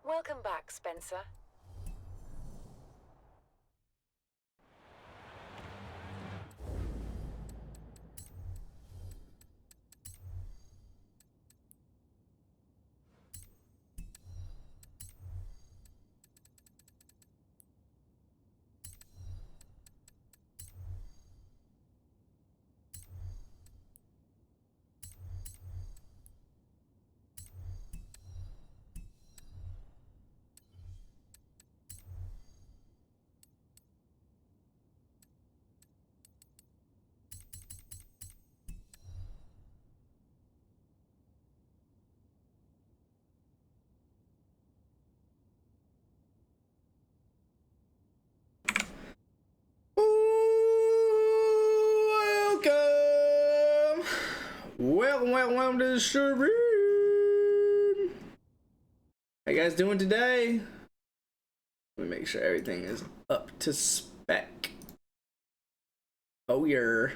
Welcome back, Spencer. Welcome to the stream. How you guys doing today? Let me make sure everything is up to spec. Oh yeah.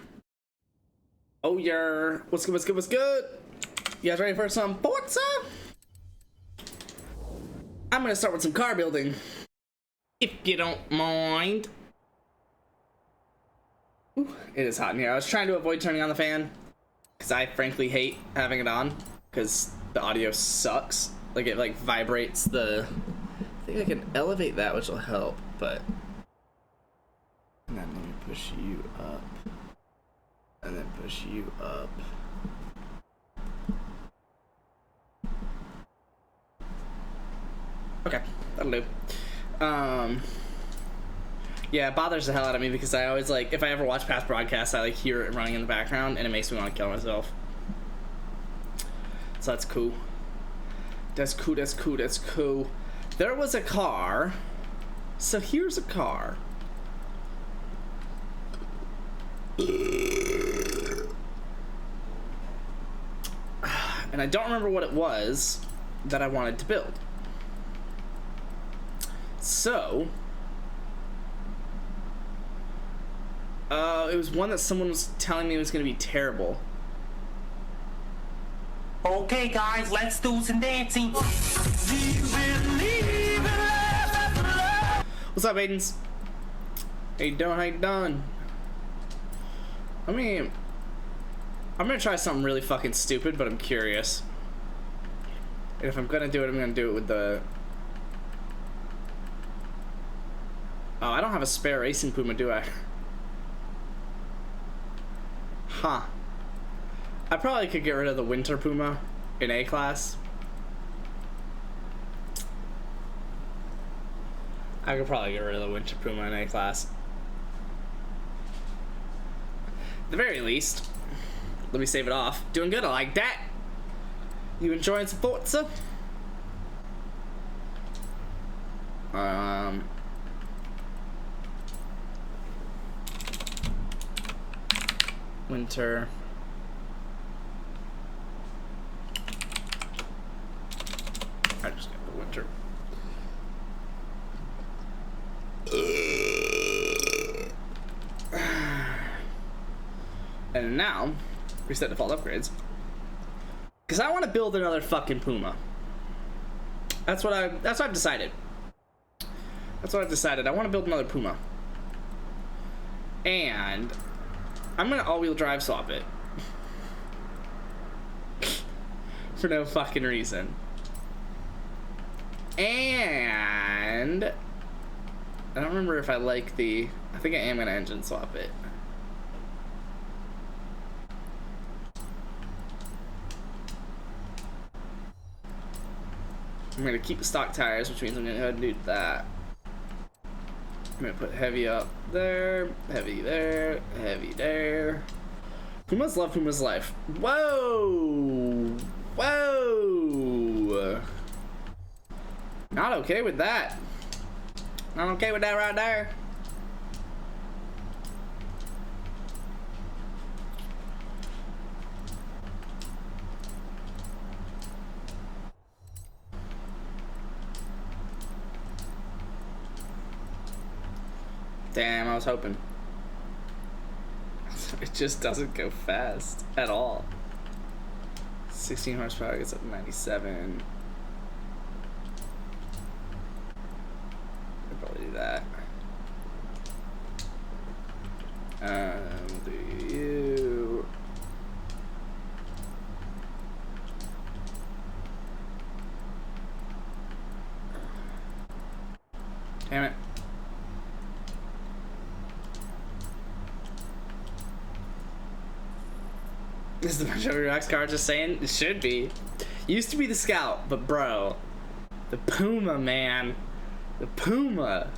What's good? You guys ready for some Forza? I'm gonna start with some car building, if you don't mind. Ooh, it is hot in here. I was trying to avoid turning on the fan, because I frankly hate having it on, because the audio sucks. Like, it like vibrates the... I think I can elevate that, which will help, but... And then let me push you up. And then push you up. Okay, that'll do. Yeah, it bothers the hell out of me because I always, like, if I ever watch past broadcasts, I, like, hear it running in the background, and it makes me want to kill myself. So that's cool. That's cool. There was a car. So here's a car. And I don't remember what it was that I wanted to build. So... it was one that someone was telling me was going to be terrible. Okay, guys, let's do some dancing. What's up, Aidens? How you doing? I mean, I'm going to try something really fucking stupid, but I'm curious. And if I'm going to do it, I'm going to do it with the... Oh, I don't have a spare racing Puma, do I? Huh. I probably could get rid of the winter Puma in A-class. I could probably get rid of the winter Puma in A-class. At the very least, let me save it off. Doing good, I like that. You enjoying some Forza? Winter. I just got the winter. And now, reset default upgrades. Because I want to build another fucking Puma. That's what I've decided. I want to build another Puma. And I'm gonna all-wheel drive swap it. For no fucking reason. And I don't remember if I like the... I think I am gonna engine swap it. I'm gonna keep the stock tires, which means I'm gonna go ahead and do that. I'm gonna put heavy up there, heavy there, heavy there. Pumas love Puma's life. Whoa! Whoa! Not okay with that. Not okay with that right there. Damn, I was hoping. It just doesn't go fast at all. 16 horsepower gets up to 97. Do you? Damn it. Is the Majority Rocks card just saying? It should be. Used to be the Scout, but bro. The Puma, man. The Puma.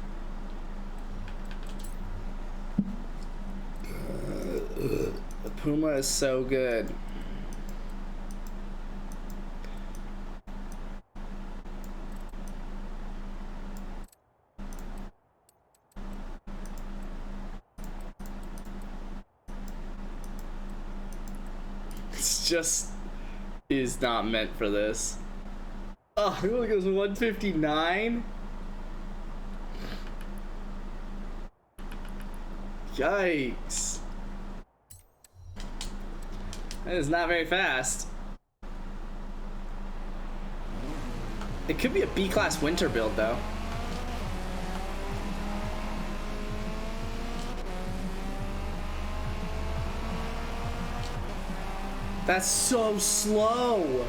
The Puma is so good. It's just is not meant for this. Oh, it only goes 159? Yikes. That is not very fast. It could be a B-class winter build, though. That's so slow.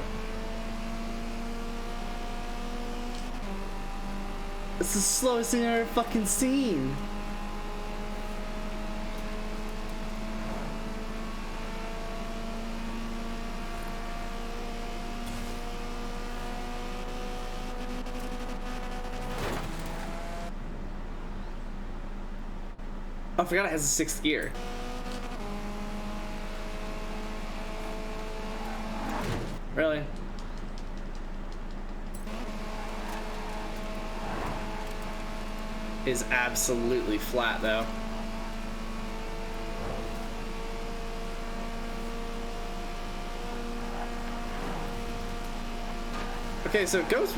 It's the slowest thing I've ever fucking seen. Oh, I forgot it has a 6th gear. Really? Is absolutely flat though. Okay, so it goes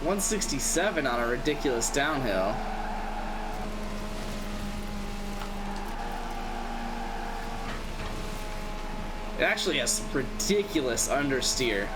167 on a ridiculous downhill. It actually has ridiculous understeer.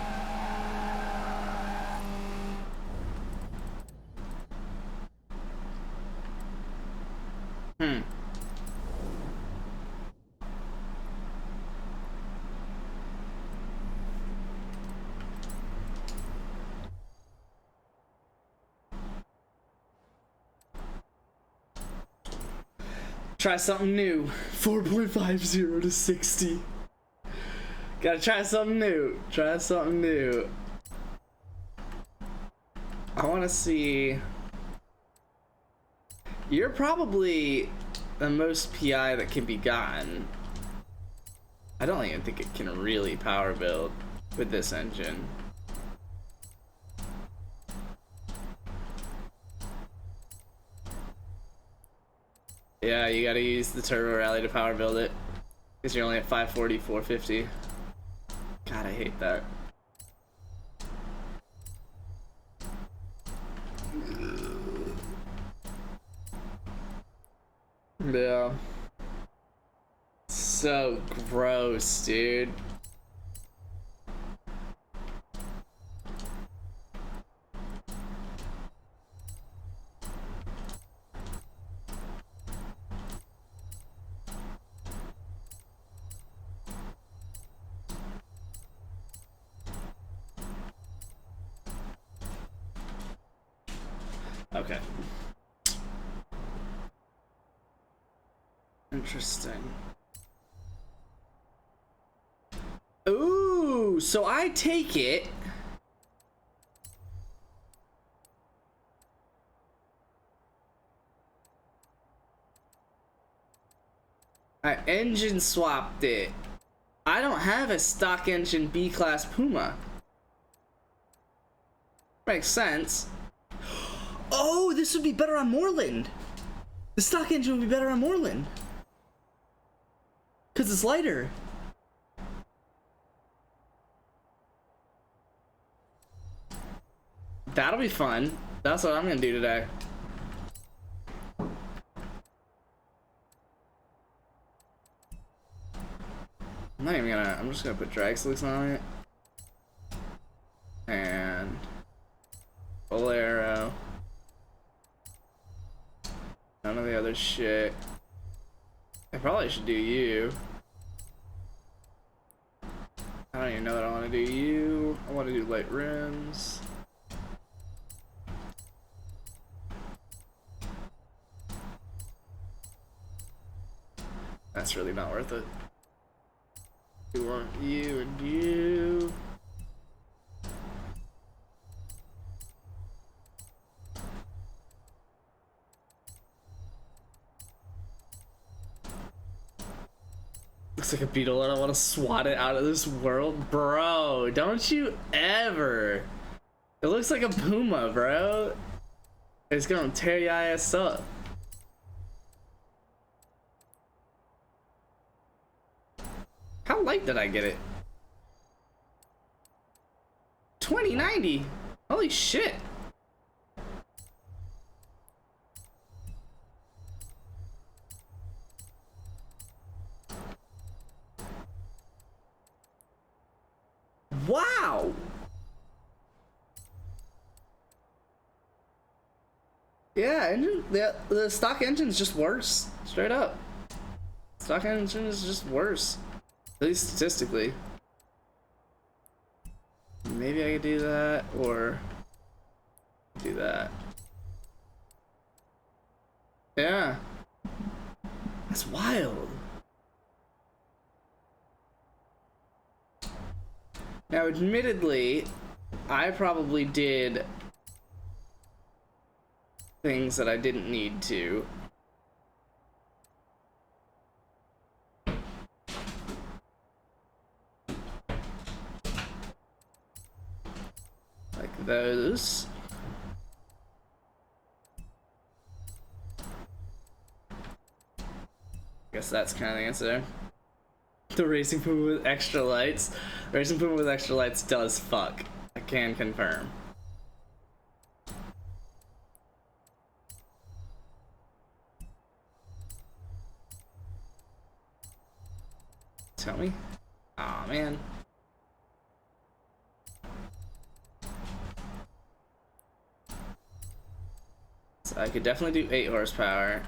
Try something new. 4.50 to 60. Gotta try something new. Try something new. I wanna see. You're probably the most PI that can be gotten. I don't even think it can really power build with this engine. Yeah, you gotta use the turbo rally to power build it. Because you're only at 540, 450. God, I hate that. Yeah. So gross, dude. Okay. Interesting. Ooh, so I take it. I engine swapped it. I don't have a stock engine B-class Puma. Makes sense. Oh, this would be better on Moreland. The stock engine would be better on Moreland. Because it's lighter. That'll be fun. That's what I'm going to do today. I'm not even going to... I'm just going to put drag slicks on it. And... Bolero. None of the other shit. I probably should do you. I don't even know what I want to do you. I want to do light rims. That's really not worth it. We want you and you. Looks like a beetle and I want to swat it out of this world. Bro, don't you ever. It looks like a Puma, bro. It's gonna tear your ass up. How light did I get it? 2090. Holy shit. Wow. Yeah, the stock engine's just worse. Straight up. Stock engine is just worse. At least statistically. Maybe I could do that, or do that. Yeah. That's wild. Now, admittedly, I probably did things that I didn't need to. Like those. I guess that's kind of the answer. The Racing Puma with extra lights. Racing Puma with extra lights does fuck. I can confirm. Tell me? Aw, man. So I could definitely do 8 horsepower.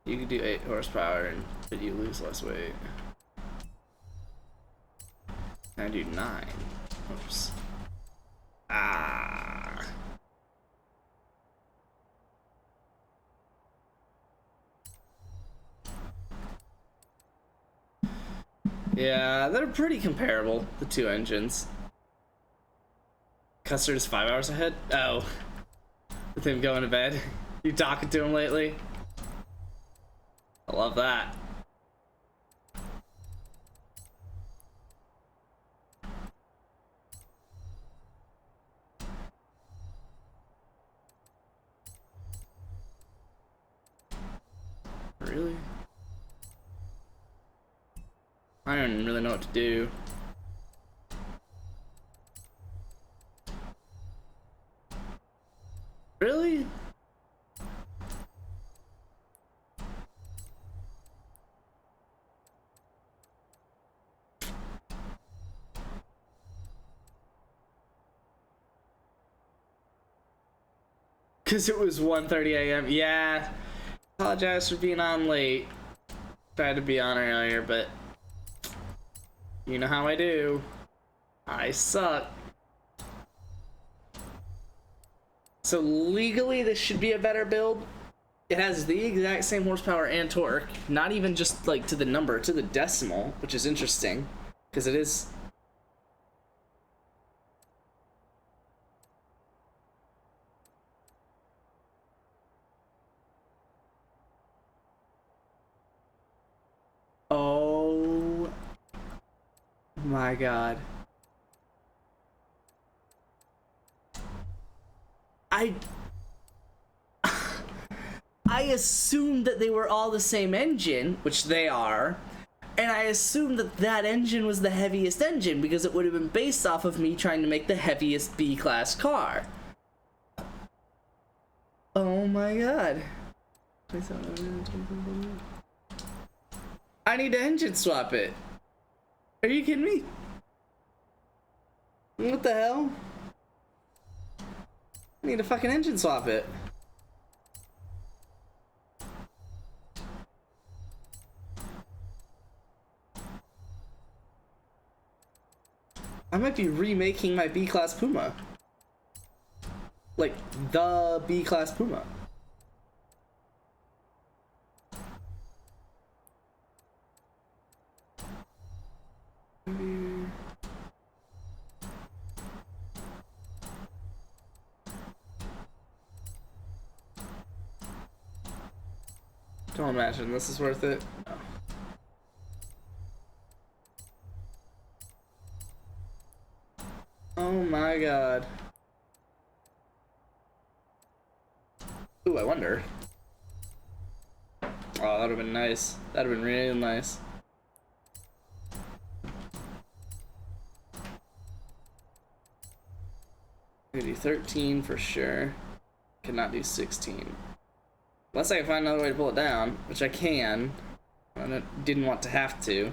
You could do 8 horsepower, but you lose less weight. I do 9. Oops. Ah. Yeah, they're pretty comparable, the two engines. Custard is 5 hours ahead? Oh. With him going to bed. You talking to him lately? I love that. Really? I don't really know what to do. Really? Because it was 1:30 a.m. Yeah. Apologize for being on late. Tried to be on earlier, but you know how I do. I suck. So legally, this should be a better build. It has the exact same horsepower and torque. Not even just like to the number, to the decimal, which is interesting. Because it is... Oh my god. I assumed that they were all the same engine, which they are, and I assumed that that engine was the heaviest engine because it would have been based off of me trying to make the heaviest B-class car. Oh my god. I need to engine swap it. Are you kidding me? What the hell? I need to fucking engine swap it. I might be remaking my B-Class Puma. Like, the B-Class Puma. Don't imagine this is worth it. No. Oh my god. Ooh, I wonder. Oh, that would have been nice. That would have been really nice. I'm gonna do 13 for sure. Cannot do 16. Unless I can find another way to pull it down, which I can. I didn't want to have to.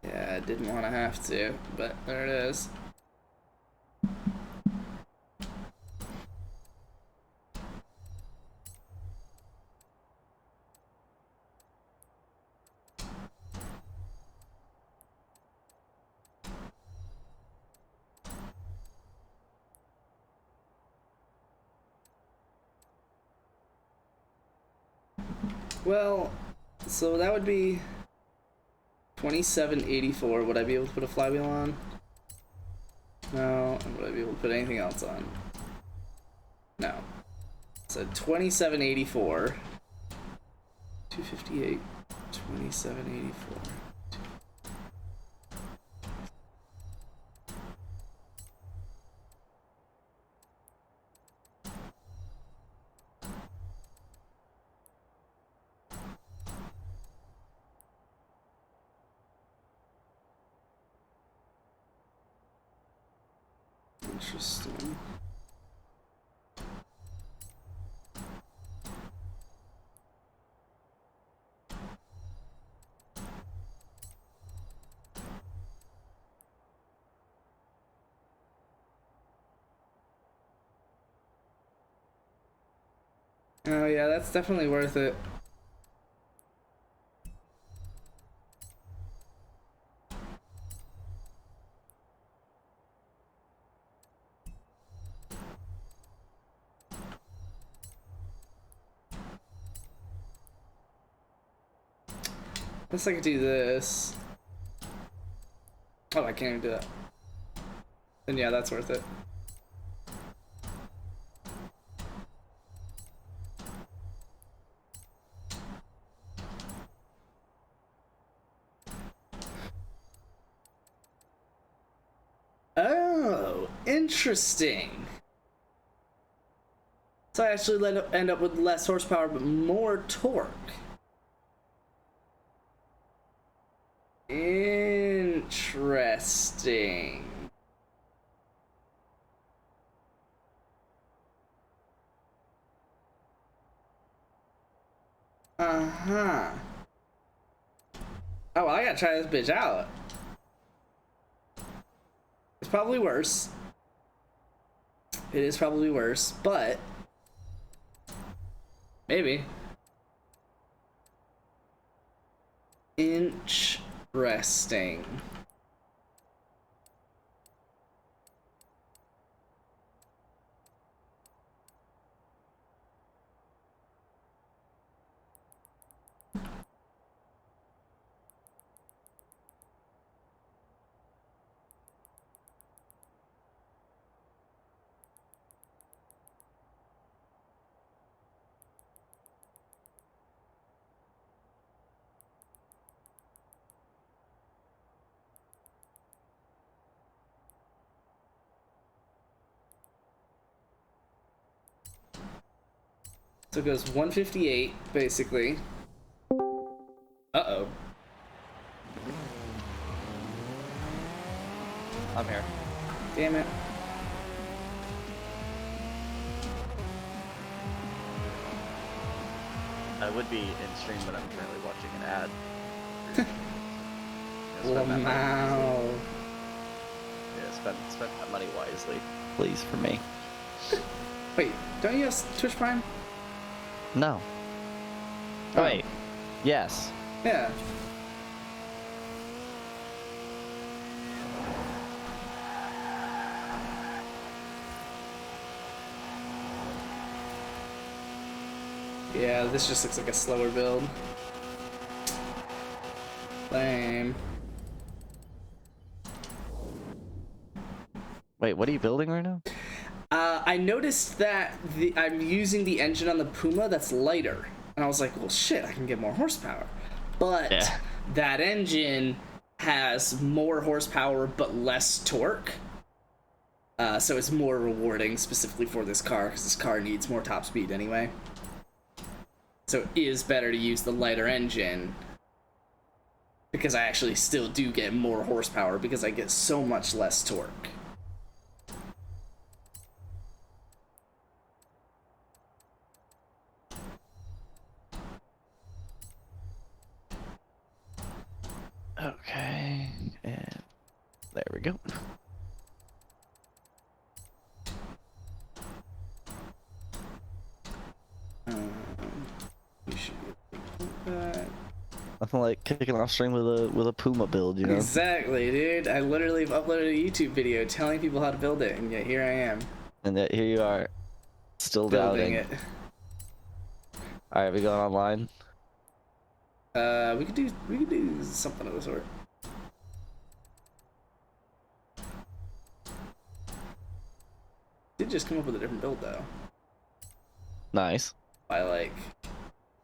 Yeah, I didn't want to have to, but there it is. Well, so that would be 2784. Would I be able to put a flywheel on? No. Would I be able to put anything else on? No. So 2784. 258. 2784. Interesting. Oh yeah, that's definitely worth it. Unless I could do this. Oh, I can't even do that. Then yeah, that's worth it. Oh, interesting. So I actually end up with less horsepower but more torque. Interesting. Uh-huh. Oh, well, I gotta try this bitch out. It's probably worse. It is probably worse, but maybe. Interesting. So it goes 158, basically. Uh-oh. I'm here. Damn it. I would be in stream, but I'm currently watching an ad. Wow. Yeah, spend that money wisely, please, for me. Wait, don't you have Twitch Prime? No. Oh. Wait. Yes. Yeah. Yeah, this just looks like a slower build. Lame. Wait, what are you building right now? I noticed that I'm using the engine on the Puma that's lighter. And I was like, well, shit, I can get more horsepower. But Yeah. that engine has more horsepower but less torque. So it's more rewarding specifically for this car because this car needs more top speed anyway. So it is better to use the lighter engine because I actually still do get more horsepower because I get so much less torque. Okay, and there we go. You should get Nothing like kicking off stream with a Puma build, you know? Exactly, dude. I literally have uploaded a YouTube video telling people how to build it, and yet here I am And that here you are, still building doubting. it. All right, we going online. We could do something of the sort. Did just come up with a different build though. Nice. By like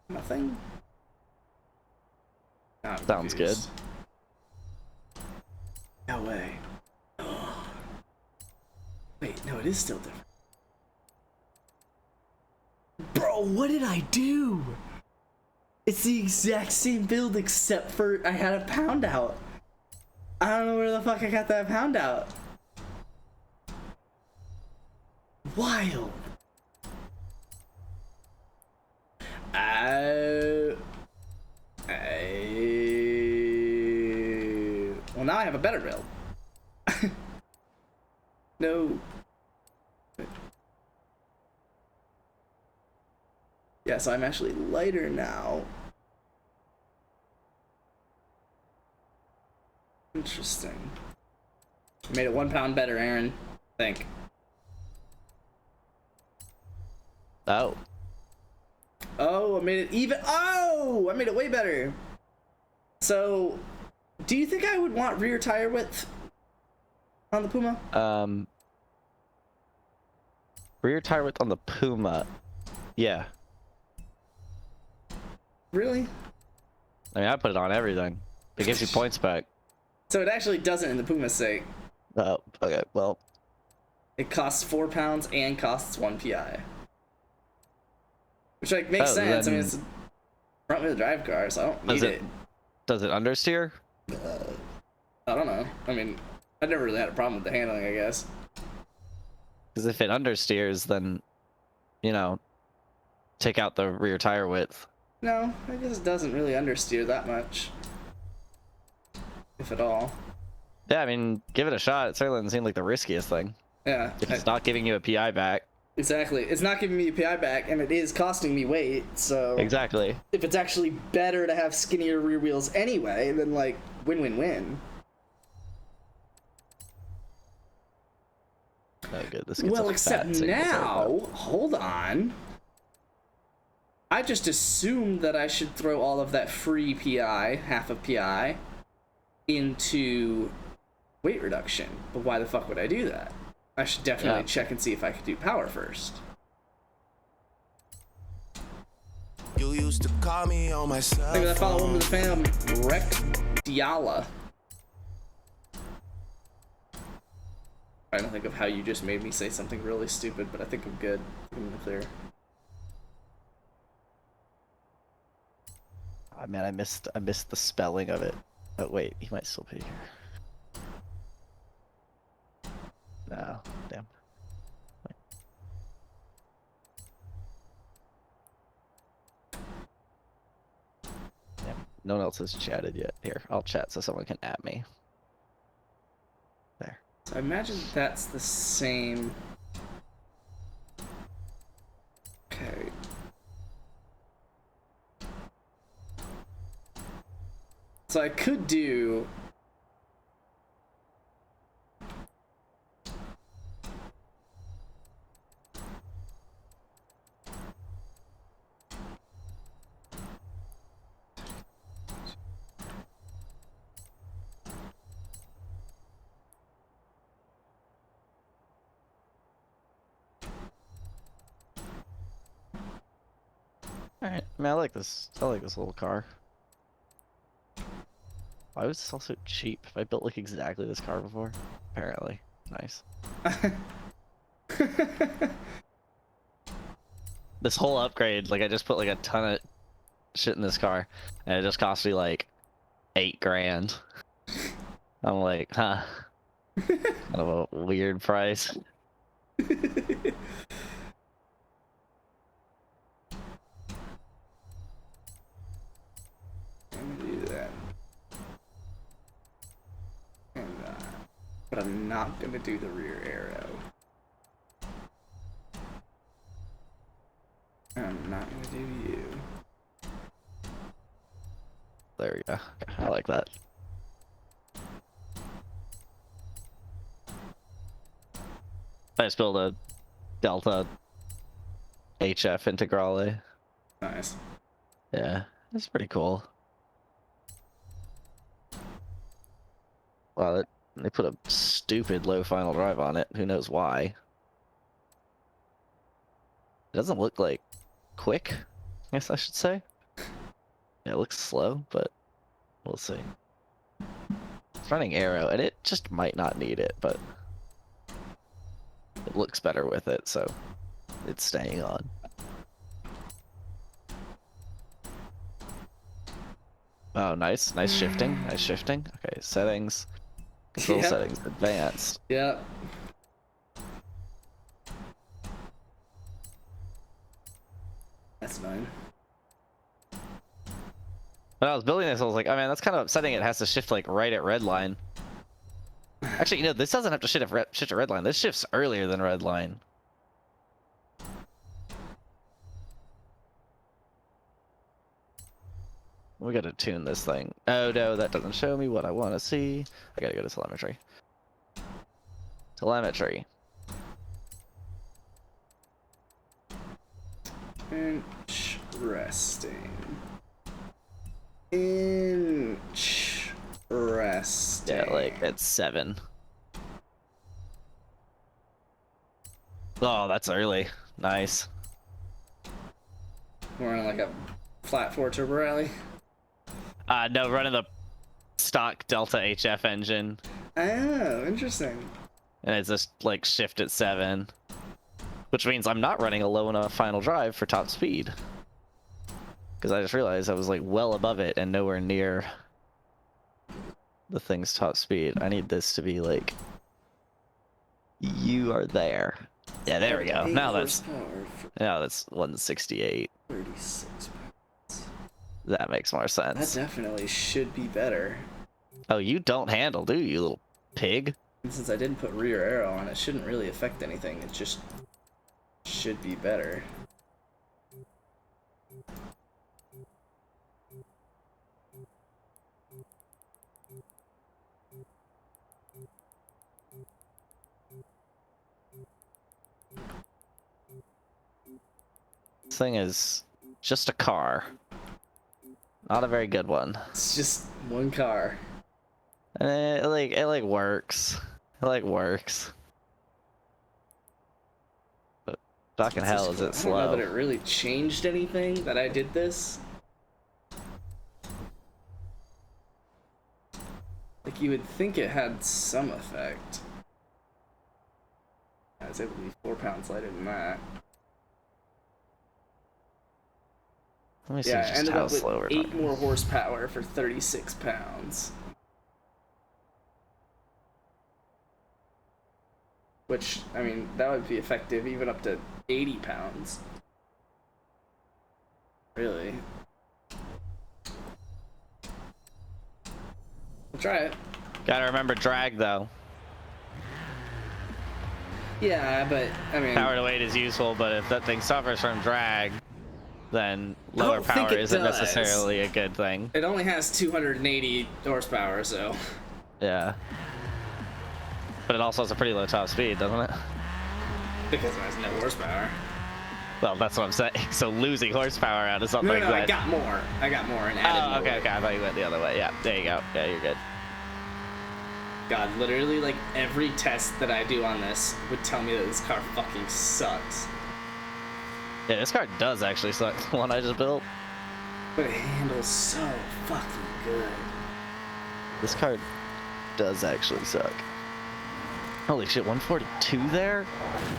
nothing. I'm Sounds confused. No way. Wait, no, it is still different. Bro, what did I do? It's the exact same build except for I had a pound out. I don't know where the fuck I got that pound out. Wild. Well, now I have a better build. No. Yeah, so I'm actually lighter now. Interesting. I made it 1 pound better, Aaron. I think. Oh. Oh, I made it even. Oh, I made it way better. So, do you think I would want rear tire width on the Puma? Rear tire width on the Puma. Yeah. Really? I mean, I put it on everything. It gives you points back. So it actually doesn't in the Puma's sake. Oh, okay. Well, It costs 4 pounds and costs 1 PI. Which like makes sense. I mean, it's a front wheel drive car, so I don't need it. Does it understeer? I don't know. I mean, I never really had a problem with the handling, I guess. Because if it understeers, then, you know, take out the rear tire width. No, I guess it doesn't really understeer that much. If at all. Yeah, I mean, give it a shot. It certainly doesn't seem like the riskiest thing. Yeah. If it's not giving you a PI back. Exactly. It's not giving me a PI back, and it is costing me weight, so... Exactly. If it's actually better to have skinnier rear wheels anyway, then, like, win-win-win. Oh, good. This gets Well, a except fat signal now... for Hold on. I just assumed that I should throw all of that free PI, half of PI, into weight reduction. But why the fuck would I do that? I should definitely check and see if I could do power first. You used to call me on my cell Maybe that follow phone. woman of the fam, Rec Diala. I don't think of how you just made me say something really stupid, but I think I'm good. I'm in the clear. Oh, man, I missed the spelling of it. Oh wait, he might still be here. No, damn. Wait. Damn, no one else has chatted yet. Here, I'll chat so someone can at me. There. So I imagine that's the same. Okay. So I could do... All right. I mean, I like this. I like this little car. Why was this also cheap? Have I built like exactly this car before? Apparently. Nice. This whole upgrade, like I just put like a ton of shit in this car, and it just cost me like 8 grand. I'm like, huh. Kind of a weird price. Do that. And, but I'm not gonna do the rear arrow. I'm not gonna do you. There we go. I like that. I just built a Delta HF Integrale. Nice. Yeah, it's pretty cool. Wow, they put a stupid low final drive on it. Who knows why? It doesn't look like quick, I guess I should say. Yeah, it looks slow, but we'll see. It's running arrow, and it just might not need it, but it looks better with it, so it's staying on. Oh, nice. Nice shifting. Nice shifting. Okay, settings. Control Yep. settings. Advanced. Yep. That's fine. When I was building this, I was like, oh man, that's kind of upsetting. It has to shift like right at red line. Actually, you know, this doesn't have to shift at red line. This shifts earlier than red line. We gotta tune this thing. Oh no, that doesn't show me what I want to see. I gotta go to telemetry. Telemetry. Interesting. Interesting. Yeah, like it's 7. Oh, that's early. Nice. We're on like a flat 4 turbo rally. No, running the stock Delta HF engine, Oh, interesting. and it's just like shift at 7, which means I'm not running a low enough final drive for top speed. Because I just realized I was like well above it and nowhere near the thing's top speed. I need this to be like, you are there. Yeah, there we go. 8 Now that's horsepower for 168. 36 pounds. That makes more That sense. definitely should be better. Oh, you don't handle, do you, little pig? And since I didn't put rear arrow on, it shouldn't really affect anything. It just should be better. This thing is just a car. Not a very good one. It's just one car. And it like works. It like works. But fucking hell is it I don't know slow. that it really changed anything that I did this. Like, you would think it had some effect. I was able to be 4 pounds lighter than that. Let me see Yeah, I just ended how up with slow we're 8 talking. more horsepower for 36 pounds. Which, I mean, that would be effective even up to 80 pounds. Really. We'll try it. Gotta remember drag though. Yeah, but, I mean... Power to weight is useful, but if that thing suffers from drag, then lower don't think power it isn't does. necessarily a good thing. It only has 280 horsepower, so. Yeah. But it also has a pretty low top speed, doesn't it? Because it has no horsepower. Well, that's what I'm saying. So losing horsepower out of something No, like no, that. I got more. I got more and added more. Okay, I thought you went the other way. Yeah, there you go. Yeah, you're good. God, literally, like, every test that I do on this would tell me that this car fucking sucks. Yeah, this car does actually suck. The one I just built. But it handles so fucking good. This car does actually suck. Holy shit, 142 there?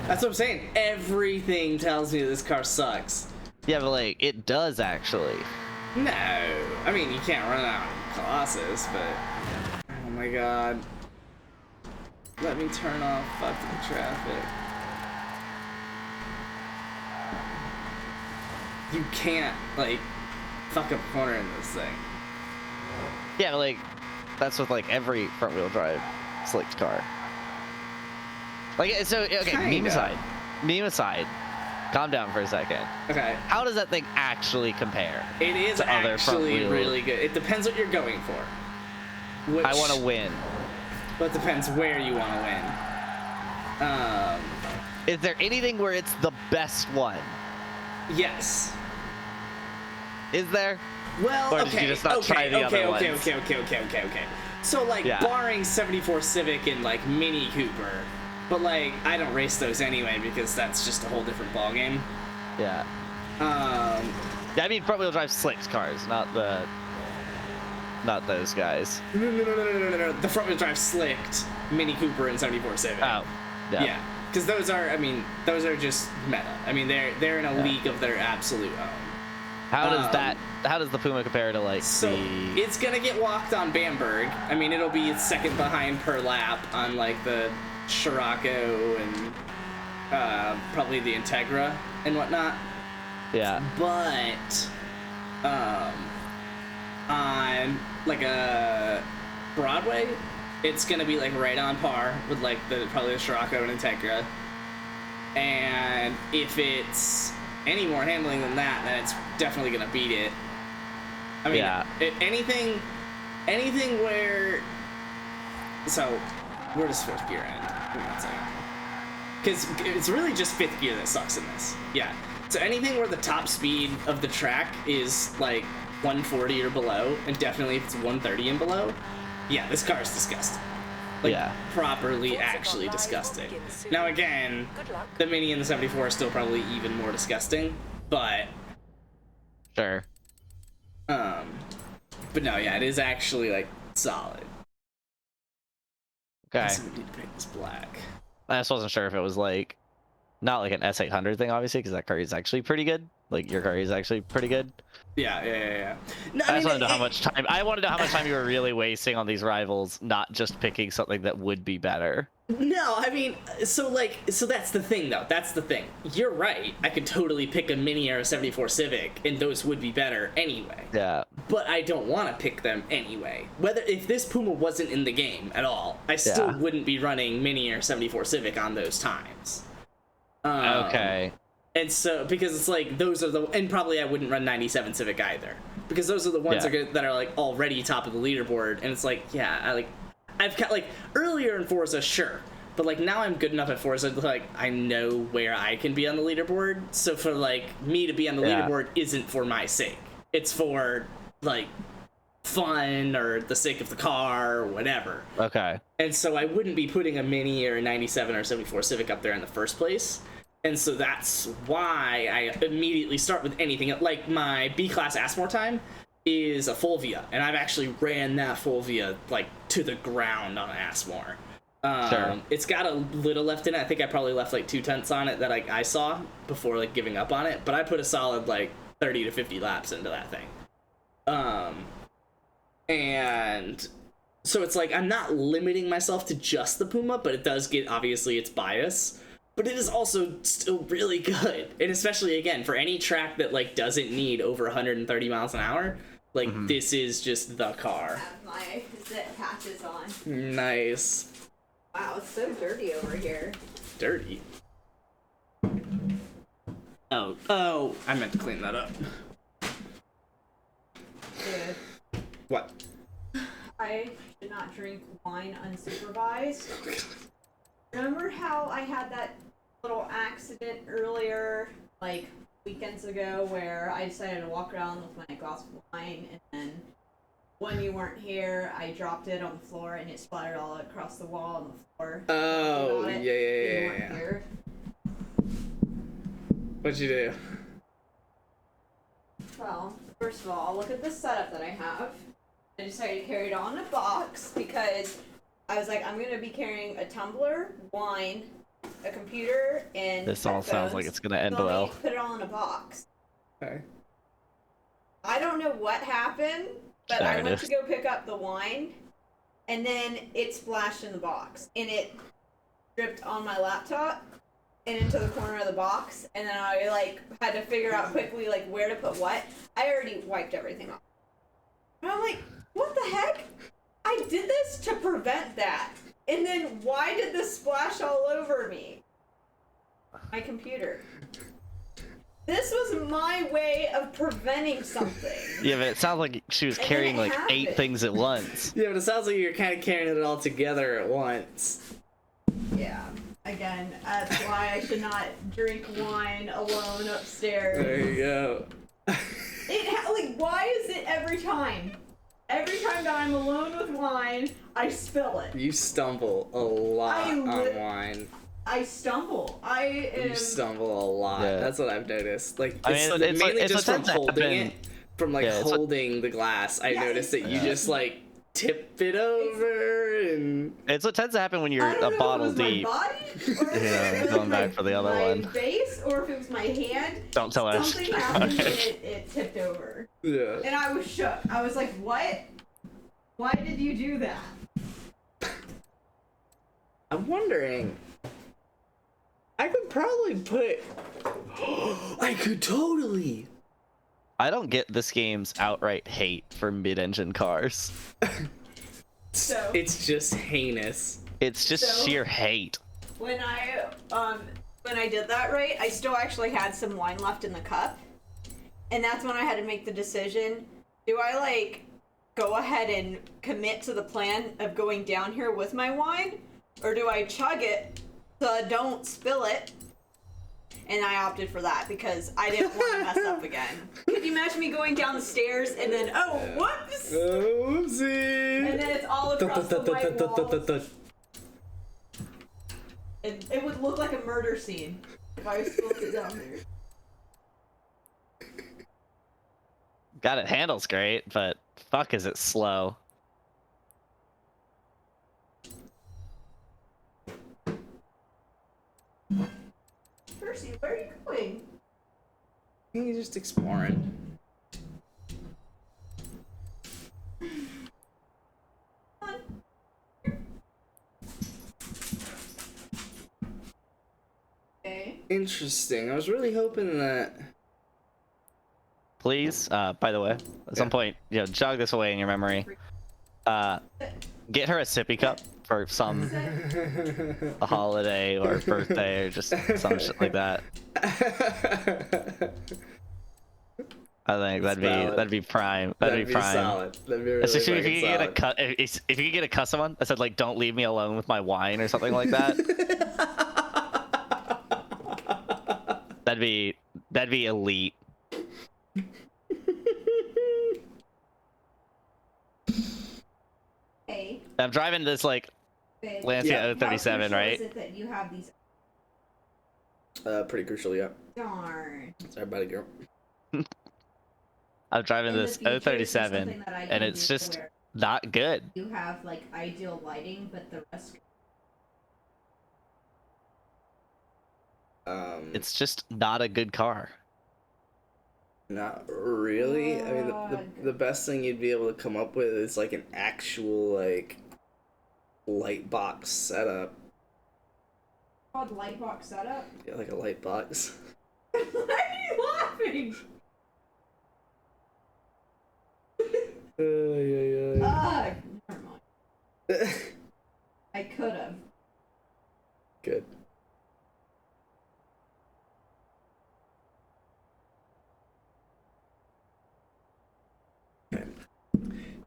That's what I'm saying. Everything tells me this car sucks. Yeah, but like, it does actually. No. I mean, you can't run out on Colossus, but... Oh my god. Let me turn off fucking traffic. You can't, like, fuck up corner in this thing. Yeah, but like, that's with like every front wheel drive slicked car. Like, so, okay, meme aside. Meme aside. Calm down for a second. Okay. How does that thing actually compare? It is to other front actually wheel? really good. It depends what you're going for. Which, I want to win. But it depends where you want to win. Is there anything where it's the best one? Yes. Is there? Well, Or okay. did you just not try the other ones? Okay. So, like, Yeah. barring 74 Civic and, like, Mini Cooper, but, like, I don't race those anyway because that's just a whole different ballgame. Yeah. Um, Yeah, I mean front wheel drive slicked cars, not those guys. no. The front wheel drive slicked Mini Cooper and 74 Civic. Oh. Yeah. Because those are just meta. I mean, they're in a league of their absolute own. How does the Puma compare to like So the... it's gonna get walked on Bamberg. I mean, it'll be second behind per lap on like the Scirocco and probably the Integra and whatnot. Yeah. But on like a Broadway, it's gonna be like right on par with like probably the Scirocco and Integra. And if it's any more handling than that, then it's definitely gonna beat it. I mean, Yeah. anything where. So, where does fifth gear end? Give me one second. Because it's really just fifth gear that sucks in this. Yeah. So anything where the top speed of the track is like 140 or below, and definitely if it's 130 and below, yeah, this car is disgusting. Like, Yeah. properly, actually disgusting. Now again, the Mini and the 74 are still probably even more disgusting, but Sure. but no, yeah, it is actually like solid. Okay. So we need to paint this black. I just wasn't sure if it was like not like an S800 thing, obviously, because that car is actually pretty good. Like your car is actually pretty good. Yeah. No, I just wanted to know how much time. I wanted to know how much time you were really wasting on these rivals, not just picking something that would be better. No, I mean, so that's the thing, though. That's the thing. You're right. I could totally pick a Mini or a 74 Civic, and those would be better anyway. Yeah. But I don't want to pick them anyway. If this Puma wasn't in the game at all, I still wouldn't be running Mini or 74 Civic on those times. Okay. And so, because it's like, those are the, and probably I wouldn't run 97 Civic either. Because those are the ones that are like already top of the leaderboard, and it's like, yeah, I've got, like, earlier in Forza, sure. But, like, now I'm good enough at Forza, like, I know where I can be on the leaderboard. So for, like, me to be on the leaderboard isn't for my sake. It's for, like, fun or the sake of the car or whatever. Okay. And so I wouldn't be putting a Mini or a 97 or 74 Civic up there in the first place. And so that's why I immediately start with anything. Like, my B-Class Asmore time is a Fulvia, and I've actually ran that Fulvia, like, to the ground on Asmore. Sure. It's got a little left in it. I think I probably left, like, 2/10 on it that I saw before, like, giving up on it. But I put a solid, like, 30 to 50 laps into that thing. And so it's like, I'm not limiting myself to just the Puma, but it does get, obviously, its bias. But it is also still really good. And especially, again, for any track that, like, doesn't need over 130 miles an hour, like, this is just the car. I have my zip patches on. Nice. Wow, it's so dirty over here. Dirty. Oh, Oh, I meant to clean that up. Dude, What? I should not drink wine unsupervised. Remember how I had that little accident earlier, like weekends ago, where I decided to walk around with my glass of wine, and then when you weren't here, I dropped it on the floor and it splattered all across the wall and the floor. Oh, You got it? yeah. You weren't here. What'd you do? Well, first of all, look at the setup that I have. I decided to carry it all in a box because I was like, I'm gonna be carrying a tumbler, wine, a computer, and This all sounds like it's gonna end so let me well. put it all in a box. Okay. I don't know what happened, but I There it went to is. go pick up the wine, and then it splashed in the box, and it dripped on my laptop and into the corner of the box, and then I like had to figure out quickly like where to put what. I already wiped everything off. And I'm like, what the heck? I did this to prevent that. And then why did this splash all over me? My computer. This was my way of preventing something. Yeah, but it sounds like she was And then carrying it like 8 happened. things at once. Yeah, but it sounds like you're kind of carrying it all together at once. Yeah. Again, that's why I should not drink wine alone upstairs. There you go. Like, why is it every time? Every time that I'm alone with wine, I spill it. You stumble a lot I on wine. I stumble. I am. You stumble a lot. Yeah. That's what I've noticed. Like, I mean, it's mainly what just from tends to holding happen. it. From like Yeah, it's what- holding the glass, I Yeah, noticed that you Yeah. just like tip it over and. It's what tends to happen when you're I don't a know bottle if it was deep. my body, or if Yeah, it was going back for the other my one. face, or if it was my hand. Don't tell us. Something happened and Okay. it tipped over. Yeah. And I was shook. I was like, what? Why did you do that? I'm wondering. I could probably put. I could totally. I don't get this game's outright hate for mid-engine cars. So It's just heinous. It's just So- sheer hate. when I did that right, I still actually had some wine left in the cup. And that's when I had to make the decision. Do I like go ahead and commit to the plan of going down here with my wine? Or do I chug it so I don't spill it? And I opted for that because I didn't want to mess up again. Could you imagine me going down the stairs and then, oh, whoops! Oopsie. And then it's all across the white walls. It would look like a murder scene if I was supposed to down there. God, it handles great, but fuck is it slow. Percy, where are you going? He's just exploring. Come on. Okay. Interesting. I was really hoping that. Please, by the way, at some point, jog this away in your memory. Get her a sippy cup for a holiday or birthday or just some shit like that. I think That's valid. that'd be prime. That'd be prime. solid. That'd be really Especially if you fucking could get solid. if you could get a custom one that said like "Don't leave me alone with my wine" or something like that. that'd be elite. Hey, I'm driving this like babe. Lancia Yeah. How 037, crucial right? Is it that you have these? Pretty crucial, yeah. Darn. Sorry about it, girl. I'm driving In the this future, is this 037, something that I and can it's do just where not good. you have like ideal lighting, but the rest. It's just not a good car. Not really. I mean, the best thing you'd be able to come up with is like an actual like light box setup. Called light box setup. Yeah, like a light box. Why are you laughing? Ugh. Never mind. I could have. Good.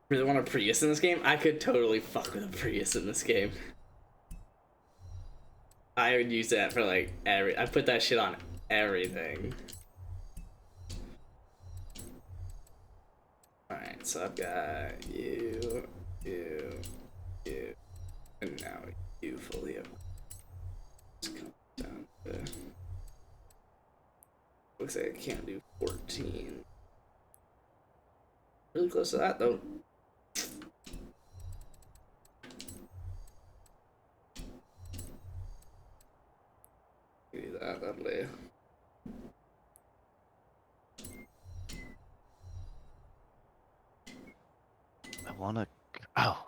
Really want a Prius in this game? I could totally fuck with a Prius in this game. I would use that for like I put that shit on everything. Alright, so I've got you, and now you fully up. Just come down to... Looks like I can't do 14. Really close to that though. Give you that, lovely. I wanna. Oh,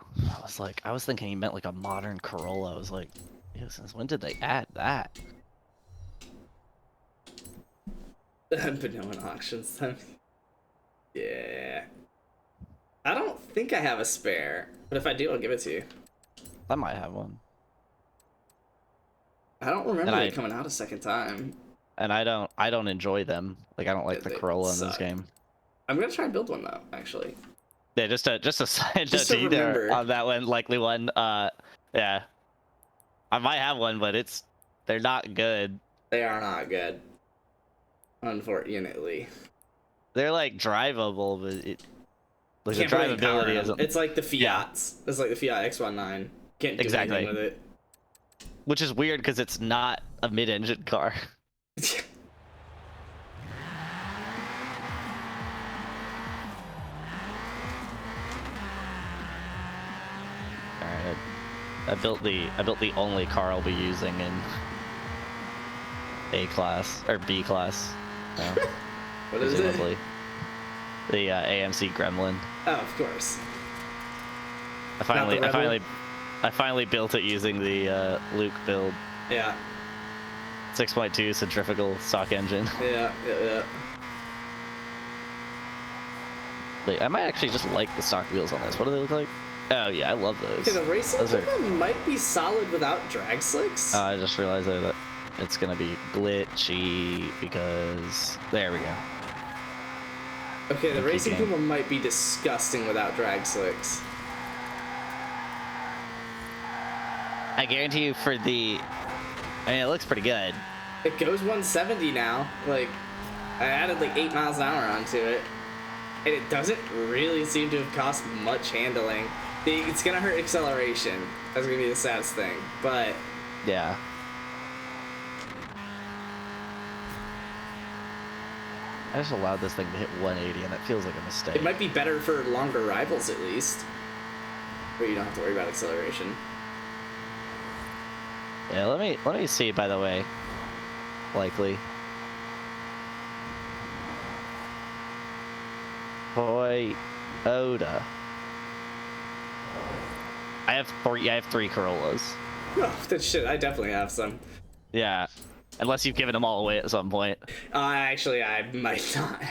I was thinking he meant like a modern Corolla. I was like, ew, since when did they add that? Vanilla auctions then. Yeah. I don't think I have a spare, but if I do, I'll give it to you. I might have one. I don't remember And it coming out a second time. And I don't enjoy them. Like I don't like the They Corolla in this suck. game. I'm gonna try and build one though, actually. Yeah, just a side Just note to to you there remember. on that one, likely one. Yeah, I might have one, but they're not good. They are not good. Unfortunately. They're like drivable, but like the Can't put any power in drivability them. isn't. It's like the Fiats. It's like the Fiat X19. Can't do Exactly. anything with it. Which is weird because it's not a mid-engine car. Alright, I built the only car I'll be using in A class or B class. So, What is it? presumably. The AMC Gremlin. Oh, of course. I finally Not the Rebel? I finally built it using the Luke build. Yeah. 6.2 centrifugal stock engine. Yeah. Wait, I might actually just like the stock wheels on this. What do they look like? Oh yeah, I love those. Okay, the racing Those are- Puma might be solid without drag slicks. I just realized that it's gonna be glitchy because there we go. Okay, the Thank you, racing game. Puma might be disgusting without drag slicks. I guarantee you for the, I mean, it looks pretty good. It goes 170 now. Like, I added like 8 miles an hour onto it. And it doesn't really seem to have cost much handling. It's gonna hurt acceleration. That's gonna be the saddest thing. But Yeah. I just allowed this thing to hit 180, and that feels like a mistake. it might be better for longer rivals at least. Where you don't have to worry about acceleration. Yeah, let me see. By the way, likely. Toyota. I have three Corollas. Oh, that shit, I definitely have some. Yeah, unless you've given them all away at some point. Actually, I might not.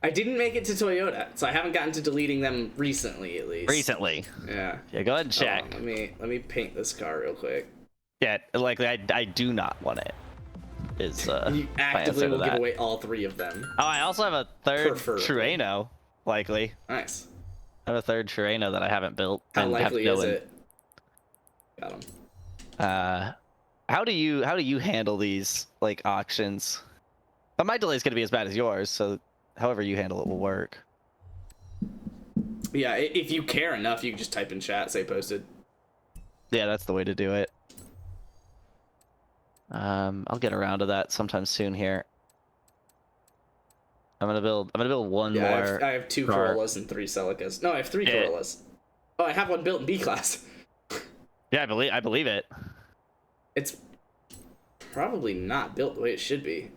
I didn't make it to Toyota, so I haven't gotten to deleting them recently, at least. Recently. Yeah. Yeah, go ahead and check. Hold on, let me paint this car real quick. Yeah, likely I do not want it. Is You my actively answer to will give that. away all 3 of them. Oh, I also have a third Preferably. Trueno, likely. Nice. I have a third Trueno that I haven't built. How and have likely no is in- it? Got him. How do you handle these like auctions? But my delay is going to be as bad as yours, so however you handle it will work. Yeah, if you care enough, you can just type in chat, say posted. Yeah, that's the way to do it. I'll get around to that sometime soon here. I'm gonna build one Yeah, more. I have 2 car. Corollas and 3 Celicas. No, I have 3 Yeah. Corollas. Oh, I have one built in B class. Yeah, I believe it. It's probably not built the way it should be.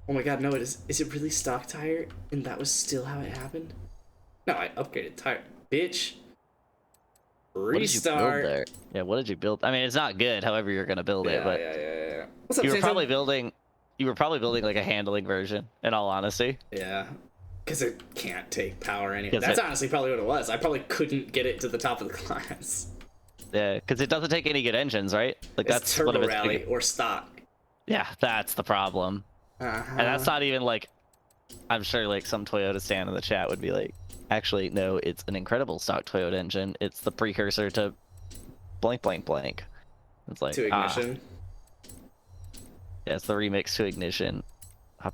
Oh my god, no, it is. Is it really stock tire? And that was still how it happened? No, I upgraded tire. Bitch. What did you build Restart. there? Yeah, what did you build? I mean, it's not good. However, you're gonna build it, but Yeah. What's up, you were Santo? probably building. You were probably building like a handling version. In all honesty. Yeah. Because it can't take power anyway. 'Cause That's it- honestly probably what it was. I probably couldn't get it to the top of the class. Yeah, because it doesn't take any good engines, right? Like It's that's Turbo one of its Rally big. or stock. Yeah, that's the problem. Uh-huh. And that's not even like I'm sure like some Toyota stan in the chat would be like, actually, no, it's an incredible stock Toyota engine. It's the precursor to blank, blank, blank. It's like, To ignition. Yeah, it's the remix to ignition. I'm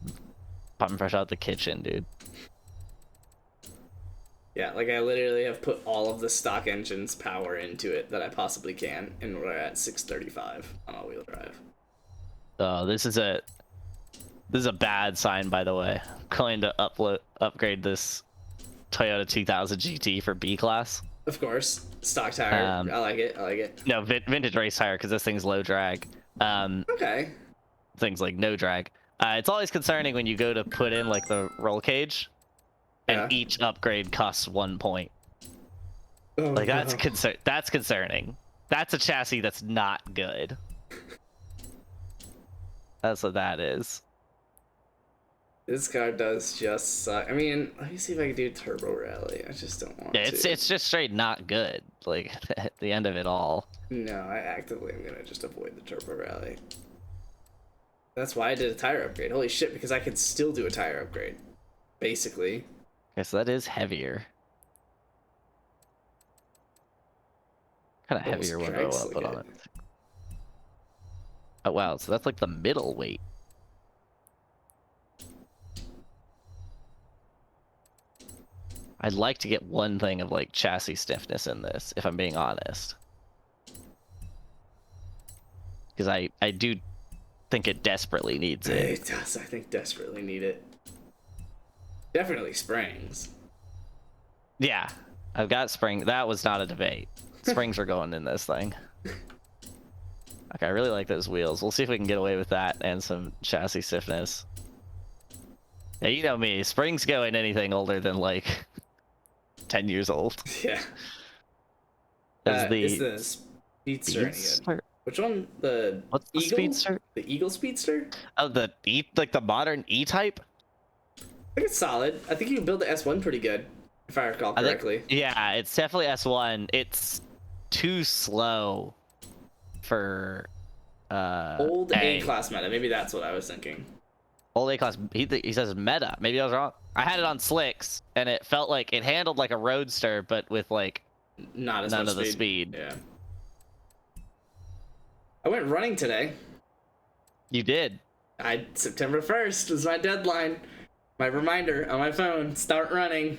popping fresh out the kitchen, dude. Yeah, like I literally have put all of the stock engine's power into it that I possibly can, and we're at 635 on all-wheel drive. Oh, this is a bad sign, by the way. I'm going to upgrade this Toyota 2000 GT for B class. Of course, stock tire. I like it. I like it. No, vintage race tire, because this thing's low drag. Okay. Things like no drag. It's always concerning when you go to put in like the roll cage, and Yeah. each upgrade costs 1 point. Oh, Like that's no. That's concerning. That's a chassis that's not good. That's what that is. This car does just suck. I mean, let me see if I can do turbo rally. I just don't want Yeah, to. it's just straight not good. Like at the end of it all. No, I actively am gonna just avoid the turbo rally. That's why I did a tire upgrade. Holy shit, because I could still do a tire upgrade. Basically. Okay, so that is heavier. Kind of Almost heavier one I drags want to put like on it. Oh wow, so that's like the middle weight. I'd like to get one thing of like chassis stiffness in this, if I'm being honest. Because I do think it desperately needs it. It does, I think, desperately need it. Definitely springs. Yeah, I've got spring. That was not a debate. Springs are going in this thing. Okay, I really like those wheels. We'll see if we can get away with that and some chassis stiffness. Yeah, you know me. Springs go in anything older than like 10 years old. Yeah. Is the Speedster any good? Speedster? Which one? What's the Eagle? Speedster? The Eagle Speedster? Oh, the like the modern E-Type? I think it's solid. I think you can build the S1 pretty good, if I recall correctly. Yeah, it's definitely S1. It's too slow for Old A-class meta. Maybe that's what I was thinking. Old A-class. He says meta. Maybe I was wrong. I had it on slicks, and it felt like it handled like a roadster, but with like Not as none much of the speed. Yeah. I went running today. You did. September 1st was my deadline. My reminder on my phone. Start running.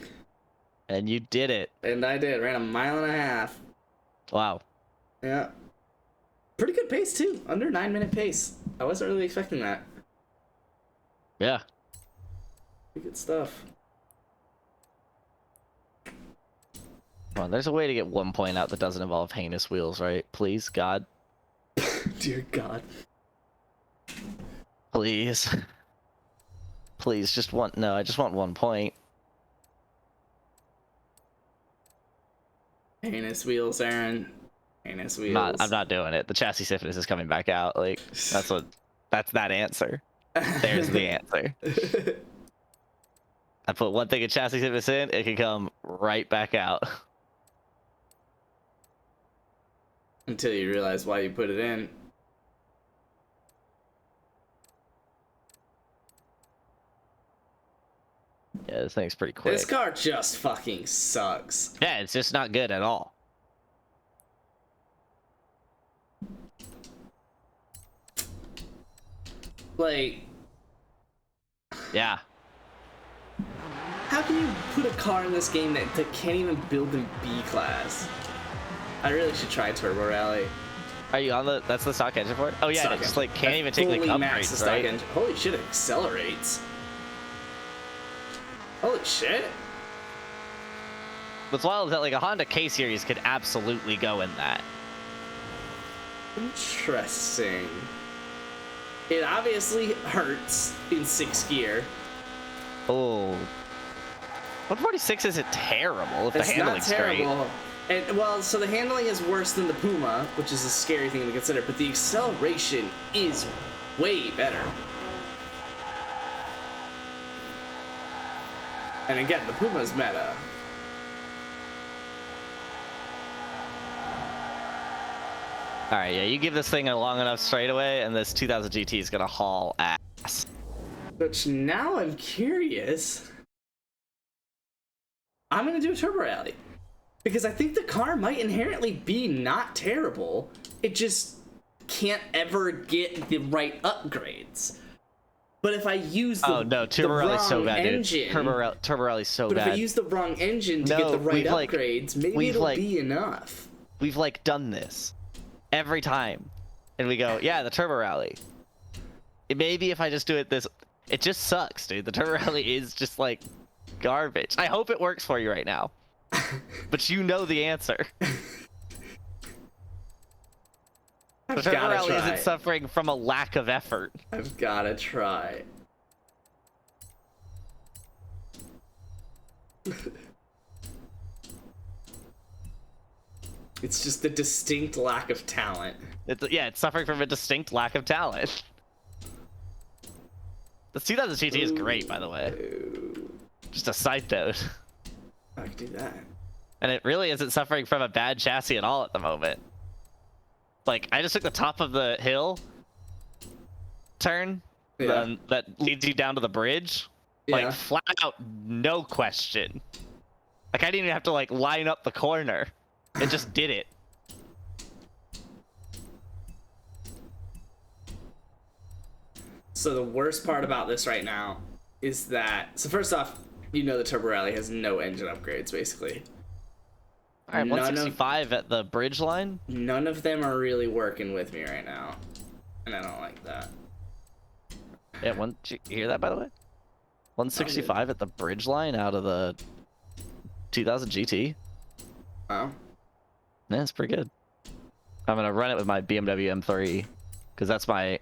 And you did it. And I did. Ran a mile and a half. Wow. Yeah. Pretty good pace, too. Under 9-minute pace. I wasn't really expecting that. Yeah. Pretty good stuff. Come on, there's a way to get 1 point out that doesn't involve heinous wheels, right? Please, God. Dear God. Please. Please, just one. No, I just want 1 point. Heinous wheels, Aaron. Heinous wheels. I'm not doing it. The chassis stiffness is coming back out. Like, that's that answer. There's the answer. I put one thing of chassis stiffness in, it can come right back out. Until you realize why you put it in. Yeah, this thing's pretty quick. This car just fucking sucks. Yeah, it's just not good at all. Like, Yeah. how can you put a car in this game that can't even build in B class? I really should try Turbo Rally. Are you on that's the stock engine for it? Oh yeah, Stock it just engine. like can't That even take like fully maxed the upgrades, stock right? engine. Holy shit, it accelerates. Holy shit. What's wild is that like a Honda K series could absolutely go in that. Interesting. It obviously hurts in 6th gear. Oh. 146 isn't terrible if the It's not handling's great. terrible. And well, so the handling is worse than the Puma, which is a scary thing to consider, but the acceleration is way better. And again, the Puma's meta. Alright, yeah, you give this thing a long enough straightaway, and this 2000 GT is gonna haul ass. Which now I'm curious. I'm gonna do a turbo rally. Because I think the car might inherently be not terrible. It just can't ever get the right upgrades. But if I use the, Turbo Rally's so bad, engine, dude. Turbo Rally's so but bad. if I use the wrong engine to get the right upgrades, maybe it'll be enough. We've like done this every time, and we go, yeah, the Turbo Rally. Maybe if I just do it it just sucks, dude. The Turbo Rally is just like garbage. I hope it works for you right now, but you know the answer. The Turbo Rally isn't suffering from a lack of effort. I've gotta try. It's just a distinct lack of talent. It's suffering from a distinct lack of talent. The 2000 GT is great, by the way. Just a side note. I can do that. And it really isn't suffering from a bad chassis at all at the moment. Like, I just took the top of the hill turn that leads you down to the bridge. Yeah. Like, flat out, no question. Like, I didn't even have to, like, line up the corner. It just did it. So the worst part about this right now is that... So first off, you know the Turbo Rally has no engine upgrades, basically. Alright, 165 at the bridge line? None of them are really working with me right now. And I don't like that. Yeah, did you hear that, by the way? 165 at the bridge line out of the 2000 GT? Oh. Yeah, it's pretty good. I'm gonna run it with my BMW M3, because that's my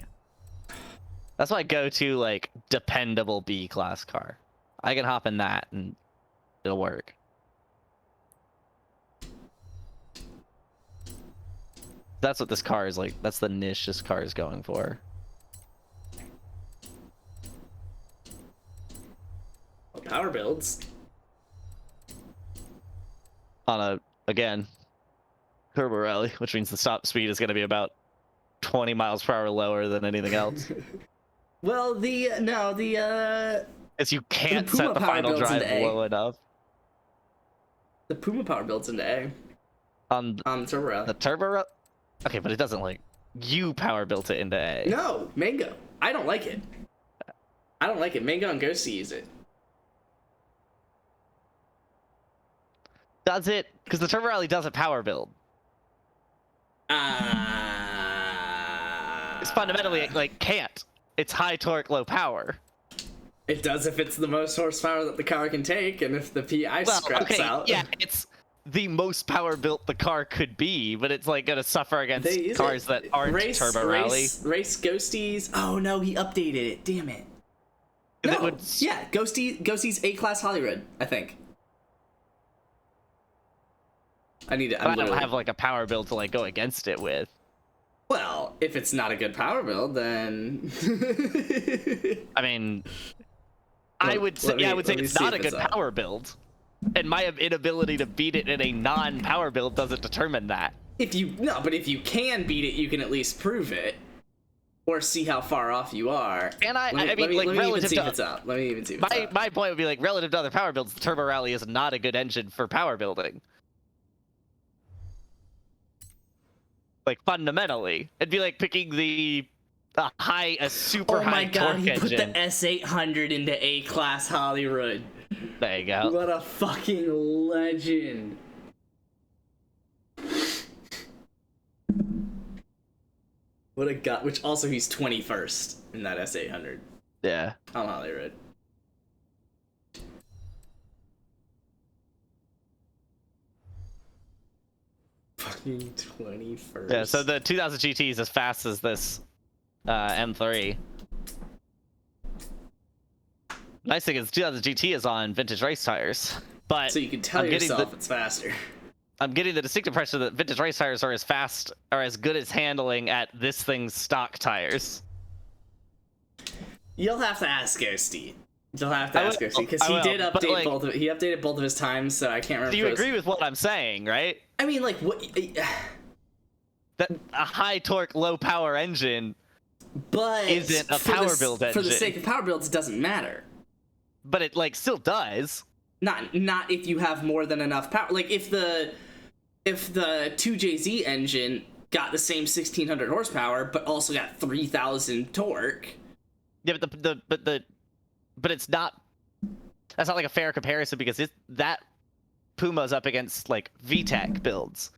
go-to, like, dependable B-class car. I can hop in that, and it'll work. That's what this car is like. That's the niche this car is going for. Well, power builds. On again, Turbo Rally, which means the stop speed is going to be about 20 miles per hour lower than anything else. Well, As you can't set the final drive low enough. The Puma power builds into A. On Turbo Rally. The Turbo Rally? Okay, but it doesn't, like, you power built it into A. No, Mango. I don't like it. I don't like it. Mango and Ghosty use it. Does it? Because the Turbo Rally doesn't power build. It's fundamentally, like, can't. It's high torque, low power. It does if it's the most horsepower that the car can take, and if the PI scraps out. Yeah, it's the most power built the car could be, but it's like gonna suffer against cars that aren't Turbo Rally. Race Ghosties. Oh no, he updated it. Damn it. No, yeah, Ghosty's A-class Hollywood, I think. I don't have like a power build to like go against it with. Well, if it's not a good power build, then I mean, I would say it's not a good power build. And my inability to beat it in a non-power build doesn't determine that. But if you can beat it, you can at least prove it, or see how far off you are. And let me even see if it's up. Let me even see if it's up. My point would be like relative to other power builds, the Turbo Rally is not a good engine for power building. Like fundamentally, it'd be like picking a super high torque engine. Oh my god, he put the S800 into A-class Hollywood. There you go. What a fucking legend. What a god, which also he's 21st in that S800. Yeah. On Hollywood. Fucking 21st. Yeah, so the 2000 GT is as fast as this M3. Nice thing is 2000 GT is on vintage race tires, but so you can tell yourself it's faster. I'm getting the distinct impression that vintage race tires are as fast or as good as handling at this thing's stock tires. You'll have to ask Ghosty. You'll have to ask Ghosty because he did update he updated both of his times, so I can't remember. Do you agree with what I'm saying, right? I mean, like what? That a high torque, low power engine but isn't a for power build engine. For the sake of power builds, it doesn't matter. But it like still does. Not if you have more than enough power. Like if the 2JZ engine got the same 1600 horsepower, but also got 3000 torque. Yeah, but it's not. That's not like a fair comparison because that Puma's up against like VTEC builds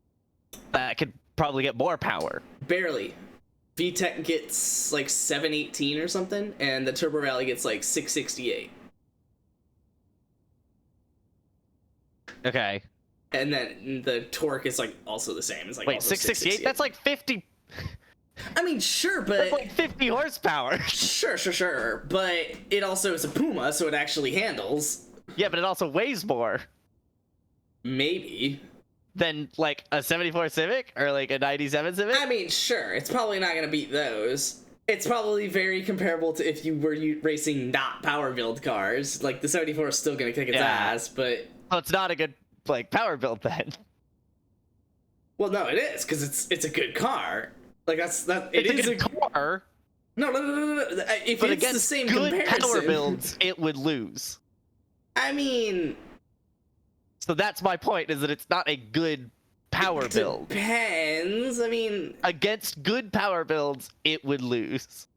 that could probably get more power. Barely. VTEC gets like 718 or something, and the Turbo Rally gets like 668. Okay. And then the torque is like also the same. It's like Wait, 668? That's like 50. I mean, sure, but That's like 50 horsepower. Sure. But it also is a Puma, so it actually handles. Yeah, but it also weighs more Maybe. than like a 74 Civic or like a 97 Civic. I mean, sure. It's probably not going to beat those. It's probably very comparable to if you were racing not power build cars. Like the 74 is still going to kick its ass, but So it's not a good like power build then. well, no, it is because it's a good car. Like It's a good car, No. If but it's against the same good comparison, power builds, it would lose. I mean, So that's my point: is that it's not a good power build. depends. I mean, Against good power builds, it would lose.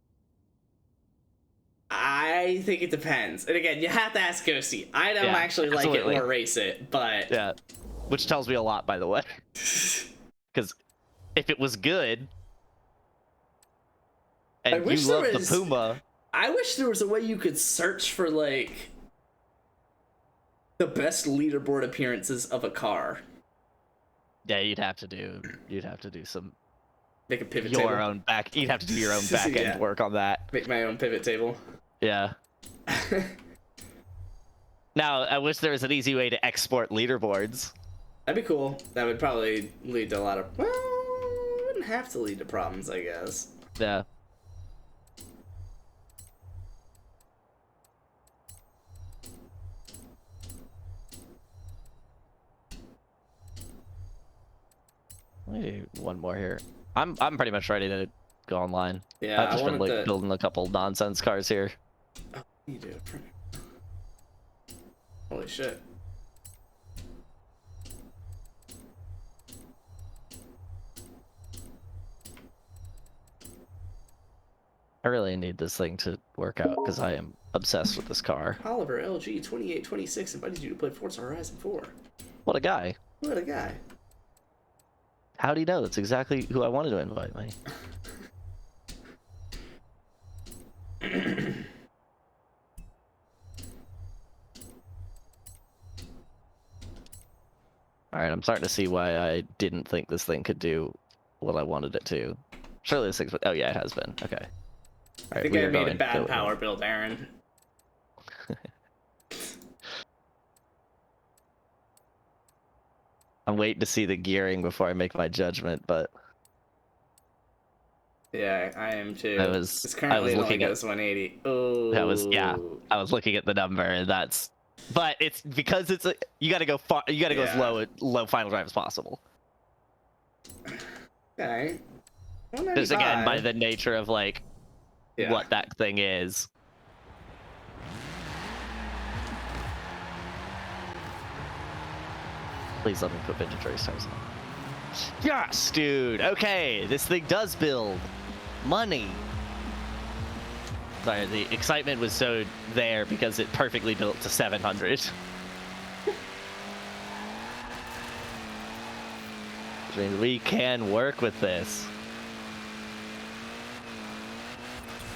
I think it depends. And again, you have to ask Ghosty. I don't Yeah, actually absolutely. like it or race it, but Yeah, which tells me a lot, by the way. Because if it was good, I and you wish there love was- the Puma, I wish there was a way you could search for like the best leaderboard appearances of a car. yeah, you'd have to do some Make a pivot your table. own back. You'd have to do your own back end Yeah. work on that. Make my own pivot table. Yeah. Now, I wish there was an easy way to export leaderboards. That'd be cool. That would probably lead to a lot of. Well, it wouldn't have to lead to problems, I guess. Yeah. Let me do one more here. I'm pretty much ready to go online. Yeah, I've just I been wanted like to. building a couple nonsense cars here. Oh, you do. Holy shit. I really need this thing to work out because I am obsessed with this car. Oliver LG 2826 invited you to play Forza Horizon 4. What a guy. What a guy. How do you know? That's exactly who I wanted to invite me. Alright, I'm starting to see why I didn't think this thing could do what I wanted it to. Surely this thing's... Oh yeah, it has been. Okay. I think I made a bad power build, Aaron. I'm waiting to see the gearing before I make my judgment, but... Yeah, I am too. I was It's currently looking at... goes 180. Oh. I was looking at the number, and that's... But it's because it's a... You gotta go far... You gotta go as low final drive as possible. Okay. Just again, by the nature of, like, Yeah. what that thing is. Please let me put vintage race tires on. Yes, dude! Okay, this thing does build. Money! Sorry, the excitement was so there because it perfectly built to 700. Which means we can work with this.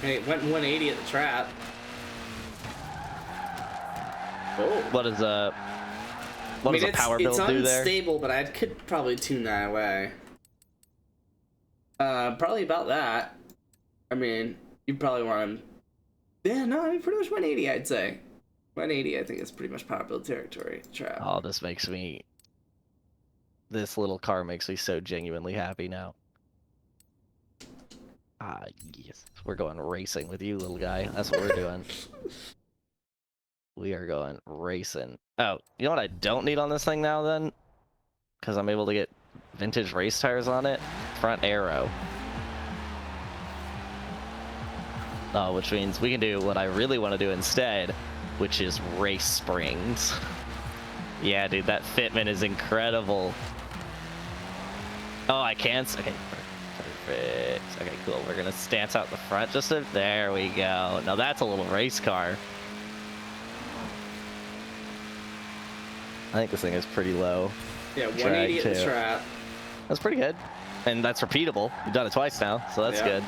Hey, it went 180 at the trap. Oh. What does a power build do It's there? unstable, but I could probably tune that away. Probably about that. I mean, you probably want him. Yeah, no, I mean, pretty much 180, I'd say. 180, I think, is pretty much power build territory. Trap. Oh, this makes me... This little car makes me so genuinely happy now. Ah, yes. We're going racing with you, little guy. That's what we're doing. We are going racing. Oh, you know what I don't need on this thing now, then? Because I'm able to get vintage race tires on it? Front aero. which means we can do what I really want to do instead, which is race springs. Yeah, dude, that fitment is incredible. Oh, I can. Okay, perfect. Okay, cool. We're gonna stance out the front just a. There we go. Now that's a little race car. I think this thing is pretty low. Yeah, 180 at the too. trap. That's pretty good. And that's repeatable. You've done it twice now, so that's good.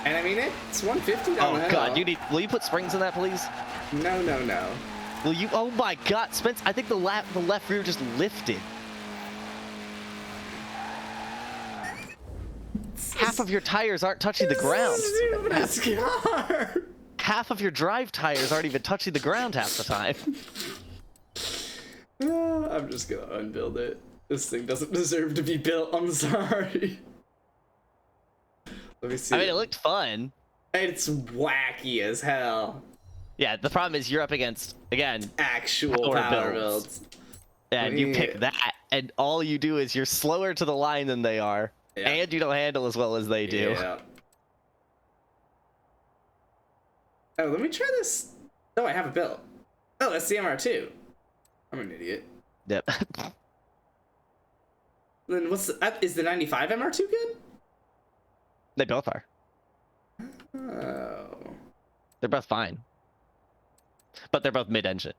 And I mean, it's 150 down the hill. Oh god, will you put springs in that, please? No, no, no. Will you? Oh my god, Spence, I think the left rear just lifted. Half of your tires aren't touching the ground. This car. Half of your drive tires aren't even touching the ground half the time. I'm just gonna unbuild it. This thing doesn't deserve to be built. I'm sorry. Let me see. I mean, it looked fun. It's wacky as hell. Yeah, the problem is you're up against, again, Actual power builds. Yeah, and you pick that, and all you do is you're slower to the line than they are, and you don't handle as well as they do. Yeah. Oh, let me try this. Oh, I have it built. Oh, that's the MR2. I'm an idiot. Yep. Then is the 95 MR2 good? They both are. Oh. They're both fine. But they're both mid-engine.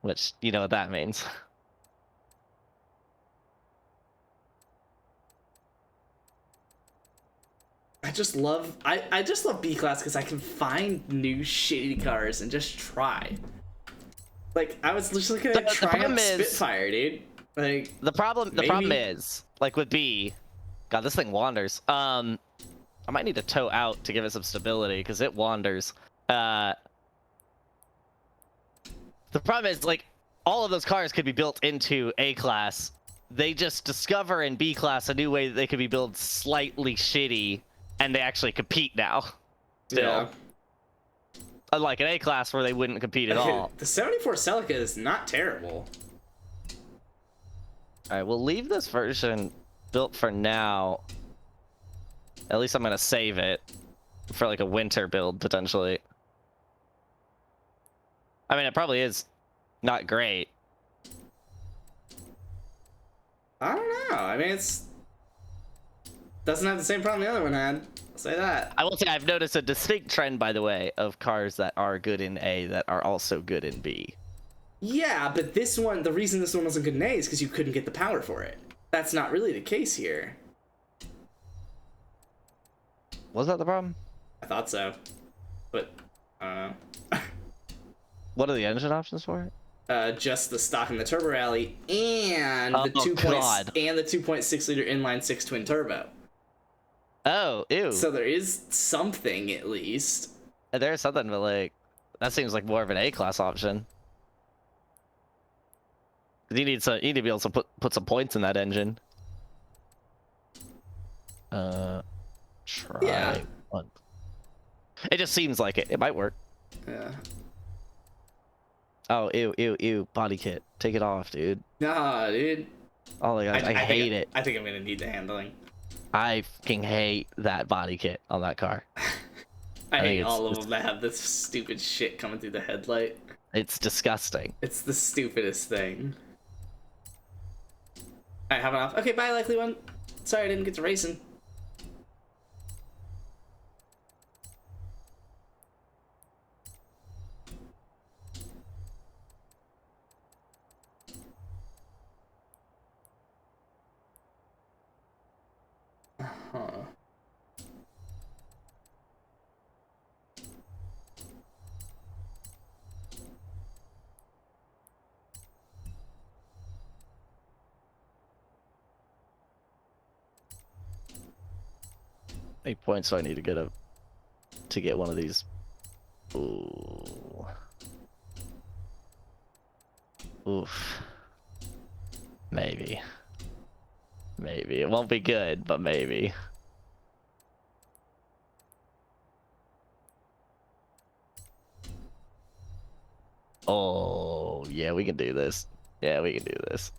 Which, you know what that means. I just love B-Class because I can find new shitty cars and just try. Like, I was just looking at Triumph Spitfire, dude. Like, the problem is, like with B, God, this thing wanders. I might need to tow out to give it some stability because it wanders. The problem is, like, all of those cars could be built into A-Class. They just discover in B-Class a new way that they could be built slightly shitty, and they actually compete now. Still. Yeah. Unlike an A-Class where they wouldn't compete at all. The 74 Celica is not terrible. Alright, we'll leave this version built for now. At least I'm going to save it for like a winter build, potentially. I mean, it probably is not great. I don't know. I mean, it's... doesn't have the same problem the other one had. I'll say that. I will say I've noticed a distinct trend, by the way, of cars that are good in A that are also good in B. Yeah, but this one, the reason this one wasn't good in A is because you couldn't get the power for it. That's not really the case here. Was that the problem? I thought so. But, I don't know. What are the engine options for it? Just the stock and the turbo rally and the 2.6 liter inline 6 twin turbo. Oh, ew. So there is something at least. There's something, but like that seems like more of an A-Class option. You need to be able to put some points in that engine. Try one. It just seems like it. It might work. Yeah. Oh, ew, body kit. Take it off, dude. Nah, dude. Oh my gosh, I hate it. I think I'm gonna need the handling. I fucking hate that body kit on that car. I hate all of them that have this stupid shit coming through the headlight. It's disgusting. It's the stupidest thing. Alright, have it off. Okay, bye, likely one. Sorry I didn't get to racing. Huh. 8 points, so I need to get one of these. Ooh. Oof. Maybe. Maybe. It won't be good, but maybe. Oh, yeah, we can do this. Yeah, we can do this.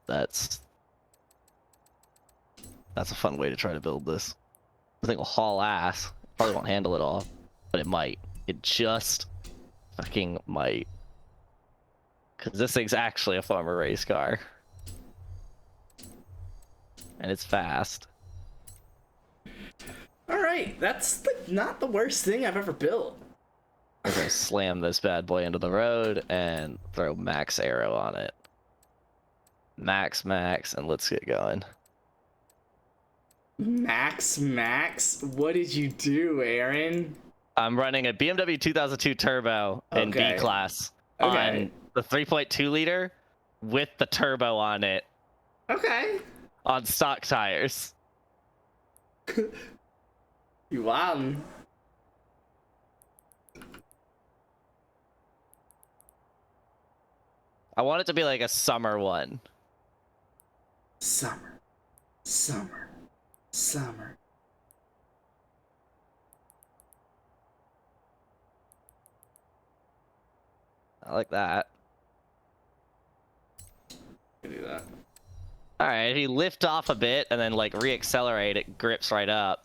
That's a fun way to try to build this. I think will haul ass. Probably won't handle it all, but it might. It just fucking might. Because this thing's actually a farmer race car. And it's fast. Alright, that's not the worst thing I've ever built. We're gonna slam this bad boy into the road and throw max arrow on it. Max, and let's get going. Max? What did you do, Aaron? I'm running a BMW 2002 Turbo in Okay. B class Okay. on the 3.2 liter with the turbo on it Okay. on stock tires. You wildin'. I want it to be like a summer one. Summer. I like that. Can do that. Alright, if you lift off a bit and then like reaccelerate, it grips right up.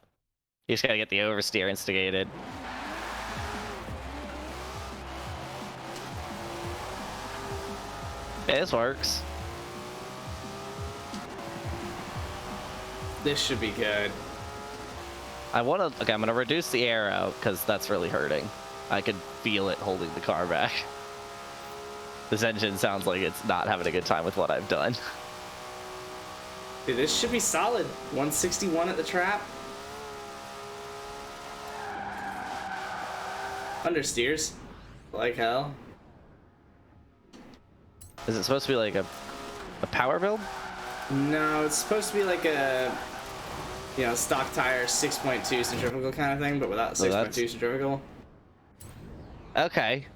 You just gotta get the oversteer instigated. Okay, this works. This should be good. Okay, I'm gonna reduce the arrow because that's really hurting. I could feel it holding the car back. This engine sounds like it's not having a good time with what I've done. Dude, this should be solid. 161 at the trap. Understeers. Like hell. Is it supposed to be like a power build? No, it's supposed to be like a, you know, stock tire 6.2 centrifugal kind of thing, but without the 6.2 centrifugal. Okay.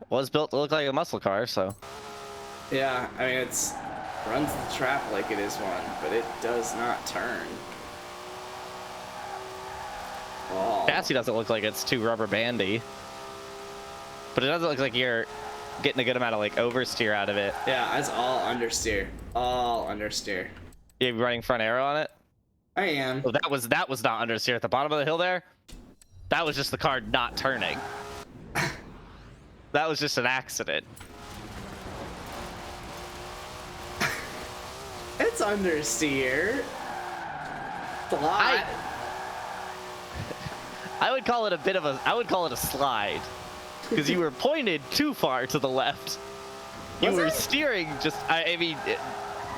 Was built to look like a muscle car, so. Yeah, I mean, it's runs the trap like it is one, but it does not turn. Oh. Chassis doesn't look like it's too rubber bandy. But it doesn't look like you're getting a good amount of like oversteer out of it. Yeah, it's all understeer. All understeer. You running front arrow on it? I am. Oh, that was not understeer at the bottom of the hill there. That was just the car not turning. That was just an accident. It's understeer. It's a lot. I would call it a slide. Because you were pointed too far to the left. You Was were it? steering just, I mean,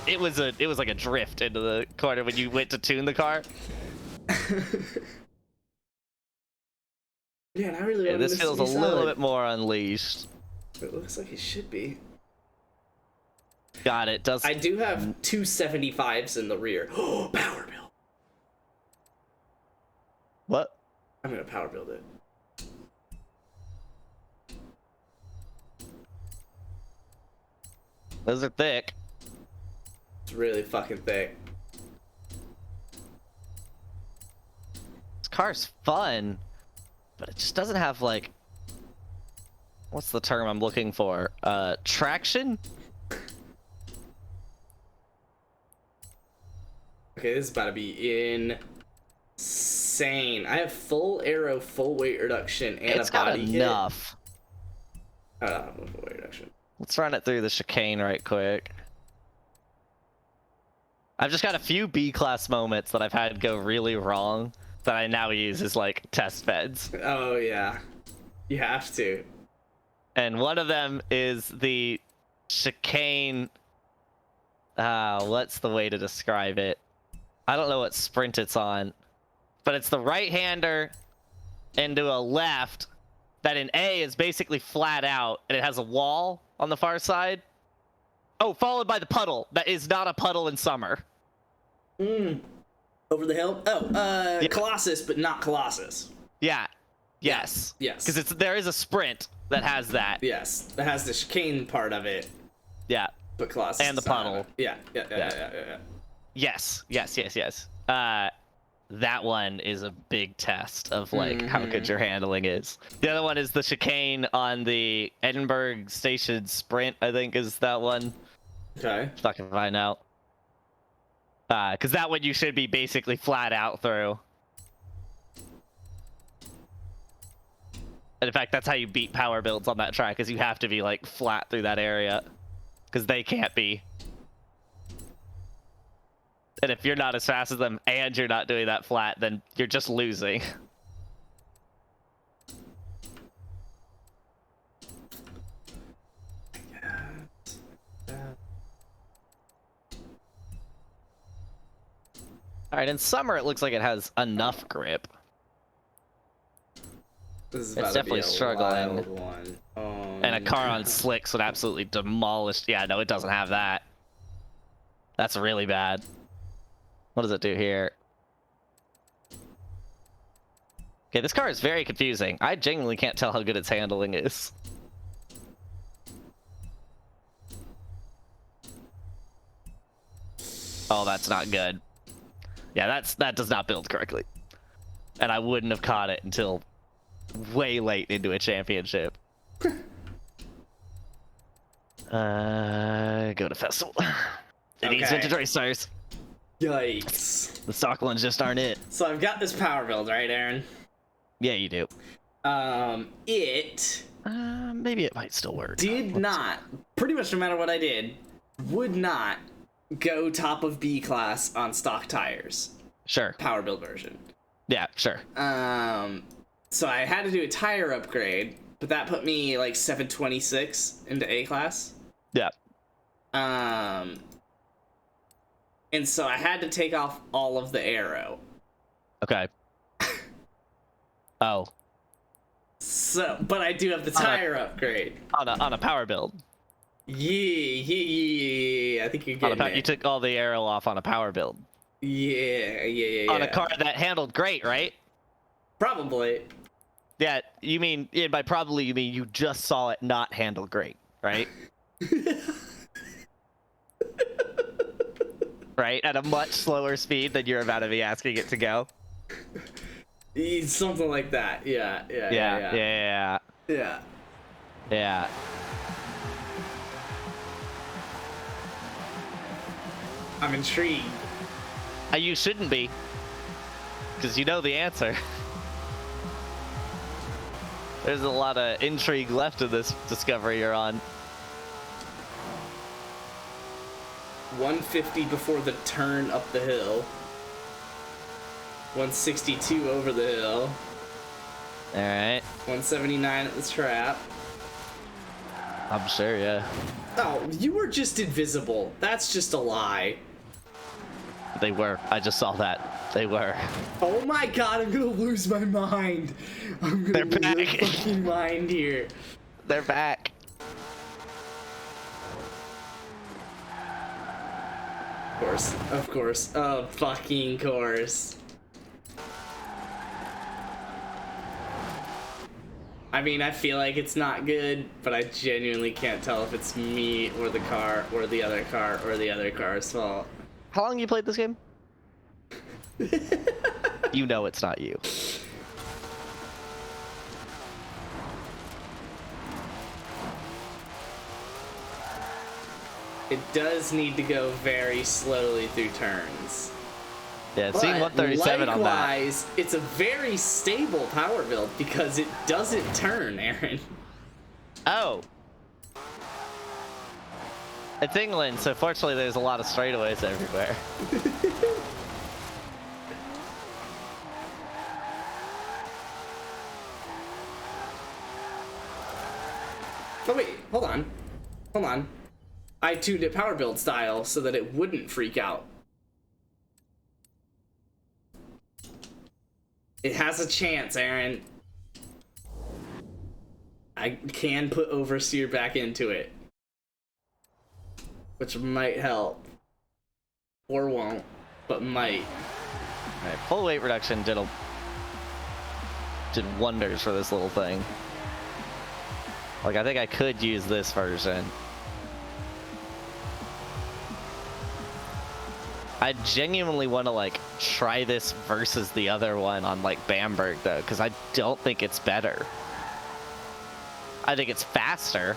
it was like a drift into the corner when you went to tune the car. Yeah, and I really Yeah, wanted this feels a little bit more unleashed. It looks like it should be. Got it. Does I do have two 75s in the rear. Oh, power build. what? I'm gonna power build it. Those are thick. It's really fucking thick. This car's fun, but it just doesn't have like, what's the term I'm looking for? Traction? Okay, this is about to be insane. I have full aero, full weight reduction, and It's a got body enough. kit. I don't have full weight reduction. Let's run it through the chicane right quick. I've just got a few B-class moments that I've had go really wrong that I now use as like test beds. Oh yeah, you have to. And one of them is the chicane. What's the way to describe it? I don't know what sprint it's on, but it's the right-hander into a left that in A is basically flat out, and it has a wall on the far side. Oh, followed by the puddle. That is not a puddle in summer. Over the hill. Oh, Yeah. Colossus, but not Colossus. Yeah. Yes. Yes. Because there is a sprint that has that. Yes, it has the chicane part of it, Yeah. but Colossus And the does not have puddle. it. Yeah. Yes. That one is a big test of like how good your handling is. The other one is the chicane on the Edinburgh Station Sprint, I think is that one. Okay. If I can find out. Because that one you should be basically flat out through. And in fact, that's how you beat power builds on that track, is you have to be like flat through that area. Because they can't be. And if you're not as fast as them and you're not doing that flat, then you're just losing. Alright, in summer it looks like it has enough grip. This is It's about definitely to be a struggling. wild one. Oh, And a car on slicks would absolutely demolish. Yeah, no, it doesn't have that. That's really bad. What does it do here? Okay, this car is very confusing. I genuinely can't tell how good its handling is. Oh, that's not good. Yeah, that does not build correctly. And I wouldn't have caught it until way late into a championship. Go to festival. It needs Okay. vintage race tires. Yikes. The stock ones just aren't it. So I've got this power build, right, Aaron? Yeah, you do. It Maybe it might still work. did not, pretty much no matter what I did, would not go top of B class on stock tires. Sure. Power build version. Yeah, sure. So I had to do a tire upgrade, but that put me like 726 into A class. Yeah. And so I had to take off all of the aero. Okay. Oh. So, but I do have the tire upgrade. On a power build. Yeah. I think you're getting it. You took all the arrow off on a power build. Yeah. On a car that handled great, right? Probably. Yeah, you mean, by probably you mean you just saw it not handle great, right? Right? At a much slower speed than you're about to be asking it to go. Something like that. Yeah. I'm intrigued. You shouldn't be. Because you know the answer. There's a lot of intrigue left in this discovery you're on. 150 before the turn up the hill. 162 over the hill. Alright. 179 at the trap. I'm sure, yeah. Oh, you were just invisible. That's just a lie. They were. I just saw that. They were. Oh my god, I'm gonna lose my mind. I'm gonna They're lose my back. fucking mind here. They're back. Of course. Of fucking course. I mean, I feel like it's not good, but I genuinely can't tell if it's me or the car or the other car or the other car's fault. How long you played this game? You know it's not you. It does need to go very slowly through turns. Yeah, it's seeing 137 on that. Likewise, it's a very stable power build because it doesn't turn, Aaron. Oh. It's England, so fortunately there's a lot of straightaways everywhere. Oh wait, hold on. I tuned it power build style so that it wouldn't freak out. It has a chance, Aaron. I can put oversteer back into it, which might help. Or won't, but might. Alright, full weight reduction did wonders for this little thing. Like, I think I could use this version. I genuinely want to, like, try this versus the other one on, like, Bamberg, though, because I don't think it's better. I think it's faster.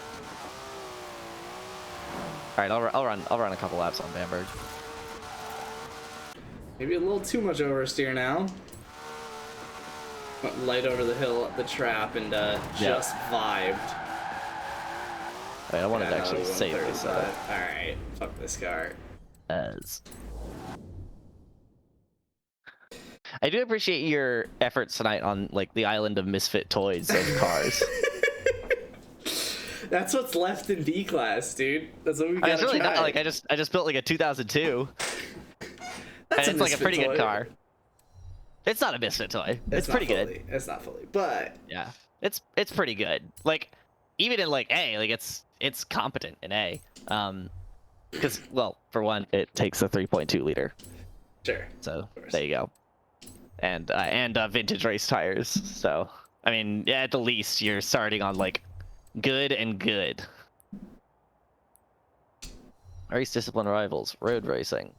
right, I'll run a couple laps on Bamberg. Maybe a little too much oversteer now. Went light over the hill up the trap and just vibed. Wait, I wanted to actually save this. Alright, fuck this car. As I do appreciate your efforts tonight on like the island of misfit toys of cars. That's what's left in D class, dude. That's what we gotta It's really try. not like I just built like a 2002. That's and it's like a misfit pretty toy. good car. It's not a misfit toy. It's not pretty fully. good. It's not fully, but Yeah, it's pretty good. Like even in like A, like it's competent in A. Because well, for one, it takes a 3.2 liter. sure. So there you go. And vintage race tires. So I mean, yeah, at the least you're starting on like good and good. Race discipline rivals, road racing.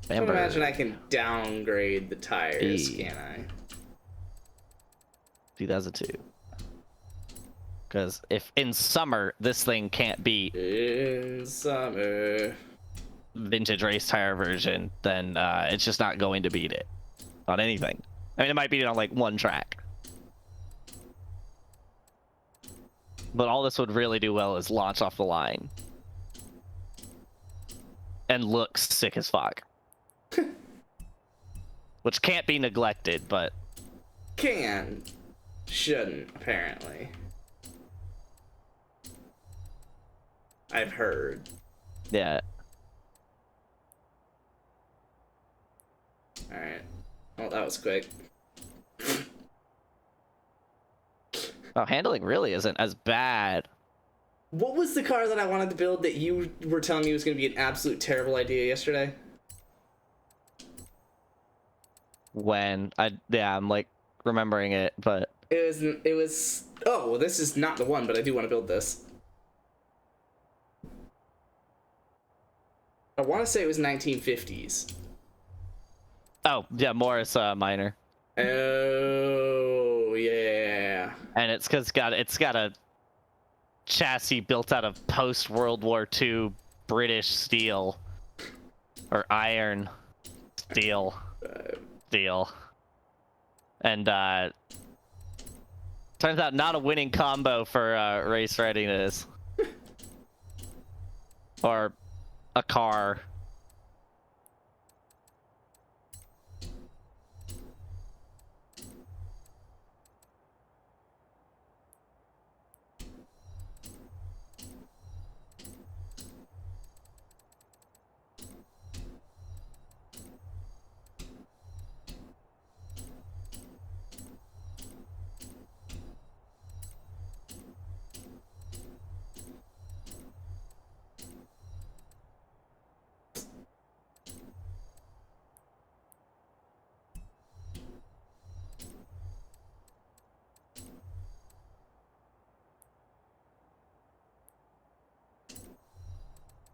I can imagine I can downgrade the tires, can I? 2002. Because if in summer this thing can't be In summer. vintage race tire version, then it's just not going to beat it on anything. I mean, it might beat it on like one track. But all this would really do well is launch off the line. And look sick as fuck. Which can't be neglected, but... Can. Shouldn't, apparently. I've heard. Yeah. Alright. Well, that was quick. Oh, handling really isn't as bad. What was the car that I wanted to build that you were telling me was going to be an absolute terrible idea yesterday? I'm like remembering it, but It was, oh, well, this is not the one, but I do want to build this. I want to say it was 1950s. oh yeah, Morris Minor, Oh, yeah. and it's because it's got a chassis built out of post World War II British steel or iron steel, and turns out not a winning combo for race readiness or a car.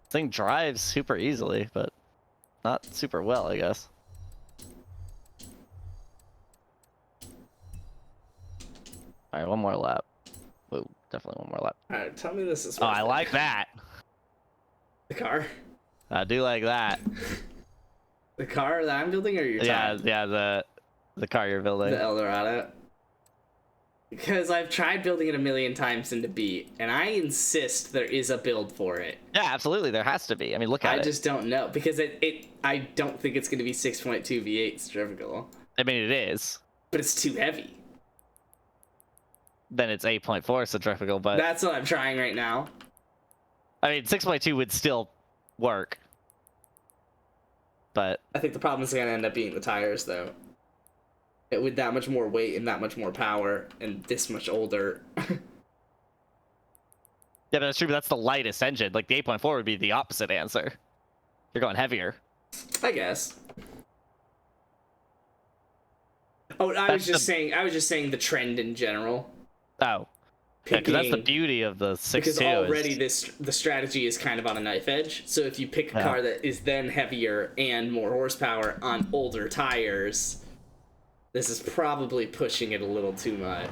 Thing drives super easily, but not super well, I guess. All right, one more lap. Whoa, definitely one more lap. Alright, tell me this is Oh, worth I it. like that. The car? I do like that. The car that I'm building, or your Yeah, time? yeah, the car you're building. The Eldorado. Because I've tried building it a million times into beat, and I insist there is a build for it. Yeah, absolutely. There has to be. I mean, look at it. I just don't know, because I don't think it's going to be 6.2 V8 centrifugal, I mean, it is. but it's too heavy. Then it's 8.4 centrifugal, but That's what I'm trying right now. I mean, 6.2 would still work. But I think the problem is going to end up being the tires, though. With that much more weight and that much more power and this much older. yeah, but that's true. But that's the lightest engine. Like the 8.4 would be the opposite answer. You're going heavier. I guess. Oh, I was just saying the trend in general. Oh, yeah, because that's the Picking- beauty of the 6.2. Because already the strategy is kind of on a knife edge. So if you pick a Yeah. car that is then heavier and more horsepower on older tires, this is probably pushing it a little too much.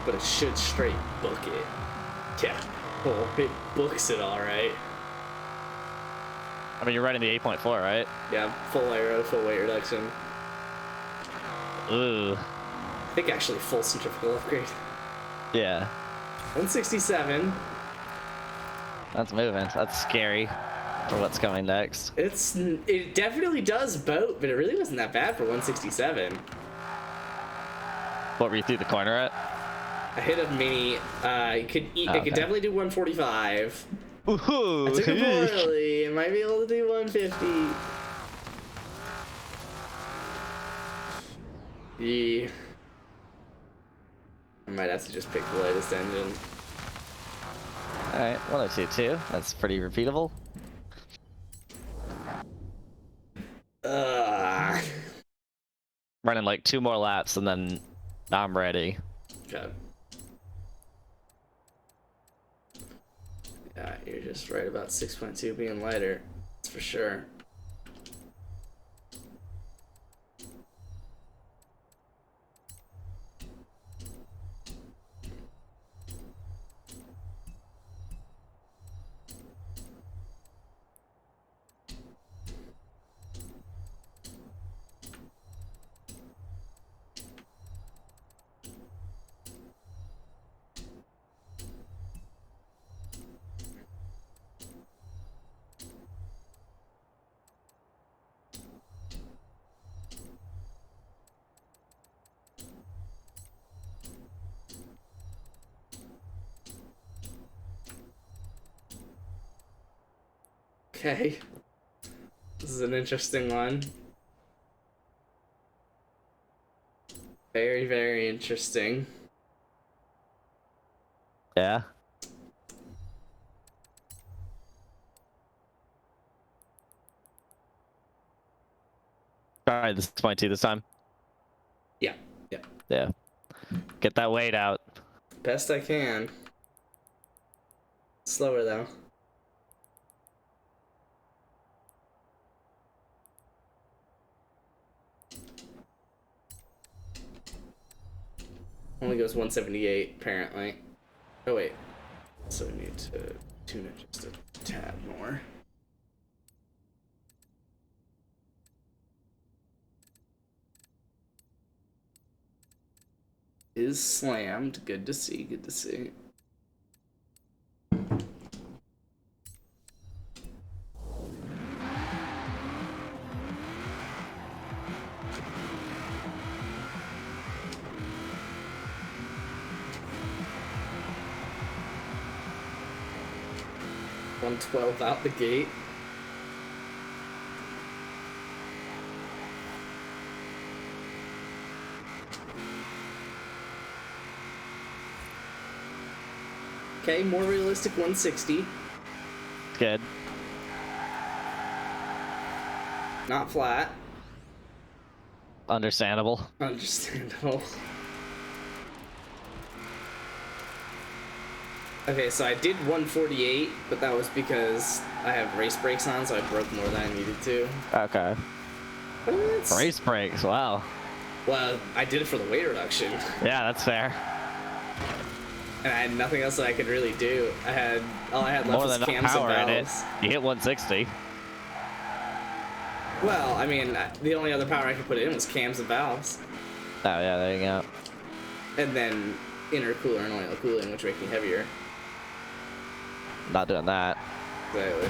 but it should straight book it. Yeah. Oh, it books it all right. I mean, you're running the 8.4, right? Yeah, full aero, full weight reduction. Ooh. I think actually full centrifugal upgrade. Yeah. 167. That's moving. That's scary for what's coming next. It definitely does boat, but it really wasn't that bad for 167. What were you through the corner at? I hit a mini. It could definitely do 145. Ooh. I took it poorly. It might be able to do 150. Yeah. I might have to just pick the latest engine. Alright, 1022. That's pretty repeatable. Running like 2 more laps and then I'm ready. Okay. Yeah, you're just right about 6.2 being lighter. That's for sure. Okay. This is an interesting one. Very, very interesting. Yeah. Alright, this is 22 this time. Yeah. Yeah. Yeah. Get that weight out. Best I can. Slower though. Only goes 178 apparently. Oh wait. So we need to tune it just a tad more. Is slammed. Good to see. Good to see. $112 out the gate. Okay, more realistic 160. Good. Not flat. Understandable. Understandable. Okay, so I did 148, but that was because I have race brakes on, so I broke more than I needed to. Okay. But it's... Race brakes, wow. Well, I did it for the weight reduction. Yeah, that's fair. And I had nothing else that I could really do. All I had left More was than enough cams and power in it. valves. You hit 160. Well, I mean, the only other power I could put in was cams and valves. Oh yeah, there you go. And then intercooler and oil cooling, which make me heavier. Not doing that. Exactly.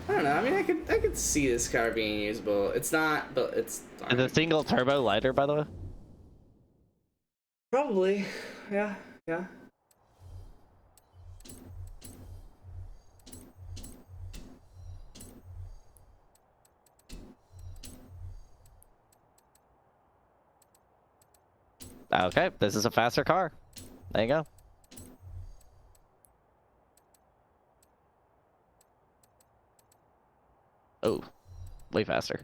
I don't know. I mean, I could see this car being usable. It's not, but it's. Is the single turbo lighter, by the way? Probably. Yeah. Yeah. Okay, this is a faster car. There you go. Oh, way faster.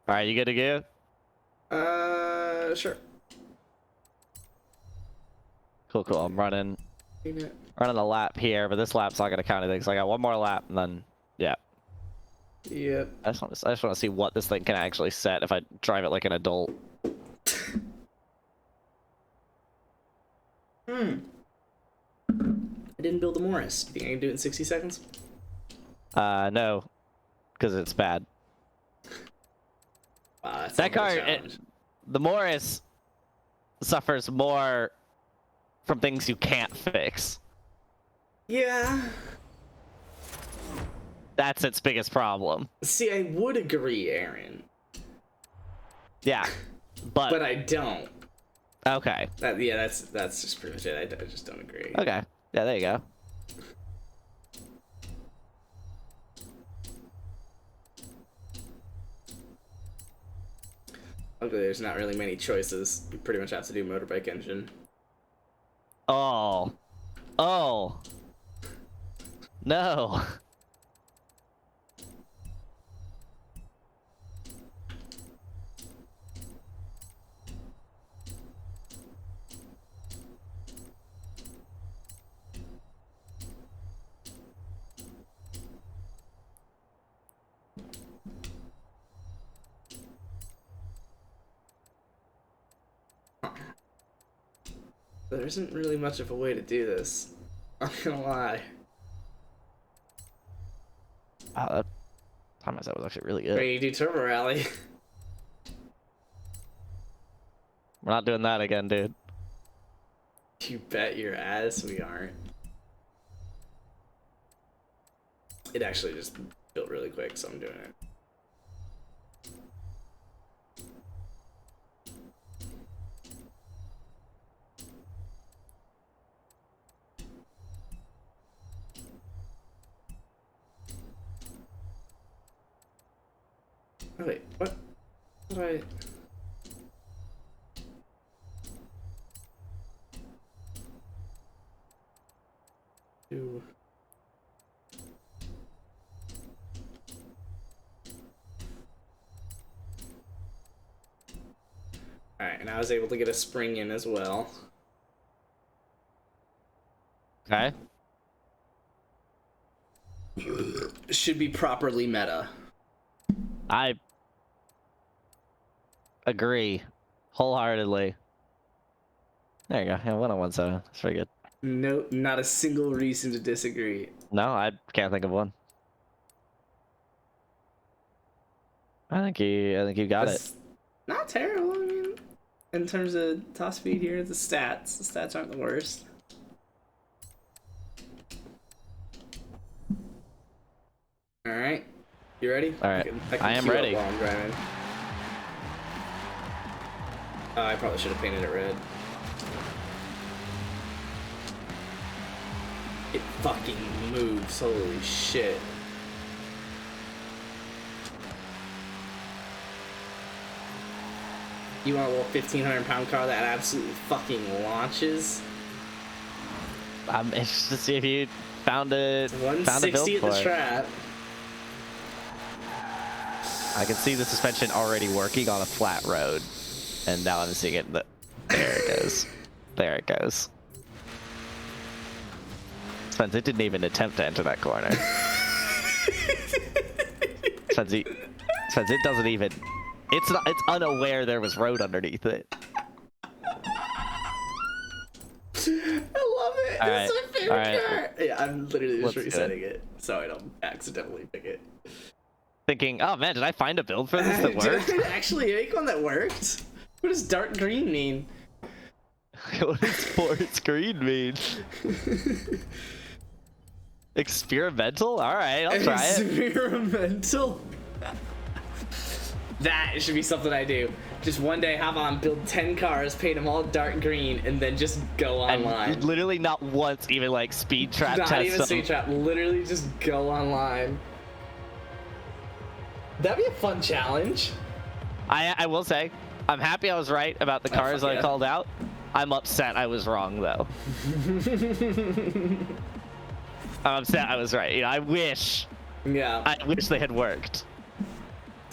All right, you good to go? Sure. Cool, cool. I'm running Seen it. a lap here, but this lap's not gonna count anything. So I got one more lap, and then yeah. Yep. I just want to see what this thing can actually set if I drive it like an adult. I didn't build a Morris. Do you think I can do it in 60 seconds? No, because it's bad. Wow, that's That car, challenge. the Morris suffers more from things you can't fix. Yeah. That's its biggest problem. See, I would agree, Aaron, Yeah, but but I don't. okay, Yeah, that's just pretty much it. I just don't agree. okay, yeah, there you go. Luckily, there's not really many choices. You pretty much have to do motorbike engine. Oh, oh, no. There isn't really much of a way to do this. I'm not gonna lie. Wow, that time that was actually really good. Wait, you do turbo rally? We're not doing that again, dude. You bet your ass we aren't. It actually just built really quick, so I'm doing it. Oh, wait, what? What did I... do? Alright, and I was able to get a spring in as well. Okay. Should be properly meta. I agree wholeheartedly. There you go. Yeah, 101.7. That's pretty good. No, not a single reason to disagree. No, I can't think of one. I think you got it. That's not terrible. I mean, in terms of top speed here, the stats aren't the worst. All right, you ready? All right. I can I am queue up ready. while I'm driving. I probably should have painted it red. It fucking moves. Holy shit. You want a little 1,500-pound car that absolutely fucking launches? I'm interested to see if you found a build 160 at for the it. trap. I can see the suspension already working on a flat road, and now I'm seeing it. There it goes. There it goes. Spence, it didn't even attempt to enter that corner. Spence, it doesn't even. It's not. It's unaware there was road underneath it. I love it. All It's right, my favorite all right. car. Yeah, I'm literally just Let's do resetting it so I don't accidentally pick it. Thinking, oh man, did I find a build for this that worked? Did I actually make one that worked? What does dark green mean? What does forest green mean? Experimental? All right, I'll try it. Experimental. That should be something I do. Just one day, have on, build 10 cars, paint them all dark green, and then just go online. And literally not once even like speed trap Not test even them. speed trap. Literally just go online. That'd be a fun challenge. I will say, I'm happy I was right about the cars fuck I yeah. called out. I'm upset I was wrong though. I'm upset I was right. You know, I wish Yeah. they had worked.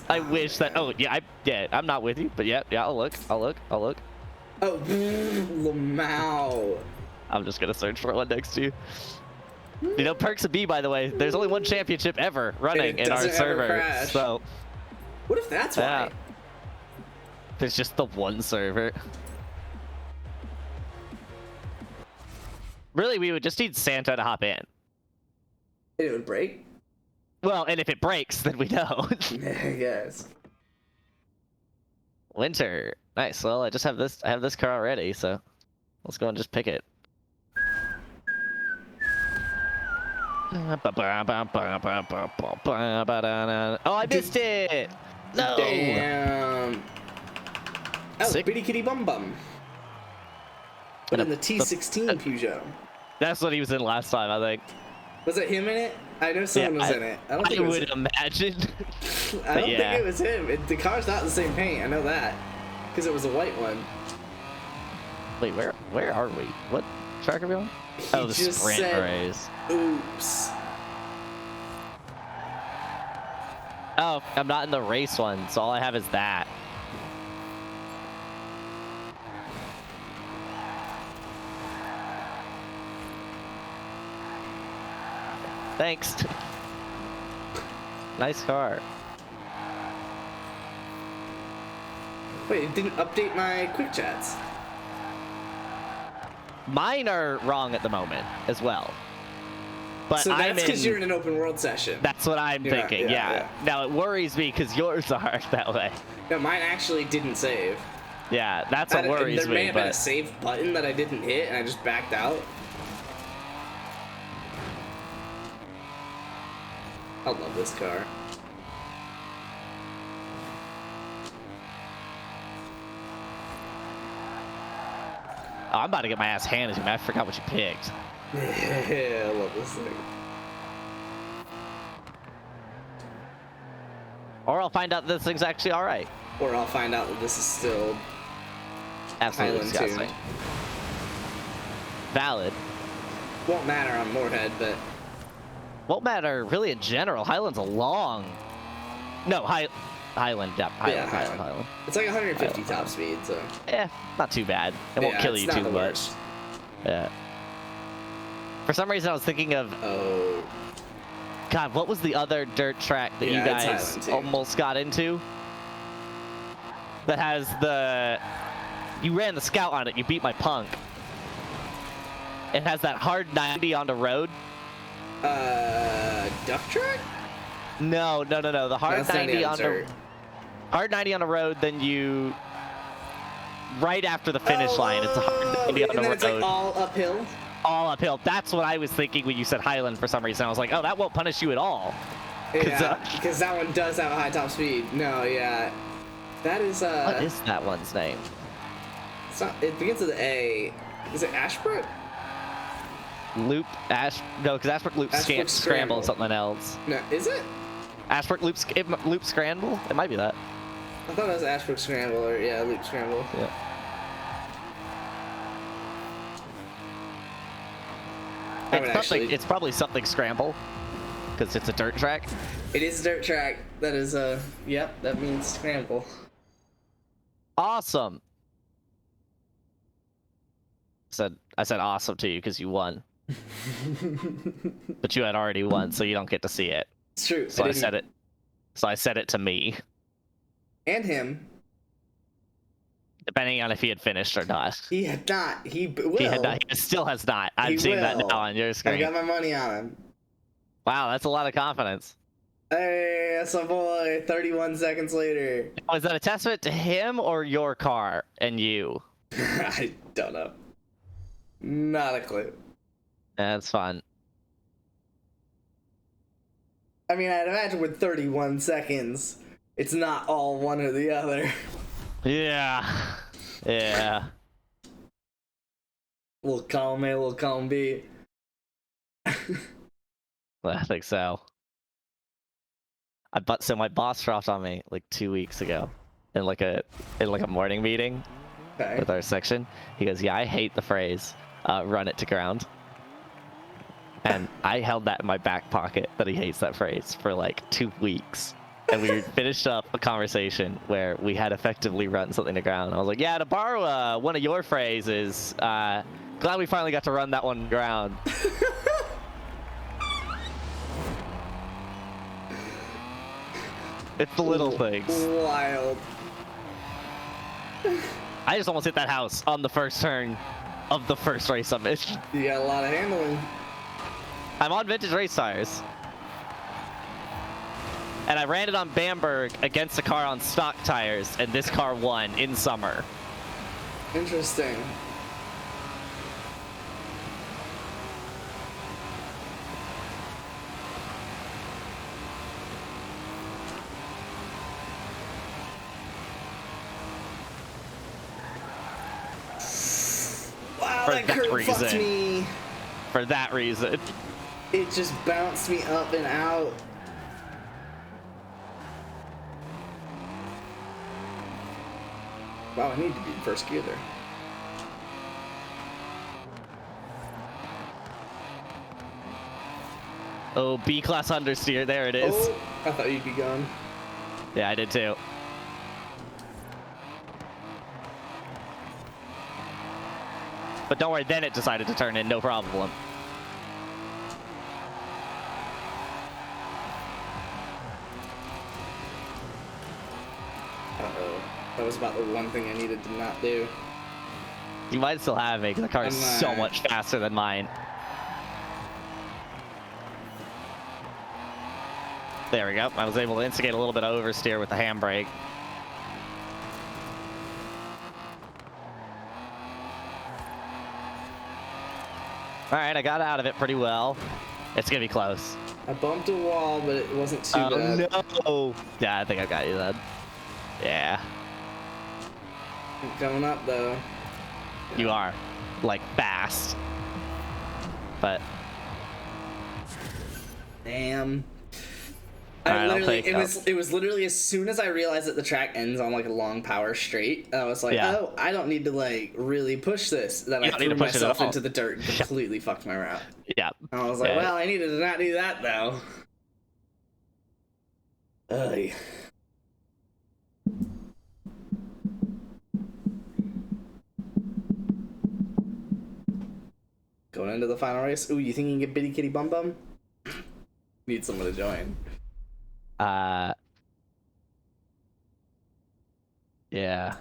I wish that. Oh yeah, I'm not with you, but yeah, I'll look. Oh, Lamau. I'm just gonna search for one next to you. You know, perks of B, by the way, there's only one championship ever running in our doesn't ever server. crash. So What if that's why? yeah, there's just the one server. Really, we would just need Santa to hop in. It would break? Well, and if it breaks, then we know. I guess. Winter. Nice. Well, I just have this. I have this car already, so let's go and just pick it. Oh, I missed it! No! Damn. Oh, Sick. Bitty Kitty Bum Bum. But in the T16 Peugeot. That's what he was in last time, I think. Was it him in it? I know someone was in it. I don't think it was would imagine. I don't yeah. think it was him. The car's not the same paint. I know that. Because it was a white one. Wait, where are we? What track are we on? Oh, the just sprint said, race. Oops. Oh, I'm not in the race one, so all I have is that. Thanks. Nice car. Wait, it didn't update my quick chats. Mine are wrong at the moment as well. But So I'm that's because in, you're in an open world session. That's what I'm thinking, yeah. Now it worries me because yours are that way. No, mine actually didn't save. Yeah, that's what worries There may me, have been a but save button that I didn't hit and I just backed out. I love this car. oh, I'm about to get my ass handed to me. I forgot what you picked. Yeah, I love this thing. Or I'll find out this thing's actually all right. Or I'll find out that this is still Absolutely Highland disgusting. tuned. Valid. Won't matter on Moorhead, but Won't matter really in general. Highland's a long. No, Highland, yeah, Highland. it's like 150 Highland. top speed, so Eh, not too bad. It won't kill it's you not too the much. worst. Yeah. For some reason, I was thinking of Oh, God. What was the other dirt track that Yeah, you it's guys Highland, too. almost got into? That has the. You ran the scout on it. You beat my punk. It has that hard 90 on the road. duck track? No. The hard That's 90 on the dirt. hard 90 on the road. Then you. Right after the finish line, it's a hard 90 on and the then road. it's like all uphill. All uphill. That's what I was thinking when you said Highland for some reason. I was like, oh, that won't punish you at all. Yeah, because that one does have a high top speed. No, yeah, that is What is that one's name? It's not. It begins with an A. Is it Ashbrook? Loop No, because Ashbrook Loop Ashbrook Scramble is Scramble. something else. No, is it? Ashbrook Loop Scramble? It might be that. I thought it was Ashbrook Scramble or yeah, Loop Scramble. Yeah. I would It's probably something Scramble, because it's a dirt track. It is a dirt track. That is yep, that means scramble. Awesome. I said awesome to you because you won. But you had already won, so you don't get to see it. It's true. So I didn't- said it. So I said it to me, And him. depending on if he had finished or not. He had not. He will. He had not. He still has not. I'm He seeing that will. now on your I screen. got my money on him. Wow, that's a lot of confidence. Hey, that's my boy. 31 seconds later. Was that a testament to him or your car and you? I don't know. Not a clue. That's fun. I mean, I'd imagine with 31 seconds, it's not all one or the other. Yeah. Yeah. Little column A, little column B. I think so. So my boss dropped on me like 2 weeks ago in like a morning meeting Okay. with our section. He goes, "Yeah, I hate the phrase run it to ground." And I held that in my back pocket that he hates that phrase for like 2 weeks. And we finished up a conversation where we had effectively run something to ground. I was like, yeah, to borrow one of your phrases, Glad we finally got to run that one ground. It's the little things. Wild. I just almost hit that house on the first turn of the first race summit. You got a lot of handling. I'm on vintage race tires. And I ran it on Bamberg against a car on stock tires, and this car won in summer. Interesting. Wow, For that that curve fucked reason. me. For that reason. It just bounced me up and out. Wow, I need to be in first gear there. Oh, B-class understeer. There it is. Oh, I thought you'd be gone. Yeah, I did too. But don't worry, then it decided to turn in, no problem. Uh-oh. That was about the one thing I needed to not do. You might still have me, because the car is so much faster than mine. There we go. I was able to instigate a little bit of oversteer with the handbrake. All right, I got out of it pretty well. It's gonna be close. I bumped a wall, but it wasn't too bad. No! Yeah, I think I got you then. Yeah, I'm coming up though. you are, like, fast. But Damn. All right, I'll literally, take it was literally as soon as I realized that the track ends on like a long power straight, I was like, Yeah. oh, I don't need to like really push this. Then You I don't need threw to push it at myself all. into the dirt and completely fucked my route. yeah, I was like, Yeah. well, I needed to not do that though. Ugh. Going into the final race. Ooh, you think you can get Bitty Kitty Bum Bum? Need someone to join. yeah.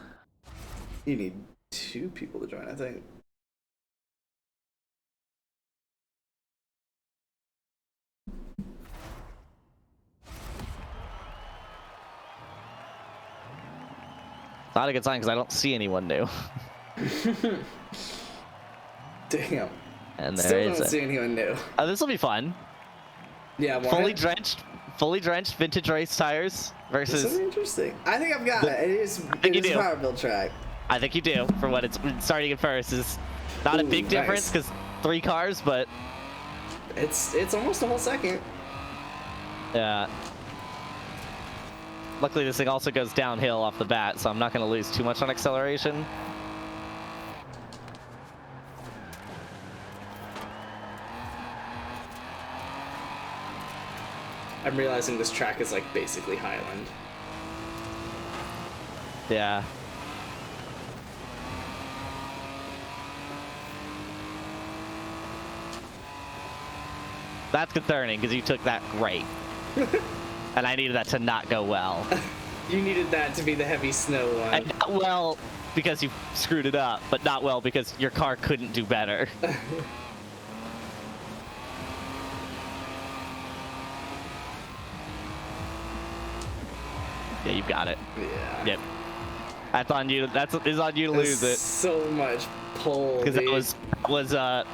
You need 2 people to join, I think. It's not a good sign because I don't see anyone new. Damn. And there Still is don't it. see anyone new. This will be fun. Yeah, Fully drenched vintage race tires This is versus. interesting. I think I've got it. It is you a do. power build track. I think you do for what it's starting at first is not a Ooh, big difference nice. because 3 cars, but It's almost a whole second. yeah. Luckily, this thing also goes downhill off the bat, so I'm not going to lose too much on acceleration. I'm realizing this track is like basically Highland. Yeah. That's concerning because you took that great. And I needed that to not go well. You needed that to be the heavy snow one. And not well because you screwed it up, but not well because your car couldn't do better. Yeah, you've got it. Yeah. Yep. That's on you. That's is on you to lose There's it so much pull. because that dude.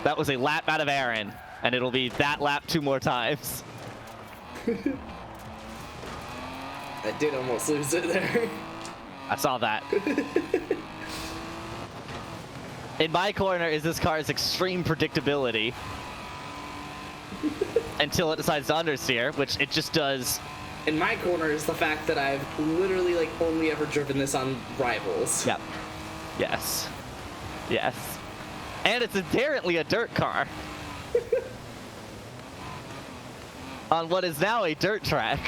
that was a lap out of Aaron, and it'll be that lap 2 more times. I did almost lose it there. I saw that. In my corner is this car's extreme predictability until it decides to understeer, which it just does. In my corner is the fact that I've literally like only ever driven this on rivals. Yep. Yes. Yes. And it's inherently a dirt car. On what is now a dirt track.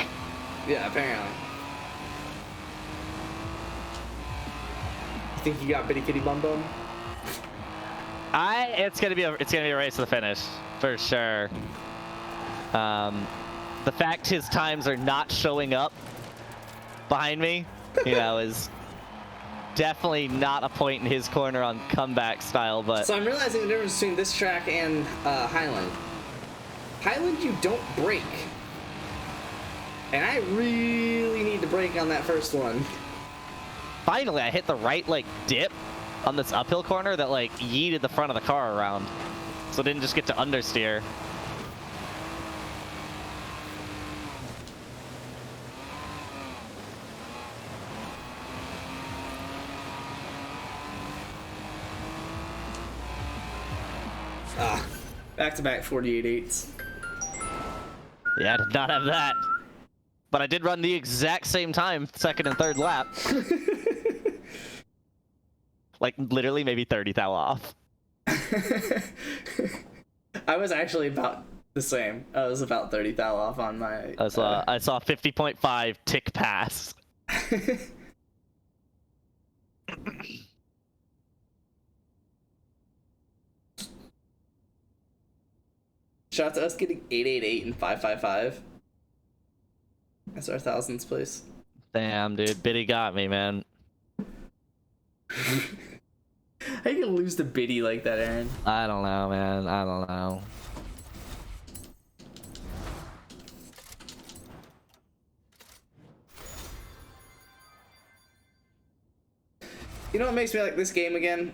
Yeah, apparently. You think you got Bitty Kitty Bum Bum? It's gonna be a race to the finish for sure. The fact his times are not showing up behind me, you know, is definitely not a point in his corner on comeback style. But So I'm realizing the difference between this track and Highland. Highland, you don't brake, and I really need to brake on that first one. finally, I hit the right like dip on this uphill corner that like yeeted the front of the car around, so I didn't just get to understeer. Back-to-back 48.8s. Yeah, I did not have that. But I did run the exact same time, second and third lap. Like, literally maybe 30 thou off. I was actually about the same. I was about 30 thou off on my... I saw 50.5 tick pass. Shout out to us getting 888 and 555. That's our thousands place. Damn, dude. Biddy got me, man. How you gonna lose to Biddy like that, Aaron? I don't know, man. I don't know. You know what makes me like this game again?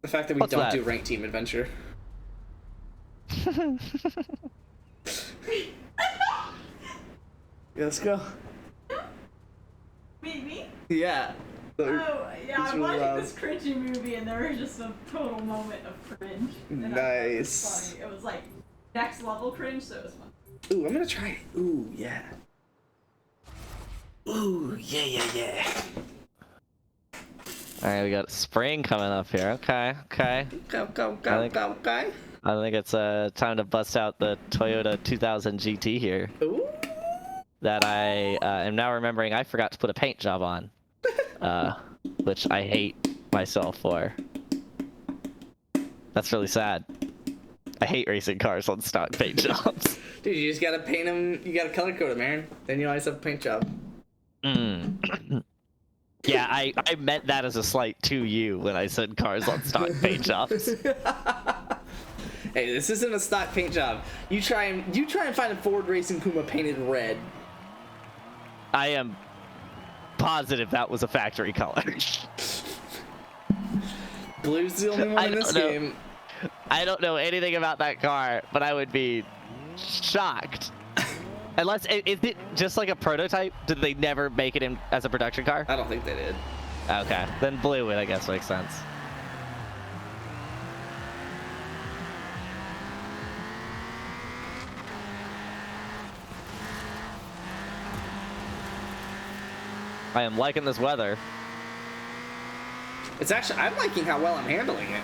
The fact that we What's don't that? do ranked team adventure. Yeah, let's go. Me? Yeah. Oh, yeah, It's I'm really watching loud. this cringy movie and there was just a total moment of cringe. And I thought it was Nice. funny. It was like next level cringe, so it was fun. Ooh, I'm gonna try it. Ooh, yeah. Ooh, yeah. Alright, we got spring coming up here. Okay. Go, I think- go. I think it's time to bust out the Toyota 2000 GT here. Ooh. That I am now remembering I forgot to put a paint job on. Which I hate myself for. That's really sad. I hate racing cars on stock paint jobs. Dude, you just gotta paint them. You gotta color code them, Aaron. Then you always have a paint job. Yeah, I meant that as a slight to you when I said cars on stock paint jobs. Hey, this isn't a stock paint job. You try and find a Ford Racing Puma painted red. I am positive that was a factory color. Blue's the only one in this don't know. game. I don't know anything about that car, but I would be shocked. Unless, is it just like a prototype? Did they never make it in as a production car? I don't think they did. Okay, then blue would, I guess, make sense. I am liking this weather. It's actually, I'm liking how well I'm handling it.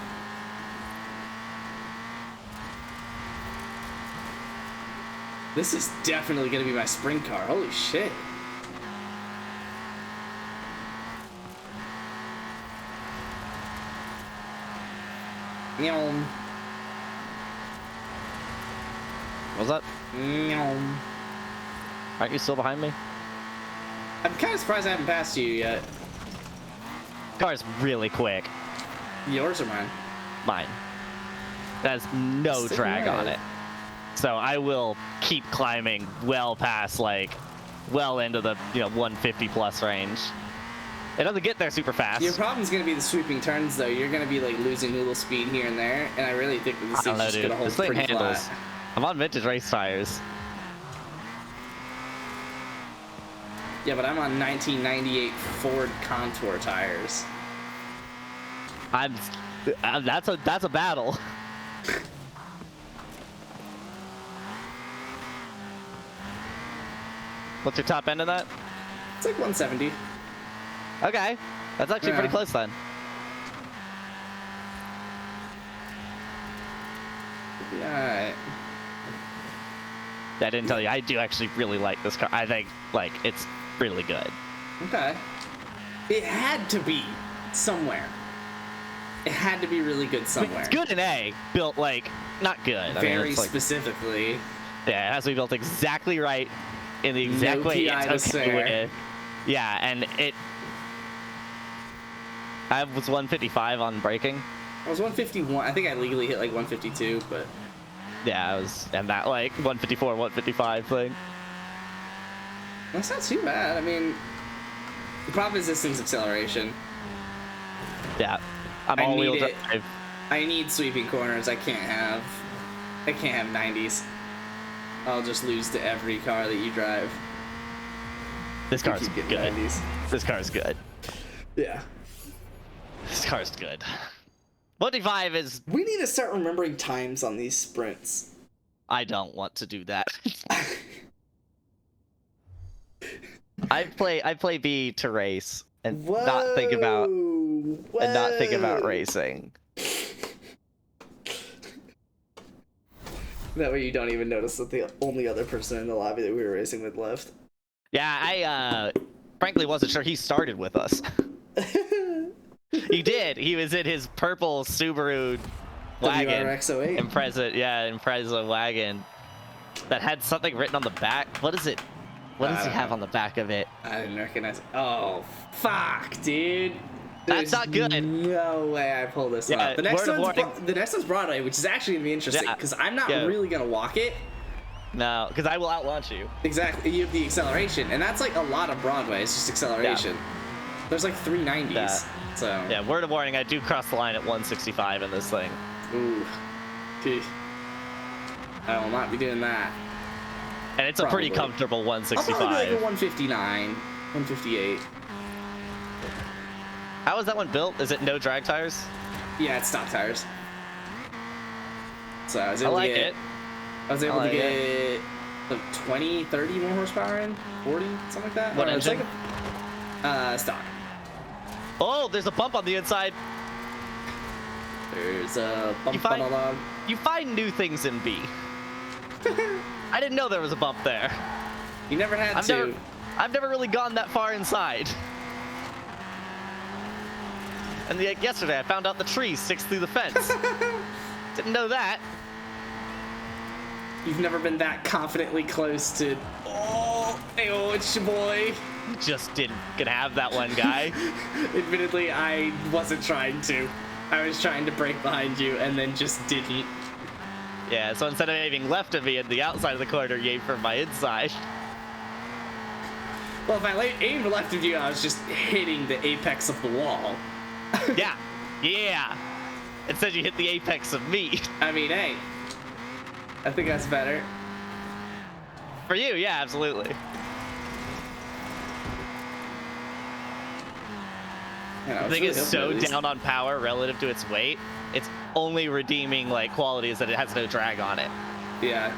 This is definitely gonna be my sprint car. Holy shit. Nyom. What's that? Nyom. Aren't you still behind me? I'm kind of surprised I haven't passed you yet. Car's really quick. Yours or mine? Mine. That has no Stick drag on with. it. So I will keep climbing well past, like, well into the, 150 plus range. It doesn't get there super fast. Your problem's gonna be the sweeping turns, though. You're gonna be like losing a little speed here and there, and I really think that this I don't thing's know, just dude. gonna hold This thing pretty handles. flat. I'm on vintage race tires. Yeah, but I'm on 1998 Ford Contour tires. That's a battle. What's your top end of that? It's like 170. Okay, that's actually pretty Yeah. close then. Yeah. I didn't tell you. I do actually really like this car. I think like it's really good. Okay. It had to be somewhere. It had to be really good I mean, somewhere. it's good in A, built like not good. I mean, Very it's like, specifically. yeah, it has to be built exactly right in the exact No way PI to it's okay spare. with. Yeah, and it. I was 155 on braking. I was 151. I think I legally hit like 152, but Yeah, I was, and that like 154, 155 thing. that's not too bad. I mean, the problem is this thing's acceleration. Yeah, I'm I all-wheel need it. drive. I need sweeping corners. I can't have 90s. I'll just lose to every car that you drive. This car's keep getting good. 90s. This car's good. Yeah. This car's good. 155 is. We need to start remembering times on these sprints. I don't want to do that. I play B to race and not think about racing. That way you don't even notice that the only other person in the lobby that we were racing with left. Yeah, I frankly wasn't sure he started with us. He did. He was in his purple Subaru wagon. WRX-08. Impreza wagon that had something written on the back. What is it? What does he have on the back of it? I didn't recognize it. Oh, fuck, dude. That's not good. No way I pull this Yeah, off. The next word of one's warning. the next one's Broadway, which is actually gonna be interesting Yeah. because I'm not Yeah. really gonna walk it. No, because I will outlaunch you. Exactly, you have the acceleration, and that's like a lot to It's just acceleration. There's like 390s. Yeah. So Yeah, word of warning, I do cross the line at 165 in this thing. Ooh. Gee. I will not be doing that. And it's a pretty Probably. comfortable I'll probably be like a 165. 159, 158. How is that one built? Is it no drag tires? Yeah, it's stock tires. So I was I able like to get, it. I was able I to like get like 20, 30 more horsepower in, 40, something like that. What Or it's engine? Like stock. Oh, there's a bump on the inside. There's a bump You find- on a log. You find new things in B. I didn't know there was a bump there. You never had to. I've never really gone that far inside. And yesterday I found out the tree sticks through the fence. Didn't know that. You've never been that confidently close to. Oh, hey, it's your boy. Just didn't gonna have that one guy. Admittedly, I wasn't trying to. I was trying to break behind you and then just didn't. Yeah, so instead of aiming left of me at the outside of the corner, you aim for my inside. Well, if I aimed left of you, I was just hitting the apex of the wall. Yeah, yeah. Instead you hit the apex of me. I mean, hey. I think that's better. For you, yeah, absolutely. Yeah, The thing is so down on power relative to its weight. Its only redeeming like quality is that it has no drag on it. Yeah.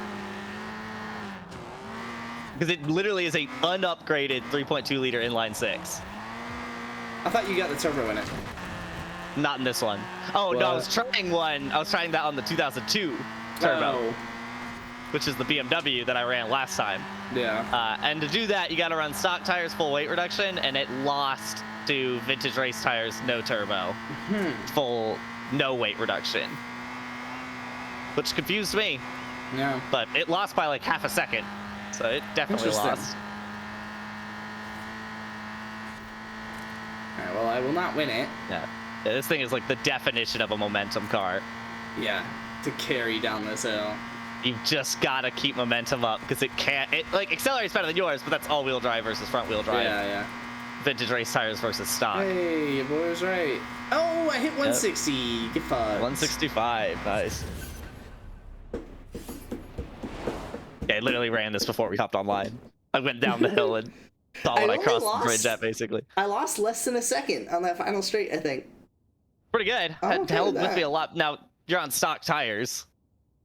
Because it literally is a unupgraded 3.2 liter inline six. I thought you got the turbo in it. Not in this one. Oh no, I was What? trying one. I was trying that on the 2002 turbo, Oh, which is the BMW that I ran last time. yeah. And to do that, you got to run stock tires, full weight reduction, and it lost to vintage race tires, no turbo, full no weight reduction, which confused me. Yeah. But it lost by like half a second, so it definitely Interesting. lost. Alright, well, I will not win it. Yeah, this thing is like the definition of a momentum car. Yeah. To carry down this hill. You've just got to keep momentum up because it can't. It like accelerates better than yours, but that's all-wheel drive versus front-wheel drive. Yeah, yeah. Vintage race tires versus stock. Hey, your boy was right. Oh, I hit 160. Get fucked. 165, nice. Yeah, I literally ran this before we hopped online. I went down the hill and saw I what I only crossed lost- the bridge at, basically. I lost less than a second on that final straight, I think. Pretty good. I'm okay Held with with me that. a lot. Now, you're on stock tires.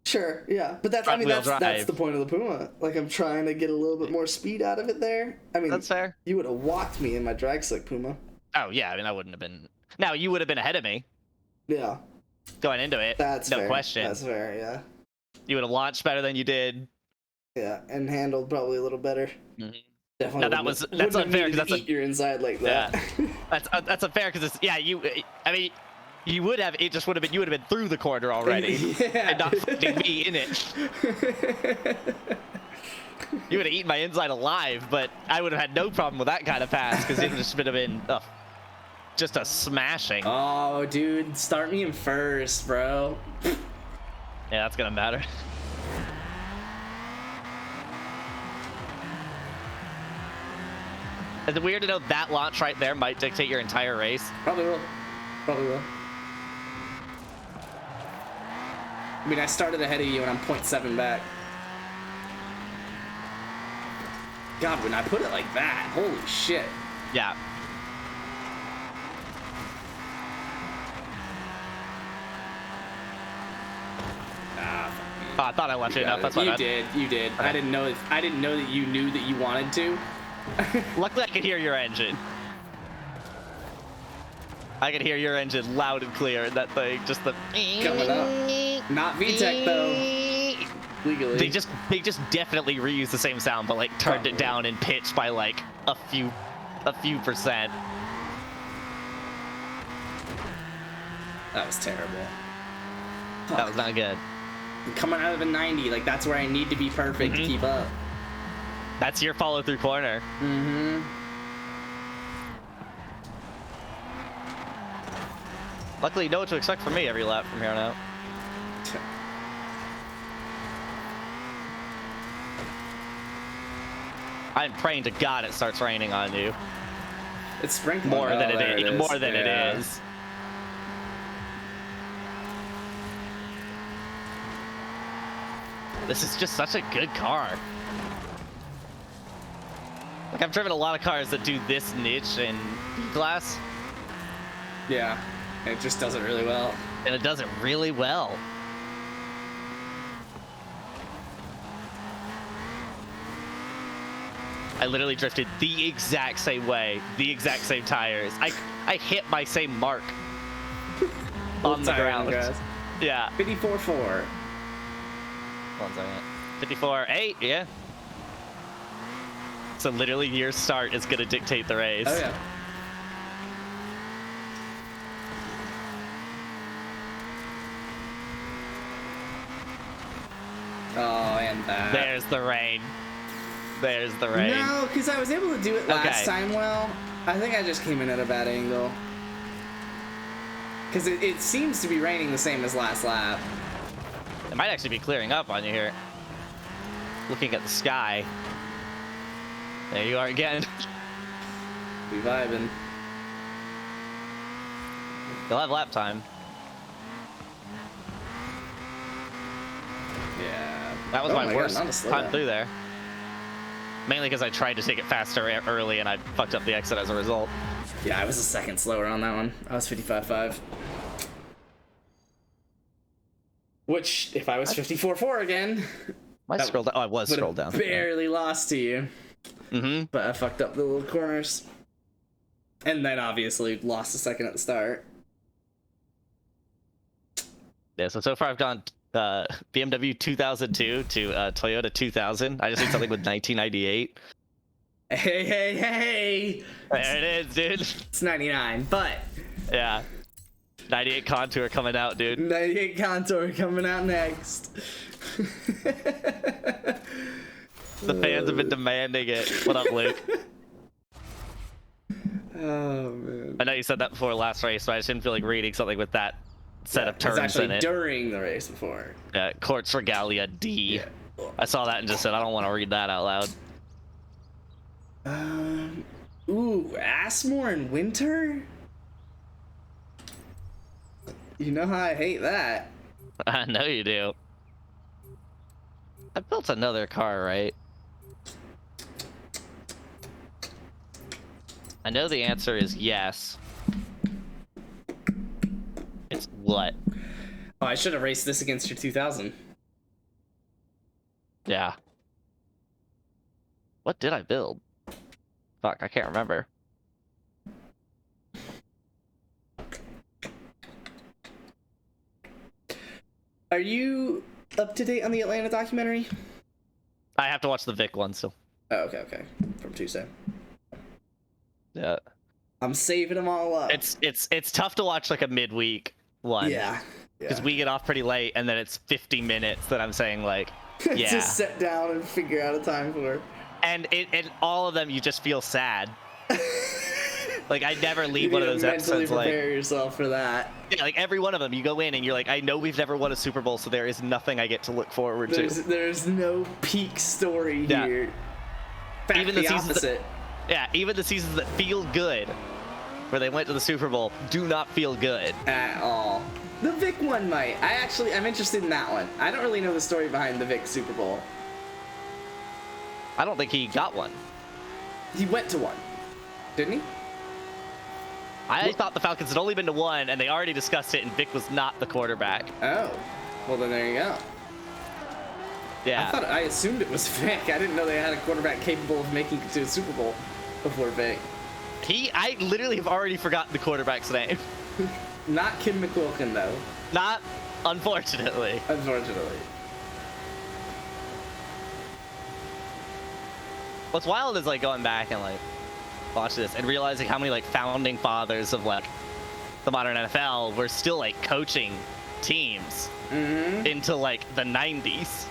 Sure, yeah. But that's Front-wheel that's drive. the point of the Puma. Like, I'm trying to get a little bit more speed out of it there. I mean, That's fair. you would have walked me in my drag slick Puma. Oh, yeah, I mean, I wouldn't have been... Now, you would have been ahead of me Yeah, going into it. that's no fair. question. That's fair, yeah. You would have launched better than you did. Yeah, and handled probably a little better. Mhm. Definitely. Now, wouldn't- that's wouldn't have unfair, needed 'cause to that's eat your inside like that. That's unfair because it's... Yeah, I mean... You would have. It just would have been. You would have been through the corner already, Yeah. and not finding me in it. You would have eaten my inside alive, but I would have had no problem with that kind of pass because it just would have been just a smashing. Oh, dude, start me in first, bro. Yeah, that's gonna matter. Is it weird to know that launch right there might dictate your entire race? Probably will. Probably will. I mean, I started ahead of you and I'm 0.7 back. God, when I put it like that, holy shit. Yeah. Ah, Oh, I thought I left it enough. That's my you bad. did. You did. I didn't know. I didn't know that you knew that you wanted to. Luckily, I could hear your engine. I could hear your engine loud and clear in that thing. Just the Coming up. Not VTech though. Legally. They just definitely reused the same sound, but like turned it down in pitch by like a few percent. That was terrible. That was not good. Coming out of a 90, like that's where I need to be perfect to keep up. That's your follow through corner. Mm-hmm. Luckily, you know what to expect from me every lap from here on out. I'm praying to God it starts raining on you. It's sprinkling. More than Oh, there it is. More than Yeah. it is. This is just such a good car. Like, I've driven a lot of cars that do this niche in B-Class, Yeah. It just does it really well. and it does it really well. I literally drifted the exact same way, the exact same tires. I hit my same mark on the ground. Yeah. 54.4. 1 second. 54.8, yeah. So literally your start is gonna dictate the race. Oh yeah. Oh, and that. There's the rain. There's the rain. No, because I was able to do it last Okay. time well. I think I just came in at a bad angle. Because it seems to be raining the same as last lap. It might actually be clearing up on you here. Looking at the sky. There you are again. We vibing. You'll have lap time. Yeah. That was Oh my God, worst not a slow time down. through there. Mainly because I tried to take it faster early and I fucked up the exit as a result. Yeah, I was a second slower on that one. I was 55.5. Which, if I was 54.4 again, I That scrolled down. Oh, I was would scrolled have down. barely lost to you. Mm-hmm. But I fucked up the little corners. And then obviously lost a second at the start. Yeah, so far I've gone BMW 2002 to Toyota 2000. I just need something with 1998. Hey, hey, hey! There it is, dude. It's 99, but Yeah. 98 Contour coming out, dude. 98 Contour coming out next. The fans have been demanding it. What up, Luke? Oh, man. I know you said that before last race, but I just didn't feel like reading something with that set of It's terms actually in it. during the race before. Quartz Regalia D. Yeah. I saw that and just said, I don't want to read that out loud. Ooh, Assmore in winter? You know how I hate that. I know you do. I built another car, right? I know the answer is yes. It's what? Oh, I should have raced this against your 2000. Yeah. What did I build? Fuck, I can't remember. Are you up to date on the Atlanta documentary? I have to watch the Vic one still. Oh, okay. From Tuesday. Yeah. I'm saving them all up. It's tough to watch like a midweek one. Yeah. Because we get off pretty late, and then it's 50 minutes that I'm saying like, yeah. Just sit down and figure out a time for. And all of them, you just feel sad. Like I never leave You one of need those to mentally episodes like. prepare yourself for that. Yeah, like every one of them, you go in and you're like, I know we've never won a Super Bowl, so there is nothing I get to look forward to. There's no peak story Yeah. here. Fact, Even the the seasons opposite. Yeah, even the seasons that feel good, where they went to the Super Bowl, do not feel good. At all. The Vic one might. I'm interested in that one. I don't really know the story behind the Vic Super Bowl. I don't think he got one. He went to one, didn't he? I thought the Falcons had only been to one, and they already discussed it, and Vic was not the quarterback. Oh, well then there you go. Yeah. I assumed it was Vic. I didn't know they had a quarterback capable of making it to a Super Bowl before Vic. I literally have already forgotten the quarterback's name. Not Kim McQuilkin though. Not, unfortunately. Unfortunately. What's wild is like going back and like watch this and realizing how many like founding fathers of like the modern NFL were still like coaching teams into like the 90s.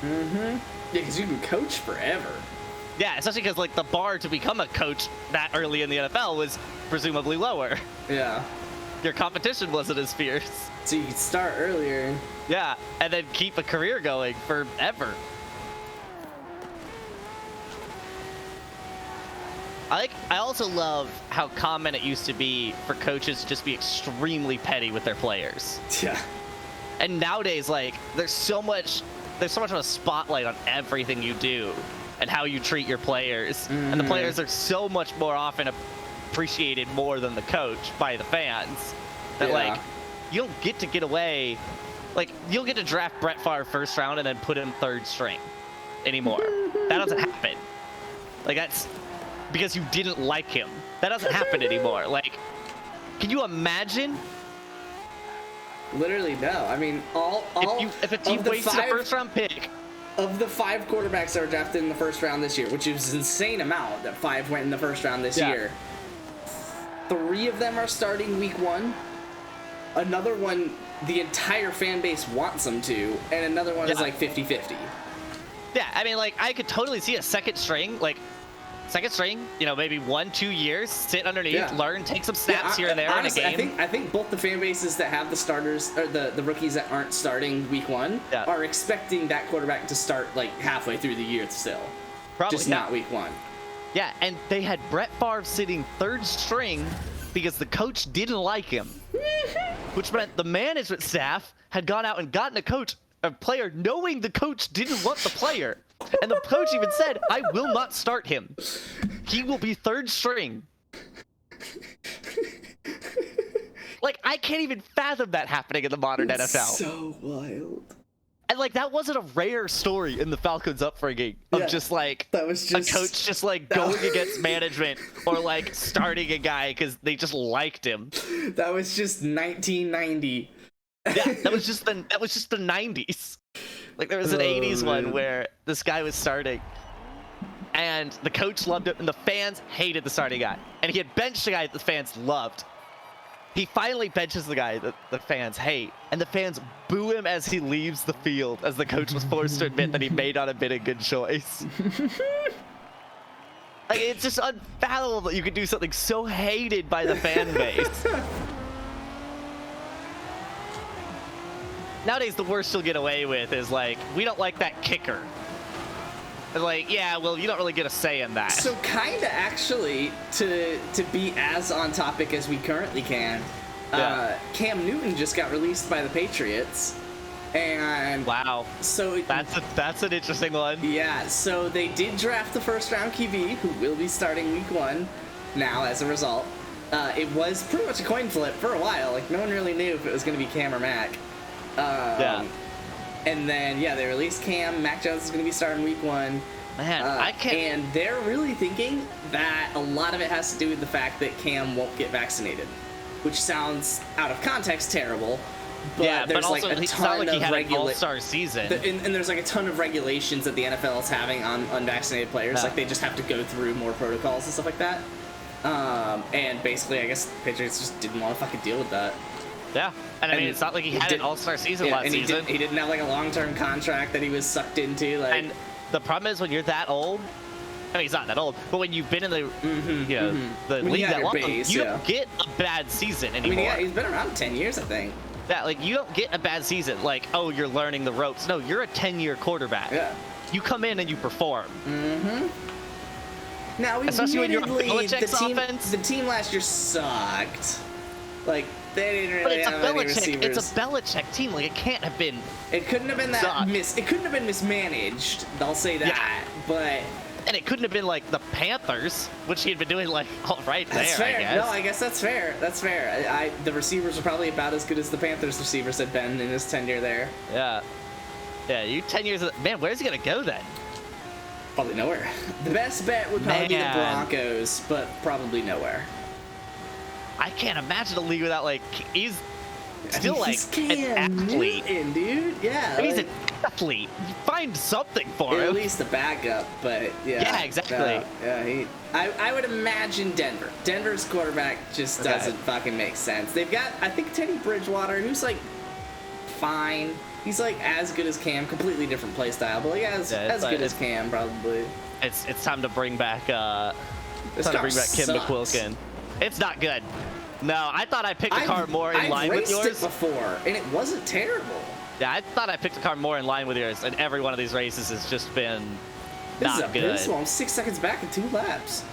Yeah, because you can coach forever. Yeah, especially because like the bar to become a coach that early in the NFL was presumably lower. Yeah. Your competition wasn't as fierce. So you could start earlier. Yeah, and then keep a career going forever. I also love how common it used to be for coaches to just be extremely petty with their players. Yeah. And nowadays, like, there's so much of a spotlight on everything you do and how you treat your players. And the players are so much more often appreciated more than the coach by the fans. That, like, you don't get away. Like, you'll get to draft Brett Favre first round and then put him third string anymore. That doesn't happen. Like, that's because you didn't like him. That doesn't happen anymore. Like, can you imagine? Literally, no. I mean, If a team wastes a first round pick. Of the 5 quarterbacks that were drafted in the first round this year, which is an insane amount that 5 went in the first round this year, 3 of them are starting week 1. Another one, the entire fan base wants them to, and another one is like 50-50. Yeah, I mean, like, I could totally see a second string, you know, maybe 1-2 years, sit underneath, learn, take some snaps here and there honestly, in a game. I think both the fan bases that have the starters, or the rookies that aren't starting week 1, are expecting that quarterback to start like halfway through the year still. Probably just not week 1. Yeah, and they had Brett Favre sitting third string because the coach didn't like him. Which meant the management staff had gone out and gotten a player knowing the coach didn't want the player. And the coach even said, I will not start him. He will be third string. Like, I can't even fathom that happening in the modern NFL. So wild. And, like, that wasn't a rare story in the Falcons' upbringing of just, like, that was just a coach just, like, going against management or, like, starting a guy because they just liked him. That was just 1990. Yeah, that was just the 90s. Like, there was an 80s one where this guy was starting, and the coach loved him, and the fans hated the starting guy. And he had benched a guy that the fans loved. He finally benches the guy that the fans hate, and the fans boo him as he leaves the field, as the coach was forced to admit that he may not have been a good choice. Like, it's just unfathomable that you could do something so hated by the fan base. Nowadays, the worst you'll get away with is, like, we don't like that kicker. And like, yeah, well, you don't really get a say in that. So kinda actually, to be as on topic as we currently can, Cam Newton just got released by the Patriots. And wow. So that's an interesting one. Yeah, so they did draft the first round QB, who will be starting week 1 now as a result. It was pretty much a coin flip for a while. Like, no one really knew if it was going to be Cam or Mac. And then, they released Cam. Mac Jones is going to be starting week 1. Man, I can't... And they're really thinking that a lot of it has to do with the fact that Cam won't get vaccinated, which sounds out of context terrible. But there's also, like a it's not ton like he of had an all-star season. And there's like a ton of regulations that the NFL is having on unvaccinated players. Like, they just have to go through more protocols and stuff like that. And basically, I guess the Patriots just didn't want to fucking deal with that. Yeah, and I mean, it's not like he had an all-star season last season. He didn't have like a long-term contract that he was sucked into. Like, and the problem is when you're that old. I mean, he's not that old, but when you've been in the the league that long, you don't get a bad season anymore. I mean, yeah, he's been around 10 years, I think. Yeah, like you don't get a bad season. Like, oh, you're learning the ropes. No, you're a 10-year quarterback. Yeah. You come in and you perform. Now, especially when you're on Belichick's offense. The team last year sucked. Like, they didn't really have any receivers. It's a Belichick team. Like, it can't have been. It couldn't have been that It couldn't have been mismanaged. I'll say that. Yeah. But. And it couldn't have been like the Panthers, which he had been doing like all right that's there. Fair. I guess. No, I guess that's fair. That's fair. The receivers are probably about as good as the Panthers receivers had been in his tenure there. Yeah. Yeah, you 10 years. Man, where's he gonna go then? Probably nowhere. The best bet would probably be the Broncos, but probably nowhere. I can't imagine a league without like he's still like an athlete, dude. Yeah, I mean, he's an athlete. You find something for him. At least a backup, but yeah. Yeah, exactly. I would imagine Denver. Denver's quarterback just doesn't fucking make sense. They've got, I think, Teddy Bridgewater, who's like fine. He's like as good as Cam, completely different play style, but like as good as Cam probably. It's time to bring back Kim McQuilkin. It's not good. No, I thought I picked a car more in line with yours. I've raced it before, and it wasn't terrible. Yeah, I thought I picked a car more in line with yours, and every one of these races has just been not good. This is I'm 6 seconds back in 2 laps.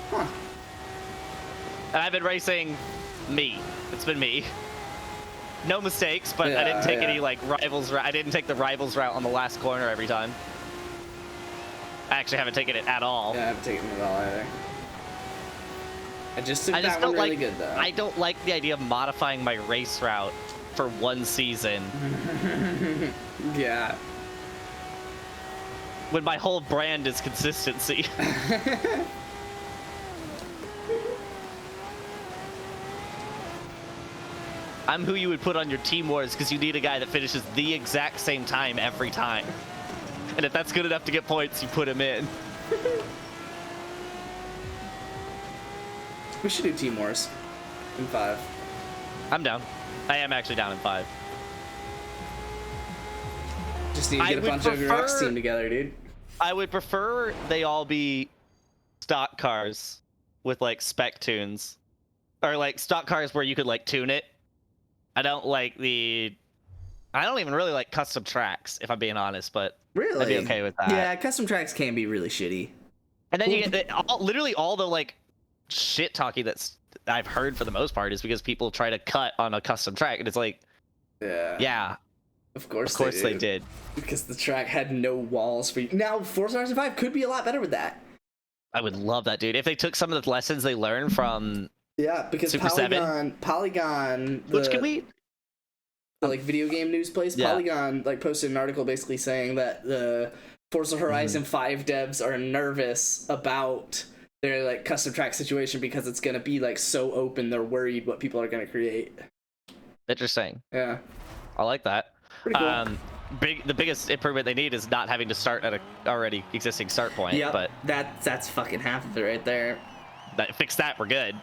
Huh. And I've been racing me. It's been me. No mistakes, but I didn't take any like rivals. I didn't take the rivals route on the last corner every time. I actually haven't taken it at all. Yeah, I haven't taken it at all either. I just took that one really good though. I don't like the idea of modifying my race route for one season. Yeah. When my whole brand is consistency. I'm who you would put on your team wars because you need a guy that finishes the exact same time every time. And if that's good enough to get points, you put him in. We should do team wars in 5. I'm down. I am actually down in 5. Just need to get a bunch of your Rocks team together, dude. I would prefer they all be stock cars with like spec tunes. Or like stock cars where you could like tune it. I don't even really like custom tracks, if I'm being honest, but really? I'd be okay with that. Yeah, custom tracks can be really shitty. And then you get literally all the like shit talking that's I've heard for the most part is because people try to cut on a custom track, and it's like, yeah, of course they did, because the track had no walls for you. Now Forza Horizon 5 could be a lot better with that. I would love that, dude. If they took some of the lessons they learned from because Super Polygon, which can we like video game news place, Polygon like posted an article basically saying that the Forza Horizon 5 devs are nervous about their like custom track situation because it's gonna be like so open. They're worried what people are gonna create. Interesting. Yeah, I like that. Pretty cool. The biggest improvement they need is not having to start at a already existing start point. Yeah, but that's fucking half of it right there. Fix that, we're good.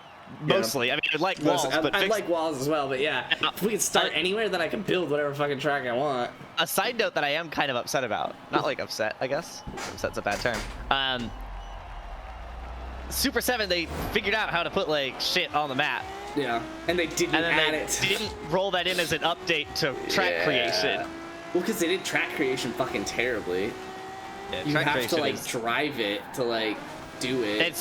Mostly, I mean, I like walls, but I like walls as well. But yeah, if we can start anywhere, then I can build whatever fucking track I want. A side note that I am kind of upset about, not like upset, I guess. Upset's a bad term. Super 7, they figured out how to put like shit on the map. Yeah, and they didn't add it. Didn't roll that in as an update to track creation. Well, because they did track creation fucking terribly. Yeah, you have to like drive it to like do it.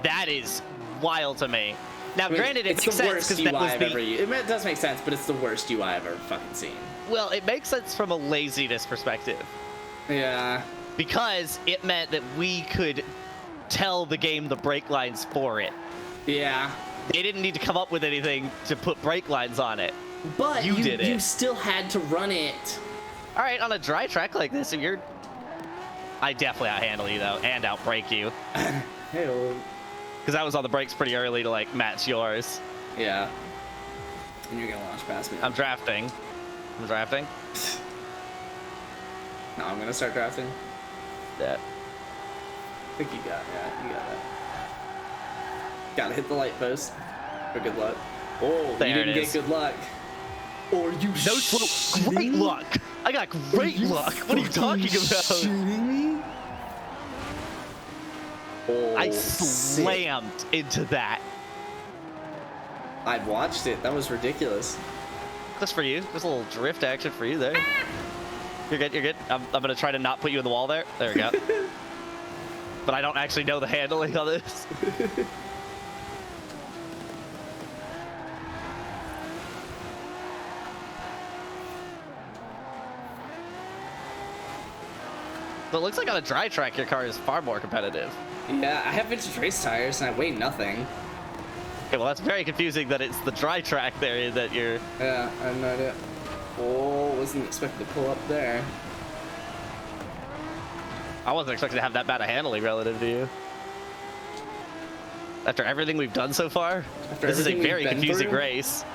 That is wild to me. Now, granted, it makes sense because that was it does make sense, but it's the worst UI I've ever fucking seen. Well, it makes sense from a laziness perspective. Yeah. Because it meant that we could tell the game the brake lines for it. Yeah. They didn't need to come up with anything to put brake lines on it. But you did it. You still had to run it. All right, on a dry track like this, if you're... I definitely outhandle you, though, and outbrake you. Hey, because I was on the brakes pretty early to, like, match yours. Yeah. And you're going to launch past me. I'm drafting. No, I'm going to start drafting. Yeah. think you got that. Gotta hit the light post for good luck. Oh, There you didn't it get is. good luck. Or you No slow. Great luck. I got great luck. What are you talking about? Shitting me? Oh, I sick. slammed into that. I watched it. That was ridiculous. Just for you. Just a little drift action for you there. You're good. You're good. I'm gonna try to not put you in the wall there. There we go. But I don't actually know the handling on this. So it looks like on a dry track, your car is far more competitive. Yeah, I have vintage race tires and I weigh nothing. Okay, well that's very confusing that it's the dry track there that you're... Yeah, I have no idea. Oh, wasn't expecting to pull up there. I wasn't expecting to have that bad a handling relative to you. After everything we've done so far, After this is a everything we've very been confusing through? race.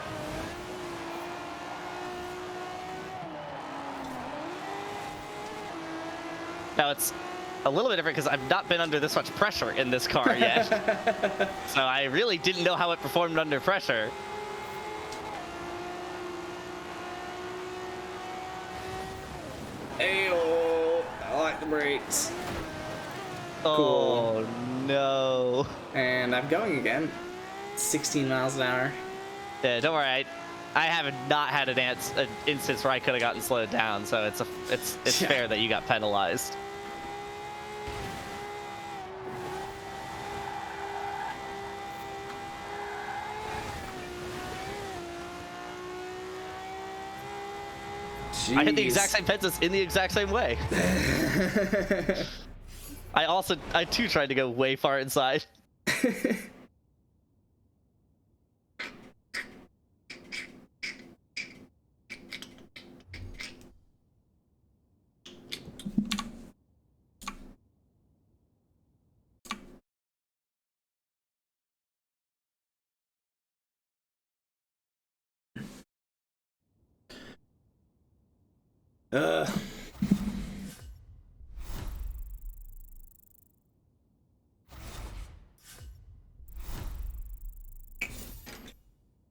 Now it's a little bit different because I've not been under this much pressure in this car yet. So I really didn't know how it performed under pressure. Ayo, I like the brakes. Oh no. And I'm going again. 16 miles an hour. Yeah, don't worry. I have not had an instance where I could have gotten slowed down, so it's Yeah. fair that you got penalized. I hit the exact same fences in the exact same way. I too tried to go way far inside.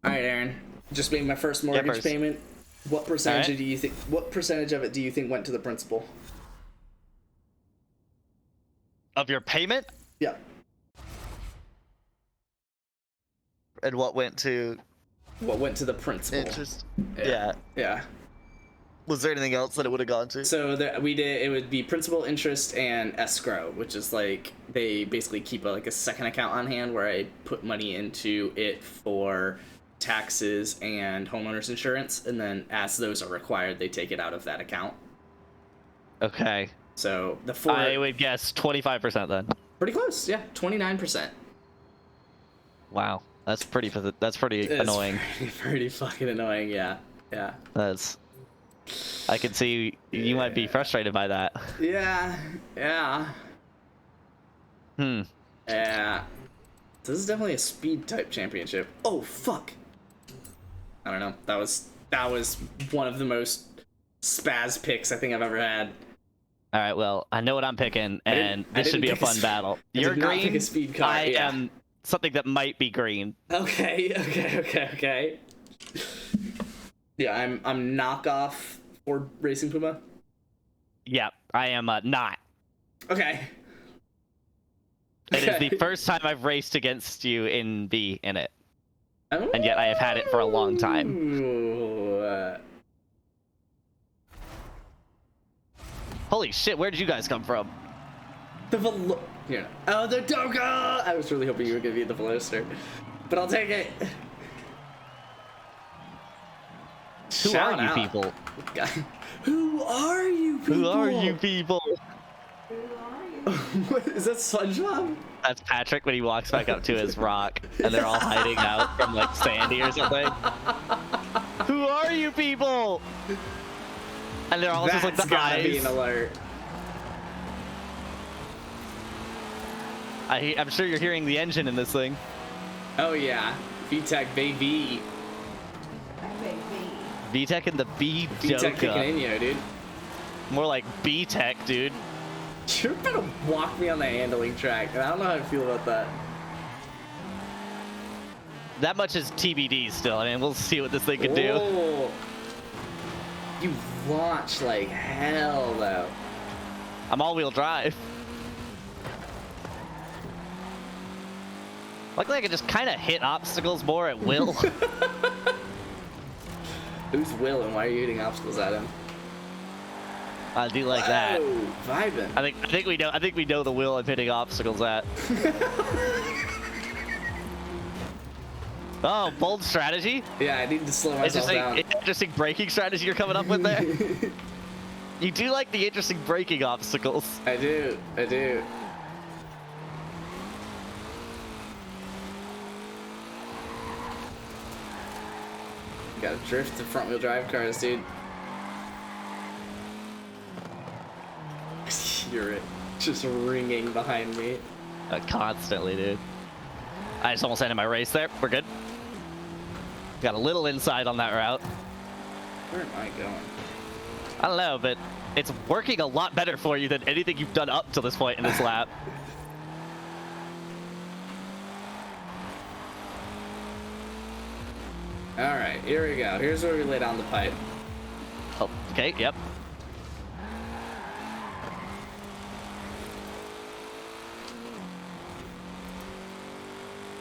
All right, Aaron. Just made my first mortgage first. payment. What percentage All right. do you think? What percentage of it do you think went to the principal? Of your payment? Yeah. And what went to What went to the principal? interest? Yeah. Yeah. Was there anything else that it would have gone to? So we did. It would be principal, interest, and escrow, which is like they basically keep like a second account on hand where I put money into it for taxes and homeowners insurance, and then as those are required, they take it out of that account. Okay. So the four, I would guess 25% then. pretty close. Yeah, 29%. Wow. That's pretty It's annoying. Pretty fucking annoying. Yeah. Yeah. I can see you might be frustrated by that. Yeah. Yeah. Hmm. Yeah. This is definitely a speed type championship. Oh fuck. I don't know. That was one of the most spaz picks I think I've ever had. All right, well, I know what I'm picking, I and didn't this should be a pick a fun battle. I You're did not green. pick a speed car, I yeah. am something that might be green. Okay. Yeah, I'm knockoff for Racing Puma. Yeah, I am not. Okay. It is the Okay. first time I've raced against you in B in it, Oh. and yet I have had it for a long time. Ooh. Holy shit, where did you guys come from? Here. Oh, the Doga! I was really hoping you were gonna be the Veloster, but I'll take it. Who Shout are you out. people? Who are you people? Who are you people? What, is that SpongeBob? That's Patrick when he walks back up to his rock, and they're all hiding out from like Sandy or something. Who are you people? And they're all That's just like the gotta be eyes. an alert. I'm sure you're hearing the engine in this thing. Oh yeah, VTech baby. VTech and the B VTech kicking Doka. in, yo, dude. More like B-Tech, dude. You're gonna walk me on the handling track, and I don't know how I feel about that. That much is TBD still. I mean, we'll see what this thing can do. Whoa. You launch like hell, though. I'm all-wheel drive. Luckily, I can just kind of hit obstacles more at will. Who's Will, and why are you hitting obstacles at him? I do like that. Vibing. I think we know. I think we know the will I'm hitting obstacles at. Oh, bold strategy. Yeah, I need to slow myself down. Interesting braking strategy you're coming up with there. You do like the interesting braking obstacles. I do. I do. Gotta drift the front wheel drive cars, dude. You're it. Just ringing behind me. Constantly, dude. I just almost ended my race there. We're good. Got a little inside on that route. Where am I going? I don't know, but it's working a lot better for you than anything you've done up to this point in this lap. Alright, here we go. Here's where we lay down the pipe. Oh, okay, yep.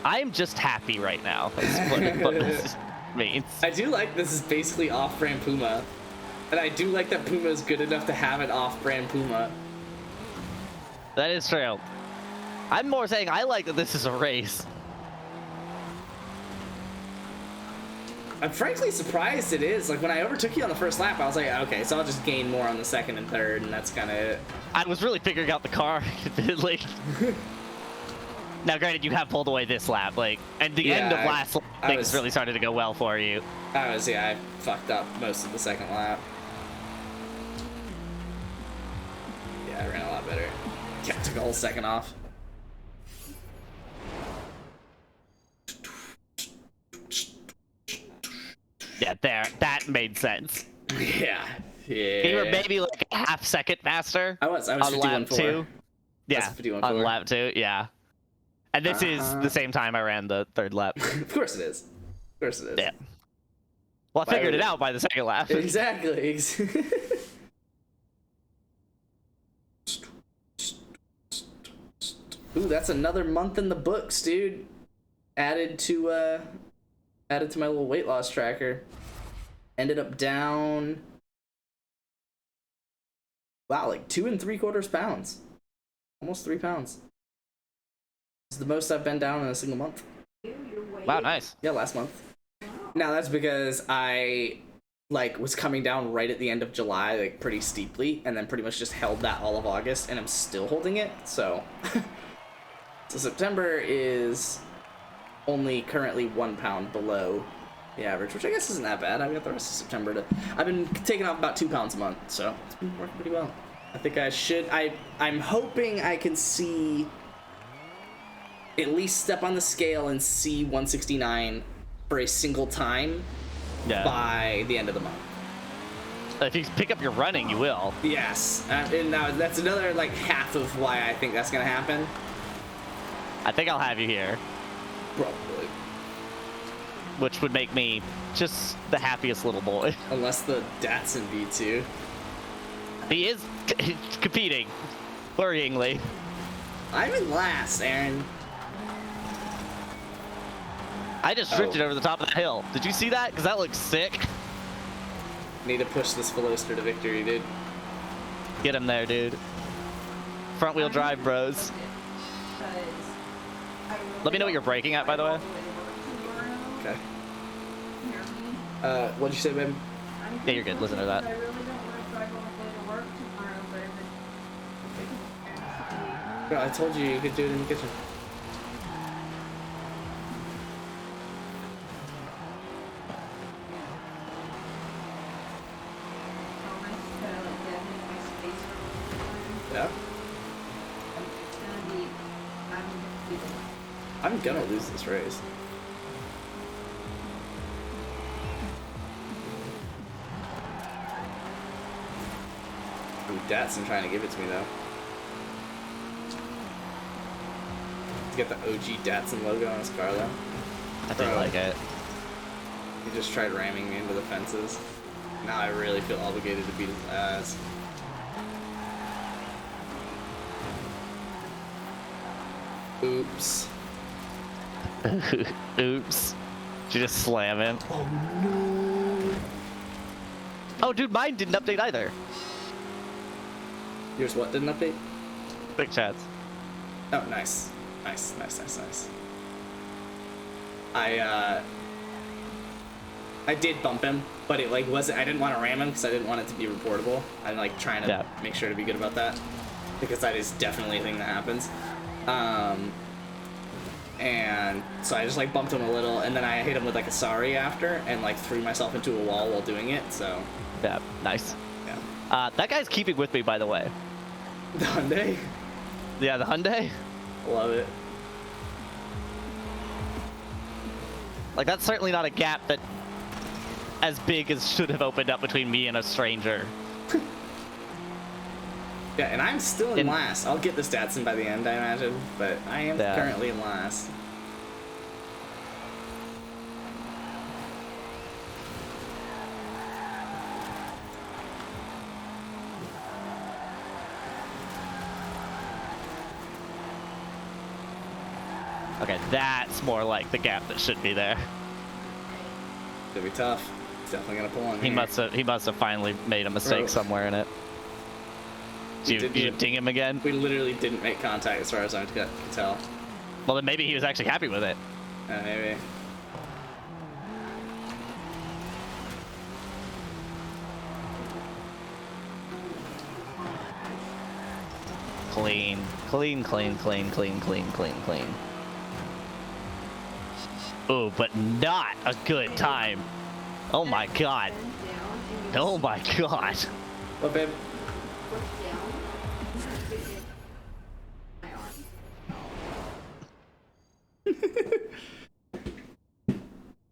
I'm just happy right now. That's what this means. I do like this is basically off-brand Puma. And I do like that Puma is good enough to have an off-brand Puma. That is true. I'm more saying I like that this is a race. I'm frankly surprised it is. Like, when I overtook you on the first lap, I was like, okay, so I'll just gain more on the second and third, and that's kind of it. I was really figuring out the car, admittedly. Now, granted, you have pulled away this lap, like, and the end of last lap, things really started to go well for you. I fucked up most of the second lap. Yeah, I ran a lot better. Yeah, took a whole second off. Yeah, there. That made sense. Yeah. Yeah. You were maybe like a half second faster. I was on lap 2. Yeah, on lap 2. Yeah. And this is the same time I ran the third lap. Of course it is. Of course it is. Yeah. Well, I figured it out by the second lap. Exactly. Ooh, that's another month in the books, dude. Added to my little weight loss tracker. Ended up down, wow, like 2 3/4 pounds. Almost 3 pounds. It's the most I've been down in a single month. Wow, nice. Yeah, last month. Now that's because I was coming down right at the end of July, like pretty steeply, and then pretty much just held that all of August, and I'm still holding it. So so September is only currently 1 pound below the average, which I guess isn't that bad. I've got the rest of September to... I've been taking off about 2 pounds a month, so it's been working pretty well. I think I should... I'm hoping I can see... at least step on the scale and see 169 for a single time by the end of the month. If you pick up your running, you will. Yes. And now that's another, half of why I think that's going to happen. I think I'll have you here. Probably. Which would make me just the happiest little boy. Unless the Datsun V2. He is competing, worryingly. I'm in last, Aaron. I just drifted over the top of that hill. Did you see that? Because that looks sick. Need to push this Veloster to victory, dude. Get him there, dude. Front wheel drive, bros. Let me know what you're braking at, by the way. Okay. What'd you say, babe? Yeah, you're good. Listen to that. I really don't want to drive all the way to work tomorrow, but No, I told you you could do it in the kitchen. Yeah? I'm gonna lose this race. Ooh, Datsun trying to give it to me though. get the OG Datsun logo on his car though. I do like it. He just tried ramming me into the fences. Now I really feel obligated to beat his ass. Oops. Oops. Did you just slam him? Oh no. Oh, dude, mine didn't update either. Yours what didn't update? Quick chats. Oh, nice. Nice. I did bump him, but it like wasn't. I didn't want to ram him because I didn't want it to be reportable. I'm like trying to make sure to be good about that because that is definitely a thing that happens. And so I just like bumped him a little, and then I hit him with like a sorry after, and like threw myself into a wall while doing it. So Yeah, nice. yeah. That guy's keeping with me, by the way. The Hyundai, Yeah, the Hyundai. love it. Like, that's certainly not a gap that as big as should have opened up between me and a stranger. Yeah, and I'm still in last. I'll get this Datsun by the end, I imagine, but I am currently in last. Okay, that's more like the gap that should be there. It's gonna be tough. It's definitely gonna pull on He here. must have finally made a mistake somewhere in it. Did you ding him again? We literally didn't make contact as far as I could tell. Well, then maybe he was actually happy with it. Maybe. Clean. Ooh, but not a good time. Oh my god. Oh my god. What, babe?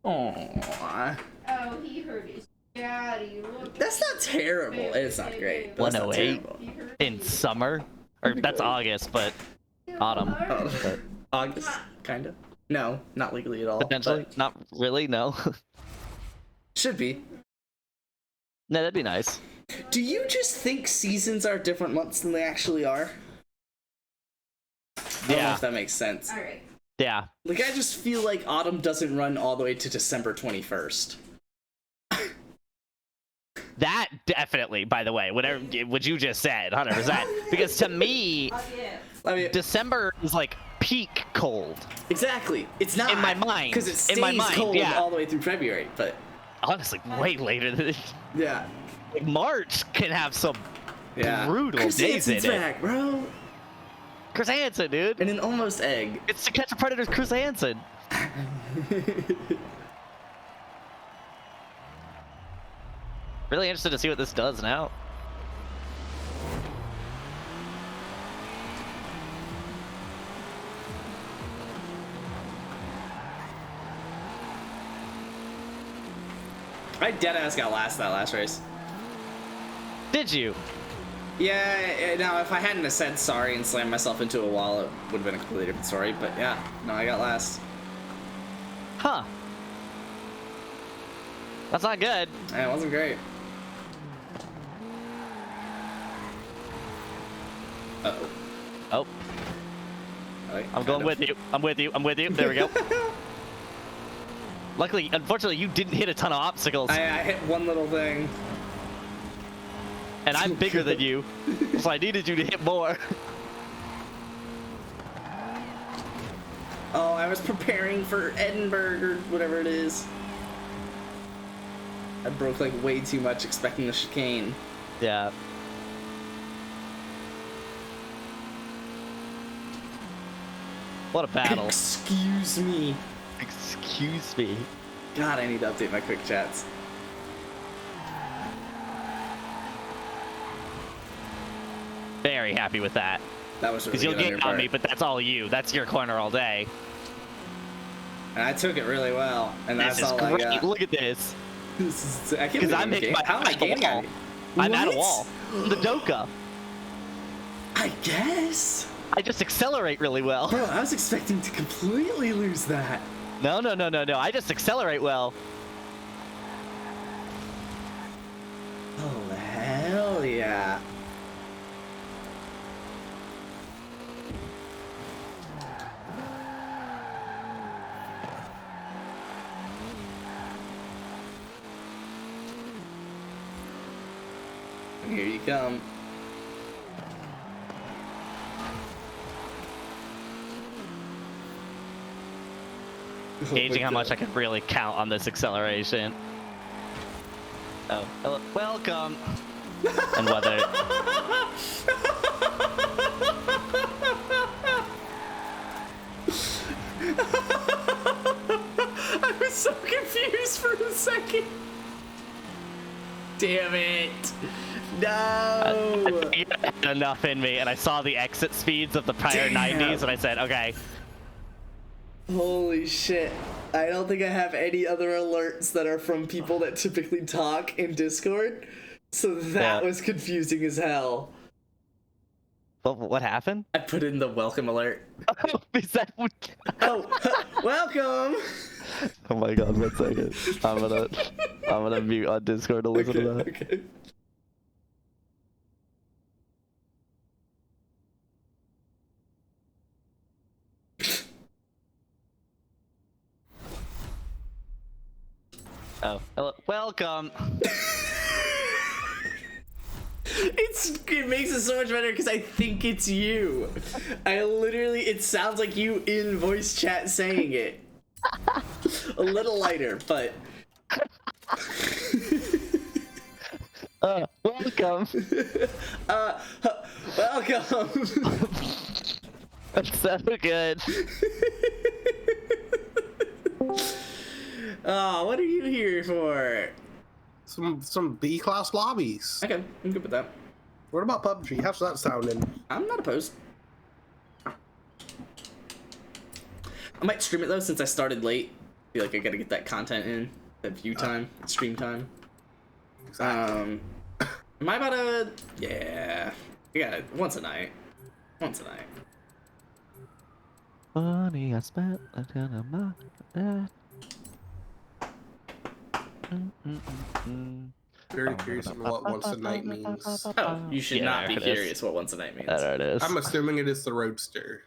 Aww. Oh, he hurt his daddy. Look. That's not terrible. It's not great. That's not 108 terrible. in summer? Or that's August, but autumn. Oh, August, kind of. No, not legally at all. Potentially. but Not really, no. should be. No, that'd be nice. Do you just think seasons are different months than they actually are? I don't know Yeah. if that makes sense. All right. Yeah. Like, I just feel like autumn doesn't run all the way to December 21st. That definitely, by the way, whatever what you just said, 100%. Because to me, I mean, December is like peak cold. exactly. It's not In my mind. because it stays In my mind, cold yeah. all the way through February. But Honestly, way later than yeah, like March can have some brutal Chris days in Hansen's it. back, bro. Chris Hansen, dude. And an almost egg. It's To Catch a Predator's Chris Hansen. Really interested to see what this does now. I deadass got last that last race. Did you? Yeah, now if I hadn't have said sorry and slammed myself into a wall, it would have been a completely different story. But yeah, no, I got last. Huh. That's not good. Yeah, it wasn't great. Uh-oh. Oh, Right, I'm going with you. I'm with you. I'm with you. There we go. Luckily, unfortunately, you didn't hit a ton of obstacles, I hit one little thing. and I'm bigger than you, so I needed you to hit more. Oh, I was preparing for Edinburgh or whatever it is. I broke like way too much expecting the chicane. Yeah. What a battle. Excuse me. Excuse me. God, I need to update my quick chats. Very happy with that. That was really Because you'll good on your get on part. me, but that's all you. That's your corner all day. And I took it really well, and that's This is all great. I got. Look at this. This is, I can't Because believe I'm hitting my How am I at the gaining wall. on you? I'm at a What? wall. The Doka. I guess. I just accelerate really well. Bro, I was expecting to completely lose that. No. I just accelerate well. Oh, hell yeah. Here you come. Gauging how much I can really count on this acceleration. Oh, hello, welcome. And whether I was so confused for a second. Damn it. No. you had enough in me, and I saw the exit speeds of the prior 90s, and I said, okay. Holy shit. I don't think I have any other alerts that are from people that typically talk in Discord. So that was confusing as hell. What happened? I put in the welcome alert. Oh, is that what? Oh, welcome. Oh my god, 1 second. I'm gonna mute on Discord to listen to that. Okay. Oh, hello, welcome. It makes it so much better because I think it's you. It sounds like you in voice chat saying it. A little lighter, but. Welcome. Welcome. That's so good. Oh, what are you here for? Some B-class lobbies. Okay, I'm good with that. What about PUBG? How's that sounding? I'm not opposed. I might stream it though since I started late. I feel like I gotta get that content in, that view time, stream time. Am I about to? Yeah, I got it once a night. Once a night. Money I spent a ton of money. Very curious on what once a night means. Oh, you should Yeah, not be it is. curious what once a night means. There it is. I'm assuming it is the Roadster.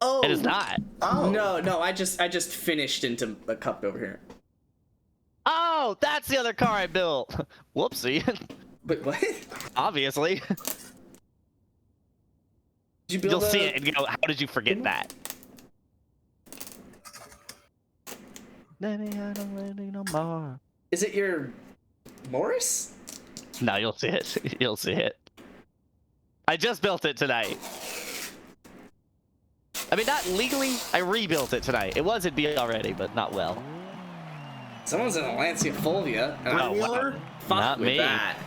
Oh, It is not. Oh. No, I just finished into a cup over here. Oh, that's the other car I built. Whoopsie. But what? Obviously. Did you build You'll a... see it and go, how did you forget that? Baby, I don't really no more. Is it your Morris? No, you'll see it. You'll see it. I just built it tonight. I mean, not legally. I rebuilt it tonight. It was in B already, but not well. Someone's in a Lancia Fulvia. And Oh, wow. fuck Not with me. that.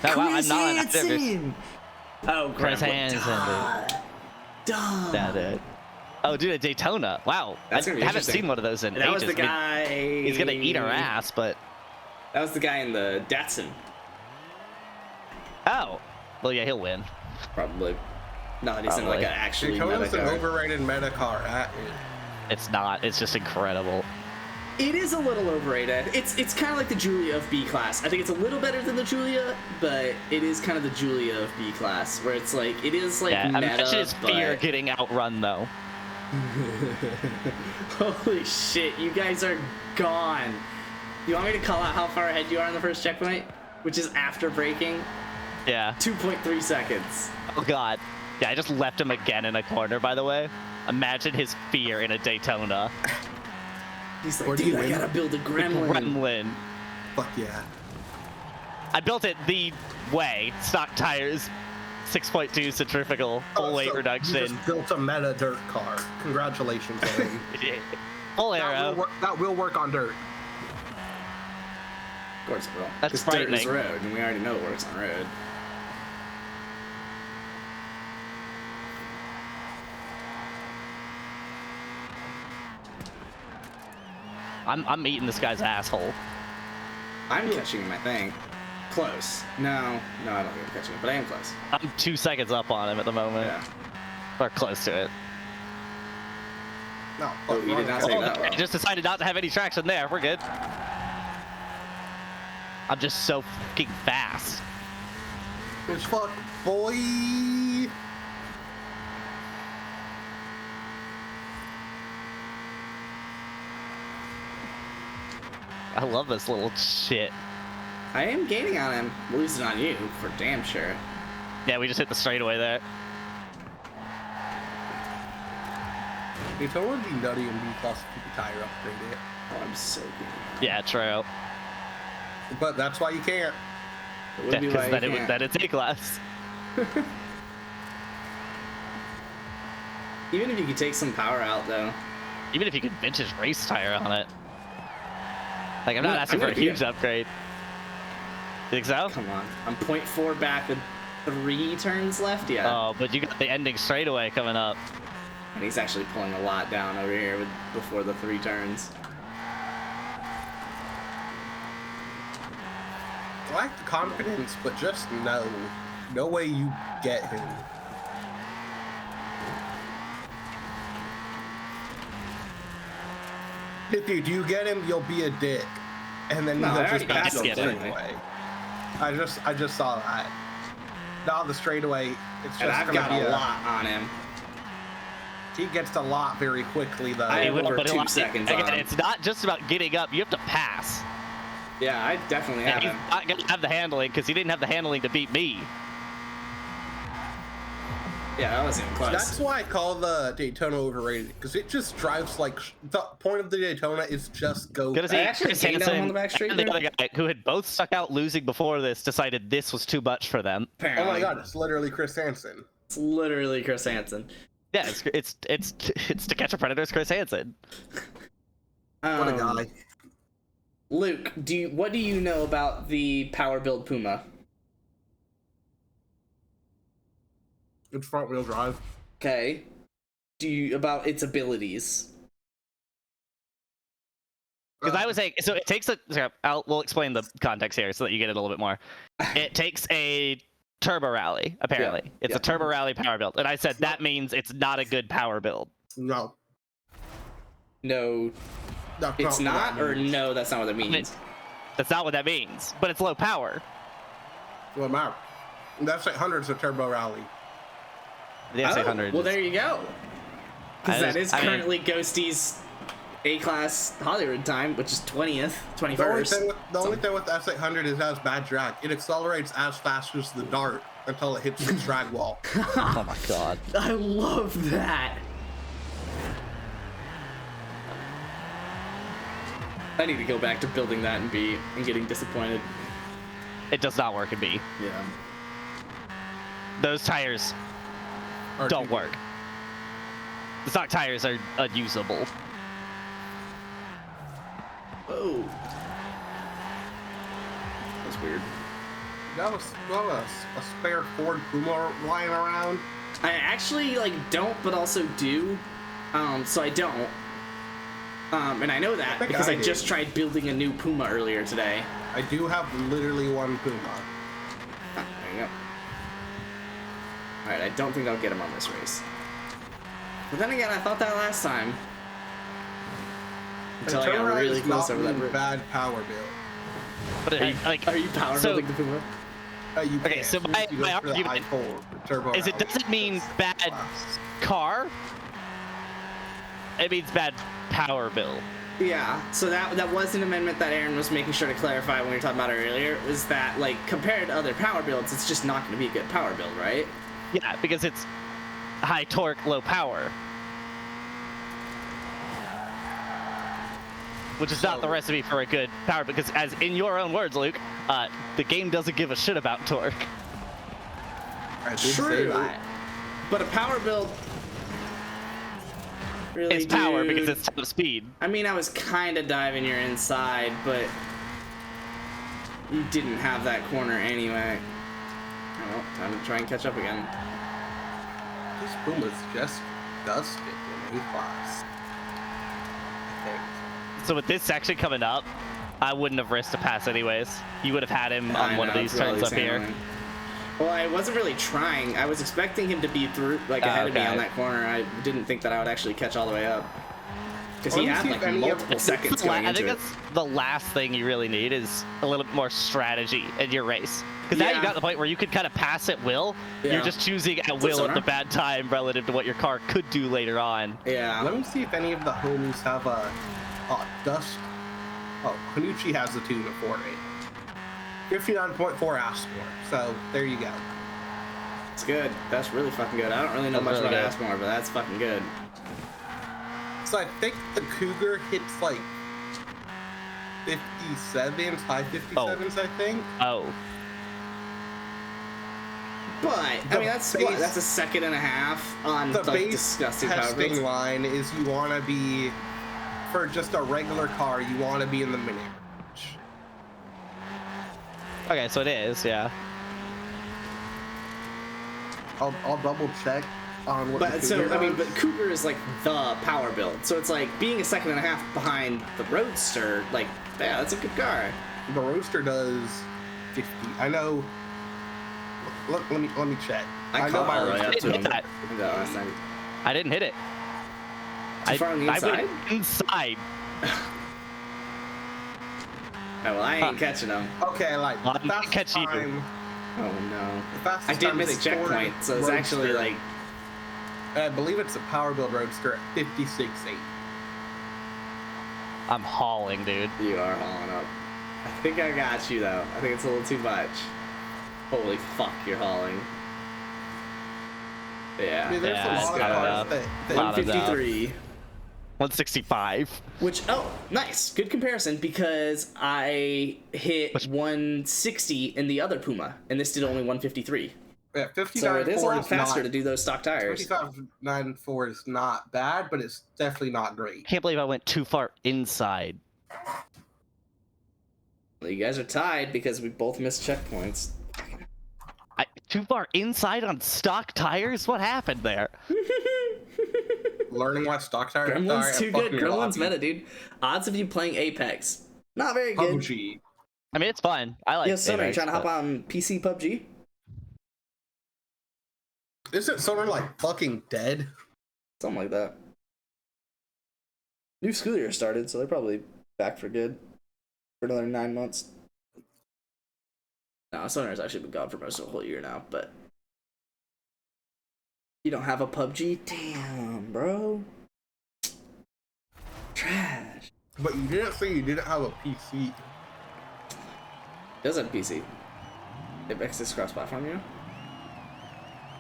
No, wow, I'm Chris not an activist. Hansen! Oh, Chris crap. Hansen, Duh. That it. Oh, dude, a Daytona. Wow. That's I gonna be haven't interesting. seen one of those in That ages. was the I mean, guy. he's gonna eat our ass, but. That was the guy in the Datsun. Oh. Well, yeah, he'll win. Probably. Not he's in like Probably. an actually Daytona's an meta car. overrated meta car. It's not. It's just incredible. It is a little overrated. It's kind of like the Julia of B class. I think it's a little better than the Julia, but it is kind of the Julia of B class, where it's like it is like Yeah, meta. imagine his but... fear getting outrun, though. Holy shit, you guys are gone. You want me to call out how far ahead you are on the first checkpoint? Which is after braking? Yeah. 2.3 seconds. Oh, God. Yeah, I just left him again in a corner, by the way. Imagine his fear in a Daytona. He's like, Where do dude, you I win? gotta build a gremlin. Gremlin. Fuck yeah. I built it the way. Stock tires, 6.2 centrifugal, full weight So reduction. You just built a meta dirt car. Congratulations, Owen. Full arrow. That will work on dirt. Of course it will. That's 'Cause dirt is frightening. road, and we already know it works on road. I'm eating this guy's asshole. I'm catching him, I think. Close. No, I don't think I'm catching up, but I am close. I'm 2 seconds up on him at the moment. Yeah. Or close to it. No, Oh, you did not say that I well. just decided not to have any traction there. We're good. I'm just so fucking fast. It's fuck, boy. I love this little shit. I am gaining on him. Losing on you, for damn sure. Yeah, we just hit the straightaway there. It's already nutty and B-plus if you tire upgrade it. Oh, I'm so good. Yeah, true. But that's why you can't. It would Yeah, be because like, then it yeah. would then it's A-class. Even if you could take some power out, though. Even if you could vintage race tire on it. Like, I'm not Yeah, asking I'm for a gonna beat huge it. upgrade. You think so? Come on. I'm 0.4 back with 3 turns left. Yeah. Oh, but you got the ending straightaway coming up. And he's actually pulling a lot down over here before the 3 turns. I like the confidence, but just no way you get him. If you do get him, you'll be a dick, and then No, I he'll already just back passed the him straightaway. I just saw that. Now the straightaway, it's just And I've gonna got be a lot on him. He gets a lot very quickly though. I have But over he'll 2 have- seconds again, on him. it's not just about getting up. You have to pass. Yeah, I definitely have And he's him. not going to have the handling because he didn't have the handling to beat me. Yeah, that wasn't even close. That's why I call the Daytona overrated, because it just drives like the point of the Daytona is just go. Good to I see actually Chris gained him on Hansen the back straight and the there. other guy who had both stuck out losing before this decided this was too much for them. Oh Apparently. my god, it's literally Chris Hansen. It's literally Chris Hansen. Yeah, it's To Catch a Predator's Chris Hansen. What a guy. Luke, what do you know about the power build Puma? It's front wheel drive. Okay. About its abilities? Because I was saying, so it takes we'll explain the context here so that you get it a little bit more. It takes a turbo rally, apparently. Yeah, It's yeah. a turbo rally power build. And I said that means it's not a good power build. No. No, That's it's what not, that or means. no, that's not what it means. That's not what that means. But it's low power. What matter? That's like hundreds of turbo rally. The X800. Well, there you go. Because that is I mean- currently Ghosty's A-class Hollywood time, which is 20th, The only 21st. thing with the S800 is it has bad drag. It accelerates as fast as the dart until it hits the drag wall. Oh my god. I love that. I need to go back to building that and getting disappointed. It does not work in B. Yeah. Those tires don't work. The stock tires are unusable. Oh. That's weird. That was a spare Ford Puma lying around. I actually don't, but also do. So I don't. And I know that think because I I do. just tried building a new Puma earlier today. I do have literally one Puma. Ah, there you go. Alright, I don't think I'll get him on this race. But then again, I thought that last time. Until I got Turbo really is close not over that mean bridge. bad power build. But Are you power so- building the Puma? You Okay, can't. so my- You go my for the argument I4 turbo is it rally. doesn't mean It's bad class. car. It means bad power build. Yeah, so that was an amendment that Aaron was making sure to clarify when we were talking about it earlier, was that, compared to other power builds, it's just not going to be a good power build, right? Yeah, because it's high torque, low power. Which is not the recipe for a good power, because as in your own words, Luke, the game doesn't give a shit about torque. I did say True. that. But a power build... Really, It's power dude? because it's top speed. I mean, I was kind of diving your inside, but... You didn't have that corner anyway. Oh, well, time to try and catch up again. This Puma's just dusted in A class. I think. So with this section coming up, I wouldn't have risked a pass anyways. You would have had him I on one of know, these it's turns really up here. handling. Well, I wasn't really trying. I was expecting him to be through, like, ahead of me Okay. on that corner. I didn't think that I would actually catch all the way up. Because he Let me had, see like, if any of- multiple seconds going I into think it. that's the last thing you really need is a little bit more strategy in your race. Because now Yeah. you got to the point where you could kind of pass at will. Yeah. You're just choosing at up, will at Sonar? the bad time relative to what your car could do later on. Yeah. Let me see if any of the homies have a dust. Oh, Hanucci has the tune of 4.8. 59.4 Asmore. So there you go. It's good. That's really fucking good. I don't really know That's much really about good. Asmore, but that's fucking good. So I think the Cougar hits like 57s, high 57s, I think. Oh, But, I The mean, that's base- what? That's a second and a half on, The like, base disgusting power testing builds. line is you want to be, for just a regular car, you want to be in the mini range. okay, so it is, yeah. I'll double check on what the But, so, Cougar I mean, does. but Cougar is, like, the power build. So it's like, being a second and a half behind the Roadster, like, yeah, that's a good car. The Roadster does 50. I know. Let me check. I know caught my all the way up Roadster. to Hit him. that. No, last time. I didn't hit it. Too far on the I went inside? inside. Oh, well, I ain't catching him. Okay, like Well, the I'm gonna fastest catch you. time. Oh, no. The fastest I did time miss is a checkpoint, Ford so it's actually, Roadster. like, I believe it's a power build Roadster at 56.8. I'm hauling, dude. you are hauling up. I think I got you, though. I think it's a little too much. Holy fuck, you're hauling. Yeah. I mean, there's Yeah, a lot of I don't cars know. that Lot of 153. 165. Which, oh, nice. Good comparison because I hit 160 in the other Puma, and this did only 153. yeah, 59.4 So it is a lot is faster not, to do those stock tires. 55.94 is not bad, but it's definitely not great. Can't believe I went too far inside. Well, you guys are tied because we both missed checkpoints. Too far inside on stock tires? What happened there? Learning why stock tires Gremlin's are too good. Gremlin's meta, dude. Odds of you playing Apex. Not very good. PUBG. I mean, it's fun. I like Yo, Sonar, you Apex, trying to hop but- on PC PUBG? Isn't Sonar like fucking dead? Something like that. New school year started, so they're probably back for good for another 9 months. No, Sonar's actually been gone for most of the whole year now, but you don't have a PUBG? Damn, bro. Trash. But you didn't say you didn't have a PC. Does have a PC. Apex is cross-platform, you know?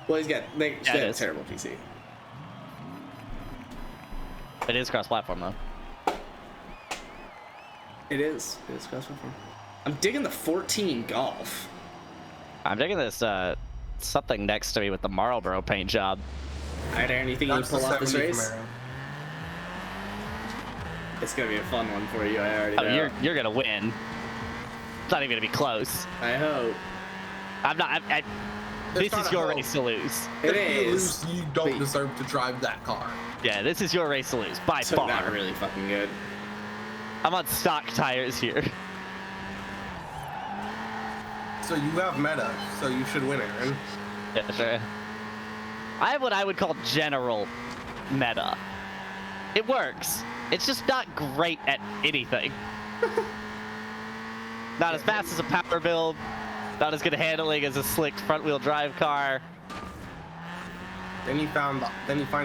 Well, he's got Yeah, it a is. terrible PC. It is cross-platform, though. It is. It is cross-platform. I'm digging the 14 Golf. I'm digging this, something next to me with the Marlboro paint job. All right, Aaron, you think you can That's the pull off this 70 race? Camaro. It's gonna be a fun one for you. I already Oh, know. you're gonna win. It's not even gonna be close. I hope I'm not. This It's not is a your hope. race to lose. it If you is. lose, you don't But- deserve to drive that car. Yeah, this is your race to lose by Took far. that really fucking good. I'm on stock tires here. So you have meta, so you should win, Aaron. Yeah, sure. I have what I would call general meta. It works. It's just not great at anything. Not as fast as a power build. Not as good at handling as a slick front-wheel drive car. Then you find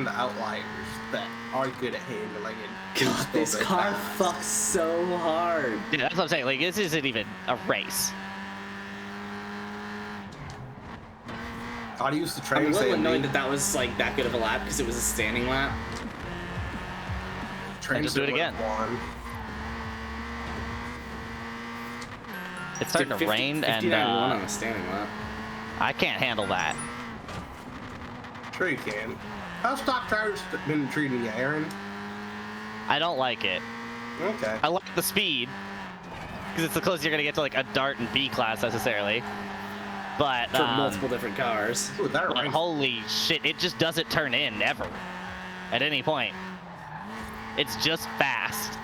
the outliers that are good at handling it. God, this car fucks so hard. Yeah, that's what I'm saying. Like, this isn't even a race. I used to I'm train a little Sandy. annoyed that that was like that good of a lap because it was a standing lap. Train just do it Sandy again. won. It's starting to 50 rain, 59 and won on a standing lap. I can't handle that. Sure you can. How's stock tires been treating you, Aaron? I don't like it. Okay. I like the speed, because it's the closest you're gonna get to like a Dart and B class necessarily. But For multiple different cars. Ooh, that but rain. holy shit, it just doesn't turn in ever, at any point. It's just fast.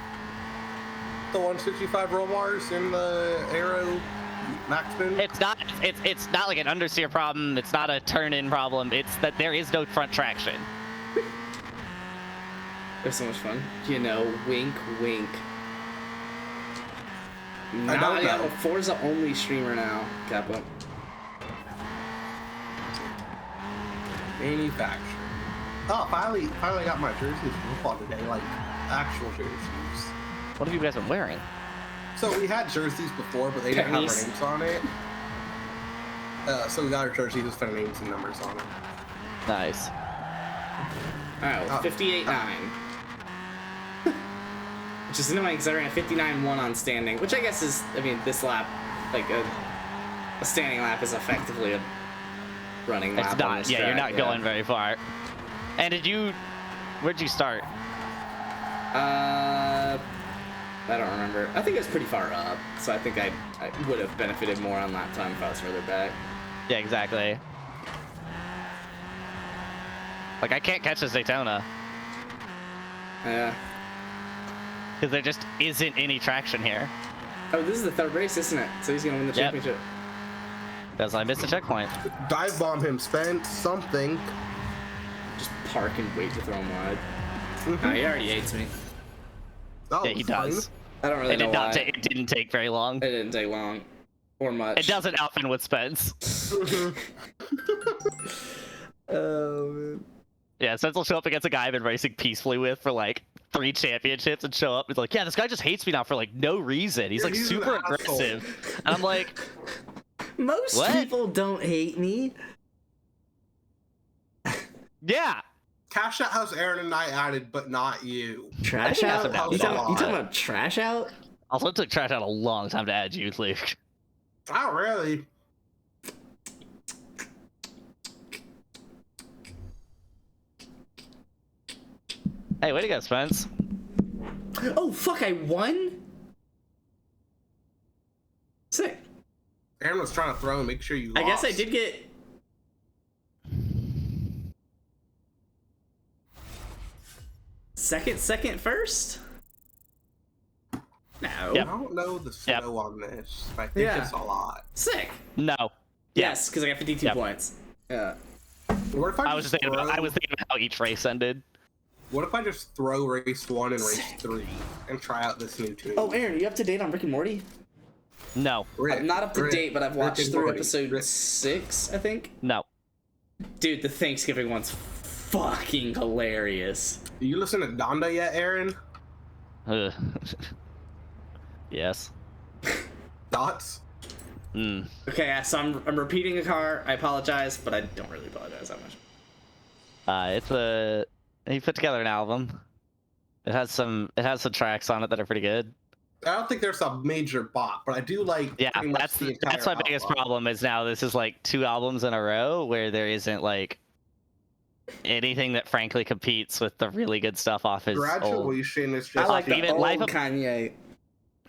the 165 roll bars in the Aero max spin? It's not like an understeer problem. It's not a turn-in problem. It's that there is no front traction. There's so much fun. You know, wink, wink. I don't I'm know. a Forza only streamer now, Kappa. Manufacturer. Oh, finally got my jerseys from football today, like actual jerseys. What have you guys been wearing? So we had jerseys before, but they didn't have our Pennies. names on it. So we got our jerseys with their names and numbers on it. Nice. Alright, well, 58.9. Which is annoying because I ran a 59.1 on standing, which I guess is, I mean, this lap, like a standing lap is effectively a running lap. It's on not. this Yeah, you're track, not going very far. And where'd you start? I don't remember. I think it was pretty far up, so I think I would have benefited more on lap time if I was further back. Yeah, exactly. Like, I can't catch this Daytona Yeah. because there just isn't any traction here. Oh, this is the third race, isn't it? So he's gonna win the Yep. championship. Because I missed a checkpoint. Dive bomb him, Spence. Something. Just park and wait to throw him wide. Oh, he already hates me. Oh, Yeah, he does. I don't really It know did not. why. It didn't take very long. It didn't take long. Or much. It doesn't often with Spence. Oh, man. Yeah, Spence will show up against a guy I've been racing peacefully with for like 3 championships and show up. He's like, yeah, this guy just hates me now for like no reason. He's Yeah, like he's an super asshole. aggressive. And I'm like, Most What? people don't hate me. yeah. Cash Out House Aaron and I added, but not you. Trash think out? that's You about talking it. about trash out? Also, it took trash out a long time to add you, Luke. Not really. Hey, way to go, Spence. Oh, fuck, I won? Sick. Aaron was trying to throw and make sure you lost. I guess I did get... Second, first? No. I Yep. don't know the Yep. snow on this. I think Yeah. it's a lot. Sick. No. Yes, because I got 52 Yep. points. Yeah. What if I was just thinking about how each race ended. What if I just throw race 1 and race 3 and try out this new tune? Oh, Aaron, are you up to date on Rick and Morty? No. I'm not up to Rick- date, but I've Rick watched and through Morty. episode Rick- 6, I think. No. Dude, the Thanksgiving one's fucking hilarious. Do you listen to Donda yet, Aaron? Ugh. Yes. Thoughts? Mm. Okay, yeah, so I'm repeating a car. I apologize, but I don't really apologize that much. He put together an album. It has some tracks on it that are pretty good. I don't think there's a major bot, but I do like. Yeah, pretty much that's the entire my biggest album. problem is now this is like 2 albums in a row where there isn't like anything that frankly competes with the really good stuff off his old. Graduation is I just. like the even old Life of- Kanye.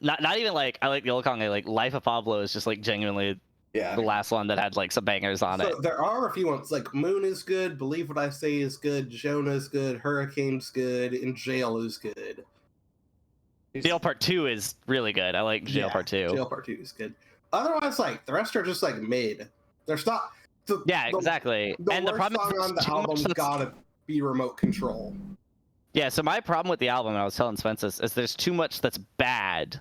Not even like I like the old Kanye, like Life of Pablo is just like genuinely Yeah. the last one that had like some bangers on it. So there are a few ones like Moon is good, Believe What I Say is good, Jonah's good, Hurricane's good, and Jail is good. Jail Part 2 is really good. I like Jail Part 2. Jail Part 2 is good. Otherwise, like the rest are just like mid. There's not. Yeah, exactly. The And the worst problem song is on the there's too much album's that's- gotta be Remote Control. Yeah, so my problem with the album, and I was telling Spence this, is there's too much that's bad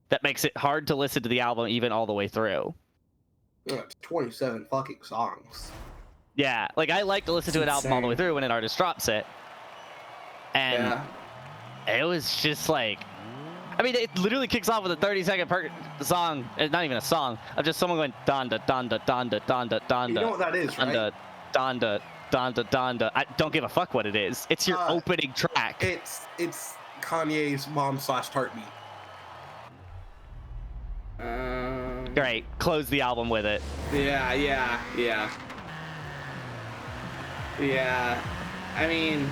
that makes it hard to listen to the album even all the way through. It's 27 fucking songs. Yeah, like I like to listen to an It's album all the way insane. through when an artist drops it. And Yeah. it was just like, I mean, it literally kicks off with a 30-second song. It's not even a song of just someone going donda donda donda donda donda. You know what that is, right? Donda donda donda. I don't give a fuck what it is. It's your opening track. It's Kanye's Mom/Heartbeat. Great, close the album with it. Yeah. I mean,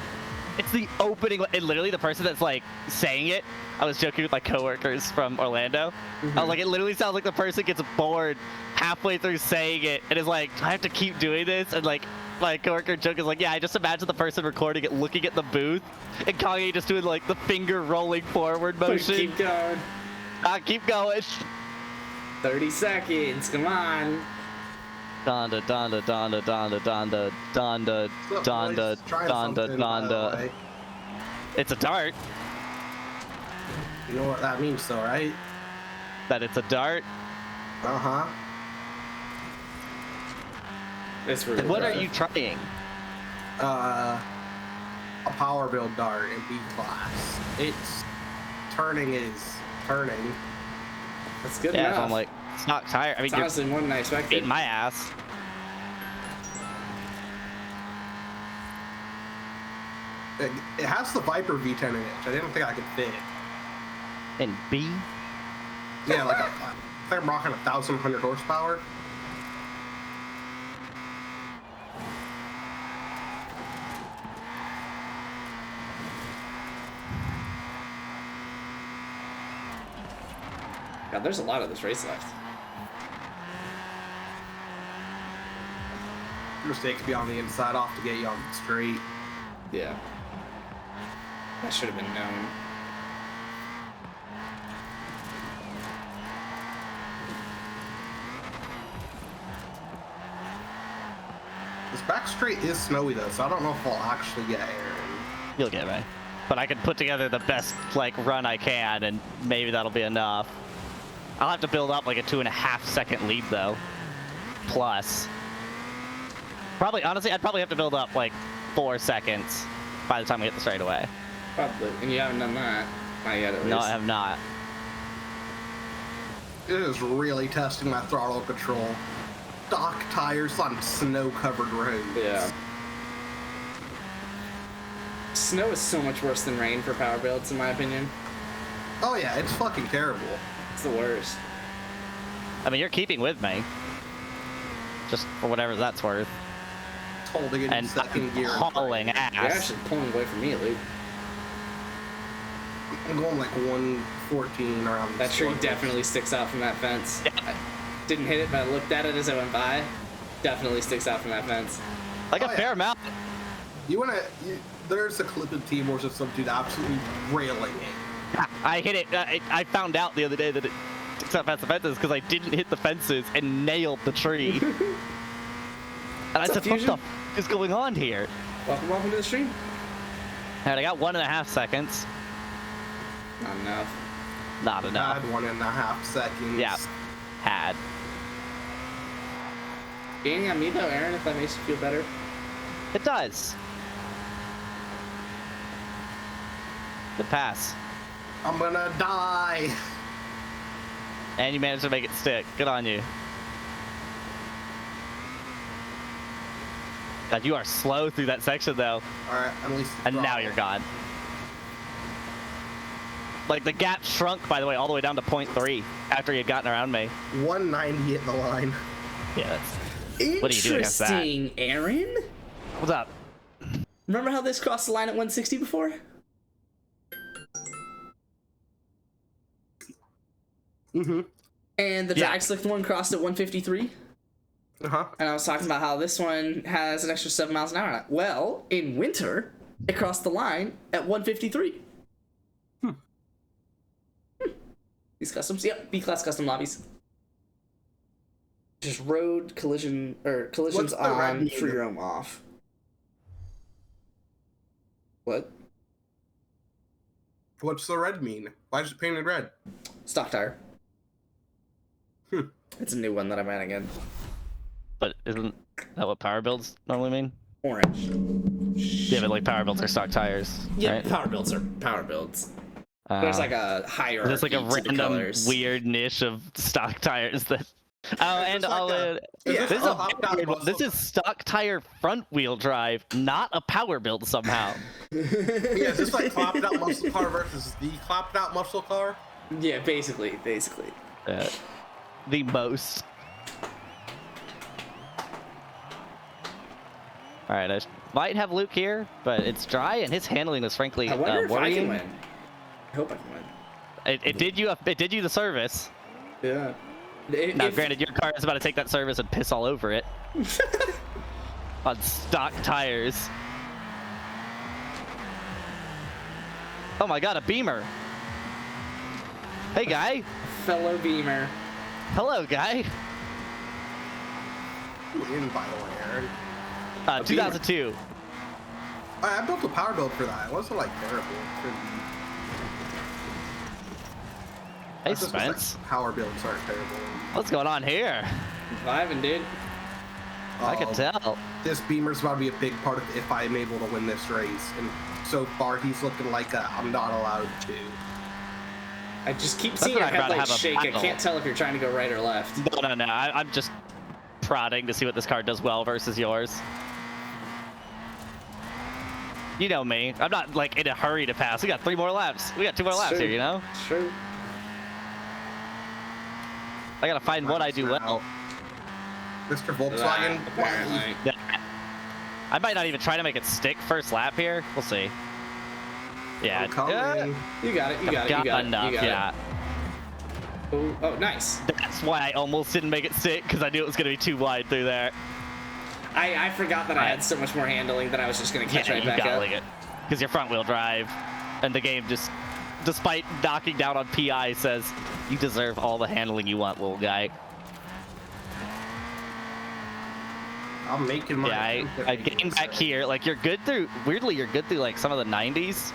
It's the opening, and literally the person that's like saying it, I was joking with my coworkers from Orlando. I was like, it literally sounds like the person gets bored halfway through saying it and is like, do I have to keep doing this? And like, my coworker joke is like, yeah, I just imagine the person recording it looking at the booth and Kanye just doing like the finger rolling forward motion. Keep going. Keep going. 30 seconds. Come on. Donda, donda, donda, donda, donda, donda, donda, donda, donda. It's a dart. You know what that means, though, right? That it's a dart. Uh-huh. It's really What are rough. you trying? A power build dart in B class. It's turning is turning. That's good Yeah, enough. so I'm like, it's not tired. I mean, It's you're honestly more than I expected. beating my ass. It has the Viper V10 in it, which I didn't think I could fit. And B? Yeah, like I think I'm rocking 1,100 horsepower. God, there's a lot of this race left. Mistakes be on the inside off to get you on the straight. Yeah. That should have been known. This back straight is snowy though, so I don't know if I'll actually get air. You'll get me. But I can put together the best like run I can, and maybe that'll be enough. I'll have to build up like a 2.5 second lead though. Plus. Probably, honestly, I'd probably have to build up like 4 seconds by the time we hit the straightaway. Probably. And you haven't done that. Not yet, at least. No, I have not. It is really testing my throttle control. Stock tires on snow-covered roads. Yeah. Snow is so much worse than rain for power builds, in my opinion. Oh yeah, it's fucking terrible. It's the worst. I mean, you're keeping with me. Just for whatever that's worth. It's holding it in And second gear. hauling You're ass. actually pulling away from me, Luke. I'm going like 114 around. That this tree one. definitely sticks out from that fence. I didn't hit it, but I looked at it as I went by. Definitely sticks out from that fence. Like Oh, a yeah. fair amount. There's a clip of Team Wars of some dude absolutely railing it. I hit it. I found out the other day that it sticks out past the fences because I didn't hit the fences and nailed the tree. And I What's said, up, what Fusion? the f is going on here? Welcome to the stream. Alright, I got 1.5 seconds. Not enough. Not enough. Had 1.5 seconds. Yeah. Had. Gaining on me though, Aaron, if that makes you feel better. It does. Good pass. I'm gonna die. And you managed to make it stick. Good on you. God, you are slow through that section though. Alright, at least. And now you're gone. Like the gap shrunk, by the way, all the way down to 0.3 after you had gotten around me. 190 at the line. Yeah, that's... What are you doing against that? Interesting, Aaron. What's up? Remember how this crossed the line at 160 before? Mm-hmm. And the Yeah. drag slick one crossed at 153. Uh-huh. And I was talking about how this one has an extra 7 miles an hour on it. Well, in winter, it crossed the line at 153. These customs? Yep, B-class custom lobbies. Just road collision, or collisions What's the red on, meter? free roam off. What? What's the red mean? Why is it painted red? Stock tire. It's a new one that I'm adding in. But isn't that what power builds normally mean? Orange. Yeah, but like power builds are stock tires, Yeah, right? power builds are power builds. There's like a hierarchy. there's like a to the random colors. weird niche of stock tires that... Oh, and this like I'll... a- Yeah, this is a a hopped-out weird one. muscle This is stock tire front wheel drive, not a power build somehow. Yeah, is this like clapped out muscle car versus the clapped out muscle car? Yeah, basically. The most. Alright, I might have Luke here, but it's dry and his handling is frankly I wonder if I worrying. can win. I hope I can win. It did you the service. Yeah. Now, granted, your car is about to take that service and piss all over it. on stock tires. Oh my god, a Beamer. Hey, guy. Fellow Beamer. Hello, guy. In, by the way, Aaron. 2002. I built a power build for that. It wasn't like terrible. Hey, That's just 'cause, Spence. like, power builds aren't terrible. What's going on here? Vibing, dude. I can tell. This Beamer's about to be a big part of if I'm able to win this race. And so far, he's looking like I'm not allowed to. I just keep That's seeing what your I'd rather headlights have a shake. I battle. can't tell if you're trying to go right or left. No. I'm just prodding to see what this car does well versus yours. You know me. I'm not like in a hurry to pass. We got 3 more laps. We got 2 more laps here, you know? It's true. I gotta find what I do well. Mr. Volkswagen. Apparently. Yeah. I might not even try to make it stick first lap here. We'll see. Yeah. I'm coming. You got it. You got it. You got enough, it. You got yeah. it. Oh, nice. That's why I almost didn't make it stick, because I knew it was gonna be too wide through there. I forgot that I had so much more handling that I was just gonna catch right back up. It. Because your front wheel drive, and the game just, despite knocking down on PI, says you deserve all the handling you want, little guy. I'm making my. Yeah, I gained back here. Like you're good through. Weirdly, you're good through like some of the 90s,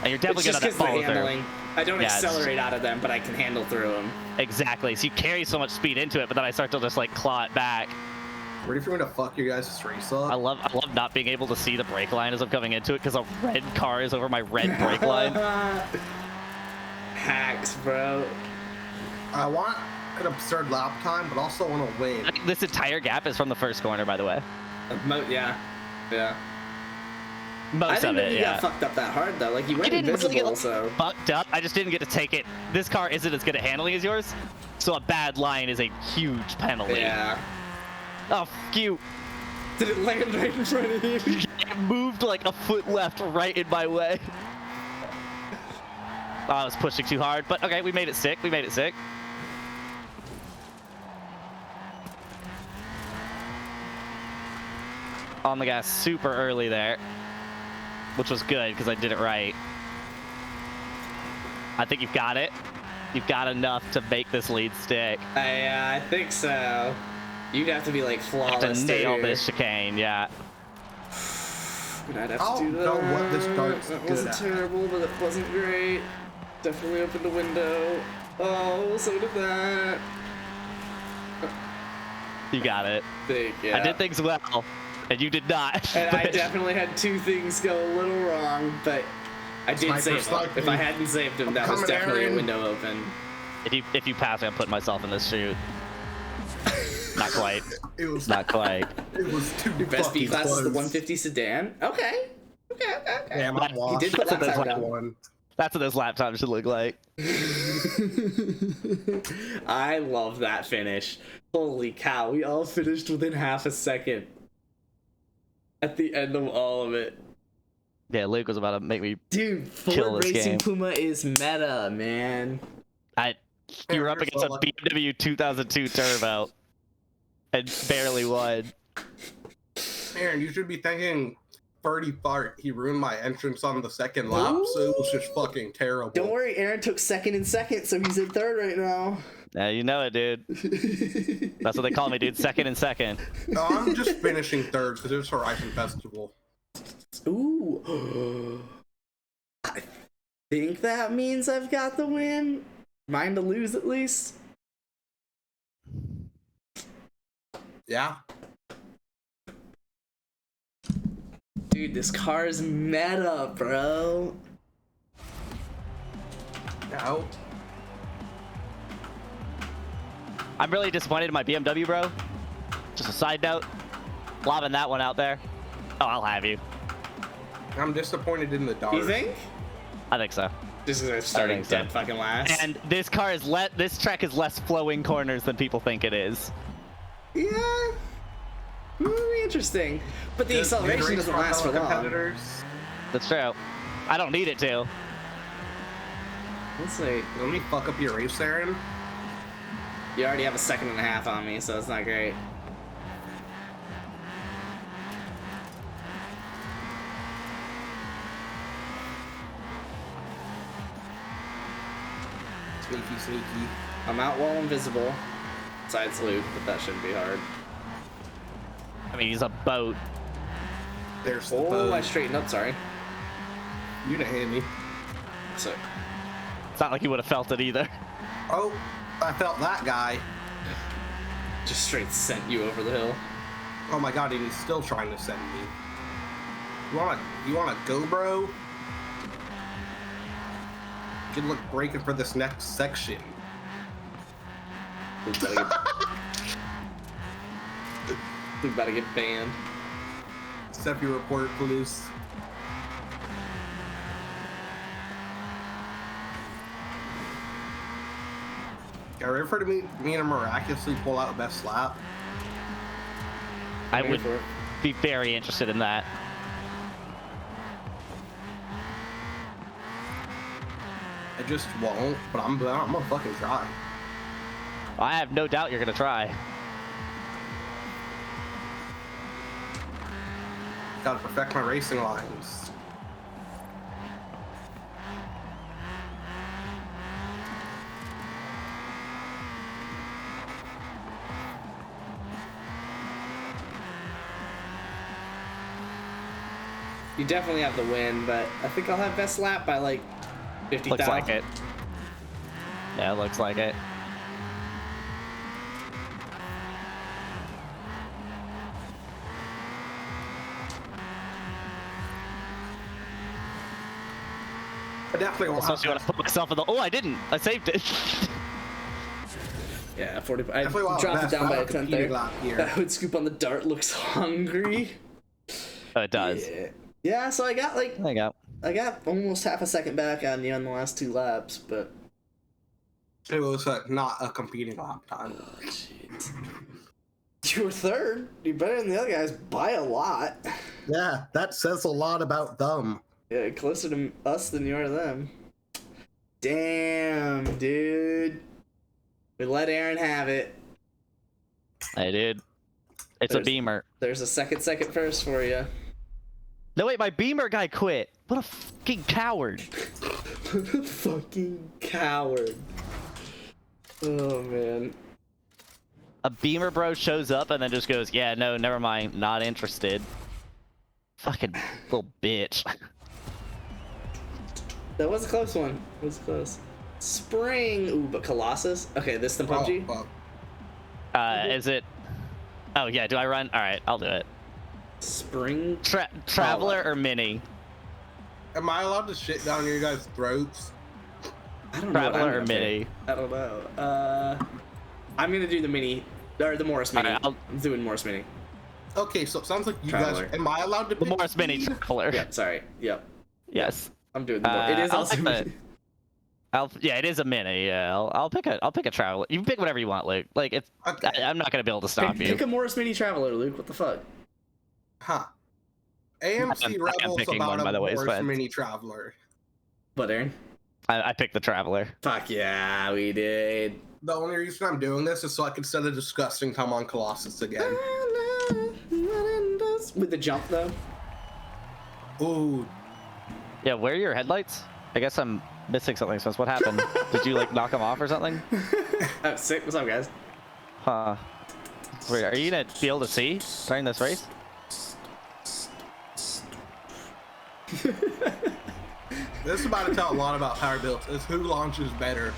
and you're definitely It's good just at that because the follow handling. I don't Yeah, it's- accelerate out of them, but I can handle through them. Exactly. So you carry so much speed into it, but then I start to just like claw it back. Ready for me to fuck your guys' race up? I love not being able to see the brake line as I'm coming into it because a red car is over my red brake line. Hacks, bro. I want an absurd lap time, but also want to win. This entire gap is from the first corner, by the way. Yeah. I Most didn't of know it, you yeah. got fucked up that hard though. Like you I went didn't really invisible, get so. fucked up. I just didn't get to take it. This car isn't as good at handling as yours, so a bad line is a huge penalty. Yeah. Oh, f you. Did it land right in front of you? It moved like a foot left right in my way. Oh, I was pushing too hard, but okay, we made it sick. We made it sick. On the gas super early there, which was good because I did it right. I think you've got it. You've got enough to make this lead stick. I think so. You'd have to be like To flawless. nail too. this chicane, yeah. I'd have I'll to do that. know what this dart's That good wasn't at. terrible, but it wasn't great. Definitely opened the window. Oh, so did that. You got it. Yeah. I did things well, and you did not. And I but- definitely had 2 things go a little wrong, but I did Sniper save them. sniping. If I hadn't saved them, I'm that was coming, definitely Aaron. a window open. If you pass me, I'm putting myself in this shoot. Not quite. It was Not quite. It was too Your best B fucking class is the close. 150 sedan. Okay. Damn, I'm You lost. did put That's lap time like down. one. That's what those lap times should look like. I love that finish. Holy cow, we all finished within half a second. At the end of all of it. Yeah, Luke was about to make me. Dude, Kill Ford this Racing game. Puma is meta, man. You were up You're against so a lucky. BMW 2002 Turbo and barely won. Aaron, you should be thanking Birdie Fart. He ruined my entrance on the second lap, so it was just fucking terrible. Don't worry, Aaron took second and second, so he's in third right now. Yeah, you know it, dude. That's what they call me, dude. Second and second. No, I'm just finishing third because it was Horizon Festival. Ooh. I think that means I've got the win. Mine to lose at least. Yeah. Dude, this car is meta, bro. No. I'm really disappointed in my BMW, bro. Just a side note. Lobbing that one out there. Oh, I'll have you. I'm disappointed in the dart. You think? I think so. This is starting think so. dead fucking last. And this car is this track is less flowing corners than people think it is. Yeah. Interesting. But the acceleration doesn't last for long. Competitors. That's true. I don't need it to. Let's see. Let me fuck up your race, Aaron. You already have a second and a half on me, so it's not great. Sneaky, sneaky. I'm out while invisible. Side salute, but that shouldn't be hard. I mean, he's a boat. There's the Oh, boat. I straightened up, sorry. You didn't hit me. So, It's not like he would have felt it either. Oh, I felt that guy. just straight sent you over the hill. Oh my god, he's still trying to send me. You wanna go, bro? Good luck breaking for this next section. We better get banned. Seppi report, please. Are you ready for me to miraculously pull out best lap? I Waiting would for it. be very interested in that. I just won't, but I'm gonna fucking try. I have no doubt you're gonna try. Gotta perfect my racing lines. You definitely have the win, but I think I'll have best lap by like 50,000. Looks like it. Yeah, it looks like it. I definitely won't have Especially when I put myself in the. Oh, I didn't. I saved it. Yeah, 40. I Definitely want dropped it best down by a lap tenth competing there. lap here. That would scoop on the dart looks hungry. Oh, it does. Yeah. Yeah, so I got like There you go. I got almost half a second back on you on the last 2 laps, but It was not a competing lap time. you were third. You're better than the other guys by a lot. Yeah, that says a lot about them. Yeah, closer to us than you are to them. Damn, dude. We let Aaron have it. I did. It's There's- a Beamer. There's a second first for you. No, wait, my Beamer guy quit. What a fucking coward. Fucking coward. Oh man. A Beamer bro shows up and then just goes, yeah, no, never mind, not interested. Fucking little bitch. That was a close one. It was close. Spring. Ooh, but Colossus? Okay, this the PUBG? Oh, Is it? Oh yeah, do I run? All right, I'll do it. Spring? Traveler or Mini? am I allowed to shit down your guys' throats? I don't know. what I'm Traveler or gonna pick. Mini? I don't know. I'm gonna do the Mini. Or the Morris Mini. Alright, I'm doing Morris Mini. Okay, so it sounds like you Traveler. guys. Am I allowed to The pick? Morris Mini Traveler. Yep, sorry. Yep. Yes. I'm doing the Morris. It is I'll also pick the- Mini. Yeah, it is a Mini. Yeah, I'll pick a Traveler. You can pick whatever you want, Luke. Like it's. Okay. I'm not gonna be able to stop Pick you. a Morris Mini Traveler, Luke. What the fuck? Huh. AMC I'm Rebels picking about one, a by the way, Morris but- Mini Traveler. What, Aaron? I picked the Traveler. Fuck yeah, we did. The only reason I'm doing this is so I can set a disgusting time on Colossus again. With the jump though. Ooh, Yeah, where are your headlights? I guess I'm missing something. So what happened? Did you like knock them off or something? Oh, sick. What's up, guys? Huh. Wait, are you gonna be able to see during this race? this is about to tell a lot about power builds. Is who launches better.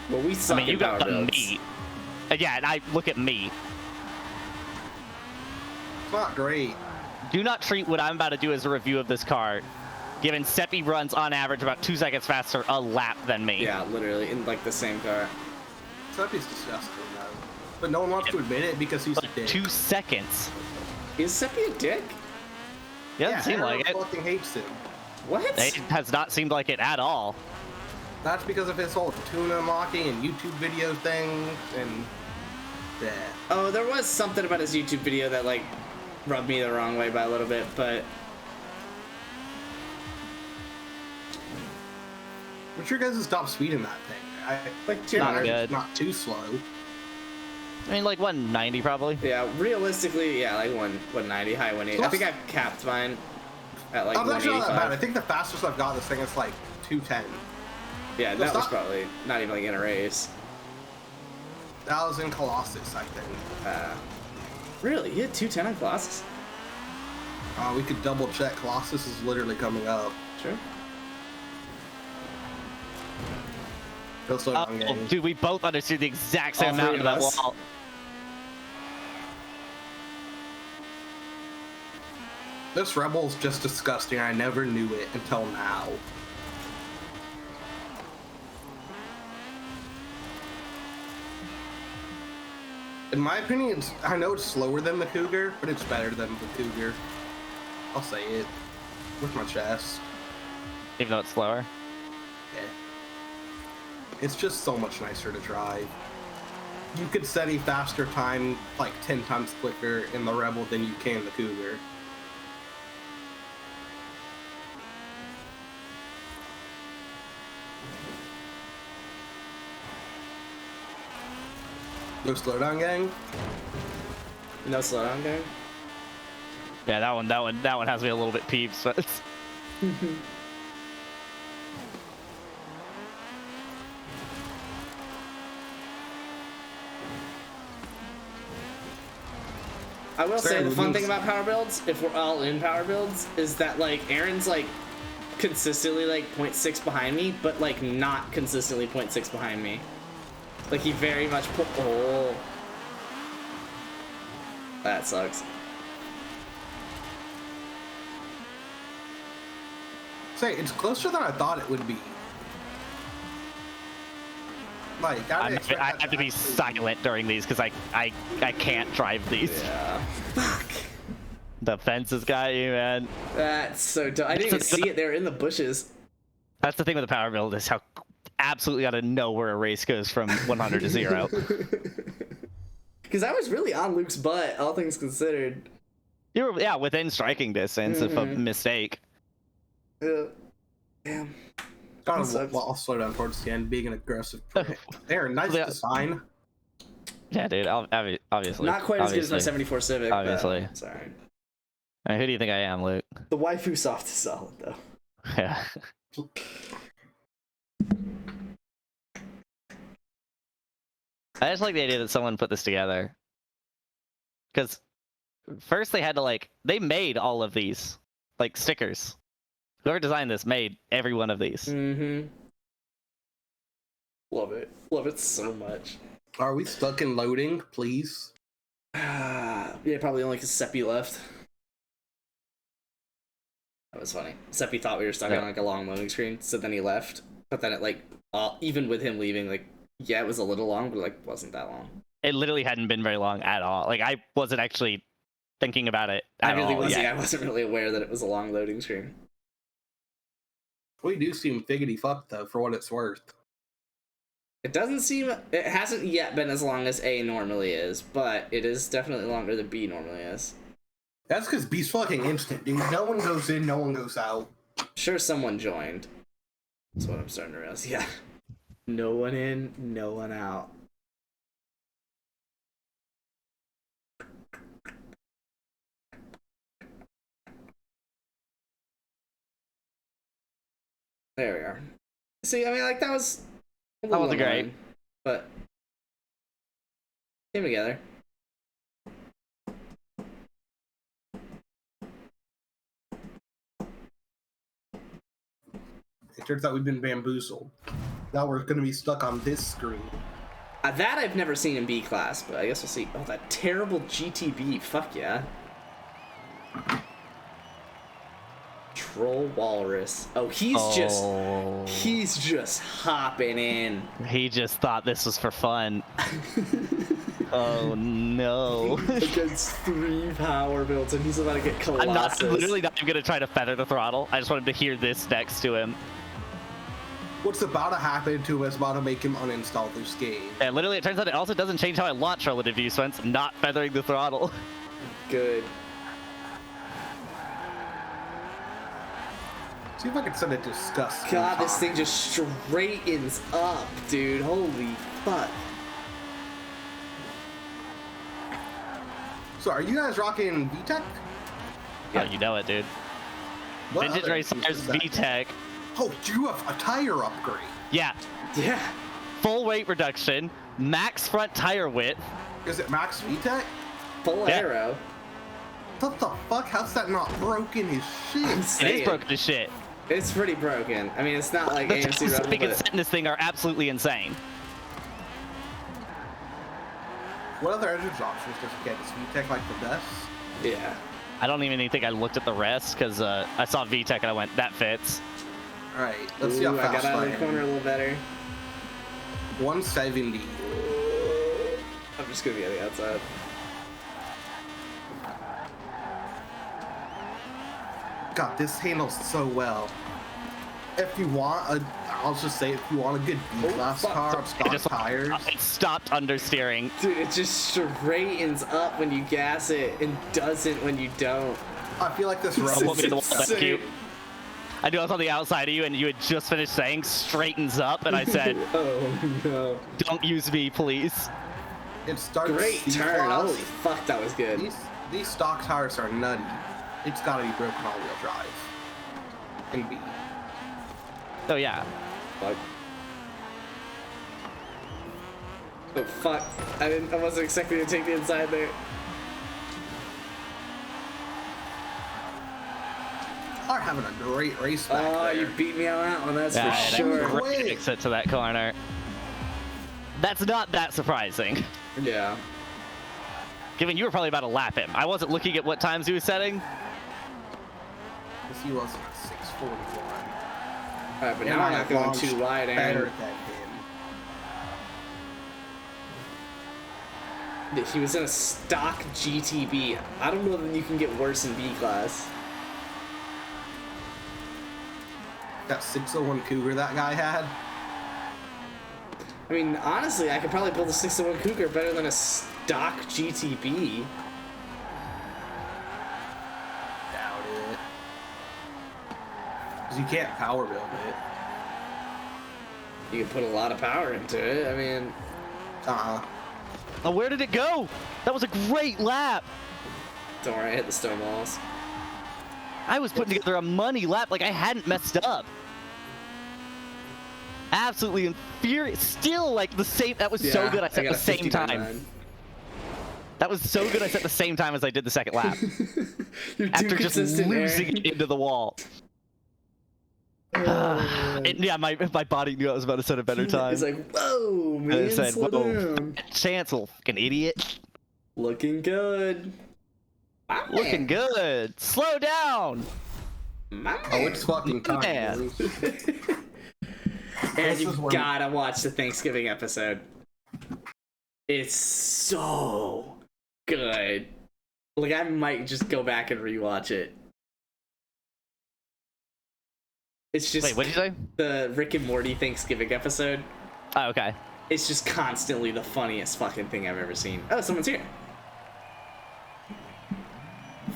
Well, we I suck mean, you in got power the builds. meat. Yeah, and I look at me. It's not great. Do not treat what I'm about to do as a review of this car, given Seppi runs on average about 2 seconds faster a lap than me. Yeah, literally in like the same car. Seppi's disgusting though. But no one wants to admit it because he's a Like dick. 2 seconds. Is Seppi a dick? Doesn't seem everyone like it. fucking hates him. What? It has not seemed like it at all. That's because of his whole tune unlocking and YouTube video thing and that. Oh, there was something about his YouTube video that like rubbed me the wrong way by a little bit, but What's your guys' top speed in that thing? like Not generally, good. Not too slow. I mean, like 190 probably. yeah, realistically, yeah, like 190, high 180. I think I've capped mine at like I'm not sure that bad. I 185. think the fastest I've got this thing is like 210. Yeah, No, that was stop. probably not even like in a race. That was in Colossus, I think. Really? You had 210 on Colossus? We could double check. Colossus is literally coming up. Sure. Go slow down, gang. Dude, we both understood the exact same All three amount of of that us? wall. This Rebel's just disgusting. I never knew it until now. In my opinion, I know it's slower than the Cougar, but it's better than the Cougar. I'll say it with my chest. Even though it's slower. Yeah. It's just so much nicer to drive. You could set a faster time, like 10 times quicker in the Rebel than you can the Cougar. No slowdown, gang? No slowdown, gang? Yeah, that one has me a little bit peeved. So it's... I will say Fair the fun moves. thing about power builds, if we're all in power builds, is that like Aaron's like consistently like 0.6 behind me, but like not consistently 0.6 behind me. Like he very much oh, that sucks. Say, it's closer than I thought it would be. Like, I didn't expect I that have to be actually- silent during these because I can't drive these. Yeah. Fuck. The fences got you, man. That's so dumb. I didn't even see it. They were in the bushes. That's the thing with the power build is how absolutely out of nowhere a race goes from 100 to 0. Because I was really on Luke's butt, all things considered. You were, yeah, within striking distance of a mistake. Damn. Got That sucks. I'll slow down towards the end, being an aggressive prick. Aaron, nice Yeah. design. Yeah, dude, obviously. Not quite as good as my Obviously. 74 Civic. Obviously. But, sorry. I mean, who do you think I am, Luke? The waifu soft is solid, though. Yeah. I just like the idea that someone put this together. Because first they had to, like, they made all of these, like, stickers. Whoever designed this made every one of these. Mm-hmm. Love it. Love it so much. Are we stuck in loading, please? Yeah, probably only because Seppi left. That was funny. Seppi thought we were stuck Yeah. on like a long loading screen, so then he left. But then it like, even with him leaving, like, yeah, it was a little long, but like wasn't that long. It literally hadn't been very long at all. Like, I wasn't actually thinking about it at I really all wasn't. yet. I wasn't really aware that it was a long loading screen. We do seem figgity fucked, though, for what it's worth. It doesn't seem. It hasn't yet been as long as A normally is, but it is definitely longer than B normally is. That's because B's fucking instant, dude. No one goes in, no one goes out. Sure, someone joined. That's what I'm starting to realize. Yeah. No one in, no one out. There we are. See, I mean, like, that was a little wasn't great. annoying, but came together. It turns out we've been bamboozled. Now we're gonna be stuck on this screen. That I've never seen in B class, but I guess we'll see. Oh, that terrible GTB. Fuck yeah. Troll Walrus. Oh, he's just hopping in. He just thought this was for fun. Oh no. Against 3 power builds, and he's about to get Colossus. I'm literally not even gonna try to feather the throttle. I just wanted to hear this next to him. What's about to happen to him is about to make him uninstall this game. And literally, it turns out it also doesn't change how I launch relative to you, so I'm not feathering the throttle. Good. See if I can send a disgust. God, this thing just straightens up, dude. Holy fuck. So are you guys rocking VTech? Oh, you know it, dude. What Vintage other Racers pieces that- VTech, Oh, you have a tire upgrade. Yeah, Yeah. full weight reduction, max front tire width. Is it max VTEC? Full Yeah. aero. What the fuck? How's that not broken as shit? It is broken as shit. It's pretty broken. I mean, it's not like The AMC chances Rebel, that we can but set in this thing are absolutely insane. What other engine options does it get? Is VTEC like the best? yeah. I don't even think I looked at the rest because I saw VTEC and I went, that fits. Alright, let's see how Ooh, I fast got out I of the corner a am. little better. 170. I'm just gonna be on the outside. God, this handles so well. If you want a, I'll just say, if you want a good B-class fuck. car, It stock just tires. it stopped understeering. Dude, it just straightens up when you gas it and doesn't when you don't. I feel like this I'm Rebel. looking at the wall, that's insane. cute. I knew I was on the outside of you and you had just finished saying straightens up and I said, Oh no. don't use me, please. It starts Great C-class. turn. Holy fuck, that was good. These stock tires are nutty. It's gotta be broken all-wheel drive. And B. Oh yeah. Fuck. Oh fuck. I wasn't expecting to take the inside there. Are having a great race back Oh, there. you beat me on that one, that's Yeah, for I had a sure. great exit to that corner. That's not that surprising. Yeah. Given you were probably about to lap him. I wasn't looking at what times he was setting. This he was at 641. Alright, but And now I I'm not have going launched too wide, better Aaron. than him. He was in a stock GTB. I don't know that you can get worse in B class. That 601 Cougar that guy had. I mean, honestly, I could probably build a 601 Cougar better than a stock GTB. Doubt it. Because you can't power build it. You can put a lot of power into it. I mean, Oh, where did it go? That was a great lap. don't worry, I hit the stone walls. I was putting together a money lap like I hadn't messed up. Absolutely infuriating. Still like the same. That was so good. I set got the a same 59. time. That was so good. I set the same time as I did the second lap. You're too After just consistent, losing Aaron. it into the wall. Yeah, my body knew I was about to set a better time. It's like, whoa, And man, it said, slow "Whoa, down. chance, little fucking idiot. Looking good. My Looking man. good. Slow down." My Oh, man. it's fucking time. Man. Aaron, This you is when- gotta watch the Thanksgiving episode. It's so good. Like, I might just go back and rewatch it. It's just Wait, what did you say? the Rick and Morty Thanksgiving episode. Oh, okay. It's just constantly the funniest fucking thing I've ever seen. Oh, someone's here.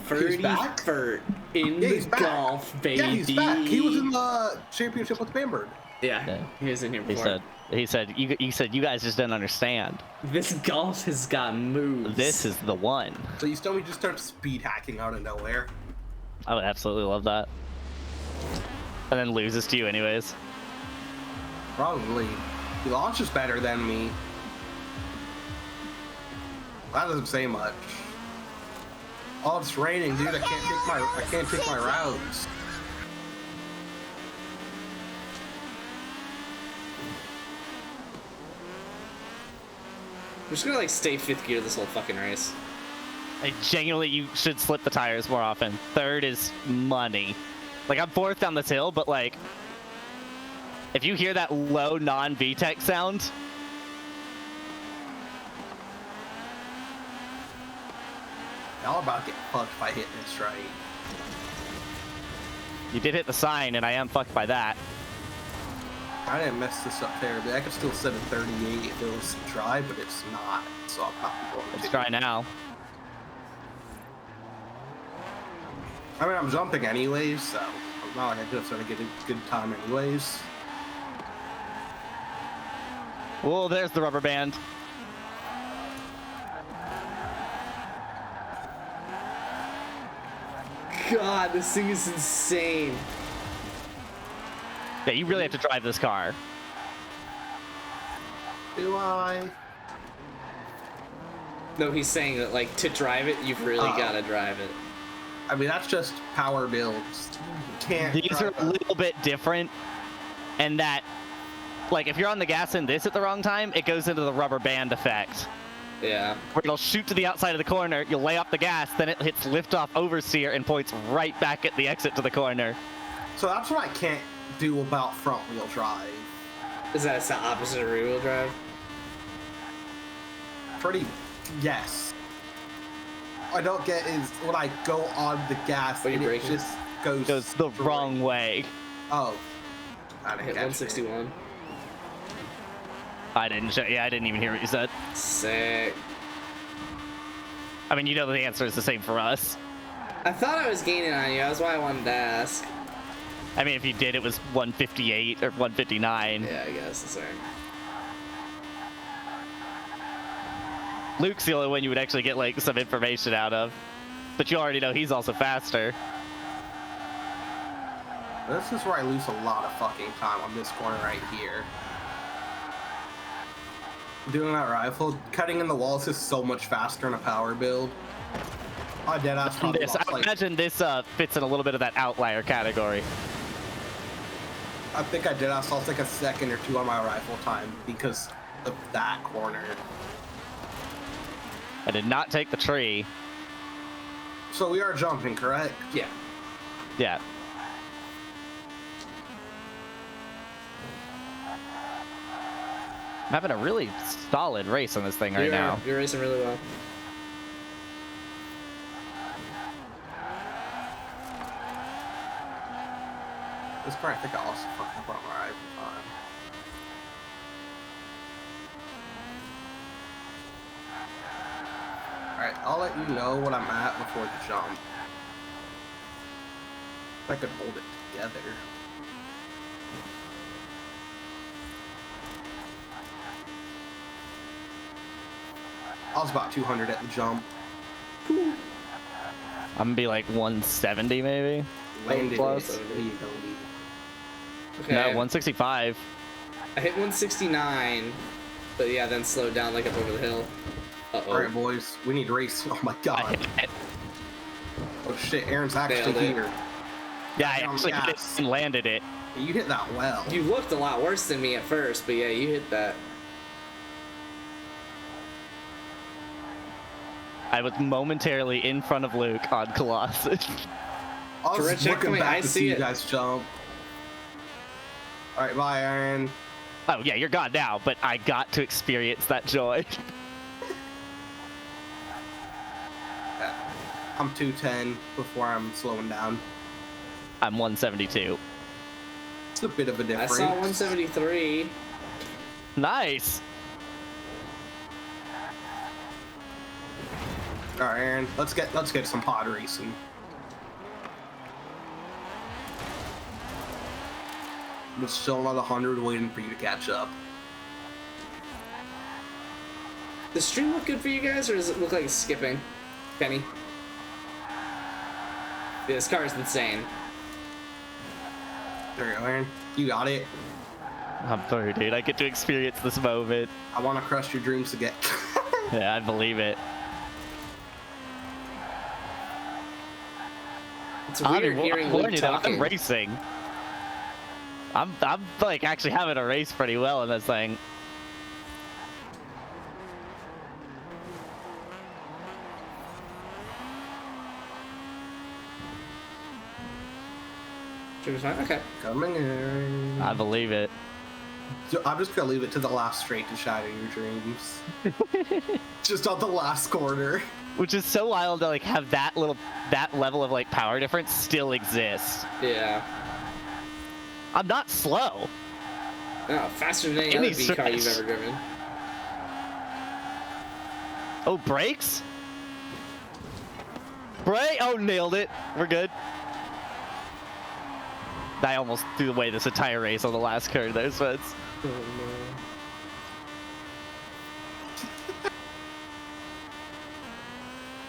Ferdy back? Furt in Yeah, the he's back. golf, baby. Yeah, he's back. He was in the championship with Bamberg. Yeah, he was in here He before. said, you said you guys just didn't understand. This golf has got moves. This is the one. So you still just start speed hacking out of nowhere. I would absolutely love that. And then loses to you anyways. Probably. He launches better than me. That doesn't say much. Oh, it's raining, dude. I can't take my routes. I'm just gonna like stay fifth gear this whole fucking race. Like, genuinely, you should slip the tires more often. Third is money. Like, I'm fourth down this hill, but like, if you hear that low non-VTEC sound, Y'all about to get fucked if I hit this right. you did hit the sign, and I am fucked by that. I didn't mess this up terribly. I could still set a 38 if it was dry, but it's not. So I'll probably go Let's to. try now. I mean, I'm jumping anyways, so it's not like I could have started getting a good time anyways. Well, there's the rubber band. God, this thing is insane. Yeah, you really have to drive this car. Do I? No, he's saying that, like, to drive it, you've really got to drive it. I mean, that's just power builds. You can't. These are drive a little bit different, and that, like, if you're on the gas in this at the wrong time, it goes into the rubber band effect. Yeah. Where it'll shoot to the outside of the corner, you'll lay off the gas, then it hits liftoff oversteer and points right back at the exit to the corner. So that's what I can't do about front wheel drive. Is that the opposite of rear wheel drive? Yes. I don't get is when I go on the gas, But you and it braking? just goes The straight. wrong way. Oh. I I didn't hit catch 161. I didn't even hear what you said. Sick. I mean, you know the answer is the same for us. I thought I was gaining on you. That's why I wanted to ask. I mean, if you did, it was 158 or 159. Yeah, I guess. Sorry. Luke's the only one you would actually get, like, some information out of. But you already know he's also faster. This is where I lose a lot of fucking time on this corner right here. Doing that rifle, cutting in the walls is so much faster in a power build. I deadass probably This, lost, I like, imagine this fits in a little bit of that outlier category. I think I deadass lost like a second or two on my rifle time because of that corner. I did not take the tree. So we are jumping, correct? Yeah. Yeah. I'm having a really solid race on this thing right now. You're racing really well. This part, I think I also fucked up on my rifle time. Alright, I'll let you know what I'm at before the jump. If I could hold it together. I was about 200 at the jump. I'm gonna be like 170 maybe. Landed Plus. it. There you go, Lee. Okay. No, 165. I hit 169, but yeah, then slowed down like up over the hill. Uh-oh. Alright, boys, we need to race. Oh my I god. hit it. Oh shit, Aaron's actually Nailed it. here. Yeah, I Down actually hit it gas. and landed it. You hit that well. You looked a lot worse than me at first, but yeah, you hit that. I was momentarily in front of Luke on Colossus. I was Correct, check looking me, back I to see see you it. guys jump. Alright, bye, Aaron. Oh yeah, you're gone now, but I got to experience that joy. I'm 210 before I'm slowing down. I'm 172. It's a bit of a I difference. saw 173. Nice. Alright, Aaron, let's get some pod racing. I'm still on 100 waiting for you to catch up. Does stream look good for you guys, or does it look like it's skipping? Penny? Yeah, this car is insane. There you go, Aaron. You got it. I'm through, dude. I get to experience this moment. I want to crush your dreams again. Yeah, I believe it. It's weird hearing Luke talking. I'm racing. I'm like actually having a race pretty well in this thing. Stream's fine? Okay. Coming in. I believe it. I'm just gonna leave it to the last straight to shatter your dreams. Just on the last corner. Which is so wild to like have that level of like power difference still exist. Yeah. I'm not slow. No, faster than any Any other V car you've stretch. ever driven. Oh, brakes? Brake? Oh, nailed it. We're good. I almost threw away this entire race on the last curve there, Spence.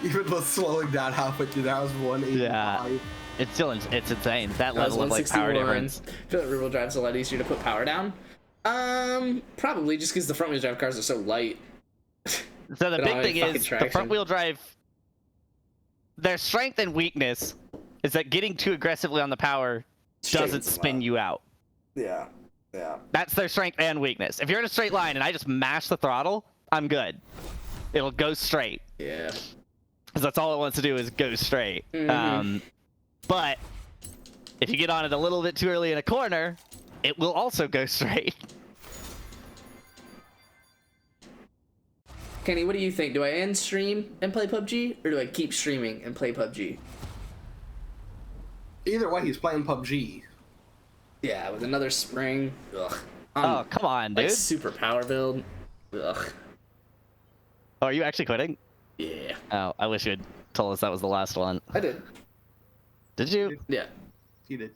Even with slowing down halfway through, that was 185. Yeah. It's still it's insane. That That was level of like power 161. difference. I feel like rear wheel drive's a lot easier to put power down. Probably just because the front wheel drive cars are so light. So the They don't big have thing any is fucking the front traction. wheel drive. Their strength and weakness is that getting too aggressively on the power doesn't Straightens them spin out. you out. Yeah. Yeah. That's their strength and weakness. If you're in a straight line and I just mash the throttle, I'm good. It'll go straight. Yeah. Because that's all it wants to do is go straight. Mhm. But if you get on it a little bit too early in a corner, it will also go straight. Kenny, what do you think? Do I end stream and play PUBG, or do I keep streaming and play PUBG? Either way, he's playing PUBG. Yeah, with another spring. Ugh. Oh, come on, dude. Like super power build. Ugh. Oh, are you actually quitting? Yeah. Oh, I wish you had told us that was the last one. I did. Did you? Yeah. He did.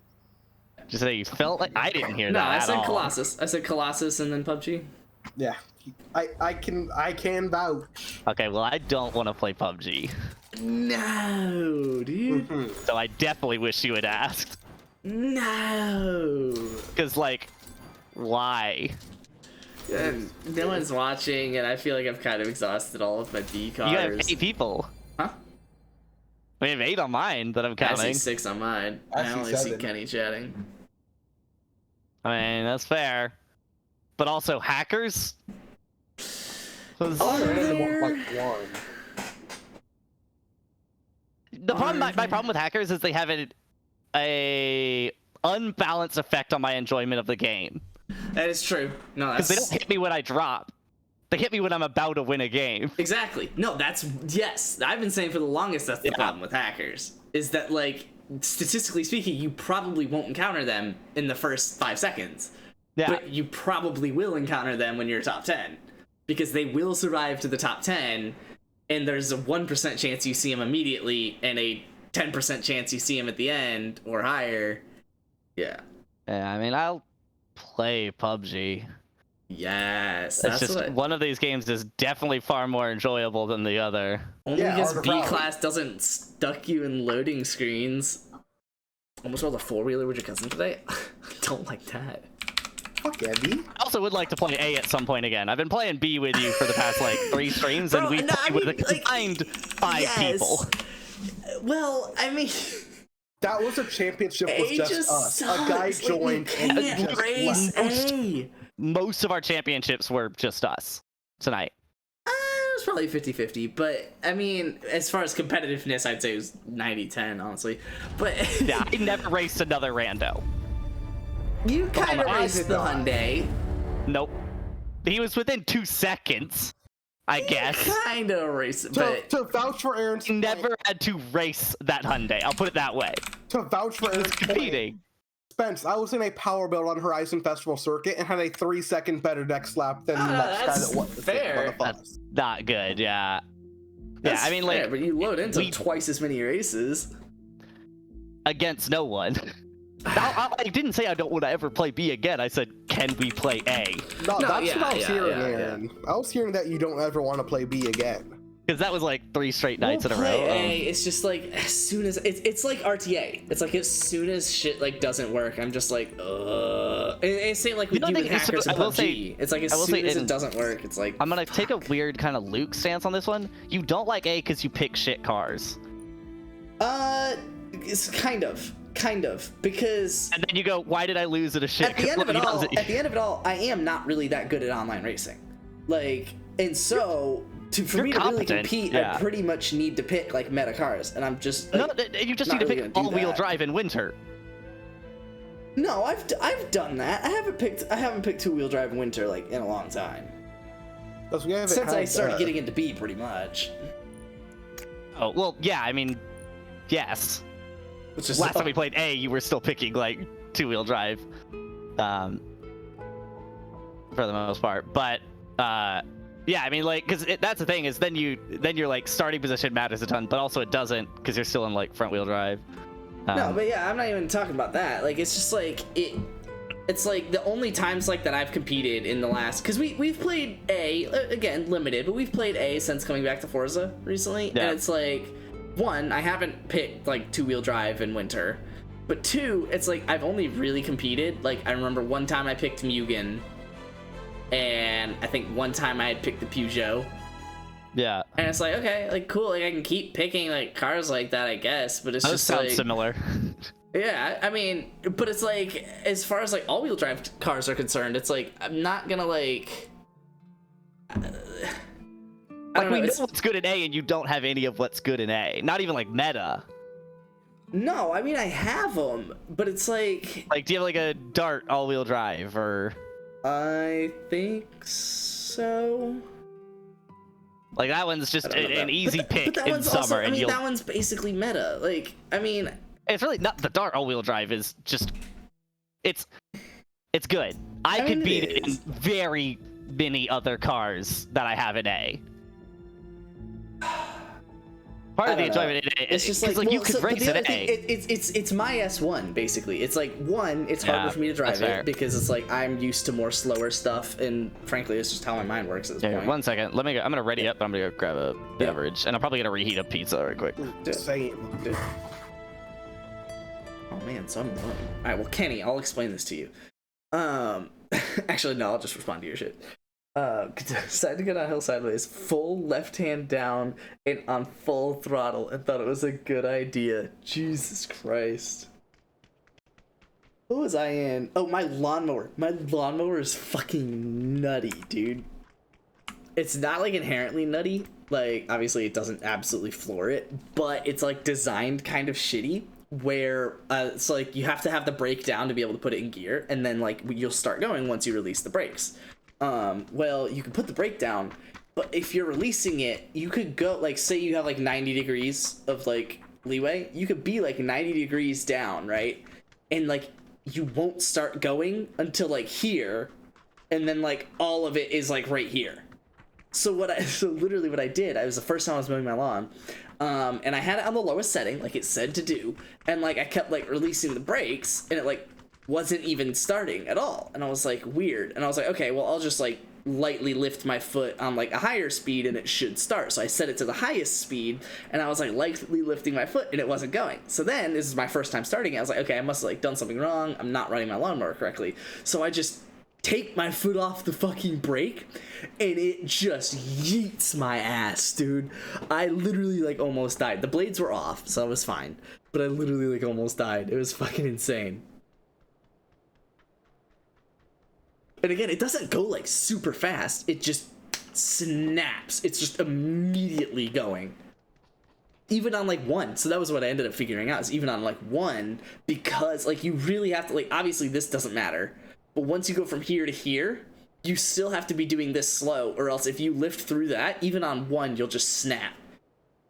Just say you felt like I didn't hear No, that I at said all. Colossus. I said Colossus and then PUBG. Yeah. I can vouch. Okay, well, I don't want to play PUBG. No, dude. So I definitely wish you had asked. No. Because, like, why? And no one's watching, and I feel like I've kind of exhausted all of my B cars. You have 8 people. Huh? We have 8 on mine that I'm I counting. see 6 on mine. I I see only see 7. Kenny chatting. I mean, that's fair. But also, hackers? Was- One. The problem, my problem with hackers is they have a unbalanced effect on my enjoyment of the game. That is true. No, Because they that's don't hit me when I drop. They hit me when I'm about to win a game. exactly. No, that's yes. I've been saying for the longest that's the Yeah. problem with hackers. Is that like statistically speaking, you probably won't encounter them in the first 5 seconds. Yeah. But you probably will encounter them when you're top 10. Because they will survive to the top 10, and there's a 1% chance you see them immediately, and a 10% chance you see them at the end, or higher. Yeah. Yeah, I mean, I'll play PUBG. Yes, It's that's just what. one of these games is definitely far more enjoyable than the other. Only Yeah, because harder B problem. class doesn't stuck you in loading screens. Almost rolled a 4-wheeler with your cousin today. I don't like that. Fuck yeah, B. I also would like to play A at some point again. I've been playing B with you for the past like 3 streams, and Bro, we no, I played with a mean, like, combined 5 yes. people. Well, I mean, That was a championship with A just us. A guy sucks. Like, joined you and can't just race left. A. Most of our championships were just us tonight. It was probably 50-50, but I mean, as far as competitiveness, I'd say it was 90-10, honestly. But Yeah, I never raced another rando. you kind of I raced did the not. Hyundai. Nope. He was within 2 seconds, I guess. Kind of raced, but To vouch for Aaron's He never had to race that Hyundai. I'll put it that way. to vouch for Aaron's point, Competing. Spence, I was in a power build on Horizon Festival circuit and had a 3-second better deck slap than the next guy that's that was fair. That's Not good, yeah. that's I mean, fair, like, but you load into we- twice as many races. against no one. I didn't say I don't want to ever play B again. I said, can we play A? No, No, that's yeah, what I was yeah, hearing, yeah, Aaron. I was hearing that you don't ever want to play B again. Because that was like 3 straight nights We'll in a play row. A, it's just like as soon as it's like RTA. It's like as soon as shit like doesn't work, I'm just like, And it's same like we You know, do the with thing is, hackers I and will PUBG. say- It's like as I will soon say as in- it doesn't work, it's like I'm gonna take a weird kind of Luke stance on this one. You don't like A because you pick shit cars. it's kind of because And then you go, why did I lose at a shit at the end of it well, all, you- at the end of it all, I am not really that good at online racing. Like, and so for You're me to really competent, compete, yeah. I pretty much need to pick like meta cars, and I'm just No, like, you just not need to really pick gonna do all-wheel that. drive in winter. No, I've done that. I haven't picked 2-wheel drive in winter like in a long time. Because we haven't Since I had, started getting into B, pretty much. Oh, well, yeah, I mean, yes. Which is Last time we played A, you were still picking, like, 2-wheel drive. For the most part. But, yeah, I mean, like, because that's the thing, is then your, like, starting position matters a ton, but also it doesn't, because you're still in, like, front-wheel drive. No, but yeah, I'm not even talking about that. Like, it's just like it's like the only times like that I've competed in the last, because we've played A again limited, but we've played A since coming back to Forza recently, Yeah. and it's like one, I haven't picked like 2-wheel drive in winter, but 2, it's like I've only really competed. Like I remember one time I picked Mugen, and I think one time I had picked the Peugeot. Yeah. And it's like, okay, like cool, like I can keep picking like cars like that, I guess, but it's Those just sound like similar. yeah, I mean, but it's like as far as like all-wheel drive cars are concerned, it's like I'm not gonna like. Like we know what's good in A, and you don't have any of what's good in A. Not even like meta. No, I mean I have them, but it's like. Like, do you have like a Dart all-wheel drive or? I think so. Like that one's just an easy pick that in one's summer, also, and that one's basically meta. Like, I mean, it's really not the Dart all-wheel drive. Is just it's good. I mean, could beat it in very many other cars that I have in A. Part of the enjoyment in A it's just like, you could race in A. It's my S1 basically. It's like one, it's harder for me to drive it because it's like I'm used to more slower stuff, and frankly, it's just how my mind works at this point. 1 second. Let me go. I'm gonna ready up. I'm gonna go grab a beverage, and I'm probably gonna reheat a pizza real quick. Same. Oh man, so I'm alone. All right, well, Kenny, I'll explain this to you. Actually, no, I'll just respond to your shit. Decided to go downhill sideways, full left hand down and on full throttle, and thought it was a good idea. Jesus Christ. What was I in? Oh, my lawnmower. My lawnmower is fucking nutty, dude. It's not like inherently nutty. Like, obviously it doesn't absolutely floor it, but it's like designed kind of shitty where it's like you have to have the brake down to be able to put it in gear, and then like you'll start going once you release the brakes. Well, you can put the brake down, but if you're releasing it, you could go, like, say you have like 90 degrees of like leeway, you could be like 90 degrees down, right? And like you won't start going until like here, and then like all of it is like right here. So literally what I did, it was the first time I was mowing my lawn, and I had it on the lowest setting, like it said to do, and like I kept like releasing the brakes, and it like wasn't even starting at all, and I was like, weird. And I was like, okay, well, I'll just like lightly lift my foot on like a higher speed and it should start. So I set it to the highest speed, and I was like lightly lifting my foot and it wasn't going. So then this is my first time starting it. I was like, okay, I must have like done something wrong, I'm not running my lawnmower correctly. So I just take my foot off the fucking brake, and it just yeets my ass, dude. I literally like almost died. The blades were off, so I was fine, but I literally like almost died. It was fucking insane. And again, it doesn't go like super fast. It just snaps. It's just immediately going. Even on like 1. So that was what I ended up figuring out, is even on like 1, because like you really have to, like, obviously this doesn't matter, but once you go from here to here, you still have to be doing this slow, or else if you lift through that, even on 1, you'll just snap.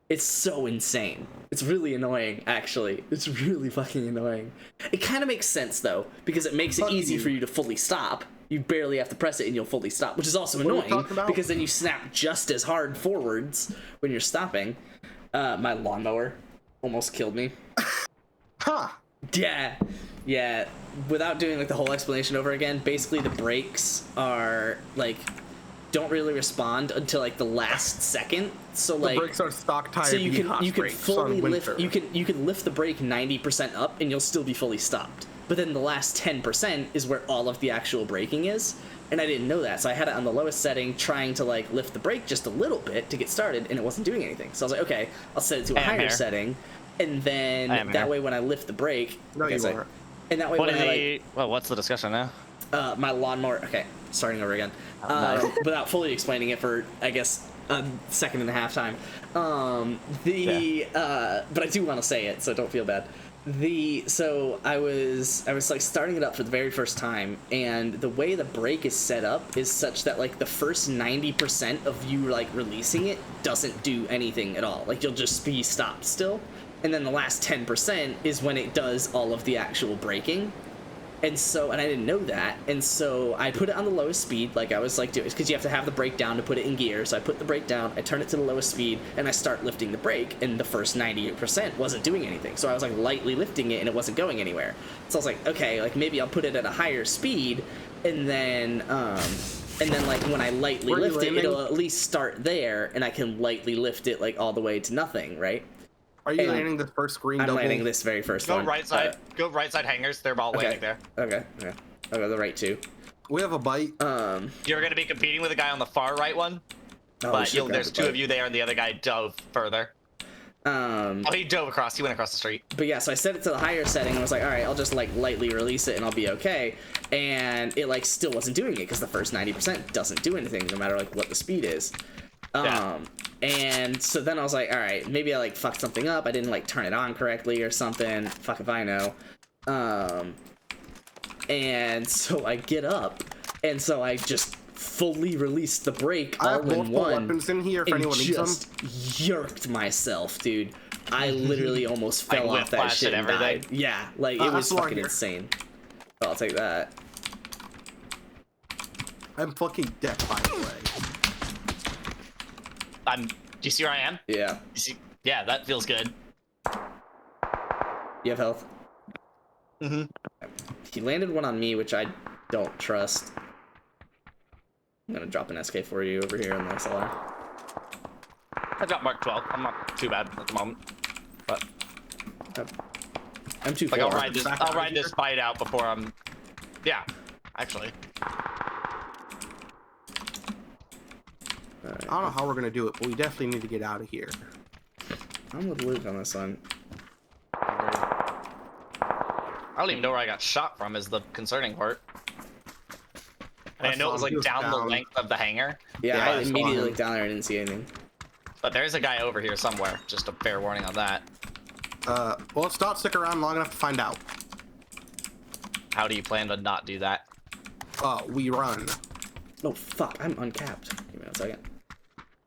It's so insane. It's really annoying, actually. It's really fucking annoying. It kind of makes sense, though, because it makes it easy for you to fully stop. You barely have to press it and you'll fully stop, which is also annoying, because then you snap just as hard forwards when you're stopping. My lawnmower almost killed me. Huh. Yeah. Without doing like the whole explanation over again, basically the brakes are like don't really respond until like the last second. So like the brakes are stock tire. So you can fully lift. winter. You can lift the brake 90% up and you'll still be fully stopped. But then the last 10% is where all of the actual braking is, and I didn't know that, so I had it on the lowest setting, trying to like lift the brake just a little bit to get started, and it wasn't doing anything. So I was like, okay, I'll set it to a higher setting, and then that way when I lift the brake, no, you aren't. And that way when I well, what's the discussion now? my lawnmower. Okay, starting over again. Without fully explaining it for, I guess, a second and a half time. But I do want to say it, so don't feel bad. So I was like starting it up for the very first time, and the way the brake is set up is such that like the first 90% of you like releasing it doesn't do anything at all. Like you'll just be stopped still, and then the last 10% is when it does all of the actual braking. And I didn't know that, and so I put it on the lowest speed, like I was like doing, because you have to have the brake down to put it in gear. So I put the brake down, I turn it to the lowest speed, and I start lifting the brake, and the first 90% wasn't doing anything. So I was like lightly lifting it, and it wasn't going anywhere. So I was like, okay, like maybe I'll put it at a higher speed, and then like when I lightly lift it, it'll at least start there, and I can lightly lift it like all the way to nothing, right? Are you And landing the first green I'm double? landing this very first Go one. right side. Go right side hangers. They're all landing there. Okay. Okay. I'll go the right two. We have a bite. You're gonna be competing with a guy on the far right one, but there's two of you there, and the other guy dove further. Oh, he dove across. He went across the street. But yeah, so I set it to the higher setting and was like, all right, I'll just like lightly release it and I'll be okay. And it like still wasn't doing it because the first 90% doesn't do anything no matter like what the speed is. And so then I was like, all right, maybe I like fucked something up. I didn't like turn it on correctly or something. Fuck if I know. And so I get up and so I just fully released the brake I all have in multiple one. weapons in here if and anyone needs them. just yerked myself, dude. I literally almost fell off that whiplash shit and and died. everything. Yeah, like it was that's fucking here. insane. I'll take that. I'm fucking dead, by the way. Do you see where I am? Yeah. You see? Yeah, that feels good. You have health? Mm-hmm. He landed one on me, which I don't trust. I'm gonna drop an SK for you over here on the SLR. I got Mark 12. I'm not too bad at the moment, but I'm too like far. I'll ride this fight out before I'm. Yeah, actually. Right. I don't know how we're gonna do it, but we definitely need to get out of here. I'm with Luke on this one. I don't even know where I got shot from is the concerning part. I know it was like down the length of the hangar, Yeah, Yeah, I I saw immediately him. looked down there and didn't see anything. but there's a guy over here somewhere. Just a fair warning on that. Well, let's not stick around long enough to find out. How do you plan to not do that? We run. Oh fuck, I'm uncapped. Give me 1 second.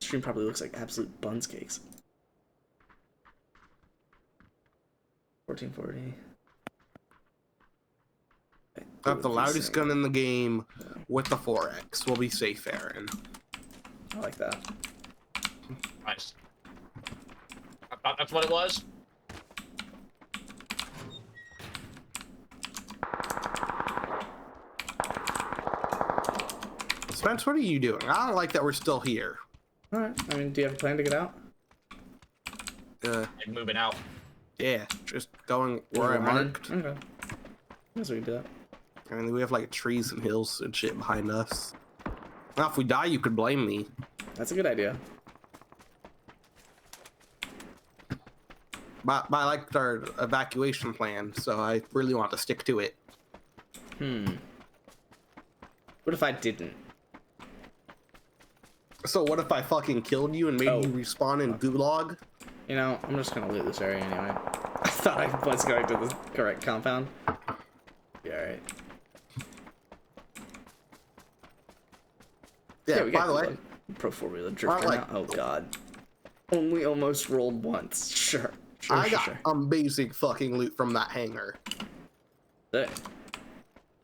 Stream probably looks like absolute buns cakes. 1440. I have the loudest gun in the game with the 4X. We'll be safe, Aaron. I like that. Nice. I thought that's what it was. Spence, what are you doing? I don't like that we're still here. Alright, I mean, do you have a plan to get out? I'm moving out. Yeah, just going where I marked. Okay. Guess we can do that. I mean, we have like trees and hills and shit behind us. Now, if we die, you could blame me. That's a good idea. But I liked our evacuation plan, so I really want to stick to it. What if I didn't? So what if I fucking killed you and made Oh. you respawn in Gulag? You know, I'm just gonna loot this area anyway. I thought I was going to the correct compound. Yeah, alright. Yeah, we by got the way, Gulag. Pro 4-wheeler drifter like- now. Oh god. Only almost rolled once. Sure. I got amazing fucking loot from that hangar. Sick.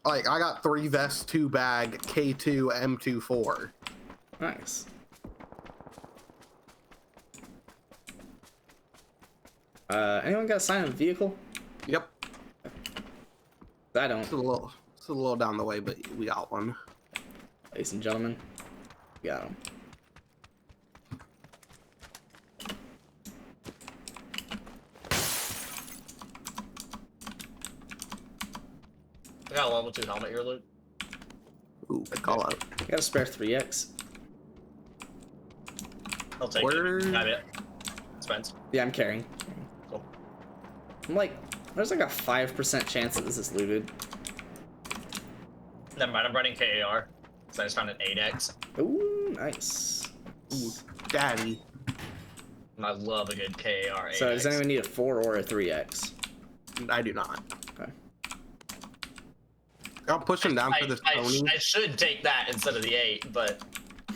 Like, I got 3 vests, 2 bag, K2, M24. Nice. Anyone got a sign of a vehicle? Yep, I don't, it's a little down the way, but we got one. ladies and gentlemen. Got him. I got a level 2 helmet here, Luke. Ooh, good call out. I got a spare 3x. I'll take Where- it. Have it. Spence. Yeah, I'm carrying. Cool. I'm like, there's like a 5% chance that this is looted. Never mind, I'm running KAR. So I just found an 8X. Ooh, nice. Ooh, daddy. And I love a good KAR 8X. So does anyone need a 4 or a 3x? I do not. Okay. I'm pushing down for this pony. I should take that instead of the 8, but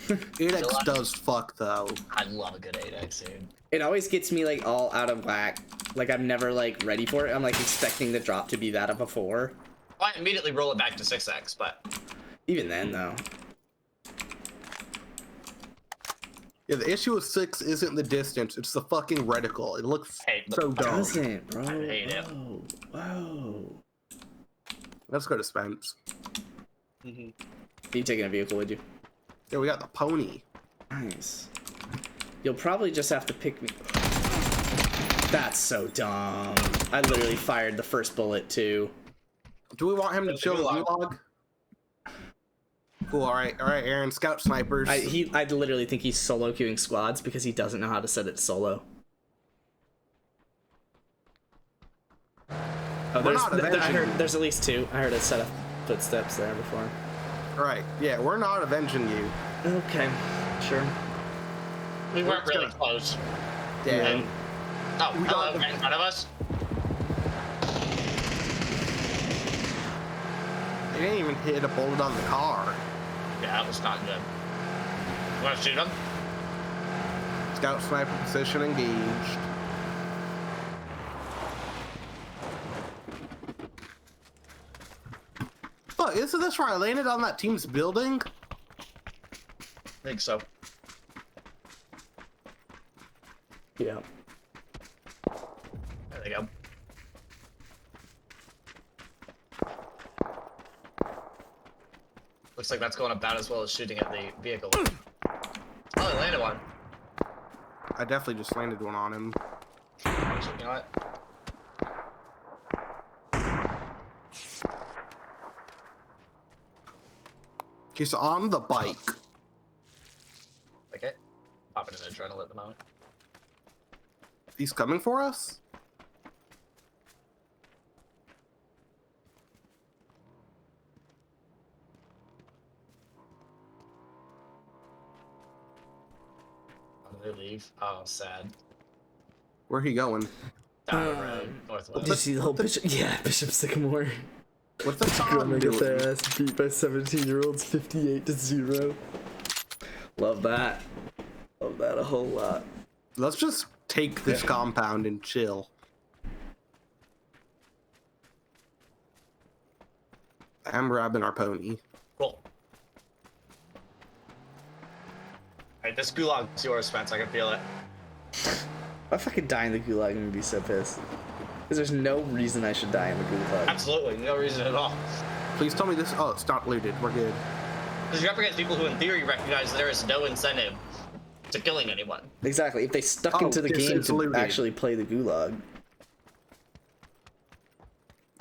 8X does fuck, though. I love a good 8X, dude. It always gets me like all out of whack. Like I'm never like ready for it. I'm like expecting the drop to be that of a 4. I immediately roll it back to 6X, but Even then though. Yeah, the issue with 6 isn't the distance, it's the fucking reticle. It looks Hey, so dumb. Doesn't, bro. I hate it. Whoa. Whoa. Let's go to Spence. You taking a vehicle, would you? Yeah, we got the pony. Nice. You'll probably just have to pick me. That's so dumb. I literally fired the first bullet too. Do we want him to chill the gulag? Cool. All right, Aaron. Scout snipers. I literally think he's solo queuing squads because he doesn't know how to set it to solo. Oh, there's at least two. I heard a set of footsteps there before. Right. Yeah, we're not avenging you. Okay. Sure. We weren't really close. Yeah. Oh, hello, right in front of us? They didn't even hit a bullet on the car. Yeah, that was not good. You want to shoot him? Scout sniper position engaged. Look, isn't this where I landed on that team's building? I think so. Yeah. There they go. Looks like that's going about as well as shooting at the vehicle. Oh, I landed one. I definitely just landed one on him. You know what? He's on the bike. Okay. Popping in adrenaline at the moment. He's coming for us? Oh, they leave. Oh, sad. Where he going? Down the road, northwest. Did you see the whole Bishop? Yeah, Bishop Sycamore. What's the Gonna song get doing? their ass beat by 17-year-olds 58-0. Love that. Love that a whole lot. Let's just take this compound and chill. I'm grabbing our pony. Cool. Alright, this gulag's yours, Spence. I can feel it. If I fucking die in the gulag, I'm gonna be so pissed. Because there's no reason I should die in the gulag. Absolutely, no reason at all. Please tell me this. Oh, it's not looted. We're good. Because you're up against people who, in theory, recognize there is no incentive to killing anyone. Exactly. If they stuck into the game to actually play the gulag.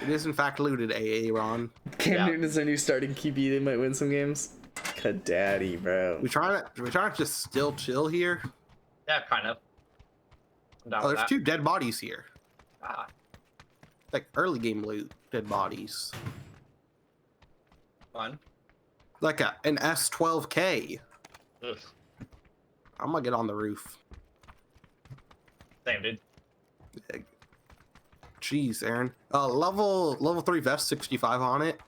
It is in fact looted, AA Ron. Cam Newton is our new starting QB. They might win some games. Kadaddy, bro. We trying to just still chill here? Yeah, kind of. I'm down Oh, with there's that. 2 dead bodies here. Ah, Like early game loot dead bodies. fun. Like an S12K. Ugh. I'm gonna get on the roof. Same, dude. Jeez, Aaron. Level 3 vest, 65 on it.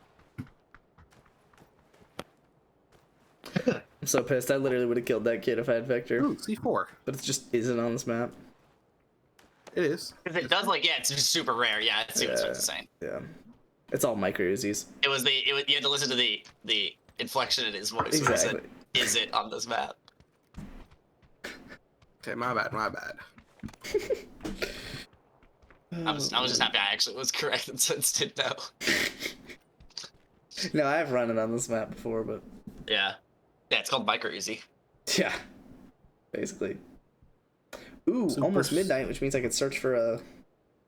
I'm so pissed. I literally would have killed that kid if I had Vector. Ooh, C4. But it just isn't on this map. It is. If it does, like, yeah, it's just super rare. Yeah, it's super Yeah. insane. Yeah. It's all micro Uzis. You had to listen to the inflection in his voice. Where he said, "Is it on this map?" Okay, my bad. I was just happy I actually was correct and Sense didn't know. No, I have run it on this map before, but Yeah, it's called Biker Easy. yeah, basically. Ooh, almost midnight, which means I could search for a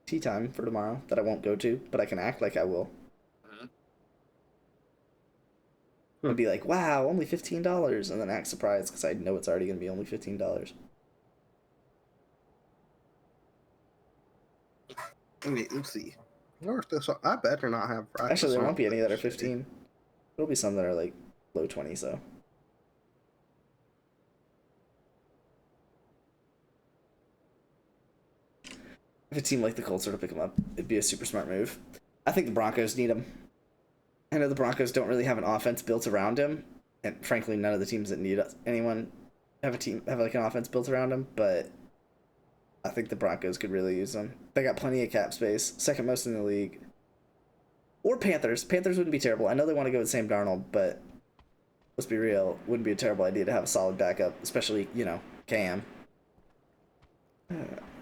tea time for tomorrow that I won't go to, but I can act like I will. I'd be like, wow, only $15, and then act surprised because I know it's already going to be only $15. Okay, let's see. Where's this? I better not have. Actually, there won't be any that are 15. There'll be some that are like low 20s, though. If a team like the Colts were to pick them up, it'd be a super smart move. I think the Broncos need him. I know the Broncos don't really have an offense built around him, and frankly, none of the teams that need anyone have like an offense built around him. But I think the Broncos could really use him. They got plenty of cap space, second most in the league. Or Panthers. Panthers wouldn't be terrible. I know they want to go with Sam Darnold, but let's be real, wouldn't be a terrible idea to have a solid backup, especially Cam.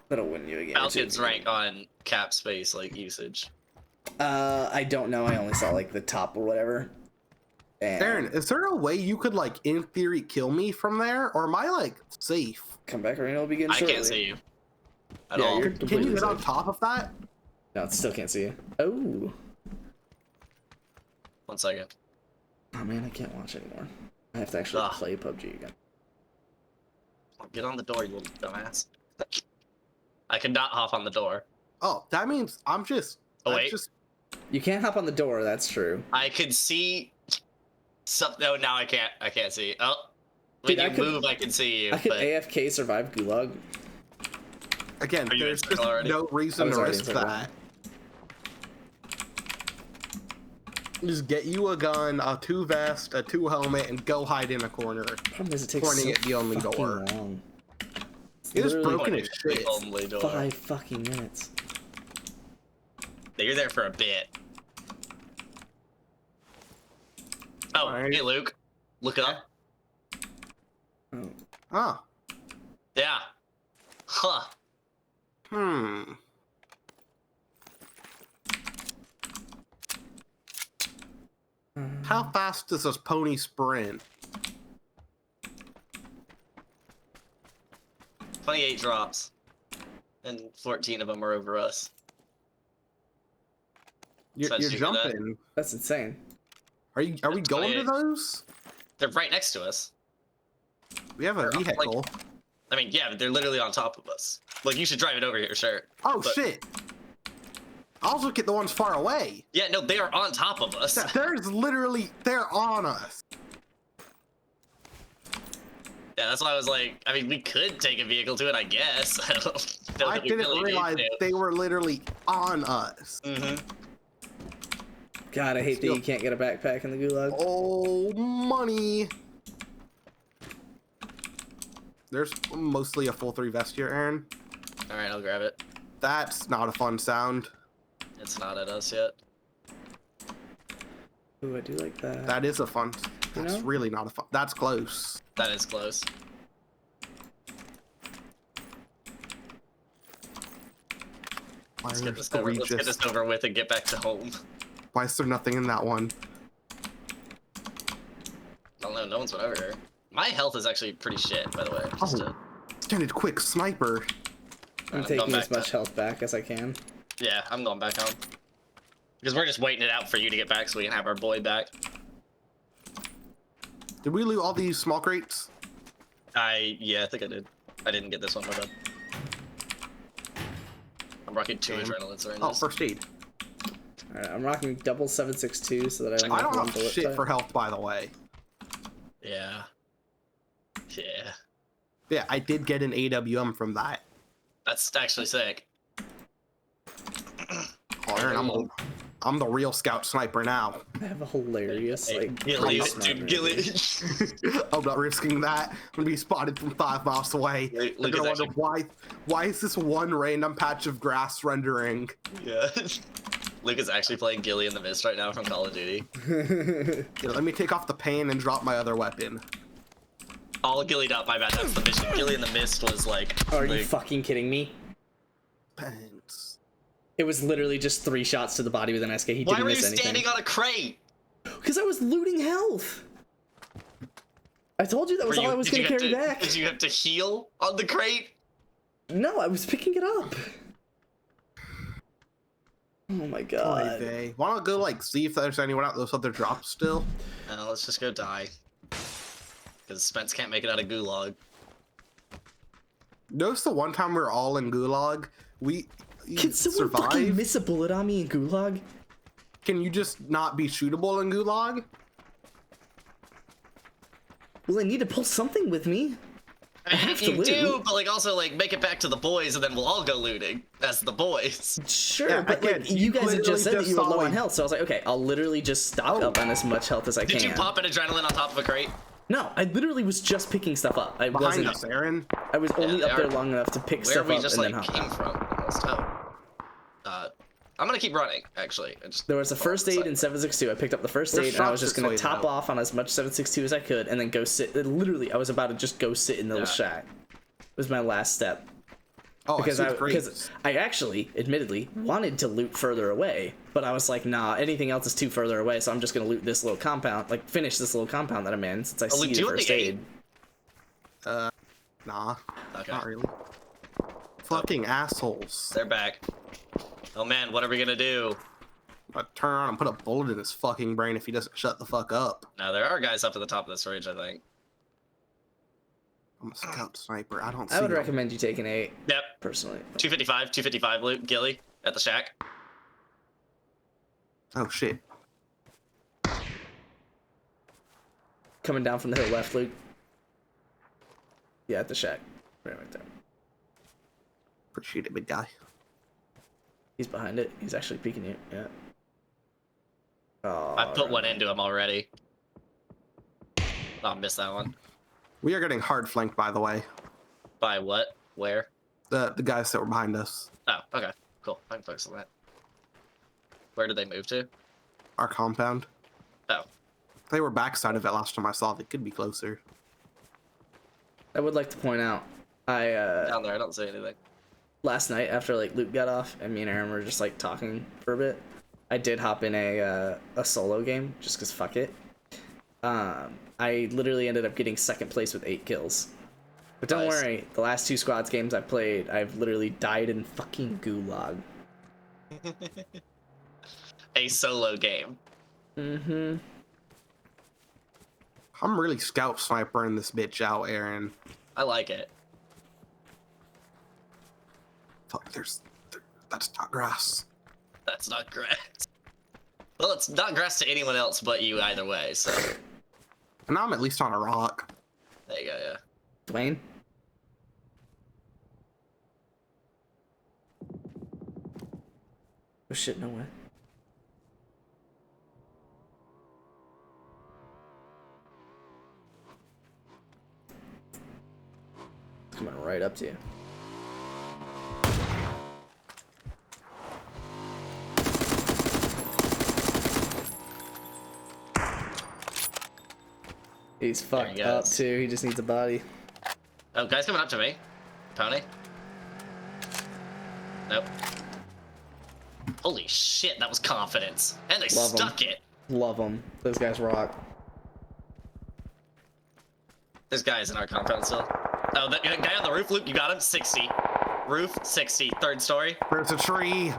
That'll win you a game. Falcons rank on cap space like usage. I don't know. I only saw like the top or whatever. And Aaron, is there a way you could like in theory kill me from there, or am I like safe? Comeback arena will begin shortly. I can't see you. at Yeah, all. you're- Can you get on top of that? No, it still can't see you. Oh. 1 second. Oh man, I can't watch anymore. I have to actually Ugh. play PUBG again. Get on the door, you little dumbass. I could not hop on the door. Oh, that means I'm just. Oh, I'm wait. Just, You can't hop on the door, that's true. I could see something. No, now I can't. I can't see. Oh, when Dude, I you could- move, I can see you. I could but AFK survive Gulag. again, Are you there's in just circle already? no I reason was to already in risk circle. that. Just get you a gun, a 2 vest, a 2 helmet, and go hide in a corner. Problem is, it takes Pointing so at the only fucking door. long. It is literally broken as shit. Only door. 5 fucking minutes. You're there for a bit. Oh, Alright. hey Luke, look up. Oh. Ah. Yeah. Huh. Hmm. How fast does this pony sprint? 28 drops, and 14 of them are over us. You're Since you do that. jumping. That's insane. Are we That's going to 28. those? They're right next to us. We have a They're, like, vehicle. I mean, yeah, but they're literally on top of us. Like, you should drive it over here, sure. Oh but- shit! I'll look at the ones far away. Yeah, no, they are on top of us. There's literally, they're on us. Yeah, that's why I was like, I mean, we could take a vehicle to it, I guess. I don't know I that we didn't really need realize to. they were literally on us. Mm-hmm. God, I hate that you can't get a backpack in the Gulag. Oh, money. There's mostly a full 3 vest here, Aaron. All right, I'll grab it. That's not a fun sound. It's not at us yet. Ooh, I do like that. That is a fun. That's know? really not a fun. That's close. That is close. Why Let's are get this over. Let's get this over with and get back to home. Why is there nothing in that one? I don't know. No one's been over here. My health is actually pretty shit, by the way. Just Oh. Standard quick sniper. I'm I'm taking going as back much to- health back as I can. yeah, I'm going back home. Because we're just waiting it out for you to get back so we can have our boy back. Did we loot all these small crates? Yeah, I think I did. I didn't get this one, my bad. I'm rocking 2 Damn. adrenalines during Oh, this. first aid. Alright, I'm rocking double 7.62 so that I only I have don't one have bullet shit type. for health, by the way. Yeah. Yeah. Yeah, I did get an AWM from that. That's actually sick. Oh, Aaron, I'm the real scout sniper now. I have a hilarious, Hey, like, Gilly, pretty smart dude, Gilly. version. I'm not risking that. I'm gonna be spotted from 5 miles away. Luke They're gonna is wonder why is this one random patch of grass rendering? Yeah. Luke is actually playing Gilly in the Mist right now from Call of Duty. Here, let me take off the pain and drop my other weapon. All Gillied up, my bad, that's the mission. Gilly in the Mist was like... Are you like, fucking kidding me? Pants. It was literally just 3 shots to the body with an SK. He why didn't were you miss anything. standing on a crate? Because I was looting health. I told you that was all I was going to carry back. Did you have to heal on the crate? No, I was picking it up. Oh my god. Why not go like see if there's anyone out those other drops still? No, let's just go die. Because Spence can't make it out of Gulag. Notice the one time we were all in Gulag, we Can someone fucking survived. miss a bullet on me in Gulag? Can you just not be shootable in Gulag? Well, I need to pull something with me. I mean, have to you do, loot. but like also like make it back to the boys and then we'll all go looting. That's the boys. Sure, Yeah, but again, like you you guys had literally just said that just you were saw, low on like- health, so I was like, okay, I'll literally just stock up on as much health as I Did can. you pop an adrenaline on top of a crate? No, I literally was just picking stuff up. I Behind wasn't. us, Aaron. I was only they up there are- long enough to pick Where stuff we up just and like then hop came out. from. Almost. I'm gonna keep running. Actually, There was a first aid in 7.62. I picked up the first There's aid and I was shots just this gonna way, top though. off on as much 7.62 as I could and then go sit. Literally, I was about to just go sit in the little Yeah. shack. It was my last step. Oh, Because I see because I actually, admittedly, wanted to loot further away, but I was like, nah, anything else is too further away, so I'm just gonna loot this little compound, like finish this little compound that I'm in since I Oh, see Luke, the do you have first the aid. aid? Nah, Okay. not really. Fucking assholes. They're back. Oh man, what are we gonna do? I turn around and put a bullet in his fucking brain if he doesn't shut the fuck up. No, there are guys up at the top of this ridge, I think. I'm a scout sniper. I don't see I would them. recommend you taking 8. Yep. Personally. 255, Luke, Gilly, at the shack. Oh shit. Coming down from the hill left, Luke. Yeah, at the shack. Right there. Appreciate it, big guy. He's behind it. He's actually peeking you. Yeah. Oh, I put one into him already. Oh, I missed that one. We are getting hard flanked, by the way. By what? Where? The guys that were behind us. Oh, okay. Cool. I can focus on that. Where did they move to? Our compound. Oh. They were backside of it last time I saw. They could be closer. I would like to point out, Down there, I don't see anything. last night after like Luke got off and me and Aaron were just like talking for a bit, I did hop in a solo game just because fuck it. I literally ended up getting second place with 8 kills. But don't Nice. worry, the last 2 squads games I played, I've literally died in fucking gulag. A solo game. Mm-hmm. I'm really scout snipering this bitch out, Aaron. I like it. Fuck, that's not grass. That's not grass. Well, it's not grass to anyone else but you either way, so. And now I'm at least on a rock. There you go, yeah. Dwayne? Oh shit, no way. It's coming right up to you. He's fucked he up goes. too. He just needs a body. Oh, guy's coming up to me. Pony. Nope. Holy shit, that was confidence. And they Love 'em. stuck it. Love them. Those guys rock. There's guys in our compound still. Oh, the guy on the roof, Luke, you got him? 60. Roof, 60. 3rd story. There's a tree.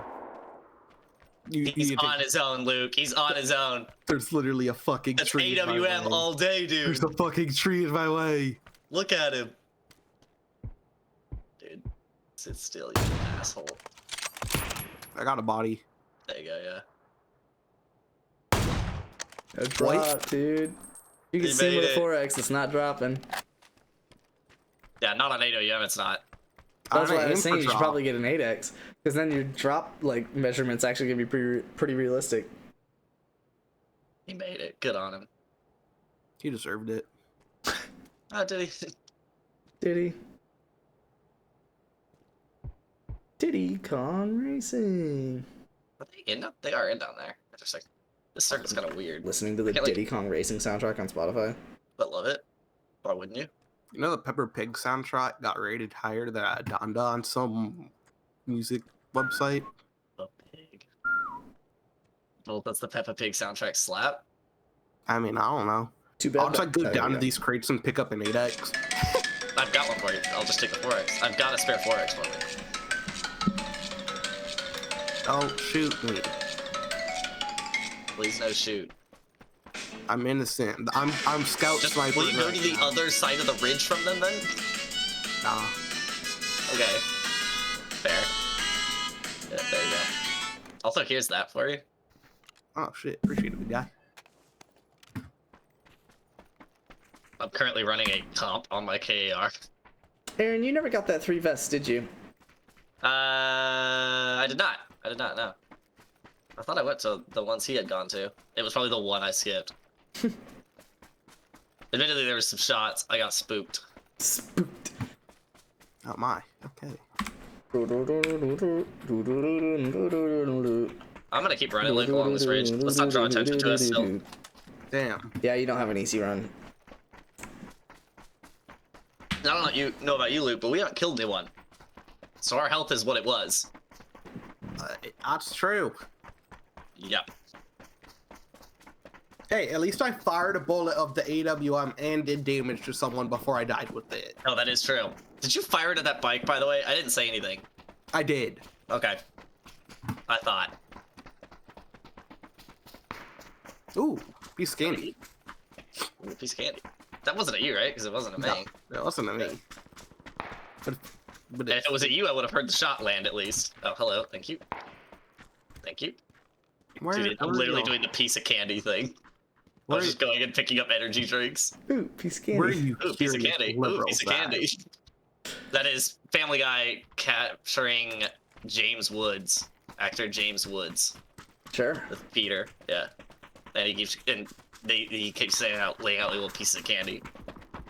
He's on his own, Luke. He's on his own. There's literally a fucking That's tree. in my AWM way. all day, dude. There's a fucking tree in my way. Look at him. Dude, sit still, you asshole. I got a body. There you go, yeah. A drop, dude. You can He see made with a it. 4x, it's not dropping. Yeah, not on AWM, it's not. That's I why I aim was for saying you should drop. probably get an 8x, because then your drop like measurements actually gonna be pretty realistic. He made it. Good on him. He deserved it. Oh, did he? Did he? Diddy Kong Racing. Are they in? They are in down there. Interesting. This circuit's kind of weird. Listening to the Can't, like- Diddy Kong Racing soundtrack on Spotify. But love it. Why wouldn't you? You know the Pepper Pig soundtrack got rated higher than Donda on some music website? A pig. Well, that's the Peppa Pig soundtrack slap. I mean, I don't know. Too bad. I'll just like go Oh, down yeah. to these crates and pick up an 8x. I've got one for you. I'll just take the 4x. I've got a spare 4x for you. Don't shoot me. Please no shoot. I'm innocent. I'm scout Just sniper. will you go to the other side of the ridge from them then? Nah. Okay. Fair. Yeah, there you go. Also, here's that for you. Oh shit, appreciate it, big guy. I'm currently running a comp on my KAR. Aaron, you never got that 3 vests, did you? I did not. I did not, no. I thought I went to the ones he had gone to. It was probably the one I skipped. Admittedly, there were some shots. I got spooked. Spooked. Oh my. Okay. I'm gonna keep running Luke along this ridge. Let's not draw attention to us still. Damn. Yeah, you don't have an easy run. I don't know about you, Luke, but we haven't killed anyone. So our health is what it was. That's true. Yep. Hey, at least I fired a bullet of the AWM and did damage to someone before I died with it. No, that is true. Did you fire it at that bike, by the way? I didn't say anything. I did. Okay. I thought. Ooh, piece of candy. Ooh, piece of candy. That wasn't at you, right? Because it wasn't at me. No, that wasn't a me. But And if it was at you, I would have heard the shot land at least. Oh, hello. Thank you. Thank you. Dude, I'm literally doing the piece of candy thing. I was just going and picking up energy drinks. Ooh, piece of candy. Where are you? Ooh, piece of candy. Ooh, piece of candy. That is Family Guy capturing James Woods, actor James Woods. Sure. With Peter, yeah. And he keeps laying out little pieces of candy.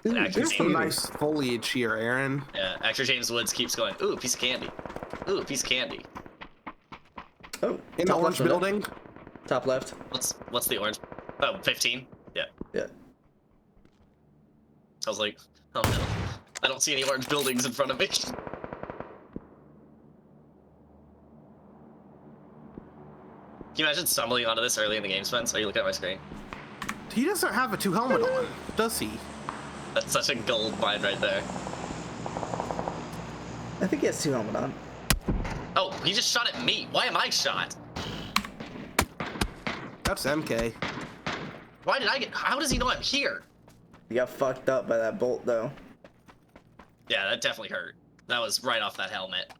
Ooh, There's some nice foliage here, Aaron. Yeah, actor James Woods keeps going, ooh, piece of candy. Ooh, piece of candy. Oh, in the orange building. Top left. What's the orange? Oh, 15? Yeah. Yeah. I was like, oh no. I don't see any orange buildings in front of me. Can you imagine stumbling onto this early in the game, Spence? Are you looking at my screen? He doesn't have a 2 helmet on, does he? That's such a gold mine right there. I think he has 2 helmet on. Oh, he just shot at me. Why am I shot? That's MK. Why did I get... How does he know I'm here? You got fucked up by that bolt, though. Yeah, that definitely hurt. That was right off that helmet.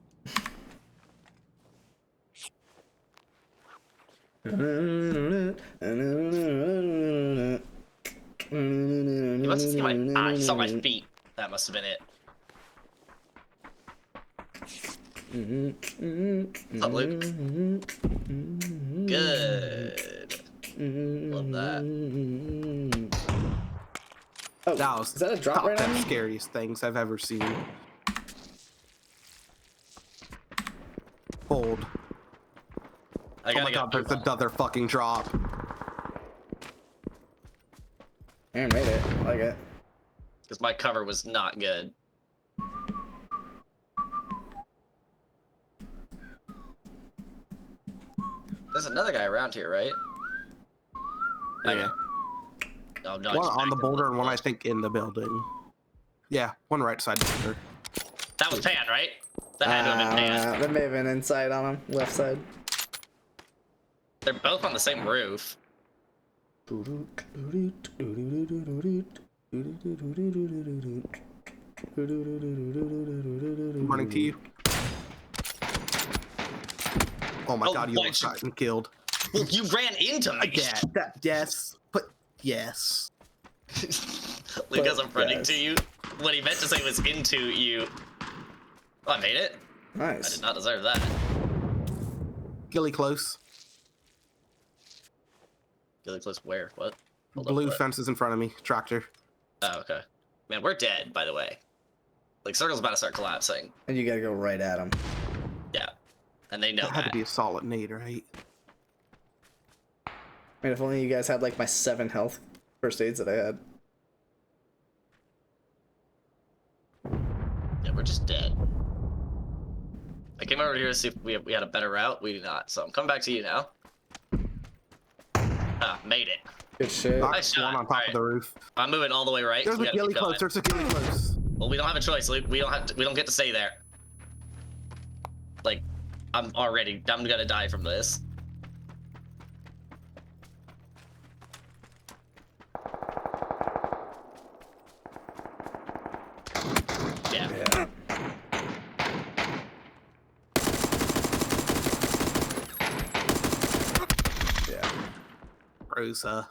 You must have seen my eyes. Saw my feet. That must have been it. What's up, Luke? Good. Love that. Oh, That was is that a drop top right 10 on me? scariest things I've ever seen. Hold. I Oh gotta my god, there's another fucking drop. Aaron made it. I like it. Because my cover was not good. There's another guy around here, right? Yeah. Oh, no, One on the boulder and one I think in the building. Yeah, one right side boulder. That was Pan, right? That had to have been Pan. There may have been inside on him, left side. They're both on the same roof. Running to you. Oh my god, you why'd almost you- got killed. Well, you ran into me. Yeah, yes. But yes. Because I'm running yes. to you. What he meant to say was into you. Oh, I made it. I Nice. did not deserve that. Gilly close. Really close where? What? Hold up, Blue what? fences in front of me. Tractor. Oh, okay. Man, we're dead, by the way. Like, circle's about to start collapsing. And you gotta go right at him. Yeah. And they know That had to that. be a solid nade, right? I mean, if only you guys had like my 7 health first aids that I had. Yeah, we're just dead. I came over here to see if we had a better route. We do not. So I'm coming back to you now. Ah, made it. Good shit. Nice One shot. on top Alright. of the roof. I'm moving all the way right. There's We a gotta gilly keep going. close. There's a gilly close. Well, we don't have a choice, Luke. We don't get to stay there. Like, I'm gonna die from this. Yeah. Yeah. Yeah. Rosa.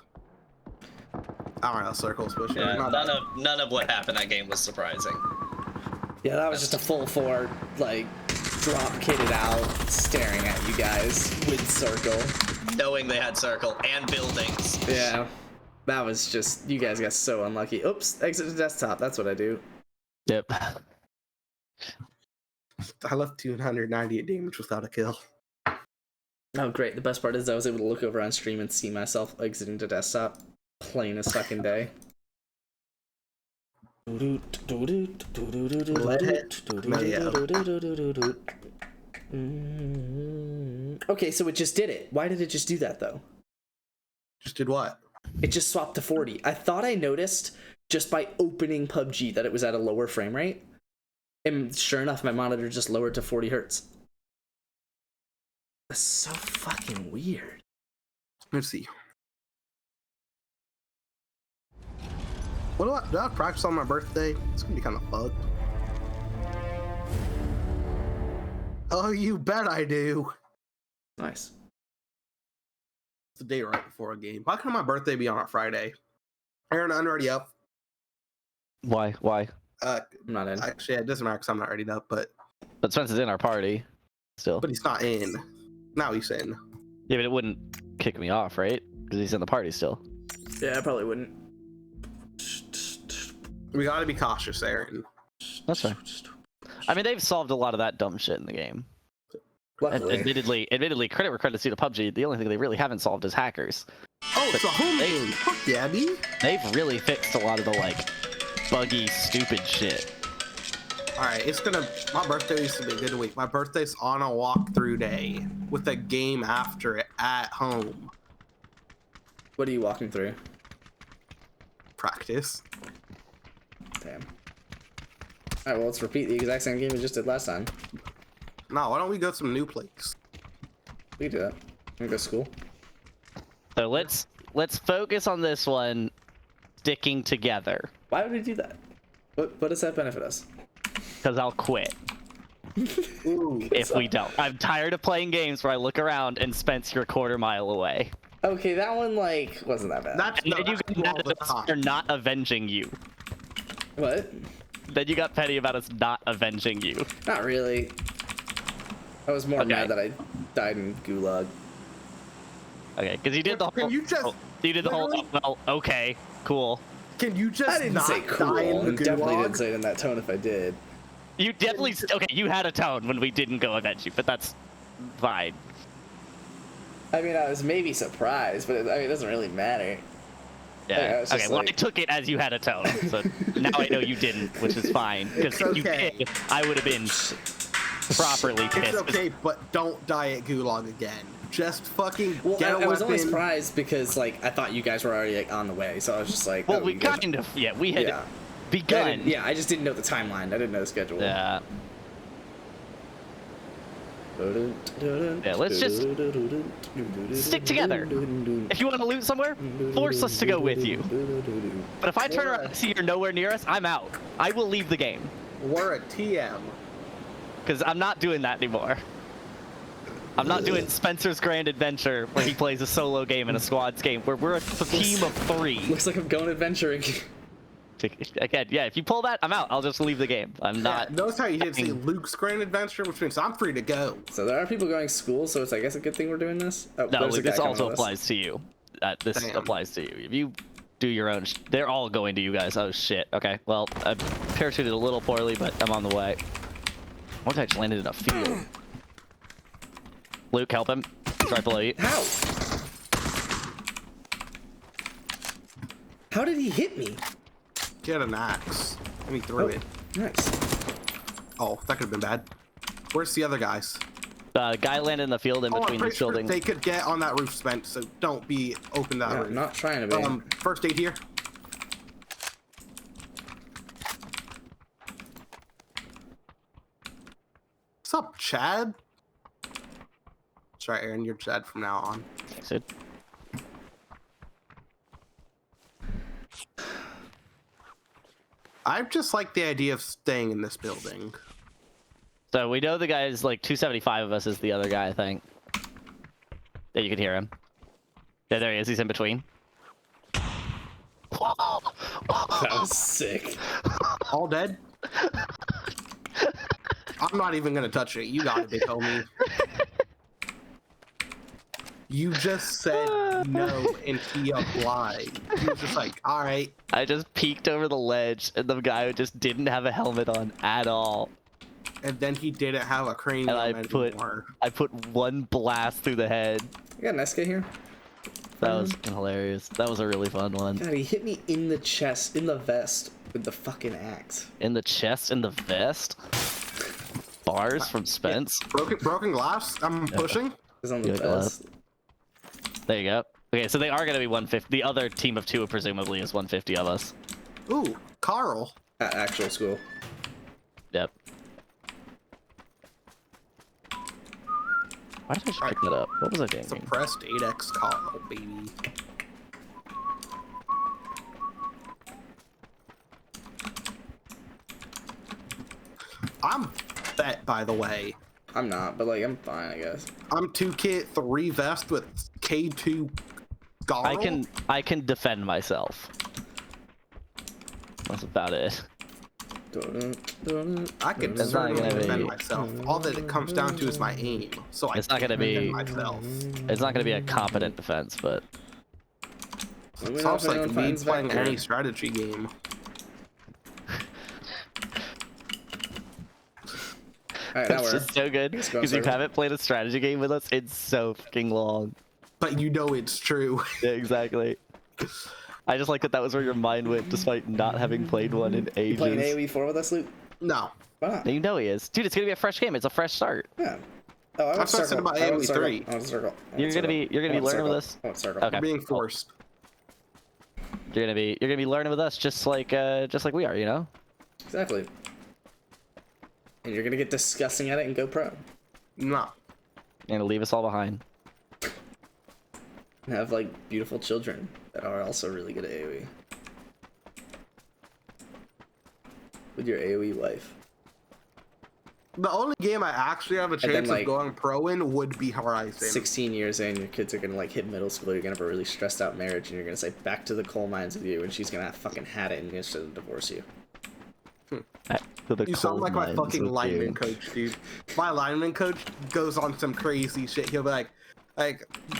I don't know, circles, but sure. Yeah, not none of what happened that game was surprising. Yeah, that was just a full 4, like, drop kitted out, staring at you guys with circle. Knowing they had circle and buildings. Yeah. That was just, you guys got so unlucky. Oops, exit the desktop. That's what I do. Yep. I left 298 damage without a kill. Oh, great. The best part is I was able to look over on stream and see myself exiting the desktop. Plain as fucking day. Okay, so it just did it. Why did it just do that, though? Just did what? It just swapped to 40. I thought I noticed just by opening PUBG that it was at a lower frame rate. And sure enough, my monitor just lowered to 40 hertz. That's so fucking weird. Let's see. Do I practice on my birthday? It's gonna be kind of fun. Oh, you bet I do. Nice. It's the day right before a game. Why can't my birthday be on a Friday? Aaron, I'm already up. Why? I'm not in. Actually, it doesn't matter because I'm not already up, but Spencer's in our party still. he's not in. Now he's in. Yeah, but it wouldn't kick me off, right? Because he's in the party still. Yeah, I probably wouldn't. We gotta be cautious, Aaron. That's fine. I mean, they've solved a lot of that dumb shit in the game. Luckily. Admittedly, credit where credit's due to PUBG. The only thing they really haven't solved is hackers. Oh, it's a home game. Fuck yeah, dude. They've really fixed a lot of the like buggy, stupid shit. All right, my birthday used to be a good week. My birthday's on a walkthrough day with a game after it at home. What are you walking through? Practice. Damn. Alright, well, let's repeat the exact same game we just did last time. No, why don't we go to some new place? We can do that. We can go to school. So let's focus on this one, sticking together. Why would we do that? What does that benefit us? Because I'll quit Ooh. if we don't. I'm tired of playing games where I look around and Spence, you're a quarter mile away. Okay, that one, like, wasn't that bad. And then you got mad at us for not avenging you. What? Then you got petty about us not avenging you. Not really. I was more mad that I died in Gulag. Okay, because you did the whole. You did the whole. Well, okay, cool. Can you just I didn't not say cool, die in the and definitely gulag? didn't say it in that tone if I did. You definitely. Okay, you had a tone when we didn't go avenge you, but that's fine. I mean, I was maybe surprised, but it doesn't really matter. Yeah. was Okay. just Well, like- I took it as you had a tone, so now I know you didn't, which is fine. Because It's if you okay. did, I would have been properly pissed. It's okay, but don't die at Gulag again. Just fucking Well, get a I was only weapon. surprised because, like, I thought you guys were already, like, on the way, so I was just like... Well, oh, we you guys- kind of. Yeah, we had Yeah. begun. Yeah, I just didn't know the timeline. I didn't know the schedule. Yeah. Yeah, let's just stick together. If you want to loot somewhere, force us to go with you. But if I turn around and see you're nowhere near us, I'm out. I will leave the game. We're a TM. Because I'm not doing that anymore. I'm not doing Spencer's Grand Adventure where he plays a solo game and a squads game where we're a team of 3. Looks like I'm going adventuring. Again, yeah, if you pull that, I'm out. I'll just leave the game. I'm not. Notice how you did say Luke's Grand Adventure, which means I'm free to go. So there are people going to school, so it's, I guess, a good thing we're doing this? Oh, No, there's a Luke, this guy coming also with us. applies to you. This Damn. applies to you. If you do your own, they're all going to you guys. Oh shit. Okay. Well, I parachuted a little poorly, but I'm on the way. What if I just landed in a field? Luke, help him. He's right below you. How? How did he hit me? Get an axe. And he threw it. Nice. Oh, that could have been bad. Where's the other guys? Guy landed in the field in Oh, I'm between pretty these sure buildings. they could get on that roof, Spence, so don't be open that Yeah, roof. I'm not trying to be. First aid here. What's up, Chad? That's right, Aaron, you're Chad from now on. Thanks, dude. I just like the idea of staying in this building. So we know the guy is like 275 of us is the other guy, I think. Yeah, you can hear him. Yeah, there he is. He's in between. That was sick. All dead? I'm not even gonna touch it. You got it, big homie. You just said no and he applied. You were just like, alright. I just peeked over the ledge, and the guy just didn't have a helmet on at all. And then he didn't have a cranium And anymore. I put one blast through the head. You got an SK here? That was hilarious. That was a really fun one. God, he hit me in the chest, in the vest, with the fucking axe. In the chest, in the vest. Bars from Spence. Broken glass? I'm pushing. It's on the Good vest. There you go. Okay, so they are going to be 150. The other team of 2 presumably is 150 of us. Ooh, Carl. At actual school. Yep. Why did I just pick that up? What was I doing? Suppressed 8x call, baby. I'm bet, by the way. I'm not, but like I'm fine, I guess. I'm 2 kit, 3 vest with K2 Garl. I can defend myself. That's about it. I can certainly defend myself. All that it comes down to is my aim. So It's not gonna be myself. It's not gonna be a competent defense, but It sounds like me playing any strategy game. Alright, it's just so good because you haven't played a strategy game with us in so fucking long. But you know it's true. Yeah, exactly. I just like that was where your mind went, despite not having played one in ages. You playing AoE 4 with us, Luke? No. Why not? You know he is, dude. It's gonna be a fresh game. It's a fresh start. Yeah. Oh, I was talking about AoE 3. I want circle. You're gonna be learning with us. I want circle. Okay. You're being forced. You're gonna be learning with us, just like we are, you know. Exactly. And you're gonna get disgusting at it and go pro. No. You're gonna leave us all behind. And have like beautiful children that are also really good at AoE. With your AoE wife. The only game I actually have a chance like, of going pro in would be Horizon. 16 years in, your kids are gonna like hit middle school, you're gonna have a really stressed out marriage, and you're gonna say back to the coal mines with you, and she's gonna have fucking had it and you're gonna divorce you. You sound like my fucking lineman coach, dude. My lineman coach goes on some crazy shit. He'll be like,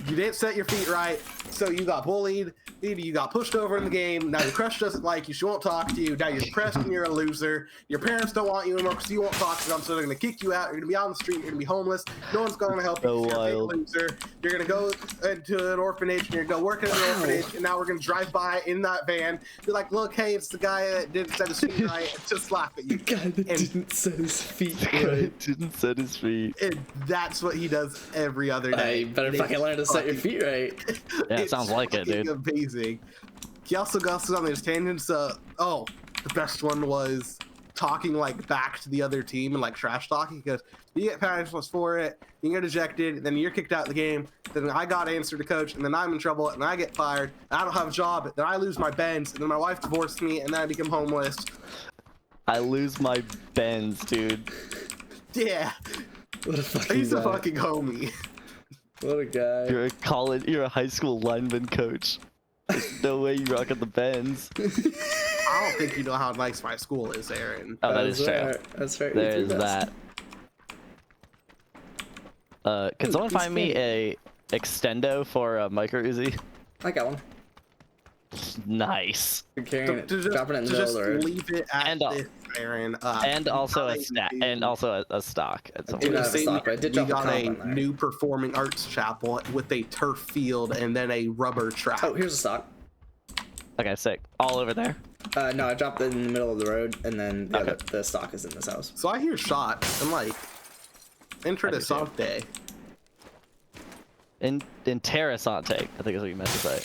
you didn't set your feet right, so you got bullied, you got pushed over in the game, now your crush doesn't like you, she won't talk to you, now you're depressed and you're a loser, your parents don't want you anymore because you won't talk to them, so they're going to kick you out, you're going to be on the street, you're going to be homeless, no one's going to help you, you're a big loser, you're going to go into an orphanage, and you're going to go work in an orphanage, and now we're going to drive by in that van, be like, look, hey, it's the guy that didn't set his feet right, and just laugh at you. The guy that didn't set his feet right. Didn't set his feet. And that's what he does every other day. You better fucking learn to set your feet right. Yeah, it sounds like it, dude. Amazing. He also goes on these tangents. The best one was talking like back to the other team and like trash talking. He goes, you get punishments for it, you get ejected, then you're kicked out of the game, then I got answered to coach, and then I'm in trouble, and I get fired, and I don't have a job, then I lose my Benz, and then my wife divorced me, and then I become homeless. I lose my Benz, dude. Yeah. What a fucking He's guy. a fucking homie. What a guy. You're a high school lineman coach. There's no way you rock at the Benz. I don't think you know how nice my school is, Aaron. Oh, that is true. That's fair. There's that. Can someone find me a extendo for a micro Uzi? I got one. Nice. You're carrying it, dropping it in the middle of the road. Leave it at this, Aaron. And also a stock. At some do point. not have a stock, but I did We drop a got comp a on there. new performing arts chapel with a turf field and then a rubber track. Oh, here's a stock. Okay, sick. All over there. No, I dropped it in the middle of the road, and then the stock is in this house. So I hear shots and like interessante. Interessante, I think is what you meant to say.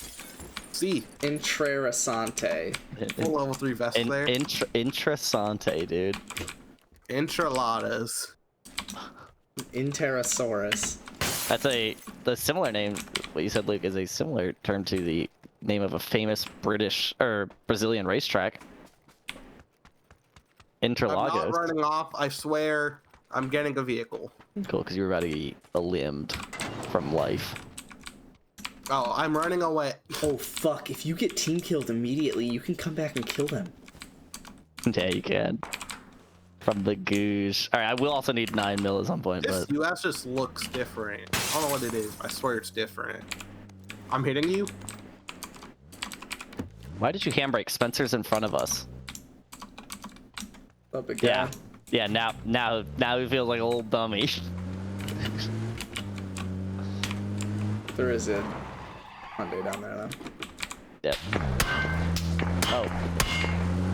See, Interessante. full level 3 vest there. Interessante, dude. Enchiladas. Interosaurus. That's the similar name. What you said, Luke, is a similar term to the name of a famous British or Brazilian racetrack. Interlagos. I'm not running off. I swear. I'm getting a vehicle. Cool, because you were about to get limbed from life. Oh, I'm running away. Oh fuck! If you get team killed immediately, you can come back and kill them. Yeah, you can. From the goosh. All right, I will also need 9 mil at some point, This but US just looks different. I don't know what it is. I swear it's different. I'm hitting you. why did you handbrake? Spencer's in front of us. Oh, big guy. Yeah. Yeah, now he feels like a little dummy. There is a Hyundai down there though. Yep. Oh.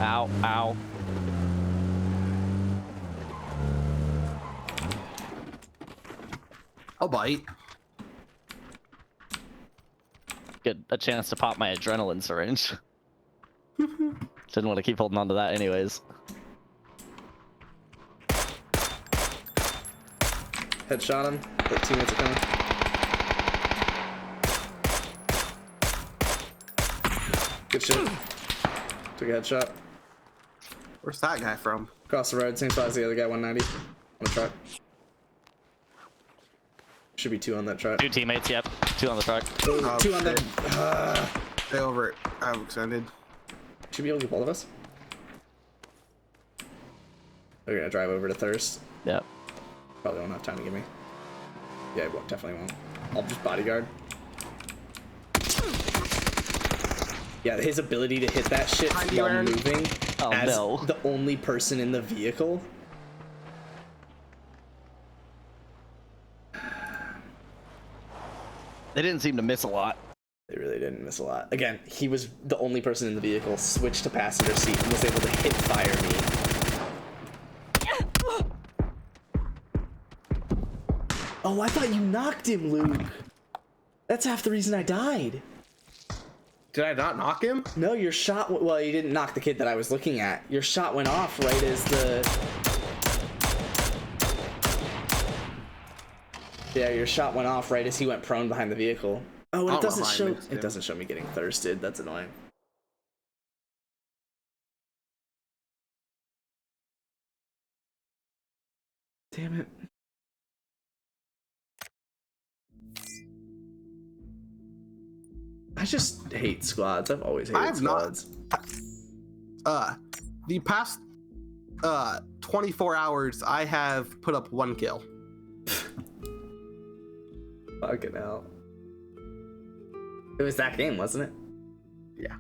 Ow, ow. I'll bite. Get a chance to pop my adrenaline syringe. Didn't want to keep holding on to that anyways. Headshot him. The teammates are coming. Good shit. Took a headshot. Where's that guy from? Across the road, same spot as the other guy, 190. On the truck. Should be 2 on that truck. 2 teammates, yep. 2 on the truck. Oh, 2 on the... Stay over it. I'm extended. Should be able to get both of us. They're gonna drive over to Thirst. Yep. Probably won't have time to give me. Yeah, it won't, definitely won't. I'll just bodyguard. Yeah, his ability to hit that shit while moving as the only person in the vehicle. They didn't seem to miss a lot. They really didn't miss a lot. Again, he was the only person in the vehicle, switched to passenger seat, and was able to hit fire me. Oh, I thought you knocked him, Luke. That's half the reason I died. Did I not knock him? No, your shot... Well, you didn't knock the kid that I was looking at. Your shot went off right as the... Yeah, your shot went off right as he went prone behind the vehicle. Oh, and it doesn't show... It doesn't show me getting thirsted. That's annoying. Damn it. I just hate squads. I've always hated squads. The past 24 hours, I have put up 1 kill. Fucking hell. It was that game, wasn't it? Yeah.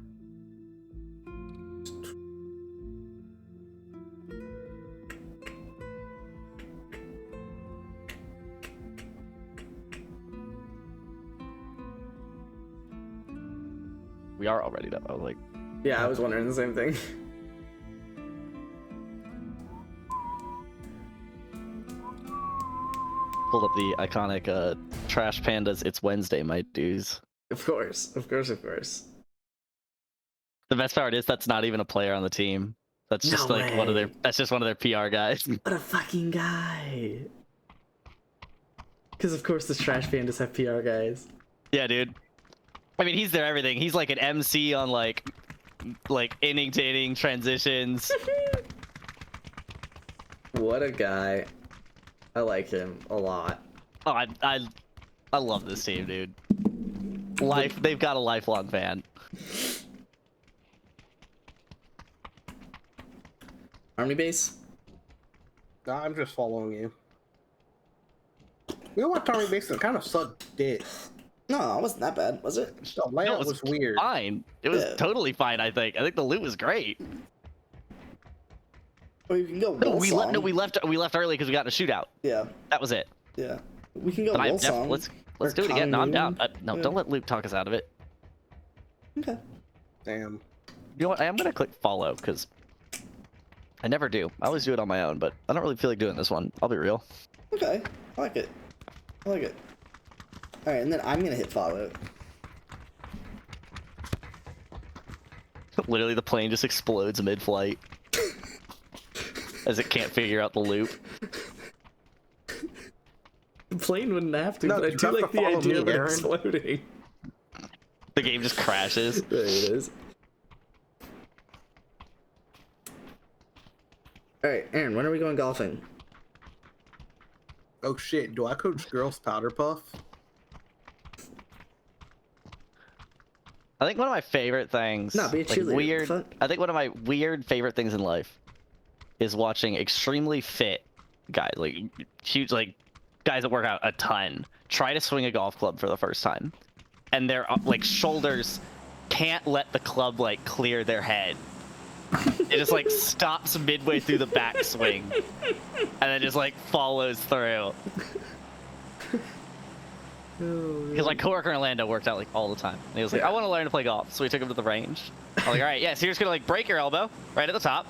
We are all ready up. I was like... Yeah, I was wondering the same thing. Pulled up the iconic Trash Pandas It's Wednesday, my dudes. Of course, of course, of course. The best part is that's not even a player on the team. That's just No like way. one of their... That's just one of their PR guys. What a fucking guy. Because of course the Trash Pandas have PR guys. Yeah, dude. I mean, he's their everything. He's like an MC on like inning to inning transitions. What a guy. I like him a lot. Oh, I love this team, dude. They've got a lifelong fan. Army base? Nah, I'm just following you. We went to Army base and kind of sucked dick. No, it wasn't that bad, was it? The layout was weird. Fine. It was totally fine, I think. I think the loot was great. Well, you can go No, we left early because we got in a shootout. Yeah. That was it. Yeah. We can go But Wolfsong. let's do it again. No, I'm down. No, don't let Luke talk us out of it. Okay. Damn. You know what? I am gonna click follow because I never do. I always do it on my own, but I don't really feel like doing this one. I'll be real. Okay. I like it. I like it. Alright, and then I'm gonna hit follow. Literally, the plane just explodes mid-flight as it can't figure out the loop. The plane wouldn't have to, No, but I you do have like to the follow idea me, of it Aaron. exploding. The game just crashes. There it is. Alright, Aaron, when are we going golfing? Oh shit, do I coach girls powder puff? I think one of my favorite things, No, be a cheerleader. weird. Fuck. I think one of my weird favorite things in life is watching extremely fit guys, like huge, like guys that work out a ton, try to swing a golf club for the first time, and their like shoulders can't let the club like clear their head. It just like stops midway through the backswing, and then just like follows through. Because my coworker in Orlando worked out like all the time. And he was like, I want to learn to play golf. So we took him to the range. I was like, all right, yeah, so you're just gonna like break your elbow right at the top,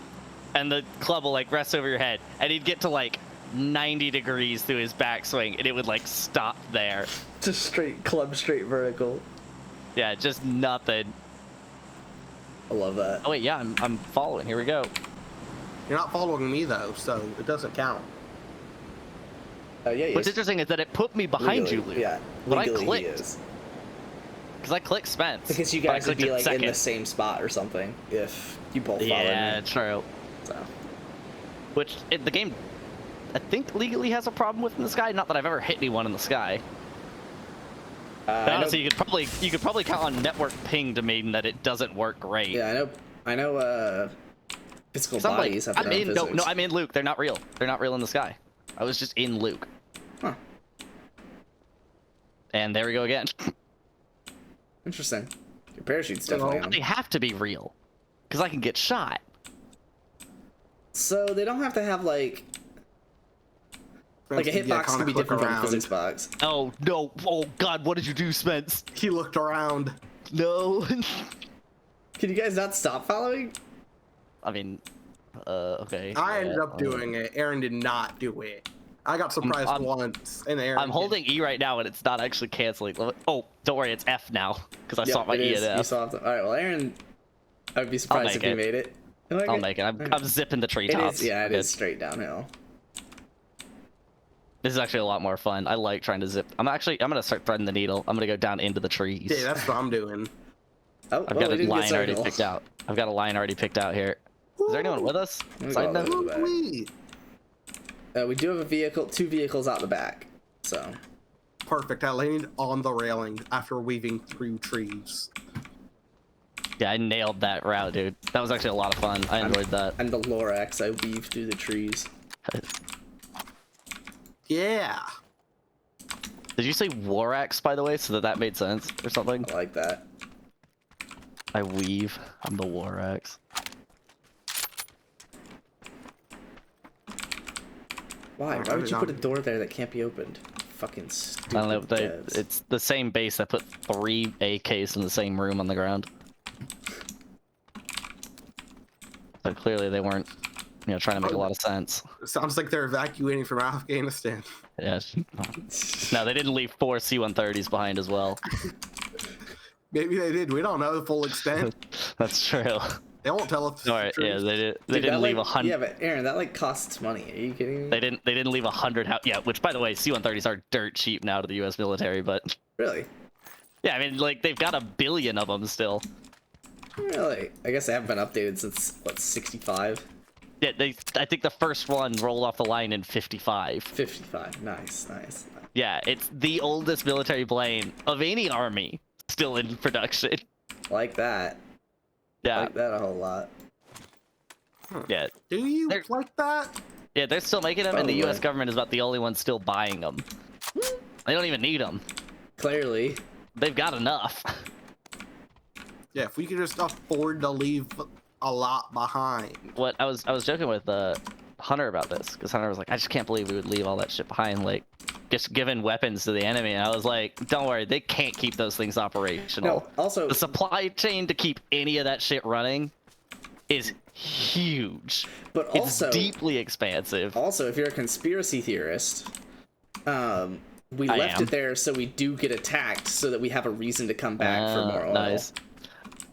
and the club will like rest over your head. And he'd get to like 90 degrees through his backswing, and it would like stop there. Just straight vertical. Yeah, just nothing. I love that. Oh wait, yeah, I'm following. Here we go. You're not following me though, so it doesn't count. Yeah. What's interesting is that it put me behind you, Luke. Yeah. When I Legally, he clicked. is. Because I clicked Spence. Because you but I guys would clicked be it like in the second. same spot or something if you both followed Yeah, me. true. So. Which the game, I think, legally has a problem with in the sky. Not that I've ever hit anyone in the sky. But honestly, you could probably count on network ping to mean that it doesn't work great. Yeah, I know. Physical bodies have their own physics. No, I'm in Luke. They're not real. They're not real in the sky. I was just in Luke. Huh. And there we go again. Interesting. Your parachute's definitely on. They have to be real, because I can get shot. So they don't have to have like a hitbox can be different from a physics box. Oh no! Oh God! What did you do, Spence? He looked around. No. Can you guys not stop following? I mean, okay. I ended up doing it. Aaron did not do it. I got surprised once, and Aaron. I'm holding E right now, and it's not actually canceling. Oh, don't worry, it's F now, because I saw my E and F. You saw it. All right, well, Aaron, I would be surprised if you made it. I'll make it. I'm zipping the treetops. It is straight downhill. This is actually a lot more fun. I like trying to zip. I'm gonna start threading the needle. I'm gonna go down into the trees. Yeah, that's what I'm doing. Oh, I've got a line already picked out. I've got a line already picked out here. Is there anyone with us? Side note? We do have a vehicle, 2 vehicles out the back. So. Perfect. I landed on the railing after weaving through trees. Yeah, I nailed that route, dude. That was actually a lot of fun. I enjoyed that. And the Lorax, I weave through the trees. Yeah. Did you say Warax, by the way, so that made sense or something? I like that. I weave. I'm the Warax. Why? Why would you put a door there that can't be opened? Fucking stupid. I don't know. It's the same base that put 3 AKs in the same room on the ground. So clearly they weren't, trying to make a lot of sense. Sounds like they're evacuating from Afghanistan. Yes. No, they didn't leave 4 C-130s behind as well. Maybe they did. We don't know the full extent. That's true. They won't tell us. All right, yeah, they did. They didn't leave 100. Yeah, but Aaron, that costs money. Are you kidding me? They didn't leave 100. Yeah, which by the way, C-130s are dirt cheap now to the U.S. military, but. Really? Yeah, I mean, they've got 1 billion of them still. Really? I guess they haven't been updated since what, 65? Yeah, I think the first one rolled off the line in 55. 55. Nice. Yeah, it's the oldest military plane of any army still in production. Like that. Yeah. Like that a whole lot. Yeah. Do you like that? Yeah, they're still making them, and the U.S. government is about the only one still buying them. They don't even need them. Clearly. They've got enough. Yeah, if we could just afford to leave a lot behind. What I was joking with Hunter about this, because Hunter was like, I just can't believe we would leave all that shit behind, like just giving weapons to the enemy. And I was like, don't worry, they can't keep those things operational. No, also the supply chain to keep any of that shit running is huge. But also it's deeply expansive. Also, if you're a conspiracy theorist, we left it there so we do get attacked, so that we have a reason to come back for more oil. Nice.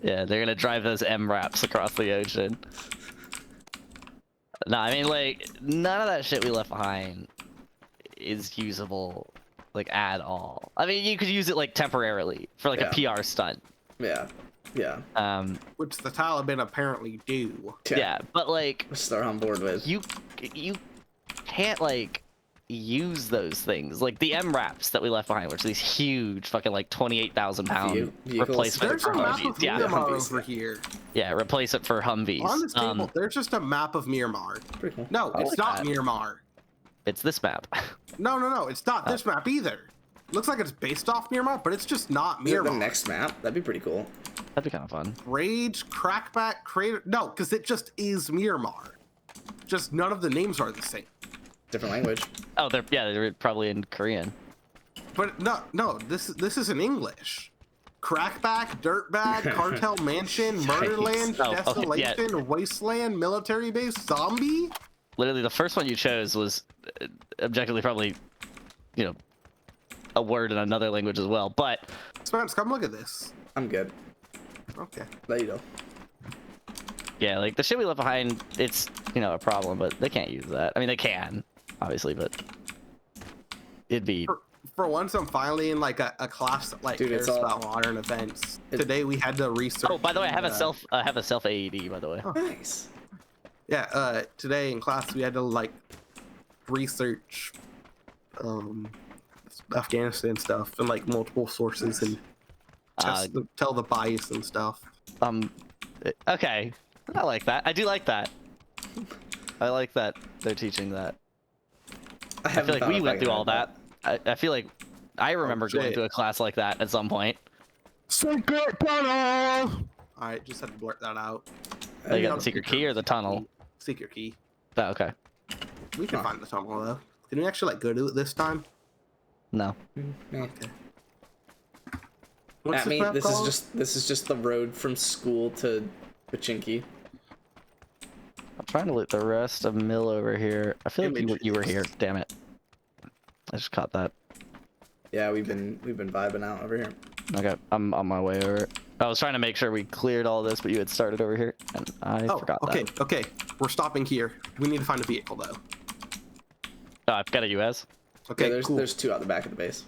Yeah, they're gonna drive those MRAPs across the ocean. No, I mean, none of that shit we left behind is usable, at all. I mean, you could use it, temporarily, for, a PR stunt. Yeah. Which the Taliban apparently do. Yeah, but, which they're on board with. You can't, use those things. The MRAPs that we left behind, which are these huge, fucking, 28,000-pound replacement for Humvees. Yeah, over here. Yeah, replace it for Humvees. On this table, there's just a map of Myanmar. Pretty cool. No, it's not Myanmar. It's this map. No, it's not this map either. Looks like it's based off Myanmar, but it's just not Myanmar. The next map? That'd be pretty cool. That'd be kind of fun. Rage, Crackback, Crater. No, because it just is Myanmar. Just none of the names are the same. Different language. Oh, they're probably in Korean. But no, this is in English. Crackback, Dirtbag, Cartel Mansion, Murderland, Desolation, Wasteland, Military Base, Zombie. Literally, the first one you chose was objectively probably, a word in another language as well. But Spence, come look at this. I'm good. Okay. There you go. Yeah, the shit we left behind, it's a problem, but they can't use that. I mean, they can, obviously, but it'd be. For once, I'm finally in like a class that like cares about modern events. Today we had to research. Oh, by the way, I have a self AED. By the way. Oh, nice. Yeah. Today in class we had to like research Afghanistan stuff and like multiple sources and tell the bias and stuff. Okay, I like that. I do like that. I like that they're teaching that. I feel like we went through all that. I feel like I remember going to a class like that at some point. Secret tunnel! Alright, just had to blurt that out. You got the secret key or the tunnel? Secret key. Oh, okay. We can find the tunnel though. Did we actually like go to it this time? No. Okay. I mean, this is just the road from school to Pachinki. I'm trying to loot the rest of Mill over here. I feel like you were here. Damn it. I just caught that. Yeah, we've been vibing out over here. Okay, I'm on my way over. I was trying to make sure we cleared all this, but you had started over here, and I forgot that. Okay. We're stopping here. We need to find a vehicle though. Oh, I've got a US. Okay, yeah, there's two out the back of the base.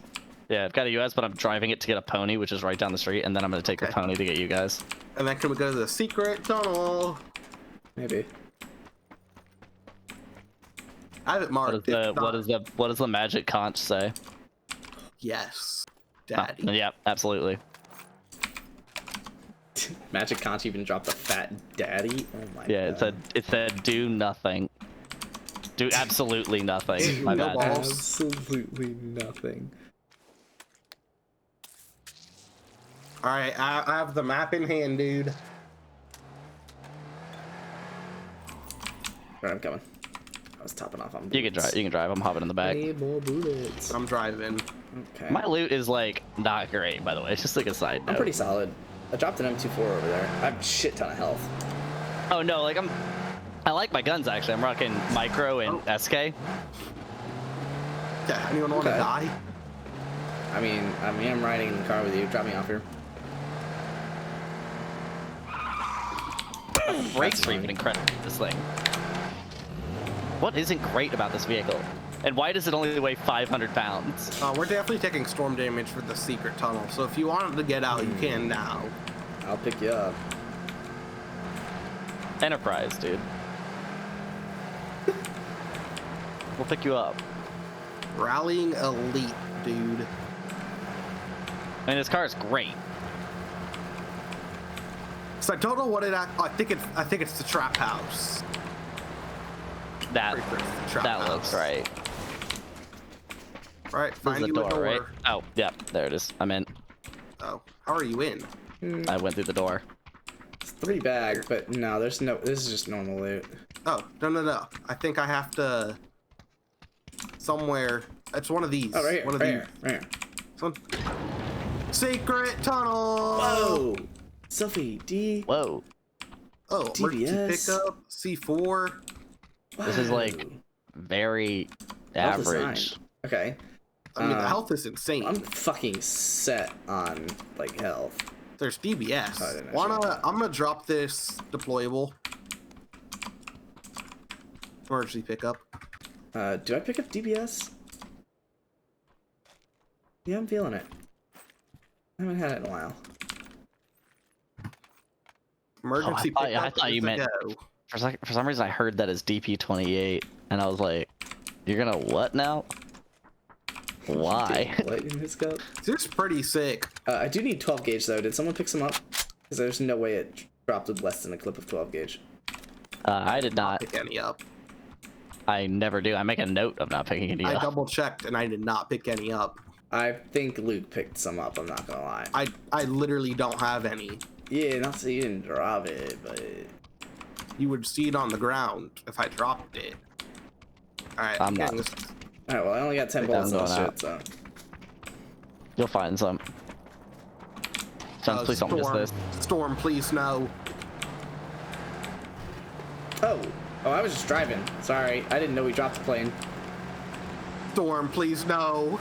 Yeah, I've got a US, but I'm driving it to get a pony, which is right down the street, and then I'm gonna take the pony to get you guys. And then can we go to the secret tunnel? Maybe. I have it marked. What does the magic conch say? Yes, Daddy. Oh, yeah, absolutely. Magic conch even dropped a fat daddy. Oh my god. Yeah, it said do nothing. Do absolutely nothing. My bad. Absolutely nothing. All right, I have the map in hand, dude. Right, I'm coming. I was topping off on bullets. You can drive. I'm hopping in the back. Need more bullets. I'm driving. Okay. My loot is like not great, by the way. It's just like a side note. I'm pretty solid. I dropped an M24 over there. I have a shit ton of health. Oh no, like I like my guns actually. I'm rocking micro and SK. Yeah, anyone want to die? I mean, I'm riding in the car with you. Drop me off here. Brakes are even incredible. This thing. What isn't great about this vehicle? And why does it only weigh 500 pounds? We're definitely taking storm damage for the secret tunnel, so if you wanted to get out, you can now. I'll pick you up. Enterprise, dude. We'll pick you up. Rallying elite, dude. I mean, this car is great. So I don't know what I think it's the trap house. That looks right. All right, find you a door. Right? Oh, yeah, there it is. I'm in. Oh, how are you in? I went through the door. It's 3 bags, but no, there's no. This is just normal loot. Oh, no. I think I have to somewhere. It's one of these. Oh, right here. One of right here. Some secret tunnel. Whoa. Selfie D. Whoa. Oh, emergency pickup. C4. Wow. This is like very average. Okay. I mean, the health is insane. I'm fucking set on like health. There's DBS. I'm gonna drop this deployable. Emergency pickup. Do I pick up DBS? Yeah, I'm feeling it. I haven't had it in a while. Emergency pickup. I thought you meant. For some reason, I heard that as DP28, and I was like, "You're gonna what now? Why?" What in his cup? This is pretty sick. I do need 12 gauge though. Did someone pick some up? Because there's no way it dropped with less than a clip of 12 gauge. I did not pick any up. I never do. I make a note of not picking any up. I double checked and I did not pick any up. I think Luke picked some up. I'm not gonna lie. I literally don't have any. Yeah, not so you didn't drop it, but you would see it on the ground if I dropped it. All right, I'm not. All right, well, I only got 10 bullets on this shit, so you'll find some. Please don't miss this. Storm, please no. Oh, I was just driving. Sorry, I didn't know we dropped the plane. Storm, please no.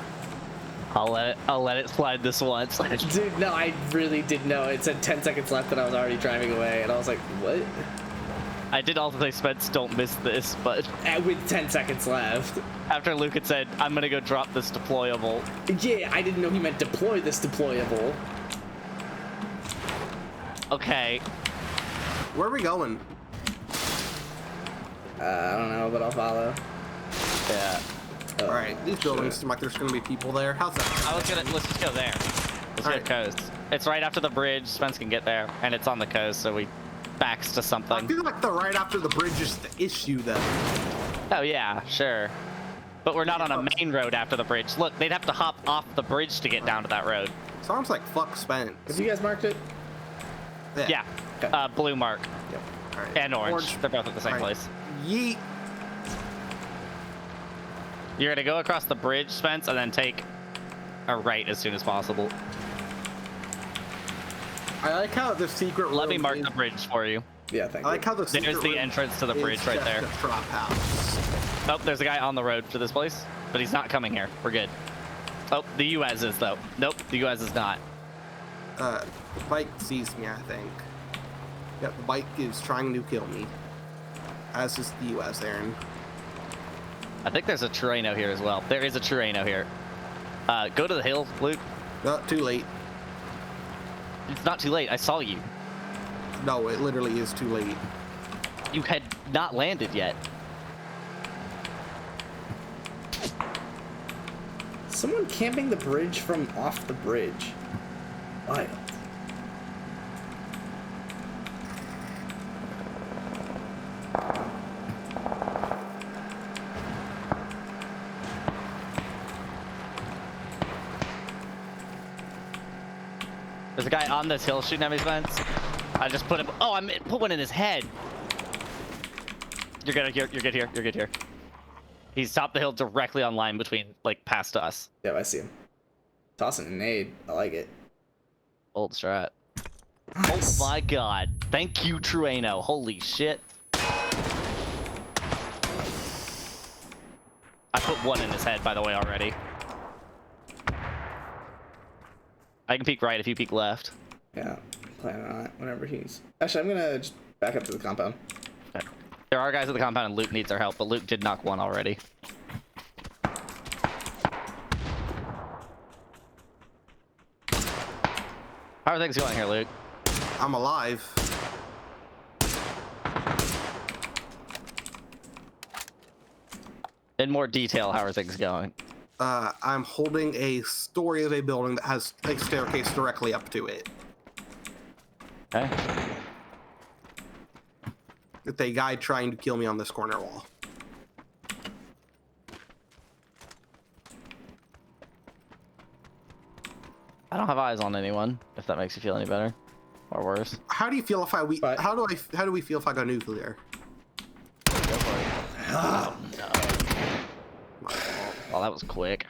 I'll let it slide this once. Dude, no, I really didn't know. It said 10 seconds left and I was already driving away, and I was like, what? I did also say, Spence, don't miss this, but With 10 seconds left. after Luke had said, I'm gonna go drop this deployable. Yeah, I didn't know he meant deploy this deployable. Okay. Where are we going? I don't know, but I'll follow. Yeah. Oh, Alright, these buildings seem like there's gonna be people there. How's that? Let's just go there. Let's go coast. It's right after the bridge. Spence can get there, and it's on the coast, so we backs to I something. feel like the right after the bridge is the issue, though. Oh yeah, sure. But we're not on a main road after the bridge. Look, they'd have to hop off the bridge to get down to that road. Sounds like fuck Spence. Have you guys marked it? Yeah. Okay. Blue mark. Yep. Alright. And orange. They're both at the same place. Yeet. You're gonna go across the bridge, Spence, and then take a right as soon as possible. I like how the secret Let me road mark is- the bridge for you. Yeah, thank I you. like how the secret There's the road entrance to the bridge is right just there. a trap house. Oh, there's a guy on the road to this place, but he's not coming here. We're good. Oh, the US is though. Nope, the US is not. The bike sees me, I think. Yep, the bike is trying to kill me. As is the US, Aaron. I think there's a Terreno here as well. There is a Terreno here. Go to the hill, Luke. No, too late. It's not too late. I saw you. No, it literally is too late. You had not landed yet. Someone camping the bridge from off the bridge. Wild. There's a guy on this hill shooting at me, Spence. I just put him. Oh, I put one in his head. You're good here. You're good here. You're good here. He's top the hill directly on line between, like, past us. Yep, I see him. Tossing a nade. I like it. Old strat. Nice. Oh my god. Thank you, Trueno. Holy shit. I put one in his head, by the way, already. I can peek right if you peek left. Yeah, plan on it whenever he's... Actually, I'm gonna just back up to the compound. Okay. There are guys at the compound and Luke needs our help, but Luke did knock one already. How are things going here, Luke? I'm alive. In more detail, how are things going? I'm holding a story of a building that has a staircase directly up to it. Okay. With a guy trying to kill me on this corner wall. I don't have eyes on anyone, if that makes you feel any better. Or worse. How do you feel if how do we feel if I go nuclear? Oh, no. Well, that was quick.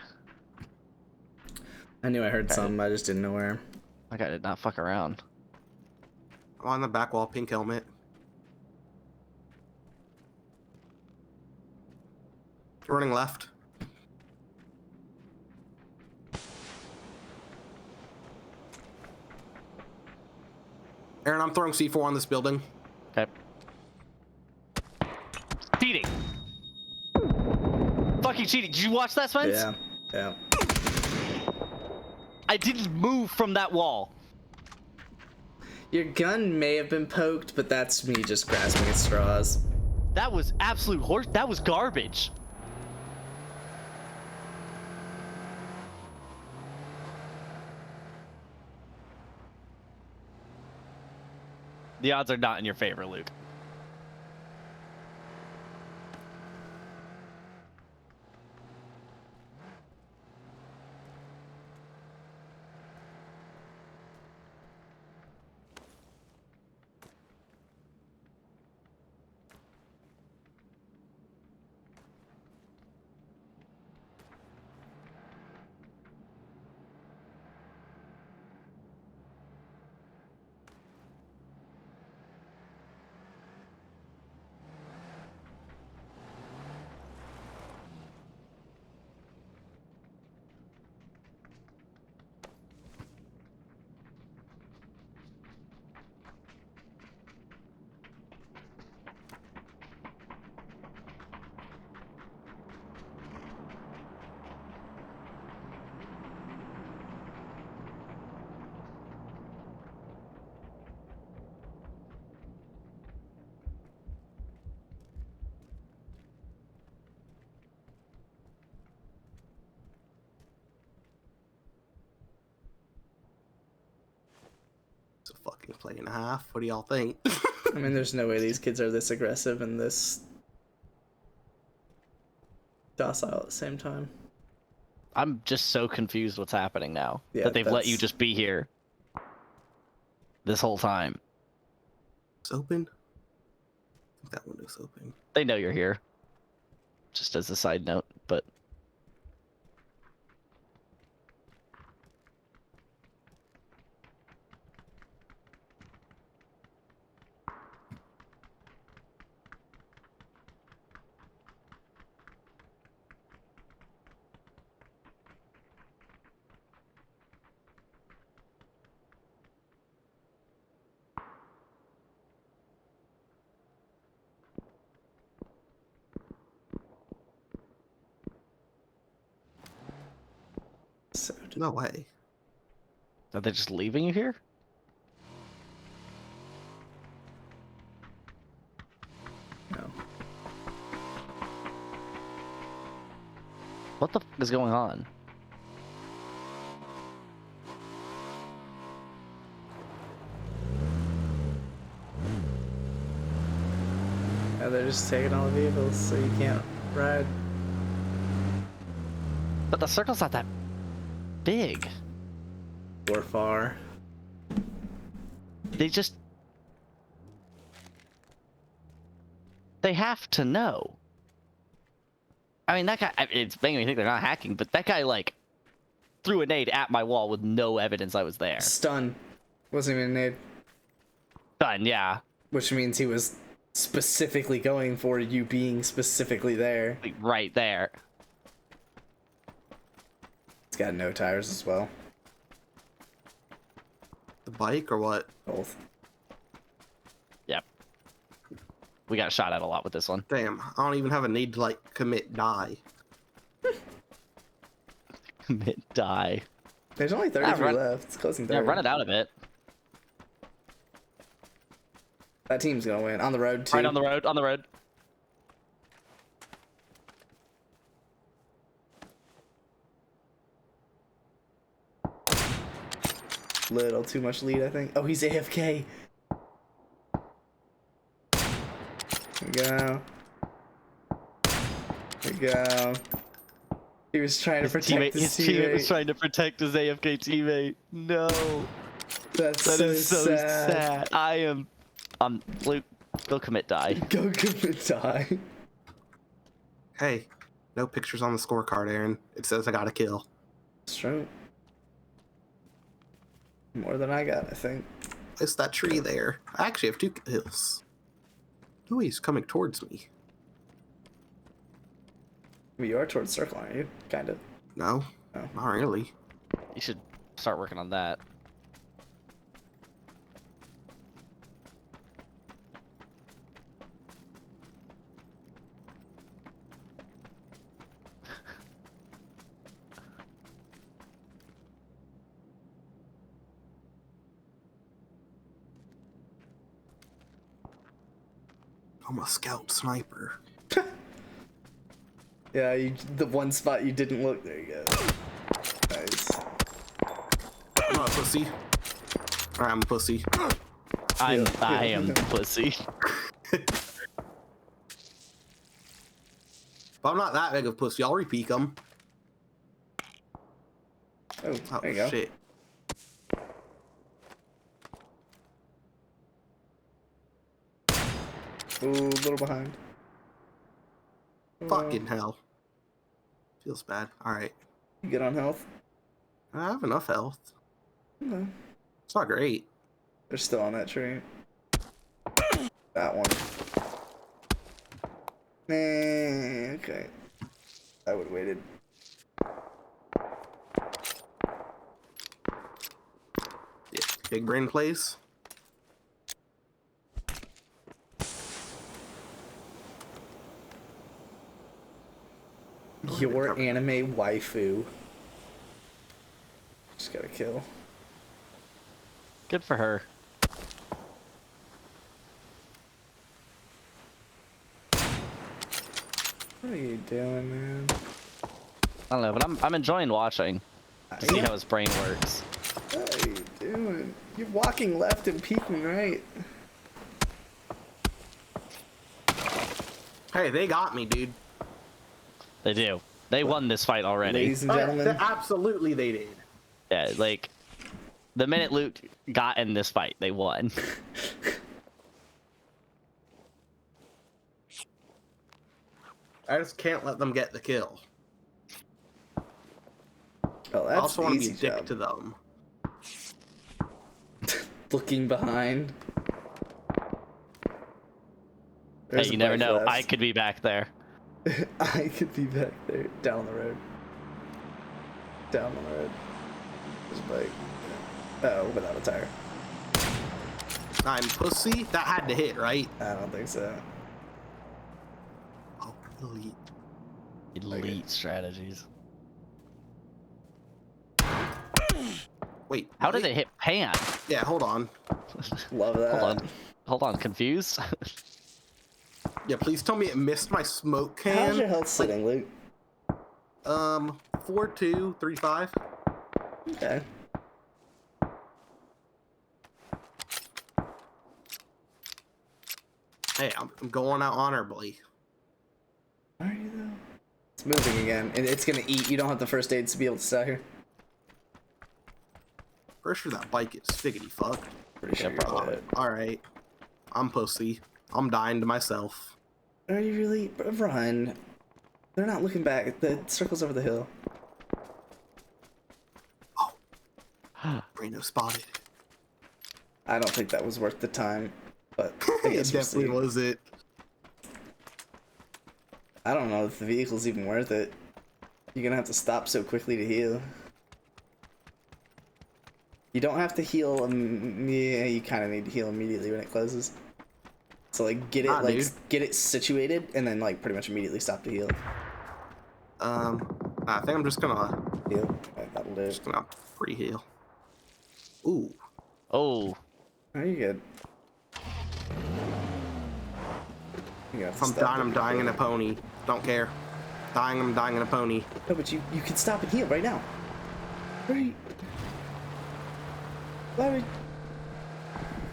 I knew I heard something, I just didn't know where. That guy did not fuck around. I'm on the back wall, pink helmet. Running left. Aaron, I'm throwing C4 on this building. Okay. Cheating. Fucking cheating. Did you watch that, Spence? Yeah, yeah. I didn't move from that wall. Your gun may have been poked, but that's me just grasping at straws. That was absolute horse. That was garbage. The odds are not in your favor, Luke. play and a half. What do y'all think? I mean, there's no way these kids are this aggressive and this docile at the same time. I'm just so confused what's happening now. Yeah, that they've let you that's- just be here this whole time. It's open. I think that window's open. They know you're here. Just as a side note, but So, No way. are they just leaving you here? no. What the f is going on? Yeah, they're just taking all the vehicles so you can't ride. But the circle's not that big. Or far. They just... They have to know. I mean, that guy... It's making me think they're not hacking, but that guy, like, threw a nade at my wall with no evidence I was there. Stun. Wasn't even a nade. Done, yeah. Which means he was specifically going for you being specifically there. Like, right there. It's got no tires as well. The bike or what? Both. Yep. We got shot at a lot with this one. Damn, I don't even have a need to like commit die. Commit die. There's only 33 run- left. It's closing Yeah, 30. run it out a bit. That team's gonna win. On the road, too. Right on the road, on the road. Little too much lead, I think. Oh, he's AFK. There we go. There we go. He was trying to protect his teammate was teammate. trying to protect his AFK teammate. No. That's That so, is so sad. Luke, go commit die. Go commit die. Hey, no pictures on the scorecard, Aaron. It says I got a kill. It's true. More than I got, I think. It's that tree there. I actually have 2 kills. Oh, he's coming towards me. Well, you are towards circle, aren't you? Kind of. No, Oh. not really. You should start working on that. I'm a scout sniper. Yeah, the one spot you didn't look. There you go. Nice. I'm not a pussy. I'm a pussy. I am the pussy. But I'm not that big of a pussy. I'll repeat them. Oh, Oh, there you go. shit. Ooh, a little behind. Fucking hell. Feels bad. Alright. You get on health? I have enough health. No. It's not great. They're still on that tree. That one. Nah, okay. I would have waited. Yeah. Big brain plays. Your anime waifu. Just got a kill. Good for her. What are you doing, man? I don't know, but I'm enjoying watching to see how his brain works. What are you doing? You're walking left and peeking right. Hey, they got me, dude. They do. They won this fight already. Ladies and gentlemen. Absolutely, they did. Yeah, like the minute Luke got in this fight, they won. I just can't let them get the kill. Oh, that's I also want to be a easy dick job. to them. Looking behind. Hey, There's you a never bike know. left. I could be back there. I could be back there, down the road. Down the road. There's a bike. Oh, without a tire. I'm pussy. That had to hit, right? I don't think so. Oh, elite. Elite strategies. Wait. How did it hit Pan? Yeah, hold on. Love that. Hold on. Confused. Yeah, please tell me it missed my smoke can. How's your health sitting, Luke? 4, 2, 3, 5. Okay. Hey, I'm going out honorably. Are you though? It's moving again, and it's gonna eat. You don't have the first aids to be able to stay here. Pretty sure that bike is stiggity fuck. Pretty sure you're probably. dead. Alright. I'm pussy. I'm dying to myself. Are you really? Run. They're not looking back. The circle's over the hill. Oh. Brando spotted. I don't think that was worth the time, but I It guess we'll definitely see. was it. I don't know if the vehicle's even worth it. You're gonna have to stop so quickly to heal. You don't have to heal. Yeah, you kind of need to heal immediately when it closes. So like, get it get it situated, and then like pretty much immediately stop to heal. I think I'm just gonna Heal. Okay, that'll do. just gonna pre-heal. Ooh. Oh. Oh, you're good. If I'm dying, I'm dying in a pony. Don't care. Dying, I'm dying in a pony. No, but you can stop and heal right now. Right. Why would...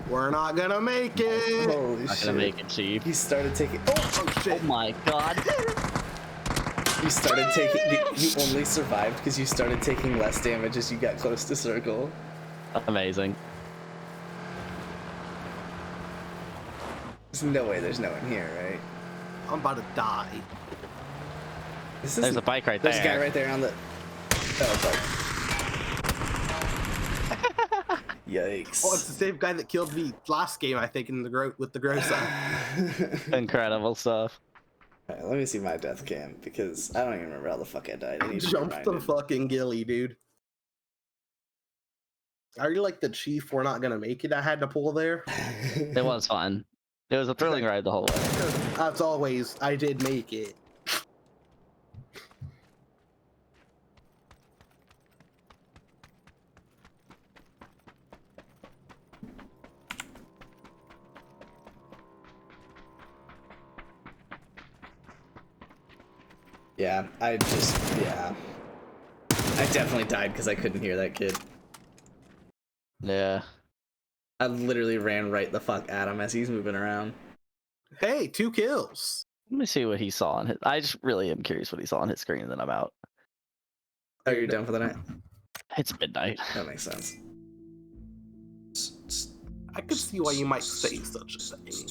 We're not gonna make it. Holy Not shit. gonna make it, Chief. You started taking... Oh shit. Oh my god. You started taking... You only survived because you started taking less damage as you got close to circle. Amazing. There's no way there's no one here, right? I'm about to die. There's a bike right there. There's a guy right there on the... Oh, fuck. Yikes. Oh, it's the same guy that killed me last game, I think, in the with the Grossa. Incredible stuff. Alright, let me see my death cam, because I don't even remember how the fuck I died. I need to be Jumped the reminded. fucking ghillie, dude. Are you like the chief? We're not gonna make it. I had to pull there. It was fun. It was a thrilling ride the whole way. As always, I did make it. Yeah, I definitely died because I couldn't hear that kid. Yeah. I literally ran right the fuck at him as he's moving around. Hey, 2 kills. Let me see what he saw on his. I just really am curious what he saw on his screen, and then I'm out. Oh, you're done for the night? It's midnight. That makes sense. I could see why you might say such a thing.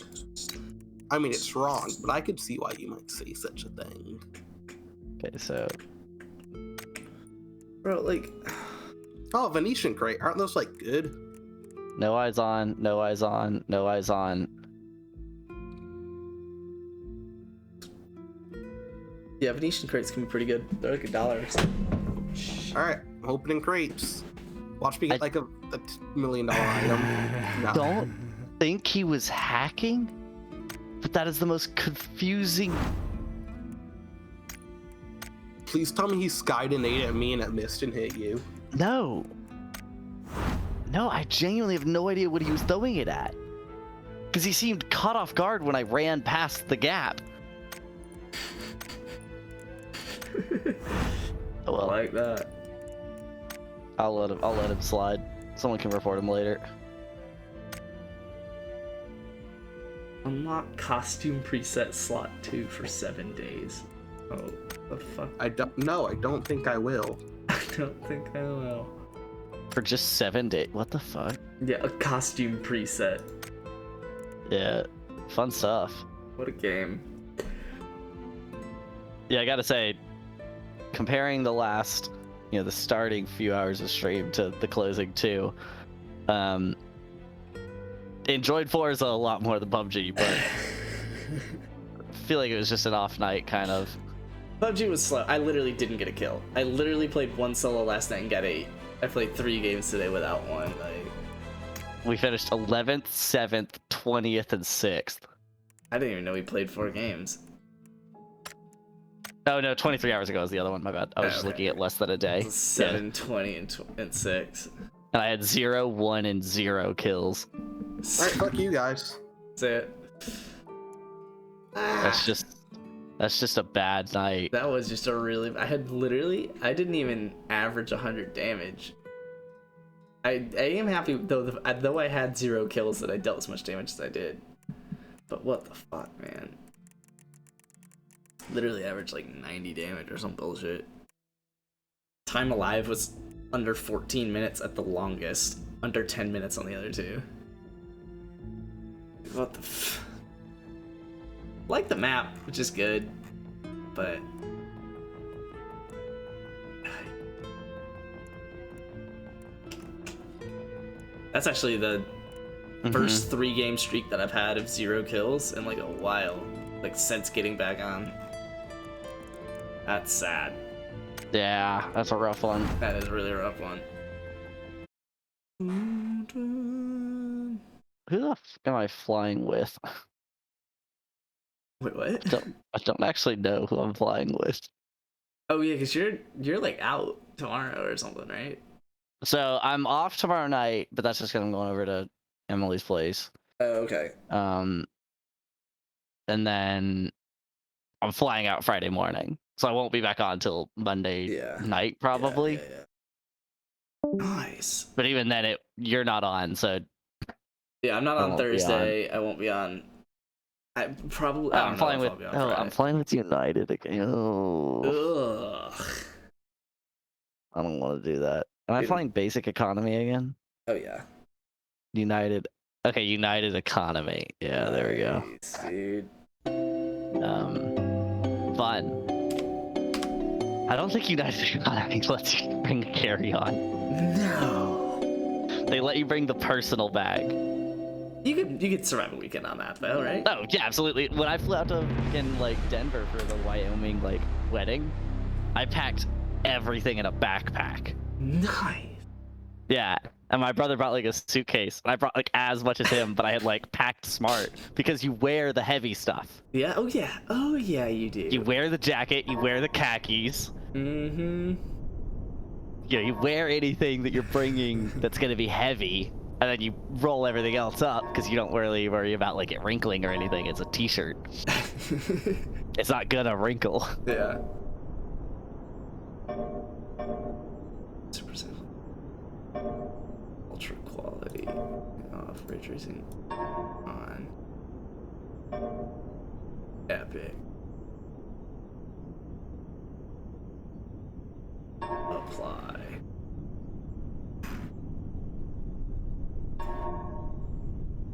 I mean, it's wrong, but I could see why you might say such a thing. Okay, so Bro, like... Oh, Venetian crate. Aren't those, like, good? no eyes on, no eyes on, no eyes on. Yeah, Venetian crates can be pretty good. They're like $1 or something. Alright, I'm opening crates. Watch me get, like, a $1 million item. No. Don't think he was hacking, but that is the most confusing. Please tell me he skydonate at me and it missed and hit you. No. No, I genuinely have no idea what he was throwing it at. Because he seemed caught off guard when I ran past the gap. Oh well. Like that. I'll let him slide. Someone can report him later. Unlock costume preset slot 2 for 7 days. Oh, the fuck? I don't think I will. I don't think I will. For just 7 days? What the fuck? Yeah, a costume preset. Yeah, fun stuff. What a game. Yeah, I gotta say, comparing the last, the starting few hours of stream to the closing 2, enjoyed Forza a lot more than PUBG, but I feel like it was just an off night, kind of. PUBG was slow. I literally didn't get a kill. I literally played 1 solo last night and got 8. I played 3 games today without one. Like, we finished 11th, 7th, 20th, and 6th. I didn't even know we played 4 games. Oh no, 23 hours ago was the other one, my bad. I was just looking at less than a day. 7, 20, and 6. And I had 0, 1, and 0 kills. Alright, fuck you guys. That's it. That's just a bad night. That was just a really... I didn't even average 100 damage. I am happy, though I had 0 kills, that I dealt as much damage as I did. But what the fuck, man? Literally averaged like 90 damage or some bullshit. Time alive was under 14 minutes at the longest. Under 10 minutes on the other 2. What the f... Like the map, which is good, but... That's actually the first 3-game streak that I've had of 0 kills in like a while. Like since getting back on. That's sad. Yeah, that's a rough one. That is a really rough one. Who the f am I flying with? Wait, what? I don't actually know who I'm flying with. Oh yeah, because you're like out tomorrow or something, right? So I'm off tomorrow night, but that's just because I'm going over to Emily's place. Oh, okay. And then I'm flying out Friday morning, so I won't be back on until Monday night probably. Yeah. Nice. But even then, you're not on, so yeah, I'm not on Thursday. I won't be on. I probably. I'm flying with. I'm flying with United again. Ugh. I don't want to do that. Am I flying basic economy again? Oh yeah. United. Okay, United economy. Yeah, there we go. Dude. Fun. I don't think United economy lets you bring a carry-on. No. They let you bring the personal bag. You could survive a weekend on that though, right? Oh yeah, absolutely. When I flew out to Denver for the Wyoming wedding, I packed everything in a backpack. Nice. Yeah, and my brother brought a suitcase, and I brought as much as him, but I had packed smart because you wear the heavy stuff. Yeah. Oh yeah, you do. You wear the jacket, you wear the khakis. Mm-hmm. Yeah, you wear anything that you're bringing that's gonna be heavy, and then you roll everything else up because you don't really worry about it wrinkling or anything. It's a t-shirt. It's not gonna wrinkle. Yeah. Super simple. Ultra quality off, ray tracing on, epic, apply.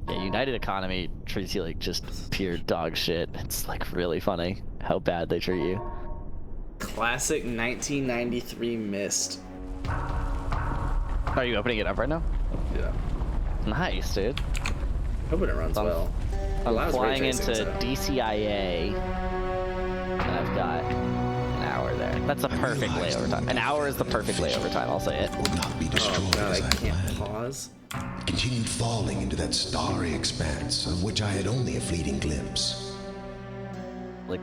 Yeah, United economy treats you just pure dog shit. It's really funny how bad they treat you. Classic 1993 Mist. Are you opening it up right now? Yeah. Nice, dude. Hoping it runs well. I'm flying into DCIA, and I've got an hour there. That's a perfect layover time. An hour is the perfect layover time, I'll say it. Would not be destroyed God, as I I can't planned. pause. It continued falling into that starry expanse of which I had only a fleeting glimpse.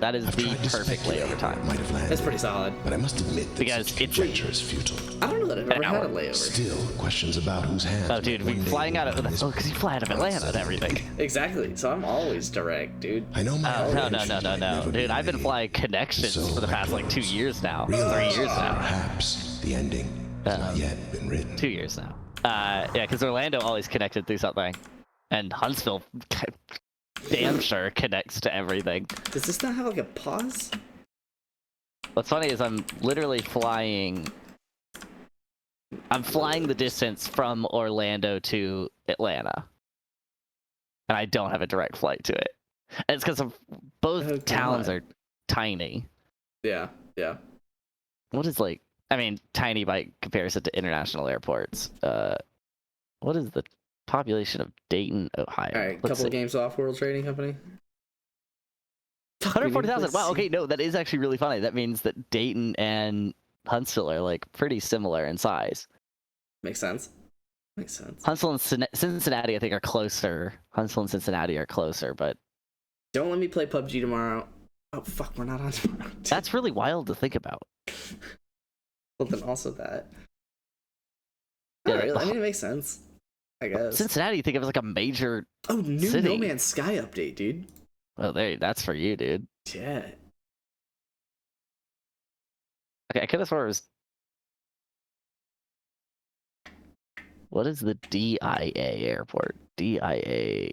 That is I've the tried to perfect speculate layover time. where it might have landed, That's pretty solid. but I must admit that Because such it's conjecture is futile. I don't know that I've ever had a layover. Still, questions about whose hands. Oh, dude, we're flying out of because you fly out of Atlanta and everything. Exactly. So I'm always direct, dude. I know my No, dude. I've been flying connections for the past 2 years now, 3 years now. Perhaps the ending has not yet been written. 2 years now. Yeah, because Orlando always connected through something, and Huntsville damn sure connects to everything. Does this not have like a pause? What's funny is I'm literally flying. I'm flying the distance from Orlando to Atlanta, and I don't have a direct flight to it. And it's because both towns are tiny. Yeah, yeah. What is like? I mean, tiny by comparison to international airports. What is the population of Dayton, Ohio? All right, couple games off World Trading Company. 140,000. Wow. Okay, no, that is actually really funny. That means that Dayton and Huntsville are like pretty similar in size. Makes sense. Makes sense. Huntsville and Cincinnati, I think, are closer. Huntsville and Cincinnati are closer, but don't let me play PUBG tomorrow. Oh fuck, we're not on tomorrow. That's really wild to think about. Well, then also that. Yeah, All right, I mean, it makes sense. I guess. Cincinnati, you think of as like a major. Oh, new city. No Man's Sky update, dude. Well, that's for you, dude. Yeah. Okay, I could have sworn it was. What is the DIA airport? DIA.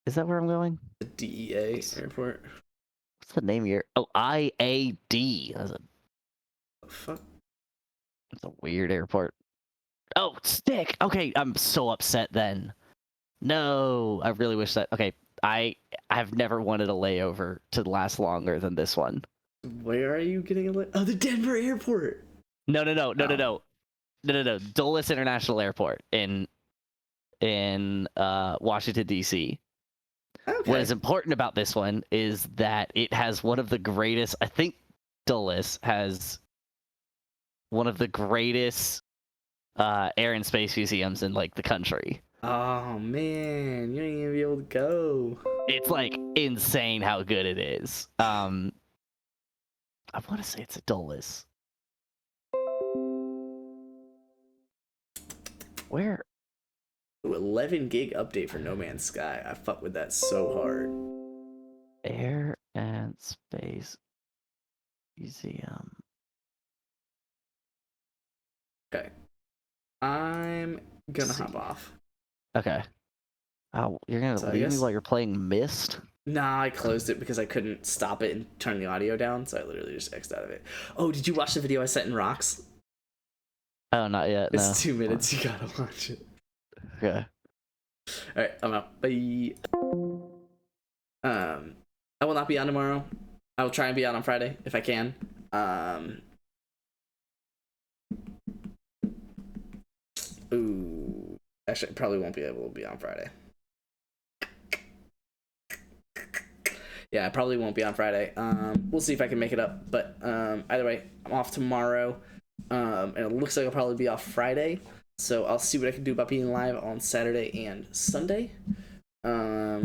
Is that where I'm going? The DEA airport. What's the name of your? Oh, IAD. That's a. Fuck. That's a weird airport. Oh, stick. Okay, I'm so upset then. No, I really wish that. Okay, I have never wanted a layover to last longer than this one. Where are you getting a Oh, the Denver airport. No. Dulles International Airport in Washington D.C. Okay. What is important about this one is that it has one of the greatest. I think Dulles has one of the greatest air and space museums in like the country. Oh man, you ain't gonna be able to go. It's like insane how good it is. I want to say it's a Dulles. Where? Ooh, 11 gig update for No Man's Sky. I fuck with that so hard. Air and Space Museum. Okay. I'm gonna hop off. Okay. Oh, you're gonna leave me while you're playing Myst? Nah, I closed it because I couldn't stop it and turn the audio down, so I literally just X'd out of it. Oh, did you watch the video I sent in Rocks? Oh, not yet. No. It's 2 minutes. You gotta watch it. Okay. All right, I'm out. Bye. I will not be on tomorrow. I will try and be on Friday if I can. Ooh. Actually, I probably won't be able to be on Friday. Yeah, I probably won't be on Friday. We'll see if I can make it up. But either way, I'm off tomorrow. And it looks like I'll probably be off Friday. So I'll see what I can do about being live on Saturday and Sunday. Yeah.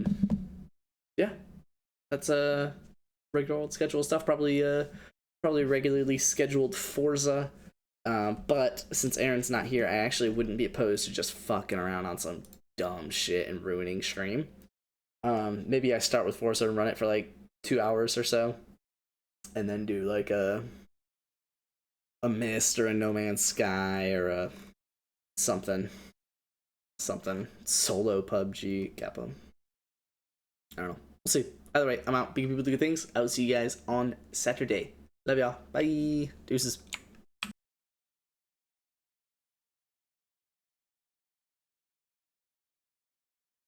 That's regular old schedule stuff. Probably regularly scheduled Forza. But since Aaron's not here, I actually wouldn't be opposed to just fucking around on some dumb shit and ruining stream. Maybe I start with Forza and run it for like 2 hours or so, and then do like a Myst or a No Man's Sky or a something solo PUBG Kappa. I don't know. We'll see. Either way, I'm out. Big people do good things. I will see you guys on Saturday. Love y'all. Bye. Deuces.